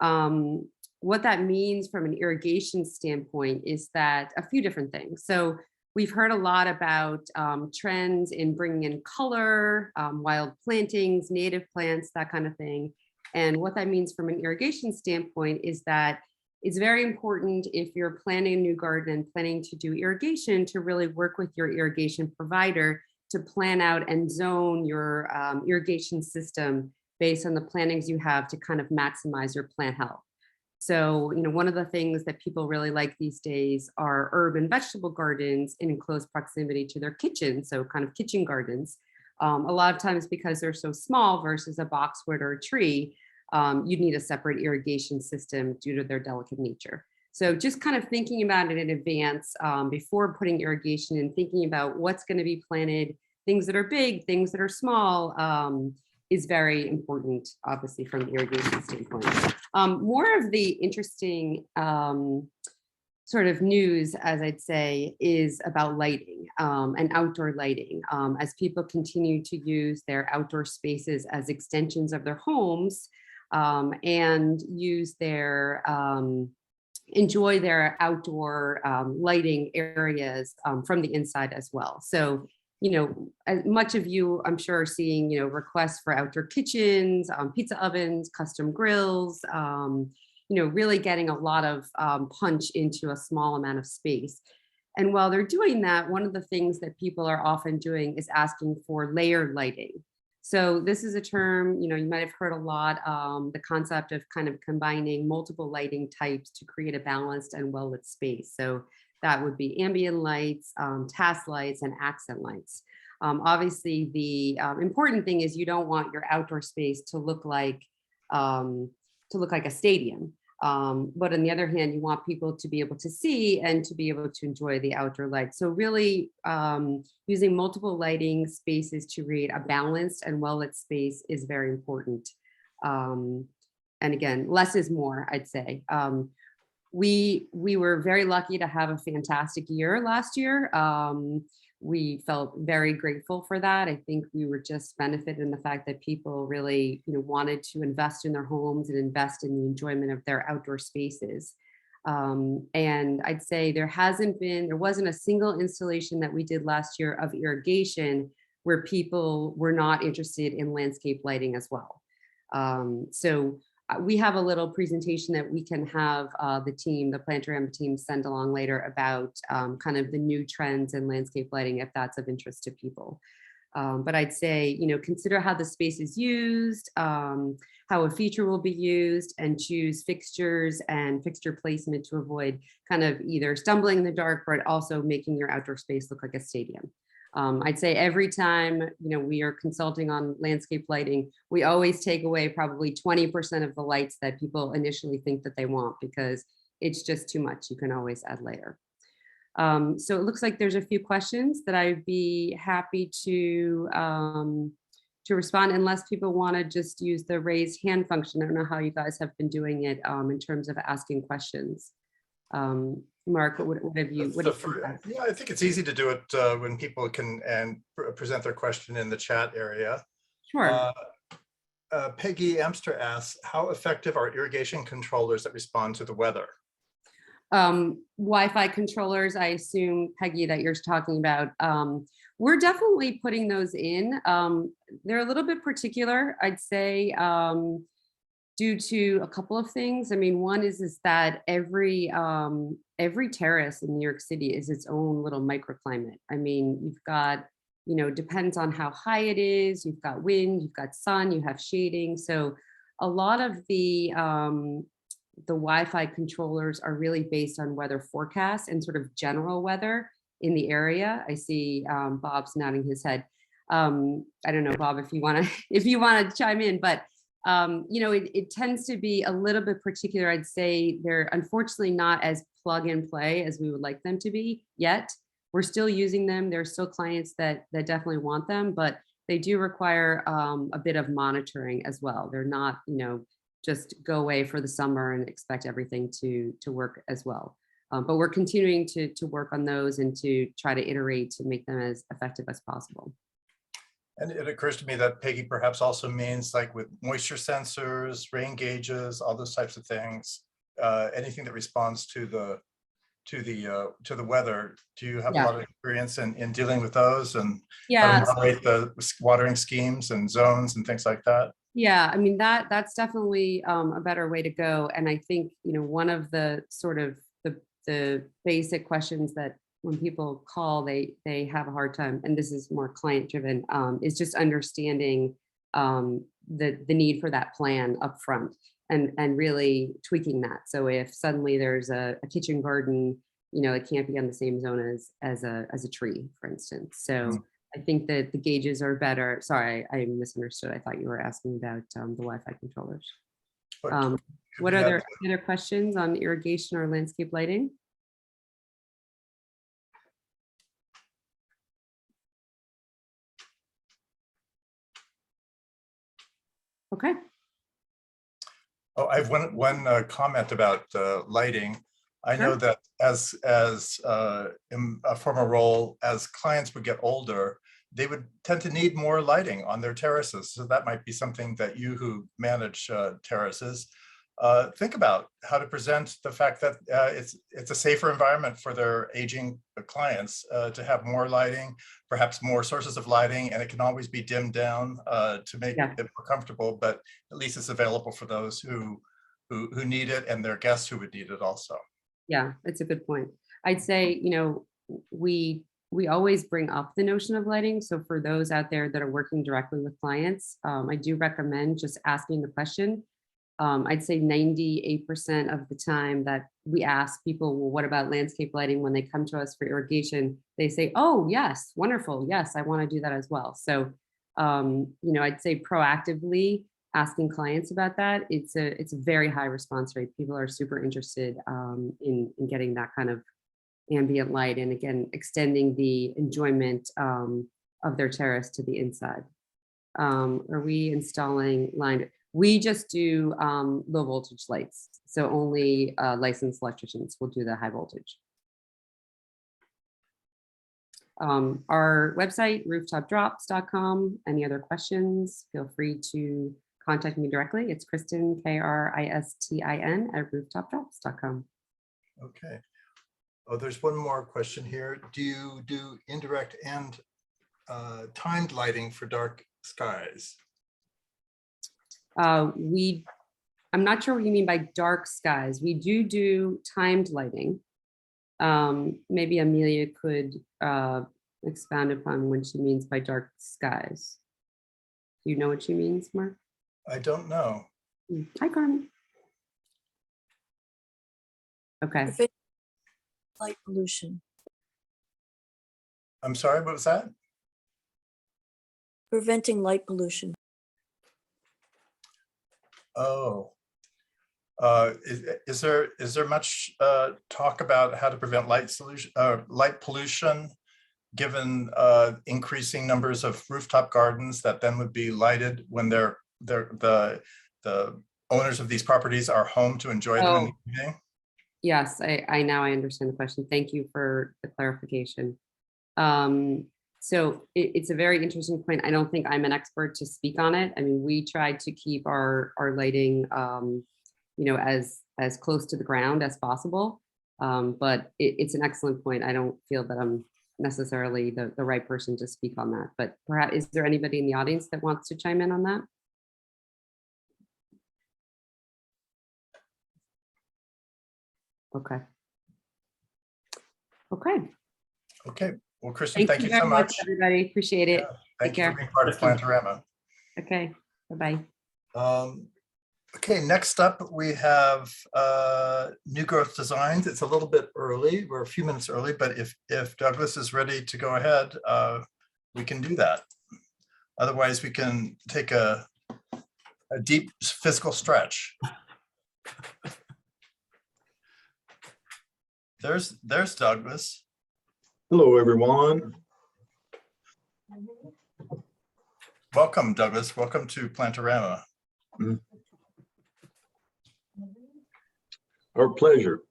What that means from an irrigation standpoint is that a few different things. So we've heard a lot about trends in bringing in color, wild plantings, native plants, that kind of thing. And what that means from an irrigation standpoint is that it's very important if you're planning a new garden and planning to do irrigation to really work with your irrigation provider to plan out and zone your irrigation system based on the plantings you have to kind of maximize your plant health. So, you know, one of the things that people really like these days are herb and vegetable gardens in close proximity to their kitchen. So kind of kitchen gardens. A lot of times because they're so small versus a boxwood or a tree, you need a separate irrigation system due to their delicate nature. So just kind of thinking about it in advance before putting irrigation and thinking about what's going to be planted, things that are big, things that are small, is very important, obviously, from the irrigation standpoint. More of the interesting sort of news, as I'd say, is about lighting and outdoor lighting. As people continue to use their outdoor spaces as extensions of their homes, and use their enjoy their outdoor lighting areas from the inside as well. So, you know, much of you, I'm sure, are seeing, you know, requests for outdoor kitchens, pizza ovens, custom grills, you know, really getting a lot of punch into a small amount of space. And while they're doing that, one of the things that people are often doing is asking for layered lighting. So this is a term, you know, you might have heard a lot, the concept of kind of combining multiple lighting types to create a balanced and well-lit space. So that would be ambient lights, task lights, and accent lights. Obviously, the important thing is you don't want your outdoor space to look like a stadium. But on the other hand, you want people to be able to see and to be able to enjoy the outdoor light. So really using multiple lighting spaces to create a balanced and well-lit space is very important. And again, less is more, I'd say. We were very lucky to have a fantastic year last year. We felt very grateful for that. I think we were just benefited in the fact that people really, wanted to invest in their homes and invest in the enjoyment of their outdoor spaces. And I'd say there wasn't a single installation that we did last year of irrigation where people were not interested in landscape lighting as well. So we have a little presentation that we can have the Plantorama team send along later about kind of the new trends in landscape lighting, if that's of interest to people. But I'd say, consider how the space is used, how a feature will be used, and choose fixtures and fixture placement to avoid kind of either stumbling in the dark, but also making your outdoor space look like a stadium. I'd say every time, we are consulting on landscape lighting, we always take away probably 20% of the lights that people initially think that they want, because it's just too much. You can always add later. So it looks like there's a few questions that I'd be happy to respond, unless people want to just use the raise hand function. I don't know how you guys have been doing it in terms of asking questions. Mark, what have you? Yeah, I think it's easy to do it when people can present their question in the chat area. Sure. Peggy Amster asks, how effective are irrigation controllers that respond to the weather? Wi-Fi controllers, I assume, Peggy, that you're talking about. We're definitely putting those in. They're a little bit particular, I'd say, due to a couple of things. I mean, one is that every terrace in New York City is its own little microclimate. I mean, you've got, depends on how high it is, you've got wind, you've got sun, you have shading. So a lot of the Wi-Fi controllers are really based on weather forecasts and sort of general weather in the area. I see Bob's nodding his head. I don't know, Bob, if you want to chime in, but it tends to be a little bit particular. I'd say they're unfortunately not as plug and play as we would like them to be yet. We're still using them. There's still clients that definitely want them, but they do require a bit of monitoring as well. They're not, just go away for the summer and expect everything to work as well. But we're continuing to work on those and to try to iterate to make them as effective as possible. And it occurs to me that Peggy perhaps also means, like, with moisture sensors, rain gauges, all those types of things, anything that responds to the weather. Do you have a lot of experience in dealing with those and how to moderate the watering schemes and zones and things like that? Yeah, I mean, that's definitely a better way to go. And I think, one of the sort of the basic questions that when people call, they have a hard time, and this is more client driven, is just understanding the need for that plan up front and really tweaking that. So if suddenly there's a kitchen garden, it can't be on the same zone as a tree, for instance. So I think that the gauges are better. Sorry, I misunderstood. I thought you were asking about the Wi-Fi controllers. What are there other questions on irrigation or landscape lighting? Okay. Oh, I have one comment about lighting. I know that as in a former role, as clients would get older, they would tend to need more lighting on their terraces. So that might be something that you who manage terraces think about, how to present the fact that it's a safer environment for their aging clients to have more lighting, perhaps more sources of lighting, and it can always be dimmed down to make it more comfortable, but at least it's available for those who need it and their guests who would need it also. Yeah, that's a good point. I'd say, we always bring up the notion of lighting. So for those out there that are working directly with clients, I do recommend just asking the question. I'd say 98% of the time that we ask people, well, what about landscape lighting? When they come to us for irrigation, they say, oh, yes, wonderful. Yes, I want to do that as well. So, I'd say proactively asking clients about that, it's a very high response rate. People are super interested in getting that kind of ambient light, and again, extending the enjoyment of their terrace to the inside. Are we installing line? We just do low voltage lights. So only licensed electricians will do the high voltage. Our website, rooftopdrops.com. Any other questions, feel free to contact me directly. It's Kristin, Kristin @rooftopdrops.com. Okay. Oh, there's one more question here. Do you do indirect and timed lighting for dark skies? I'm not sure what you mean by dark skies. We do timed lighting. Maybe Amelia could expound upon what she means by dark skies. Do you know what she means, Mark? I don't know. Hi, Carmen. Okay. Light pollution. I'm sorry, what was that? Preventing light pollution. Oh. Is there much talk about how to prevent light pollution, given increasing numbers of rooftop gardens that then would be lighted when the owners of these properties are home to enjoy them in the evening? Yes, I now I understand the question. Thank you for the clarification. So it's a very interesting point. I don't think I'm an expert to speak on it. I mean, we try to keep our lighting, as close to the ground as possible. But it's an excellent point. I don't feel that I'm necessarily the right person to speak on that. But perhaps, is there anybody in the audience that wants to chime in on that? Okay. Okay. Well, Kristin, thank you so much. Everybody. Appreciate it. Yeah, thank Take you care. for being part of Plantorama. Okay. Bye-bye. Okay, next up we have New Growth Designs. It's a little bit early. We're a few minutes early, but if Douglas is ready to go ahead, we can do that. Otherwise, we can take a deep physical stretch. There's Douglas. Hello, everyone. Welcome, Douglas. Welcome to Plantorama. Our pleasure.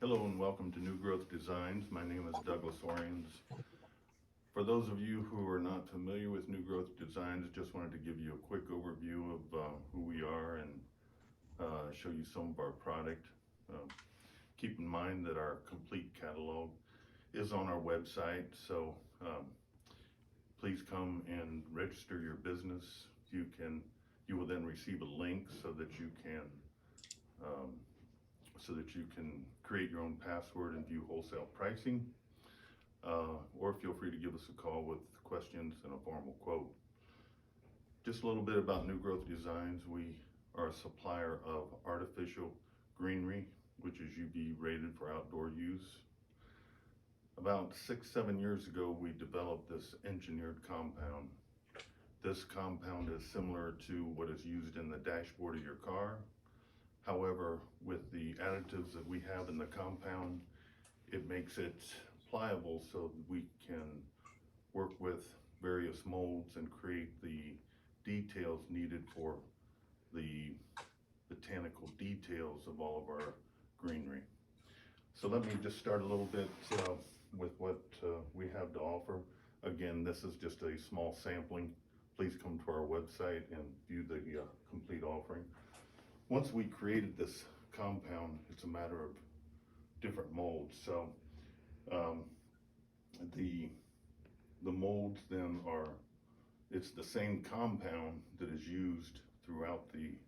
Hello and welcome to New Growth Designs. My name is Douglas Oriens. For those of you who are not familiar with New Growth Designs, just wanted to give you a quick overview of who we are and show you some of our product. Keep in mind that our complete catalog is on our website, so please come and register your business. You will then receive a link so that you can create your own password and view wholesale pricing. Or feel free to give us a call with questions and a formal quote. Just a little bit about New Growth Designs. We are a supplier of artificial greenery, which is UV rated for outdoor use. About 6-7 years ago, we developed this engineered compound. This compound is similar to what is used in the dashboard of your car. However, with the additives that we have in the compound, it makes it pliable so we can work with various molds and create the details needed for the botanical details of all of our greenery. So let me just start a little bit with what we have to offer. Again, this is just a small sampling. Please come to our website and view the complete offering. Once we created this compound, it's a matter of different molds. So the molds then it's the same compound that is used throughout the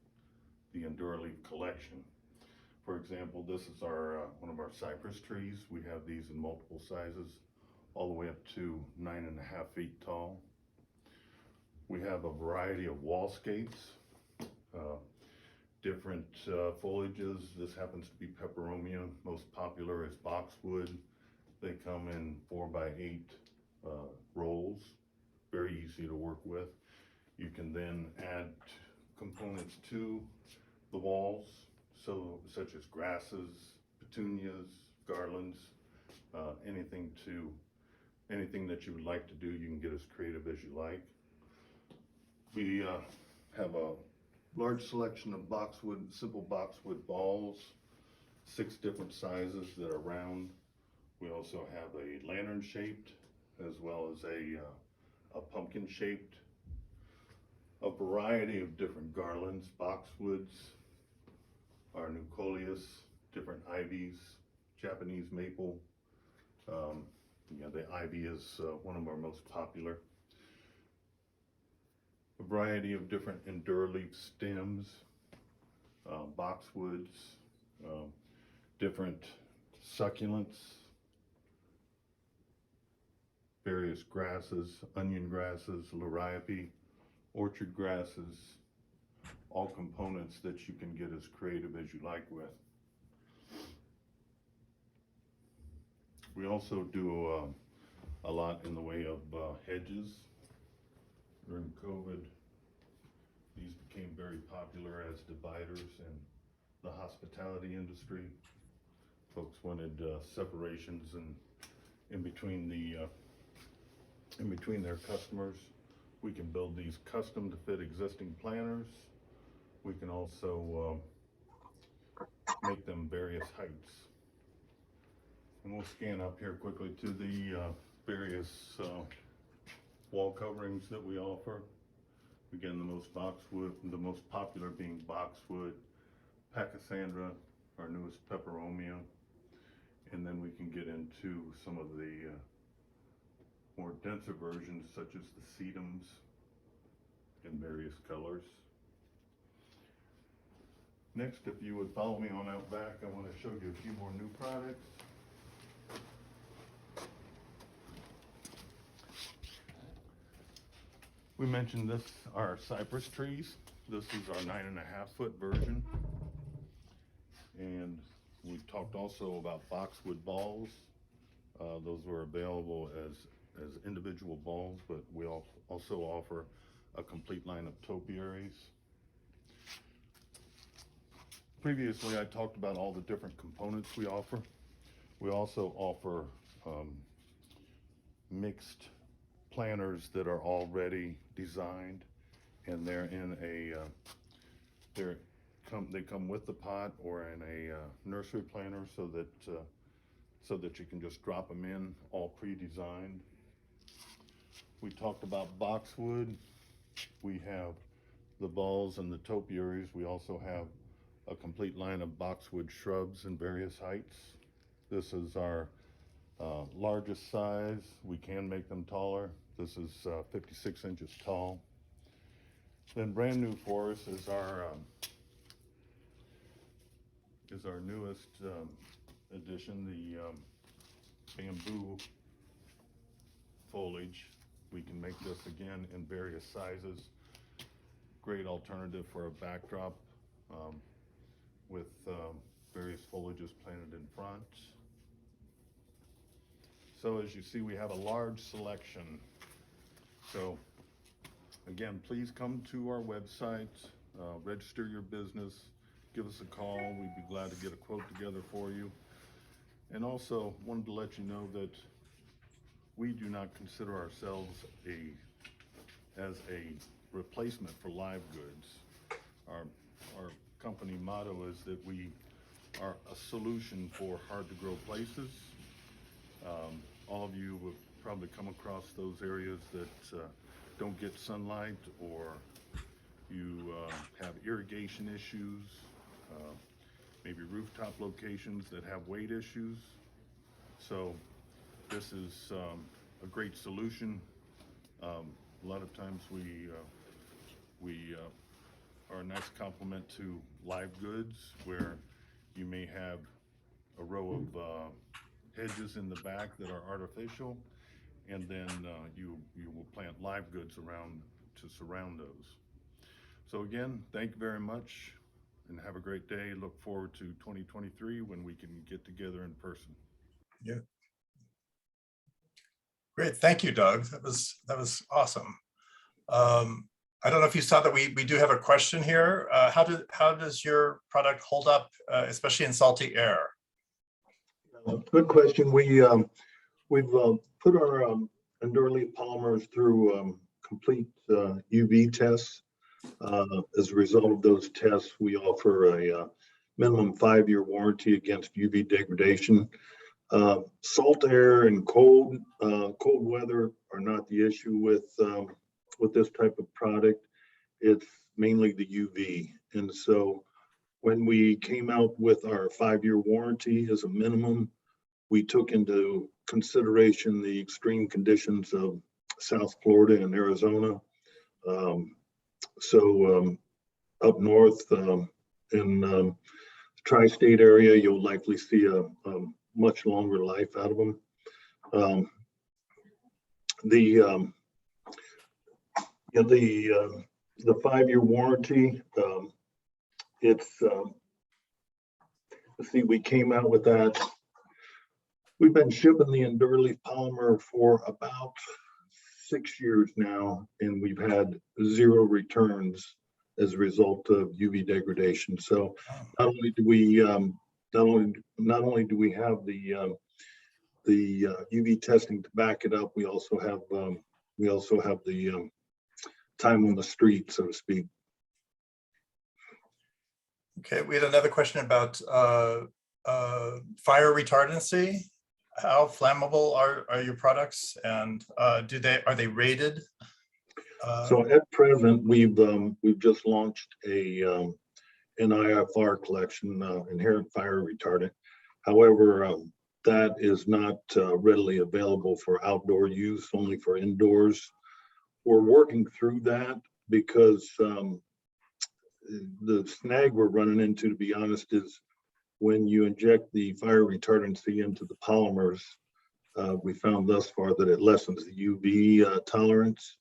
Enduraleaf collection. For example, this is one of our cypress trees. We have these in multiple sizes, all the way up to 9.5 feet tall. We have a variety of wallscapes, different foliages. This happens to be peperomia. Most popular is boxwood, They come in 4x8 rolls, very easy to work with. You can then add components to the walls, such as grasses, petunias, garlands, anything that you would like to do. You can get as creative as you like. We have a large selection of simple boxwood balls, 6 different sizes that are round. We also have a lantern shaped, as well as a pumpkin shaped, a variety of different garlands, boxwoods, our nucleus, different ivies, Japanese maple. The ivy is one of our most popular. A variety of different endureleaf stems, boxwoods, different succulents, various grasses, onion grasses, liriope, orchard grasses, all components that you can get as creative as you like with. We also do a lot in the way of hedges. During COVID, these became very popular as dividers in the hospitality industry. Folks wanted separations in between their customers. We can build these custom to fit existing planters. We can also make them various heights. And we'll scan up here quickly to the various wall coverings that we offer. Again, the most popular being boxwood, pachysandra, our newest peperomia, and then we can get into some of the more denser versions, such as the sedums in various colors. Next, if you would follow me on out back, I want to show you a few more new products. We mentioned this, our cypress trees. This is our 9.5-foot version. And we talked also about boxwood balls. Those were available as individual balls, but we also offer a complete line of topiaries. Previously, I talked about all the different components we offer. We also offer mixed planters that are already designed, and they're in they come with the pot or in a nursery planter, so that you can just drop them in all pre-designed. We talked about boxwood. We have the balls and the topiaries. We also have a complete line of boxwood shrubs in various heights. This is our largest size. We can make them taller. This is 56 inches tall. Then brand new for us is our newest addition, the bamboo foliage. We can make this again in various sizes. Great alternative for a backdrop with various foliages planted in front. So as you see, we have a large selection. So again, please come to our website, register your business, give us a call. We'd be glad to get a quote together for you. And also wanted to let you know that we do not consider ourselves as a replacement for live goods. Our company motto is that we are a solution for hard to grow places. All of you have probably come across those areas that don't get sunlight, or you have irrigation issues, maybe rooftop locations that have weight issues. So this is a great solution. A lot of times we are a nice complement to live goods, where you may have a row of hedges in the back that are artificial, and then you will plant live goods around to surround those. So again, thank you very much and have a great day. Look forward to 2023 when we can get together in person. Yeah. Great, thank you, Doug. That was awesome. I don't know if you saw that we do have a question here. How does your product hold up, especially in salty air? Good question. We've put our Endurely polymers through complete UV tests. As a result of those tests, we offer a minimum 5-year warranty against UV degradation. Salt air and cold weather are not the issue with this type of product. It's mainly the UV. And so when we came out with our 5-year warranty as a minimum, we took into consideration the extreme conditions of South Florida and Arizona. Up north in the tri-state area, you'll likely see a much longer life out of them. The 5-year warranty, we came out with that. We've been shipping the Endurely polymer for about 6 years now, and we've had 0 returns as a result of UV degradation. So not only do we have the UV testing to back it up, we also have the time on the street, so to speak. Okay, we had another question about fire retardancy. How flammable are your products, and are they rated? So at present, we've just launched an IFR collection, inherent fire retardant. However, that is not readily available for outdoor use, only for indoors. We're working through that because the snag we're running into, to be honest, is when you inject the fire retardancy into the polymers, we found thus far that it lessens the UV tolerance.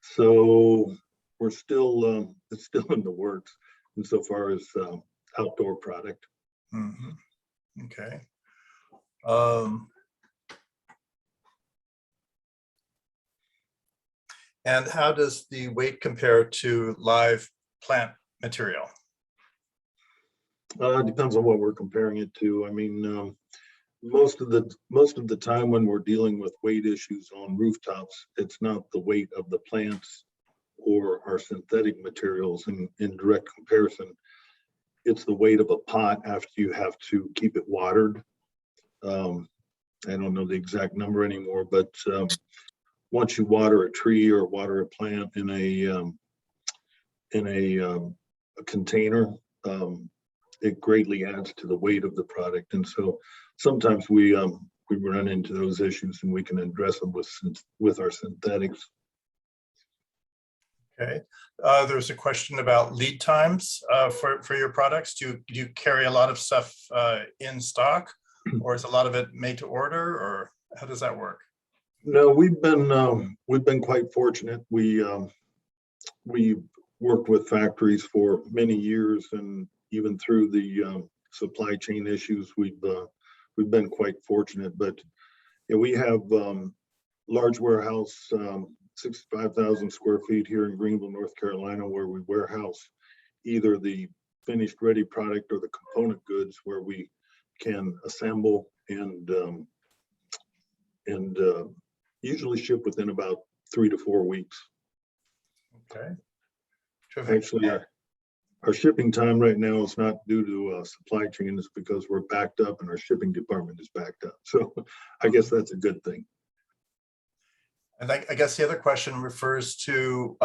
So we're still, it's still in the works insofar as outdoor product. Mm-hmm. Okay. And how does the weight compare to live plant material? It depends on what we're comparing it to. I mean, most of the time when we're dealing with weight issues on rooftops, it's not the weight of the plants or our synthetic materials in direct comparison. It's the weight of a pot after you have to keep it watered. I don't know the exact number anymore, but once you water a tree or water a plant in a container, it greatly adds to the weight of the product. And so sometimes we run into those issues, and we can address them with our synthetics. Okay. There's a question about lead times for your products. Do you carry a lot of stuff in stock, or is a lot of it made to order, or how does that work? No, we've been quite fortunate. We worked with factories for many years, and even through the supply chain issues, we've been quite fortunate. But yeah, we have large warehouse, 65,000 square feet here in Greenville, North Carolina, where we warehouse either the finished ready product or the component goods, where we can assemble and usually ship within about 3 to 4 weeks. Okay. Actually, our shipping time right now is not due to supply chain. It's because we're backed up and our shipping department is backed up. So I guess that's a good thing. And I guess the other question refers to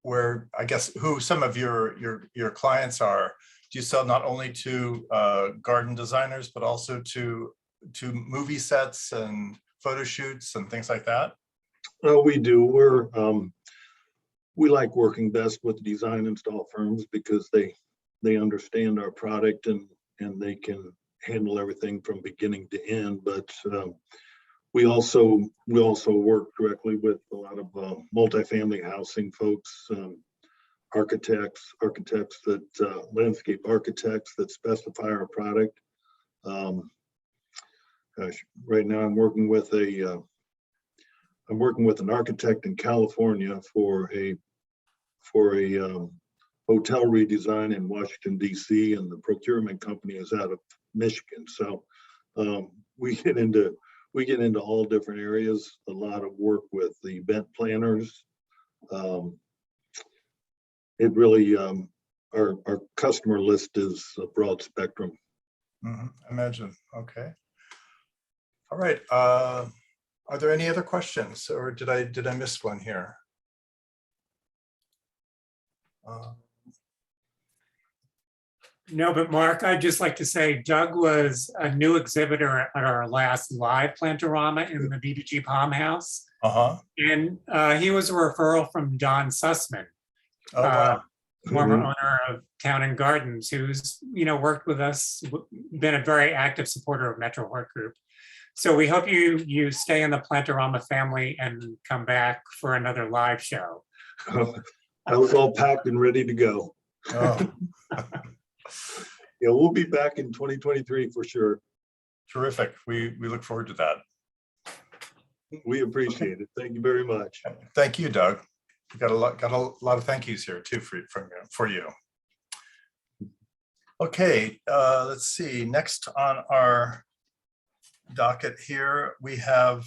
where, I guess, who some of your clients are. Do you sell not only to garden designers, but also to movie sets and photo shoots and things like that? We do. We like working best with design install firms because they understand our product and they can handle everything from beginning to end. But we also work directly with a lot of multifamily housing folks, architects that landscape architects that specify our product. gosh, right now I'm working with an architect in California for a hotel redesign in Washington, D.C., and the procurement company is out of Michigan. So we get into all different areas. A lot of work with the event planners. It really our customer list is a broad spectrum. Imagine. Okay. All right. Are there any other questions, or did I miss one here? No, but Mark, I'd just like to say Doug was a new exhibitor at our last live Plantorama in the BBG Palm House. And he was a referral from Don Sussman, former owner of Town and Gardens, who's worked with us, been a very active supporter of Metro Hort Group. So we hope you stay in the Plantorama family and come back for another live show. I was all packed and ready to go. Oh. Yeah, we'll be back in 2023 for sure. Terrific. We look forward to that. We appreciate it. Thank you very much. Thank you, Doug. We got a lot of thank yous here too for you. Okay, let's see. Next on our docket here, we have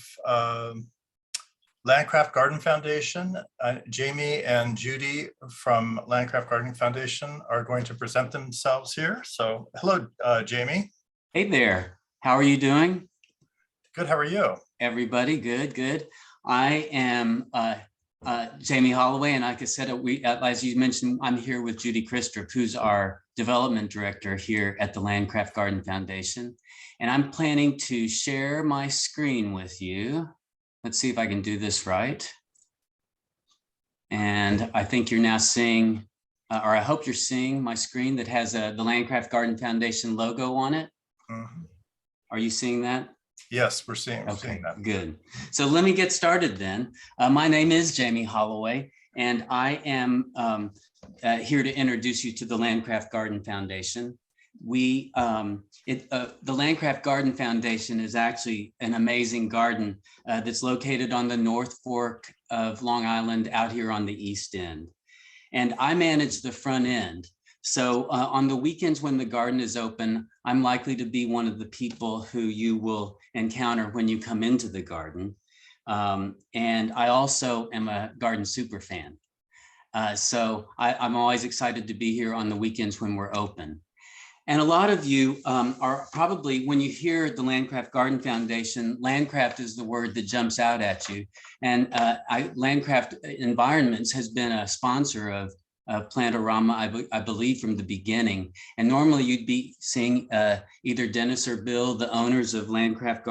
Landcraft Garden Foundation. Jamie and Judy from Landcraft Gardening Foundation are going to present themselves here. So hello, Jamie. Hey there. How are you doing? Good. How are you? Everybody, good. I am Jamie Holloway, and like I said, as you mentioned, I'm here with Judy Kristrup, who's our development director here at the Landcraft Garden Foundation. And I'm planning to share my screen with you. Let's see if I can do this right. And I think you're now seeing, or I hope you're seeing my screen that has the Landcraft Garden Foundation logo on it. Are you seeing that? Yes, we're seeing that. Good. So let me get started then. My name is Jamie Holloway, and I am here to introduce you to the Landcraft Garden Foundation. The Landcraft Garden Foundation is actually an amazing garden that's located on the North Fork of Long Island out here on the East End. And I manage the front end. So on the weekends when the garden is open, I'm likely to be one of the people who you will encounter when you come into the garden. And I also am a garden super fan. So I'm always excited to be here on the weekends when we're open. And a lot of you are probably, when you hear the Landcraft Garden Foundation, Landcraft is the word that jumps out at you. And Landcraft Environments has been a sponsor of Plantorama, I believe, from the beginning. And normally you'd be seeing either Dennis or Bill, the owners of Landcraft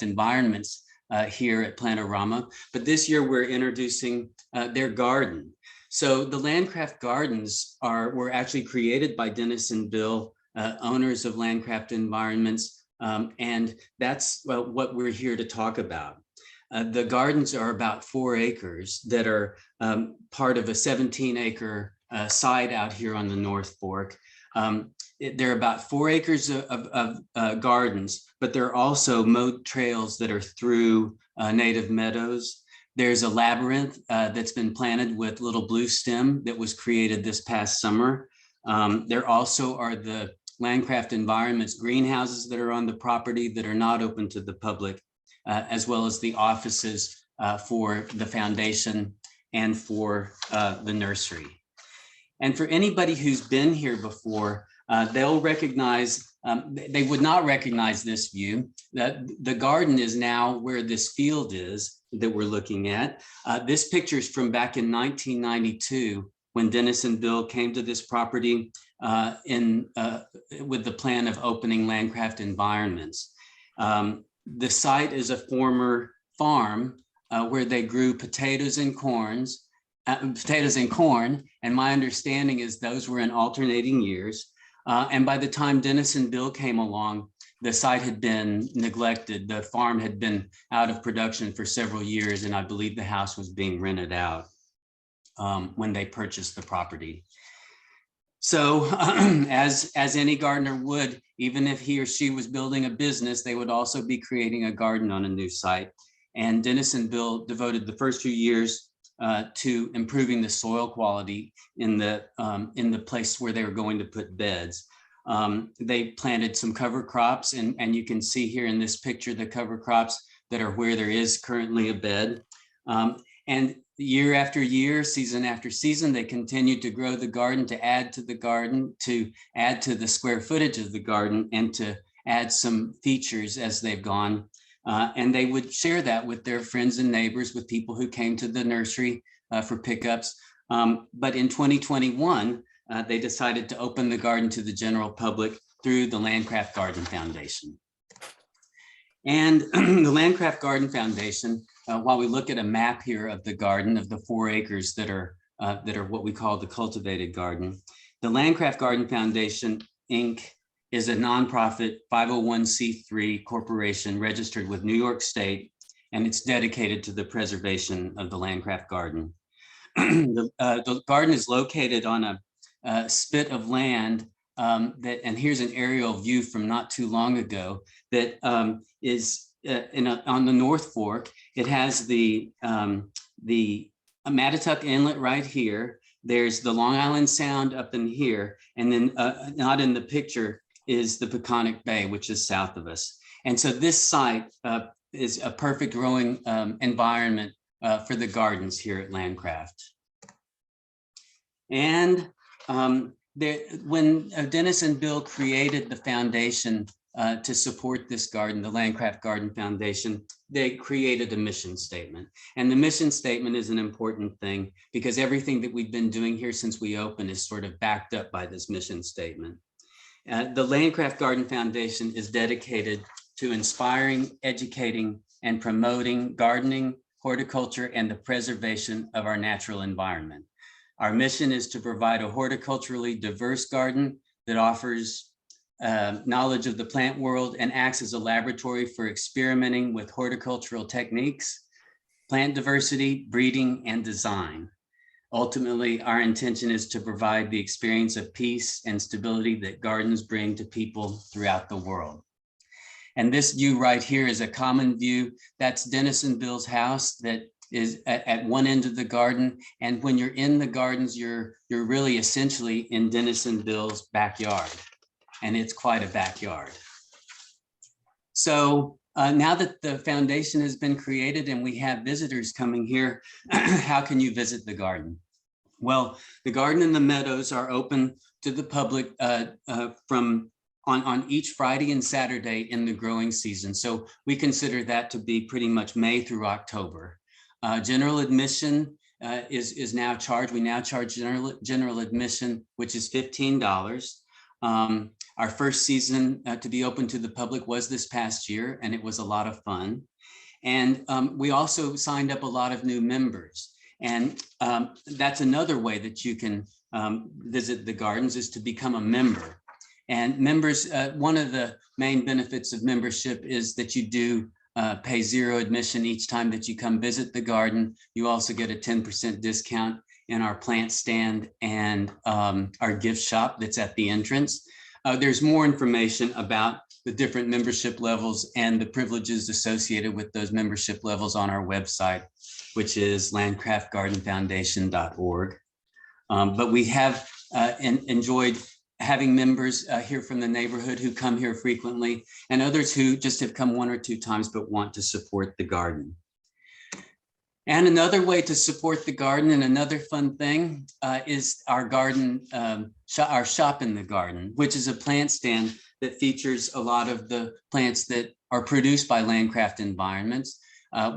Environments here at Plantorama. But this year we're introducing their garden. So the Landcraft Gardens were actually created by Dennis and Bill, owners of Landcraft Environments, and that's what we're here to talk about. The gardens are about 4 acres that are part of a 17-acre site out here on the North Fork. There are about 4 acres of gardens, but there are also mowed trails that are through native meadows. There's a labyrinth that's been planted with little blue stem that was created this past summer. There also are the Landcraft Environments greenhouses that are on the property that are not open to the public, as well as the offices for the foundation and for the nursery. And for anybody who's been here before, they'll recognize, they would not recognize this view, that the garden is now where this field is that we're looking at. This picture is from back in 1992, when Dennis and Bill came to this property with the plan of opening Landcraft Environments. The site is a former farm where they grew potatoes and corn. And my understanding is those were in alternating years. And by the time Dennis and Bill came along, the site had been neglected. The farm had been out of production for several years, and I believe the house was being rented out when they purchased the property. So as any gardener would, even if he or she was building a business, they would also be creating a garden on a new site. And Dennis and Bill devoted the first few years to improving the soil quality in the place where they were going to put beds. They planted some cover crops, and you can see here in this picture the cover crops that are where there is currently a bed. And year after year, season after season, they continued to grow the garden, to add to the garden, to add to the square footage of the garden, and to add some features as they've gone. And they would share that with their friends and neighbors, with people who came to the nursery for pickups. But in 2021, they decided to open the garden to the general public through the Landcraft Garden Foundation. And the Landcraft Garden Foundation, while we look at a map here of the garden, of the 4 acres that are what we call the cultivated garden, the Landcraft Garden Foundation, Inc. is a nonprofit 501c3 corporation registered with New York State, and it's dedicated to the preservation of the Landcraft Garden. The garden is located on a spit of land and here's an aerial view from not too long ago that is on the North Fork. It has the Mattatuck Inlet right here. There's the Long Island Sound up in here, and then not in the picture is the Peconic Bay, which is south of us. And so this site is a perfect growing environment for the gardens here at Landcraft. And when Dennis and Bill created the foundation to support this garden, the Landcraft Garden Foundation, they created a mission statement. And the mission statement is an important thing because everything that we've been doing here since we opened is sort of backed up by this mission statement. The Landcraft Garden Foundation is dedicated to inspiring, educating, and promoting gardening, horticulture, and the preservation of our natural environment. Our mission is to provide a horticulturally diverse garden that offers knowledge of the plant world and acts as a laboratory for experimenting with horticultural techniques, plant diversity, breeding, and design. Ultimately, our intention is to provide the experience of peace and stability that gardens bring to people throughout the world. And this view right here is a common view. That's Dennis and Bill's house that is at one end of the garden. And when you're in the gardens, you're really essentially in Dennis and Bill's backyard. And it's quite a backyard. So now that the foundation has been created and we have visitors coming here, how can you visit the garden? Well, the garden and the meadows are open to the public on each Friday and Saturday in the growing season. So we consider that to be pretty much May through October. General admission is now charged. We now charge general admission, which is $15. Our first season to be open to the public was this past year, and it was a lot of fun. And we also signed up a lot of new members. And that's another way that you can visit the gardens, is to become a member. And members, one of the main benefits of membership is that you do pay zero admission each time that you come visit the garden. You also get a 10% discount in our plant stand and our gift shop that's at the entrance. There's more information about the different membership levels and the privileges associated with those membership levels on our website, which is landcraftgardenfoundation.org. But we have enjoyed having members here from the neighborhood who come here frequently, and others who just have come 1 or 2 times but want to support the garden. And another way to support the garden, and another fun thing, is our garden, our shop in the garden, which is a plant stand that features a lot of the plants that are produced by Landcraft Environments.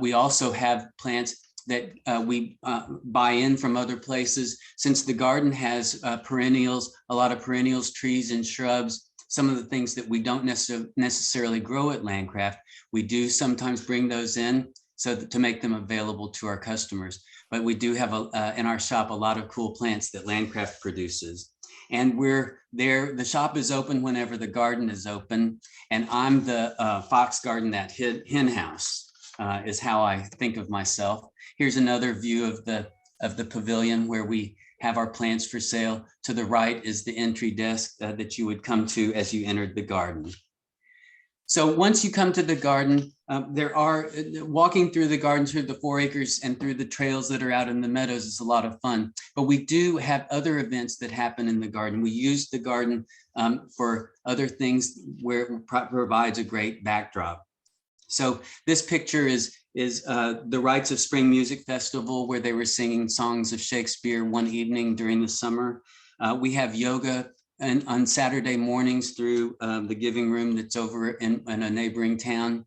We also have plants that we buy in from other places. Since the garden has perennials, a lot of perennials, trees and shrubs, some of the things that we don't necessarily grow at Landcraft, we do sometimes bring those in so that to make them available to our customers. But we do have in our shop a lot of cool plants that Landcraft produces. And we're there, the shop is open whenever the garden is open. And I'm the fox garden, that hen house is how I think of myself. Here's another view of the pavilion where we have our plants for sale. To the right is the entry desk that you would come to as you entered the garden. So once you come to the garden, there are walking through the garden, through the 4 acres and through the trails that are out in the meadows is a lot of fun. But we do have other events that happen in the garden. We use the garden for other things where it provides a great backdrop. So this picture is the Rites of Spring Music Festival, where they were singing songs of Shakespeare one evening during the summer. We have yoga and on Saturday mornings through the giving room that's over in a neighboring town.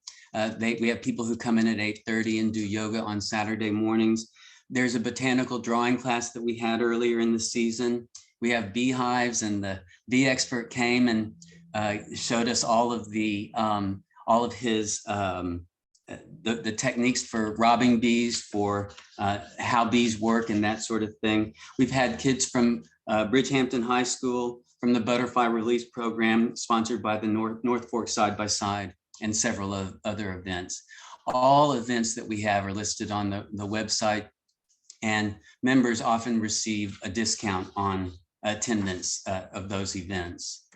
We have people who come in at 8:30 and do yoga on Saturday mornings. There's a botanical drawing class that we had earlier in the season. We have beehives, and the bee expert came and showed us all of his the techniques for robbing bees, for how bees work and that sort of thing. We've had kids from Bridgehampton High School, from the Butterfly Release Program, sponsored by the North Fork Side by Side, and several of other events. All events that we have are listed on the website, and members often receive a discount on attendance of those events.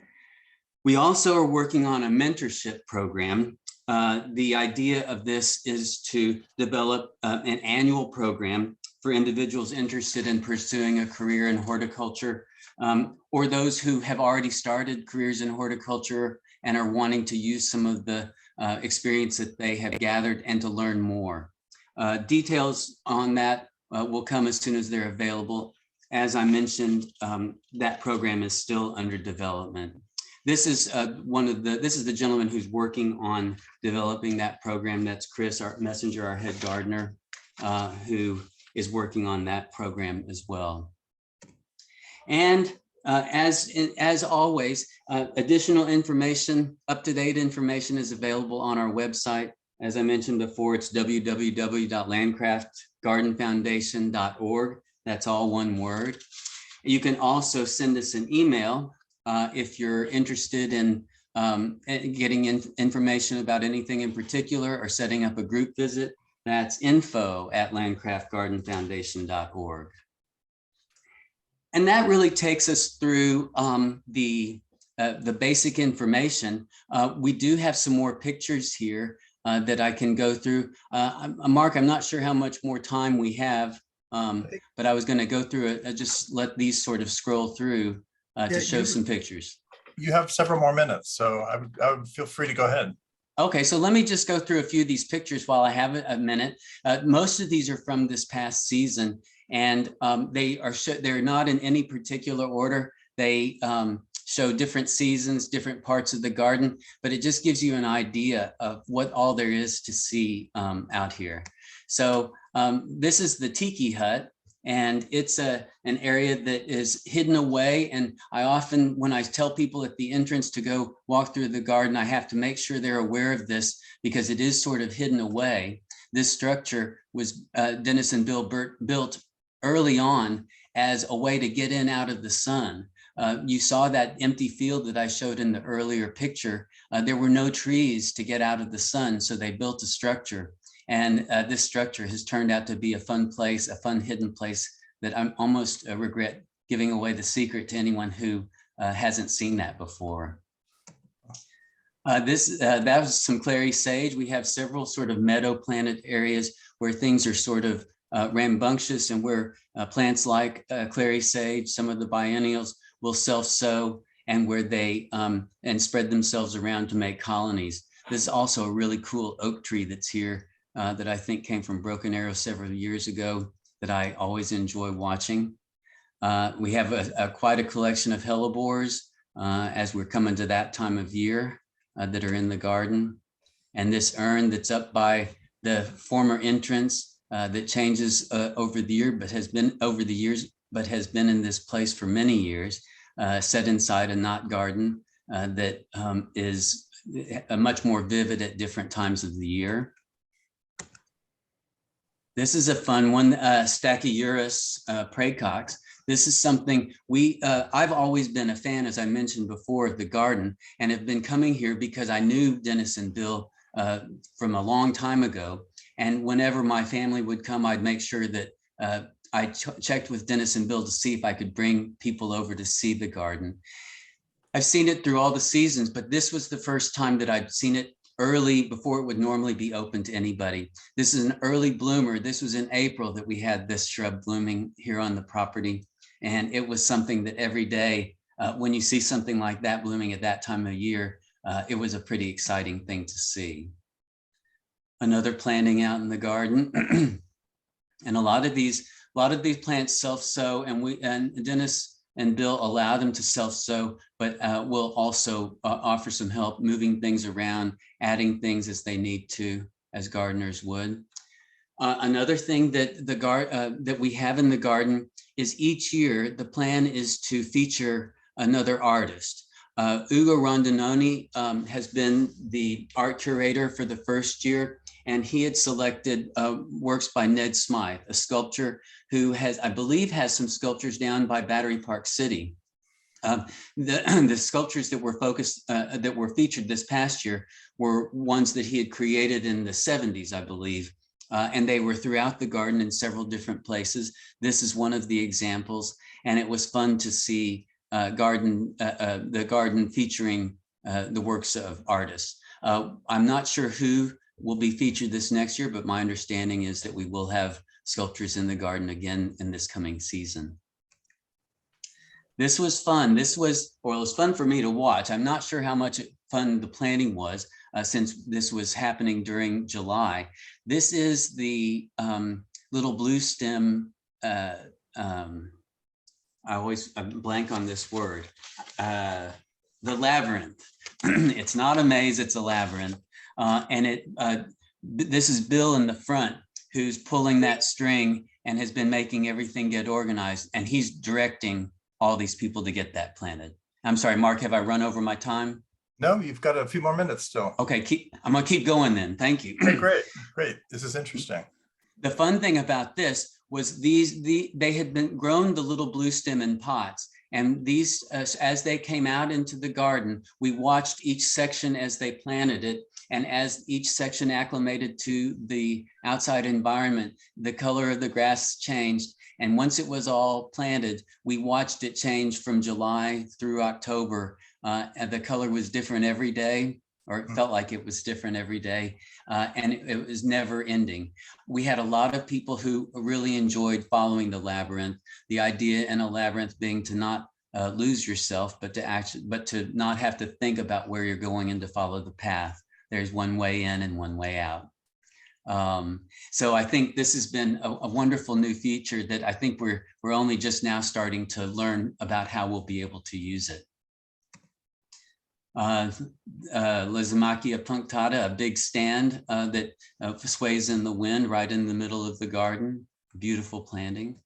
We also are working on a mentorship program. The idea of this is to develop an annual program for individuals interested in pursuing a career in horticulture, or those who have already started careers in horticulture and are wanting to use some of the experience that they have gathered and to learn more. Details on that will come as soon as they're available. As I mentioned, that program is still under development. This is this is the gentleman who's working on developing that program. That's Chris, our messenger, our head gardener, who is working on that program as well. And as always, additional information, up-to-date information is available on our website. As I mentioned before, it's www.landcraftgardenfoundation.org. That's all one word. You can also send us an email if you're interested in getting information about anything in particular or setting up a group visit. That's info@landcraftgardenfoundation.org. And that really takes us through the basic information. We do have some more pictures here that I can go through. Mark, I'm not sure how much more time we have, but I was going to go through it. Just let these sort of scroll through to show some pictures. You have several more minutes, so I would feel free to go ahead. Okay, so let me just go through a few of these pictures while I have a minute. Most of these are from this past season, and they're not in any particular order. They show different seasons, different parts of the garden, but it just gives you an idea of what all there is to see out here. So this is the Tiki Hut, and it's an area that is hidden away. And I often, when I tell people at the entrance to go walk through the garden, I have to make sure they're aware of this because it is sort of hidden away. This structure was Dennis and Bill built early on as a way to get in out of the sun. You saw that empty field that I showed in the earlier picture. There were no trees to get out of the sun, so they built a structure. And this structure has turned out to be a fun place, a fun hidden place that I almost regret giving away the secret to anyone who hasn't seen that before. That was some clary sage. We have several sort of meadow planted areas where things are sort of rambunctious and where plants like clary sage, some of the biennials will self-sow, and where they and spread themselves around to make colonies. This is also a really cool oak tree that's here that I think came from Broken Arrow several years ago that I always enjoy watching. We have quite a collection of hellebores as we're coming to that time of year that are in the garden. And this urn that's up by the former entrance that changes over the year, but has been in this place for many years, set inside a knot garden that is much more vivid at different times of the year. This is a fun one, Stachyurus praecox. This is something I've always been a fan, as I mentioned before, of the garden, and have been coming here because I knew Dennis and Bill from a long time ago. And whenever my family would come, I'd make sure that I checked with Dennis and Bill to see if I could bring people over to see the garden. I've seen it through all the seasons, but this was the first time that I'd seen it early before it would normally be open to anybody. This is an early bloomer. This was in April that we had this shrub blooming here on the property. And it was something that every day, when you see something like that blooming at that time of year, it was a pretty exciting thing to see. Another planting out in the garden. And a lot of these plants self-sow, and Dennis and Bill allow them to self-sow, but we'll also offer some help moving things around, adding things as they need to, as gardeners would. Another thing that that we have in the garden is each year the plan is to feature another artist. Ugo Rondinoni has been the art curator for the first year, and he had selected works by Ned Smythe, a sculptor who has, I believe, has some sculptures down by Battery Park City. The sculptures that were featured this past year were ones that he had created in the 70s, I believe. And they were throughout the garden in several different places. This is one of the examples, and it was fun to see the garden featuring the works of artists. I'm not sure who will be featured this next year, but my understanding is that we will have sculptures in the garden again in this coming season. This was fun. It was fun for me to watch. I'm not sure how much fun the planting was since this was happening during July. This is the little blue stem, I blank on this word, the labyrinth. It's not a maze, it's a labyrinth. This is Bill in the front who's pulling that string and has been making everything get organized, and he's directing all these people to get that planted. I'm sorry, Mark, have I run over my time? No, you've got a few more minutes still. Okay, I'm gonna keep going then, thank you. Okay, great. This is interesting. The fun thing about this was they had been grown the little blue stem in pots, and these, as they came out into the garden, we watched each section as they planted it, and as each section acclimated to the outside environment, the color of the grass changed. And once it was all planted, we watched it change from July through October. And the color was different every day, or it felt like it was different every day. And it was never ending. We had a lot of people who really enjoyed following the labyrinth. The idea in a labyrinth being to not lose yourself, but to not have to think about where you're going and to follow the path. There's one way in and one way out. So I think this has been a wonderful new feature that I think we're only just now starting to learn about how we'll be able to use it. Lysimachia punctata, a big stand that sways in the wind right in the middle of the garden. Beautiful planting.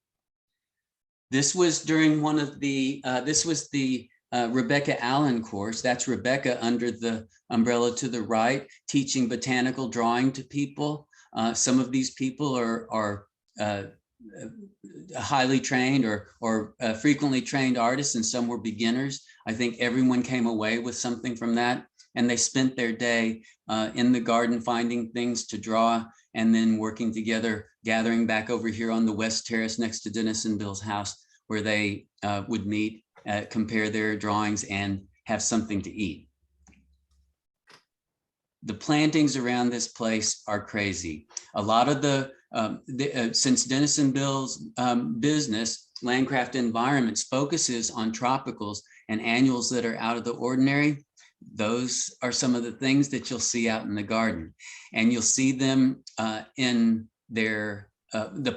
This was during one of the, this was the Rebecca Allen course. That's Rebecca under the umbrella to the right, teaching botanical drawing to people. Some of these people are highly trained or frequently trained artists, and some were beginners. I think everyone came away with something from that, and they spent their day in the garden finding things to draw and then working together, gathering back over here on the West Terrace next to Dennis and Bill's house, where they would meet, compare their drawings, and have something to eat. The plantings around this place are crazy. A lot of since Dennis and Bill's business, Landcraft Environments, focuses on tropicals and annuals that are out of the ordinary, those are some of the things that you'll see out in the garden. And you'll see them in the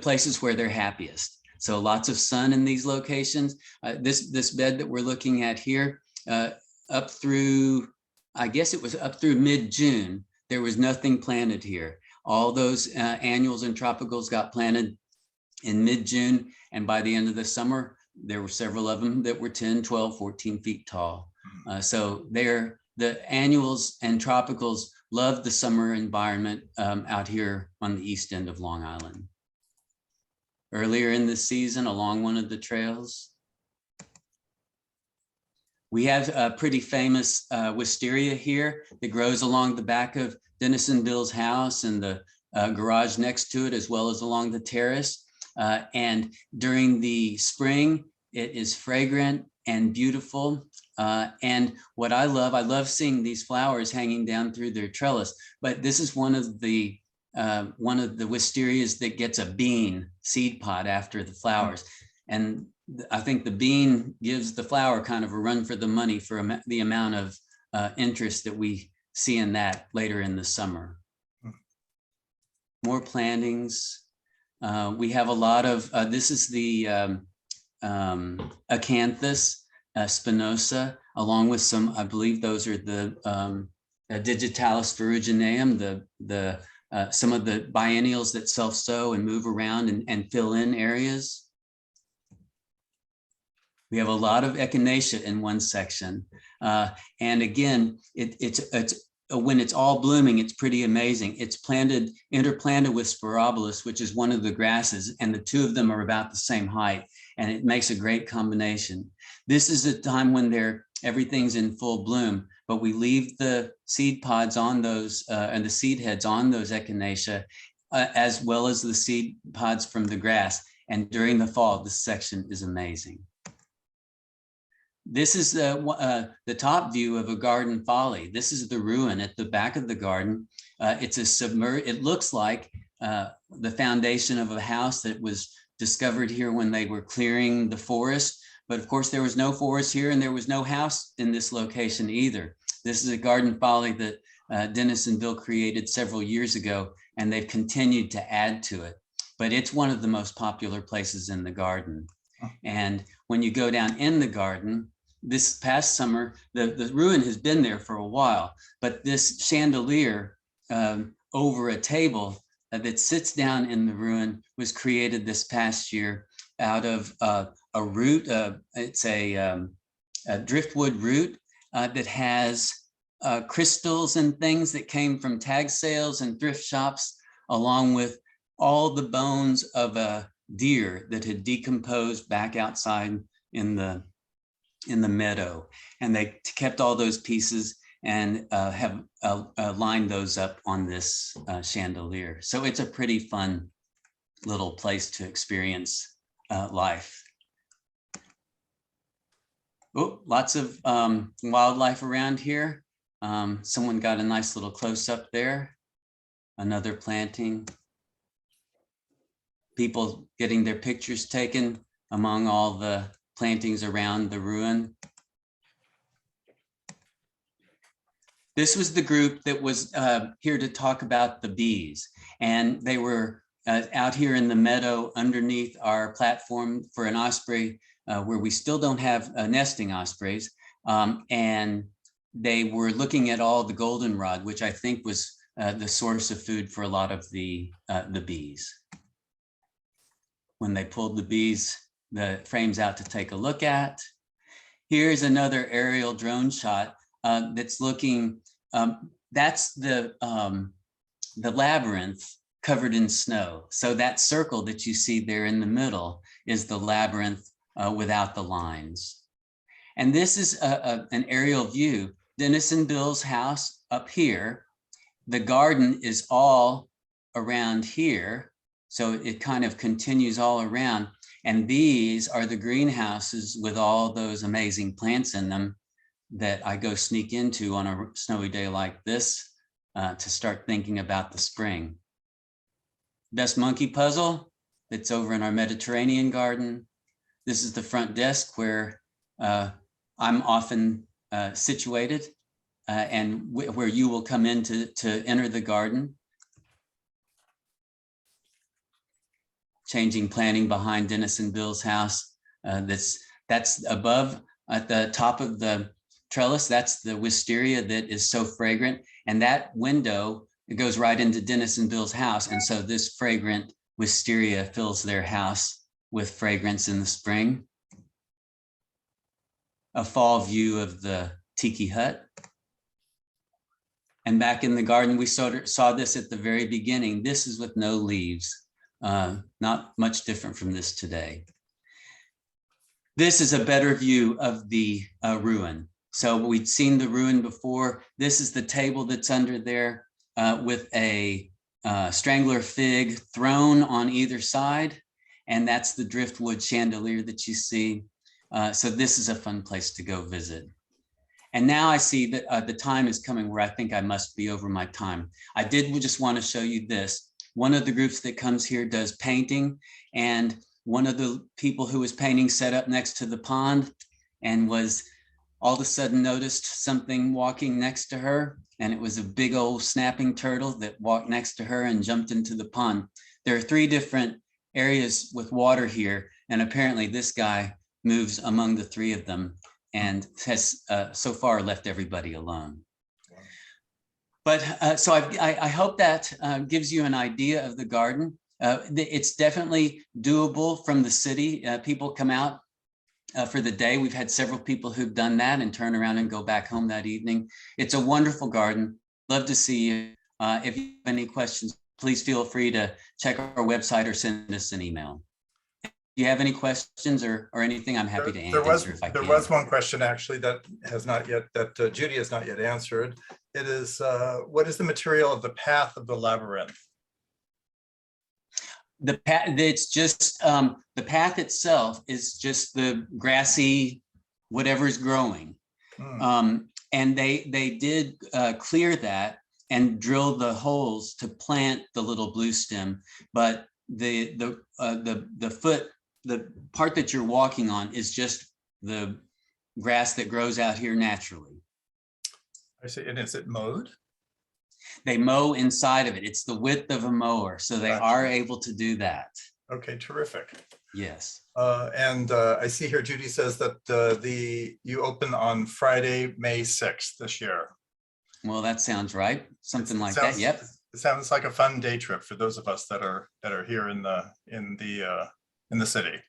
places where they're happiest. So lots of sun in these locations. This bed that we're looking at here, up through, I guess it was up through mid-June, there was nothing planted here. All those annuals and tropicals got planted in mid-June, and by the end of the summer, there were several of them that were 10, 12, 14 feet tall. So the annuals and tropicals love the summer environment out here on the east end of Long Island. Earlier in the season, along one of the trails, we have a pretty famous wisteria here that grows along the back of Dennis and Bill's house and the garage next to it, as well as along the terrace. And during the spring, it is fragrant and beautiful. And what I love seeing these flowers hanging down through their trellis. But this is one of the wisterias that gets a bean seed pod after the flowers. And I think the bean gives the flower kind of a run for the money for the amount of interest that we see in that later in the summer. More plantings. We have a lot of, this is the acanthus spinosa, along with some, I believe those are the digitalis ferrugineum, some of the biennials that self-sow and move around and fill in areas. We have a lot of echinacea in one section. And again, it's when it's all blooming, it's pretty amazing. It's interplanted with spirobolus, which is one of the grasses, and the two of them are about the same height, and it makes a great combination. This is a time when everything's in full bloom, but we leave the seed pods on those and the seed heads on those echinacea, as well as the seed pods from the grass. And during the fall, this section is amazing. This is the top view of a garden folly. This is the ruin at the back of the garden. It looks like the foundation of a house that was discovered here when they were clearing the forest. But of course, there was no forest here, and there was no house in this location either. This is a garden folly that Dennis and Bill created several years ago, and they've continued to add to it. But it's one of the most popular places in the garden. And when you go down in the garden, this past summer, the ruin has been there for a while, but this chandelier over a table that sits down in the ruin was created this past year out of a root. It's a driftwood root that has crystals and things that came from tag sales and thrift shops, along with all the bones of a deer that had decomposed back outside in the meadow. And they kept all those pieces and have lined those up on this chandelier. So it's a pretty fun little place to experience life. Oh, lots of wildlife around here. Someone got a nice little close up there. Another planting. People getting their pictures taken among all the plantings around the ruin. This was the group that was here to talk about the bees. And they were out here in the meadow underneath our platform for an osprey where we still don't have nesting ospreys. And they were looking at all the goldenrod, which I think was the source of food for a lot of the bees. When they pulled the frames out to take a look at. Here's another aerial drone shot that's looking, that's the labyrinth covered in snow. So that circle that you see there in the middle is the labyrinth without the lines. And this is an aerial view. Dennis and Bill's house up here. The garden is all around here. So it kind of continues all around. And these are the greenhouses with all those amazing plants in them that I go sneak into on a snowy day like this to start thinking about the spring. Best monkey puzzle that's over in our Mediterranean garden. This is the front desk where I'm often situated and where you will come in to enter the garden. Changing planning behind Dennis and Bill's house. That's above at the top of the trellis. That's the wisteria that is so fragrant. And that window, it goes right into Dennis and Bill's house. And so this fragrant wisteria fills their house with fragrance in the spring. A fall view of the tiki hut. And back in the garden, we saw this at the very beginning. This is with no leaves. Not much different from this today. This is a better view of the ruin. So we'd seen the ruin before. This is the table that's under there with a strangler fig thrown on either side. and that's the driftwood chandelier that you see. So this is a fun place to go visit. And now I see that the time is coming where I think I must be over my time. I did just want to show you this. One of the groups that comes here does painting, and one of the people who was painting sat up next to the pond and was all of a sudden noticed something walking next to her, and it was a big old snapping turtle that walked next to her and jumped into the pond. There are 3 different areas with water here, and apparently this guy moves among the 3 of them and has so far left everybody alone. But so I hope that gives you an idea of the garden. It's definitely doable from the city. People come out for the day. We've had several people who've done that and turn around and go back home that evening. It's a wonderful garden. Love to see you. If you have any questions, please feel free to check our website or send us an email. If you have any questions or anything, I'm happy to answer if I can. There was one question actually that has not yet, that Judy has not yet answered. It is, what is the material of the path of the labyrinth? The path, it's just, the path itself is just the grassy, whatever's growing. And they did clear that and drill the holes to plant the little blue stem, but the part that you're walking on is just the grass that grows out here naturally. I see. And is it mowed? They mow inside of it. It's the width of a mower, so they are able to do that. Okay, terrific. Yes. And I see here Judy says that you open on Friday, May 6th this year. Well, that sounds right. Something like that. Yep. It sounds like a fun day trip for those of us that are here in the city.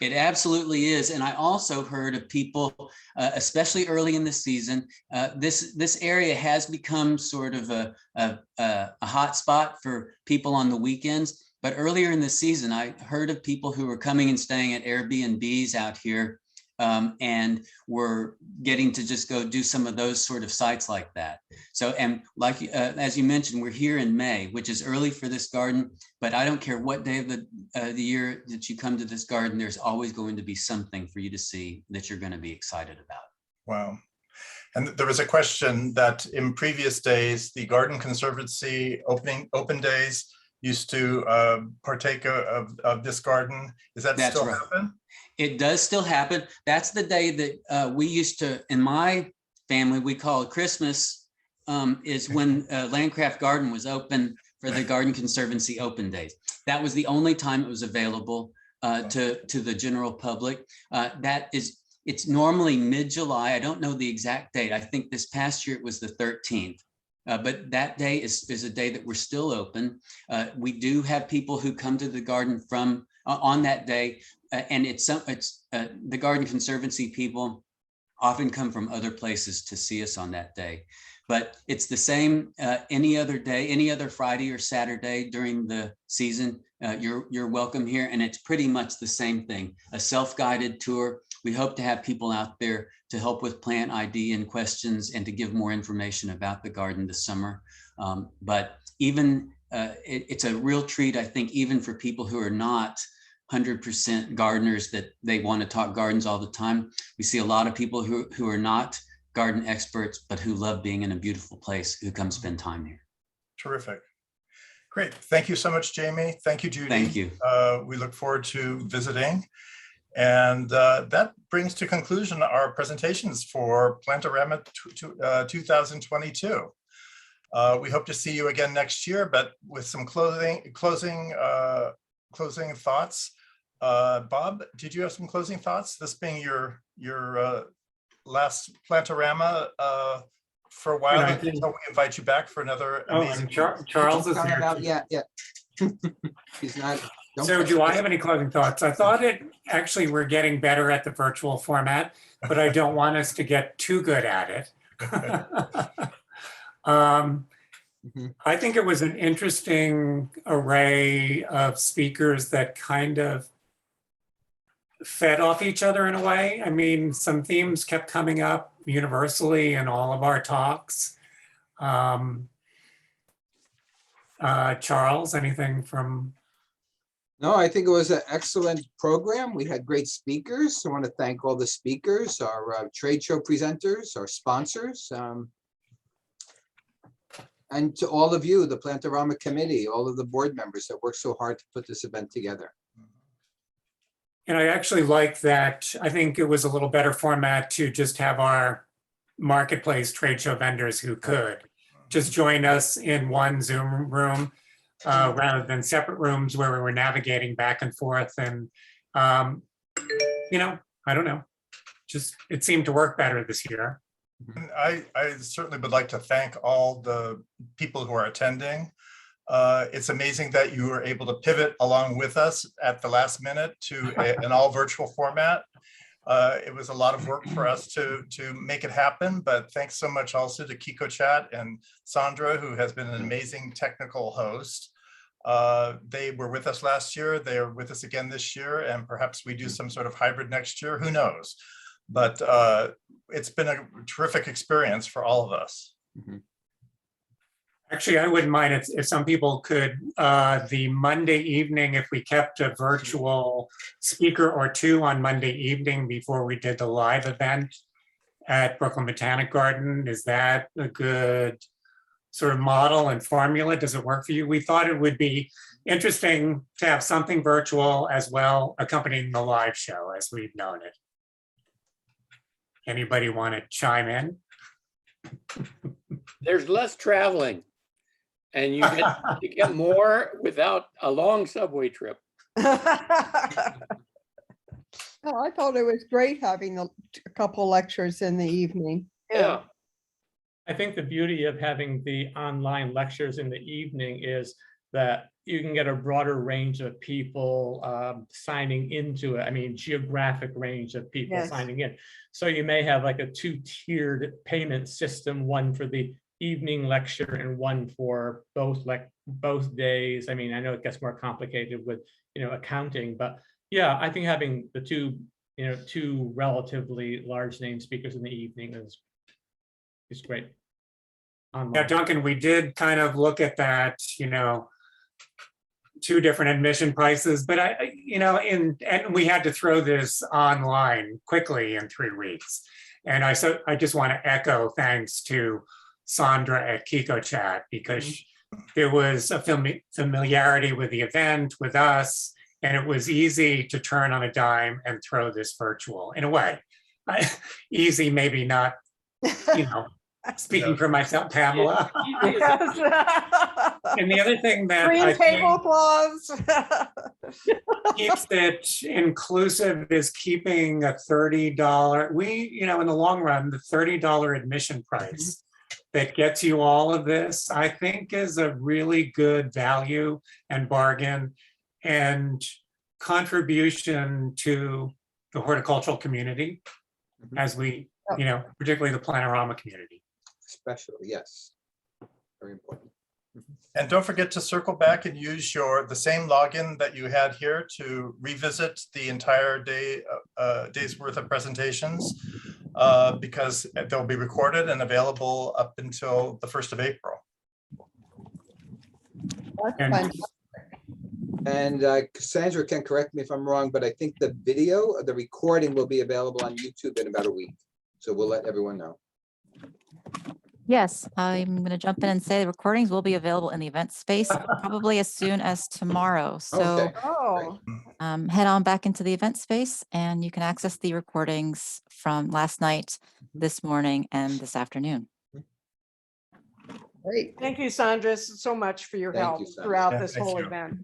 It absolutely is. And I also heard of people, especially early in the season, this area has become sort of a hot spot for people on the weekends. But earlier in the season, I heard of people who were coming and staying at Airbnbs out here and were getting to just go do some of those sort of sites like that. So, and like, as you mentioned, we're here in May, which is early for this garden, but I don't care what day of the year that you come to this garden, there's always going to be something for you to see that you're going to be excited about. Wow. And there was a question that in previous days, the Garden Conservancy open days used to partake of this garden. Is that That's still right. happen? It does still happen. That's the day that we used to, in my family, we call it Christmas, is when Landcraft Garden was open for the Garden Conservancy open days. That was the only time it was available to the general public. It's normally mid-July. I don't know the exact date. I think this past year it was the 13th. But that day is a day that we're still open. We do have people who come to the garden from on that day, and it's the Garden Conservancy people often come from other places to see us on that day. But it's the same any other day, any other Friday or Saturday during the season. You're welcome here, and it's pretty much the same thing. A self-guided tour. We hope to have people out there to help with plant ID and questions and to give more information about the garden this summer. But even it's a real treat, I think, even for people who are not 100% gardeners, that they want to talk gardens all the time. We see a lot of people who are not garden experts, but who love being in a beautiful place, who come spend time here. Terrific. Great. Thank you so much, Jamie. Thank you, Judy. Thank you. We look forward to visiting. And that brings to conclusion our presentations for Plantorama 2022. We hope to see you again next year, but with some closing thoughts. Bob, did you have some closing thoughts? This being your last Plantorama for a while, until we invite you back for another amazing. Charles is here. Yeah. He's not. So do I have any closing thoughts? I thought we're getting better at the virtual format, but I don't want us to get too good at it. I think it was an interesting array of speakers that kind of fed off each other in a way. I mean, some themes kept coming up universally in all of our talks. Charles, anything from No, I think it was an excellent program. We had great speakers. I want to thank all the speakers, our trade show presenters, our sponsors, and to all of you, the Plantorama Committee, all of the board members that worked so hard to put this event together. And I actually like that. I think it was a little better format to just have our marketplace trade show vendors who could just join us in one Zoom room rather than separate rooms where we were navigating back and forth. And, you know, I don't know, just it seemed to work better this year. I certainly would like to thank all the people who are attending. It's amazing that you were able to pivot along with us at the last minute to an all virtual format. It was a lot of work for us to make it happen, but thanks so much also to Kiko Chat and Sandra, who has been an amazing technical host. They were with us last year. They are with us again this year, and perhaps we do some sort of hybrid next year. Who knows? But it's been a terrific experience for all of us. Actually, I wouldn't mind if some people could, the Monday evening, if we kept a virtual speaker or two on Monday evening before we did the live event at Brooklyn Botanic Garden, is that a good sort of model and formula? Does it work for you? We thought it would be interesting to have something virtual as well accompanying the live show as we've known it. Anybody want to chime in? There's less traveling and you get more without a long subway trip. Oh, I thought it was great having a couple lectures in the evening. Yeah. I think the beauty of having the online lectures in the evening is that you can get a broader range of people signing into it. I mean, geographic range of people signing in. So you may have like a two-tiered payment system, one for the evening lecture and one for both days. I mean, I know it gets more complicated with, accounting, but yeah, I think having the two relatively large name speakers in the evening is great. Yeah, Duncan, we did kind of look at that, two different admission prices, but and we had to throw this online quickly in 3 weeks. And I just want to echo thanks to Sandra at Kiko Chat, because there was a familiarity with the event, with us, and it was easy to turn on a dime and throw this virtual in a way. Easy, maybe not, speaking for myself, Pamela. And the other thing that Green I tablecloths. keeps it inclusive is keeping a $30. In the long run, the $30 admission price that gets you all of this, I think, is a really good value and bargain and contribution to the horticultural community as we, particularly the Plantorama community. Especially, yes. Very important. And don't forget to circle back and use the same login that you had here to revisit the entire day's worth of presentations, because they'll be recorded and available up until the 1st of April. And Cassandra can correct me if I'm wrong, but I think the recording will be available on YouTube in about a week. So we'll let everyone know. Yes, I'm going to jump in and say the recordings will be available in the event space probably as soon as tomorrow. So head on back into the event space and you can access the recordings from last night, this morning, and this afternoon. Great. Thank you, Sandra, so much for your help throughout this whole event.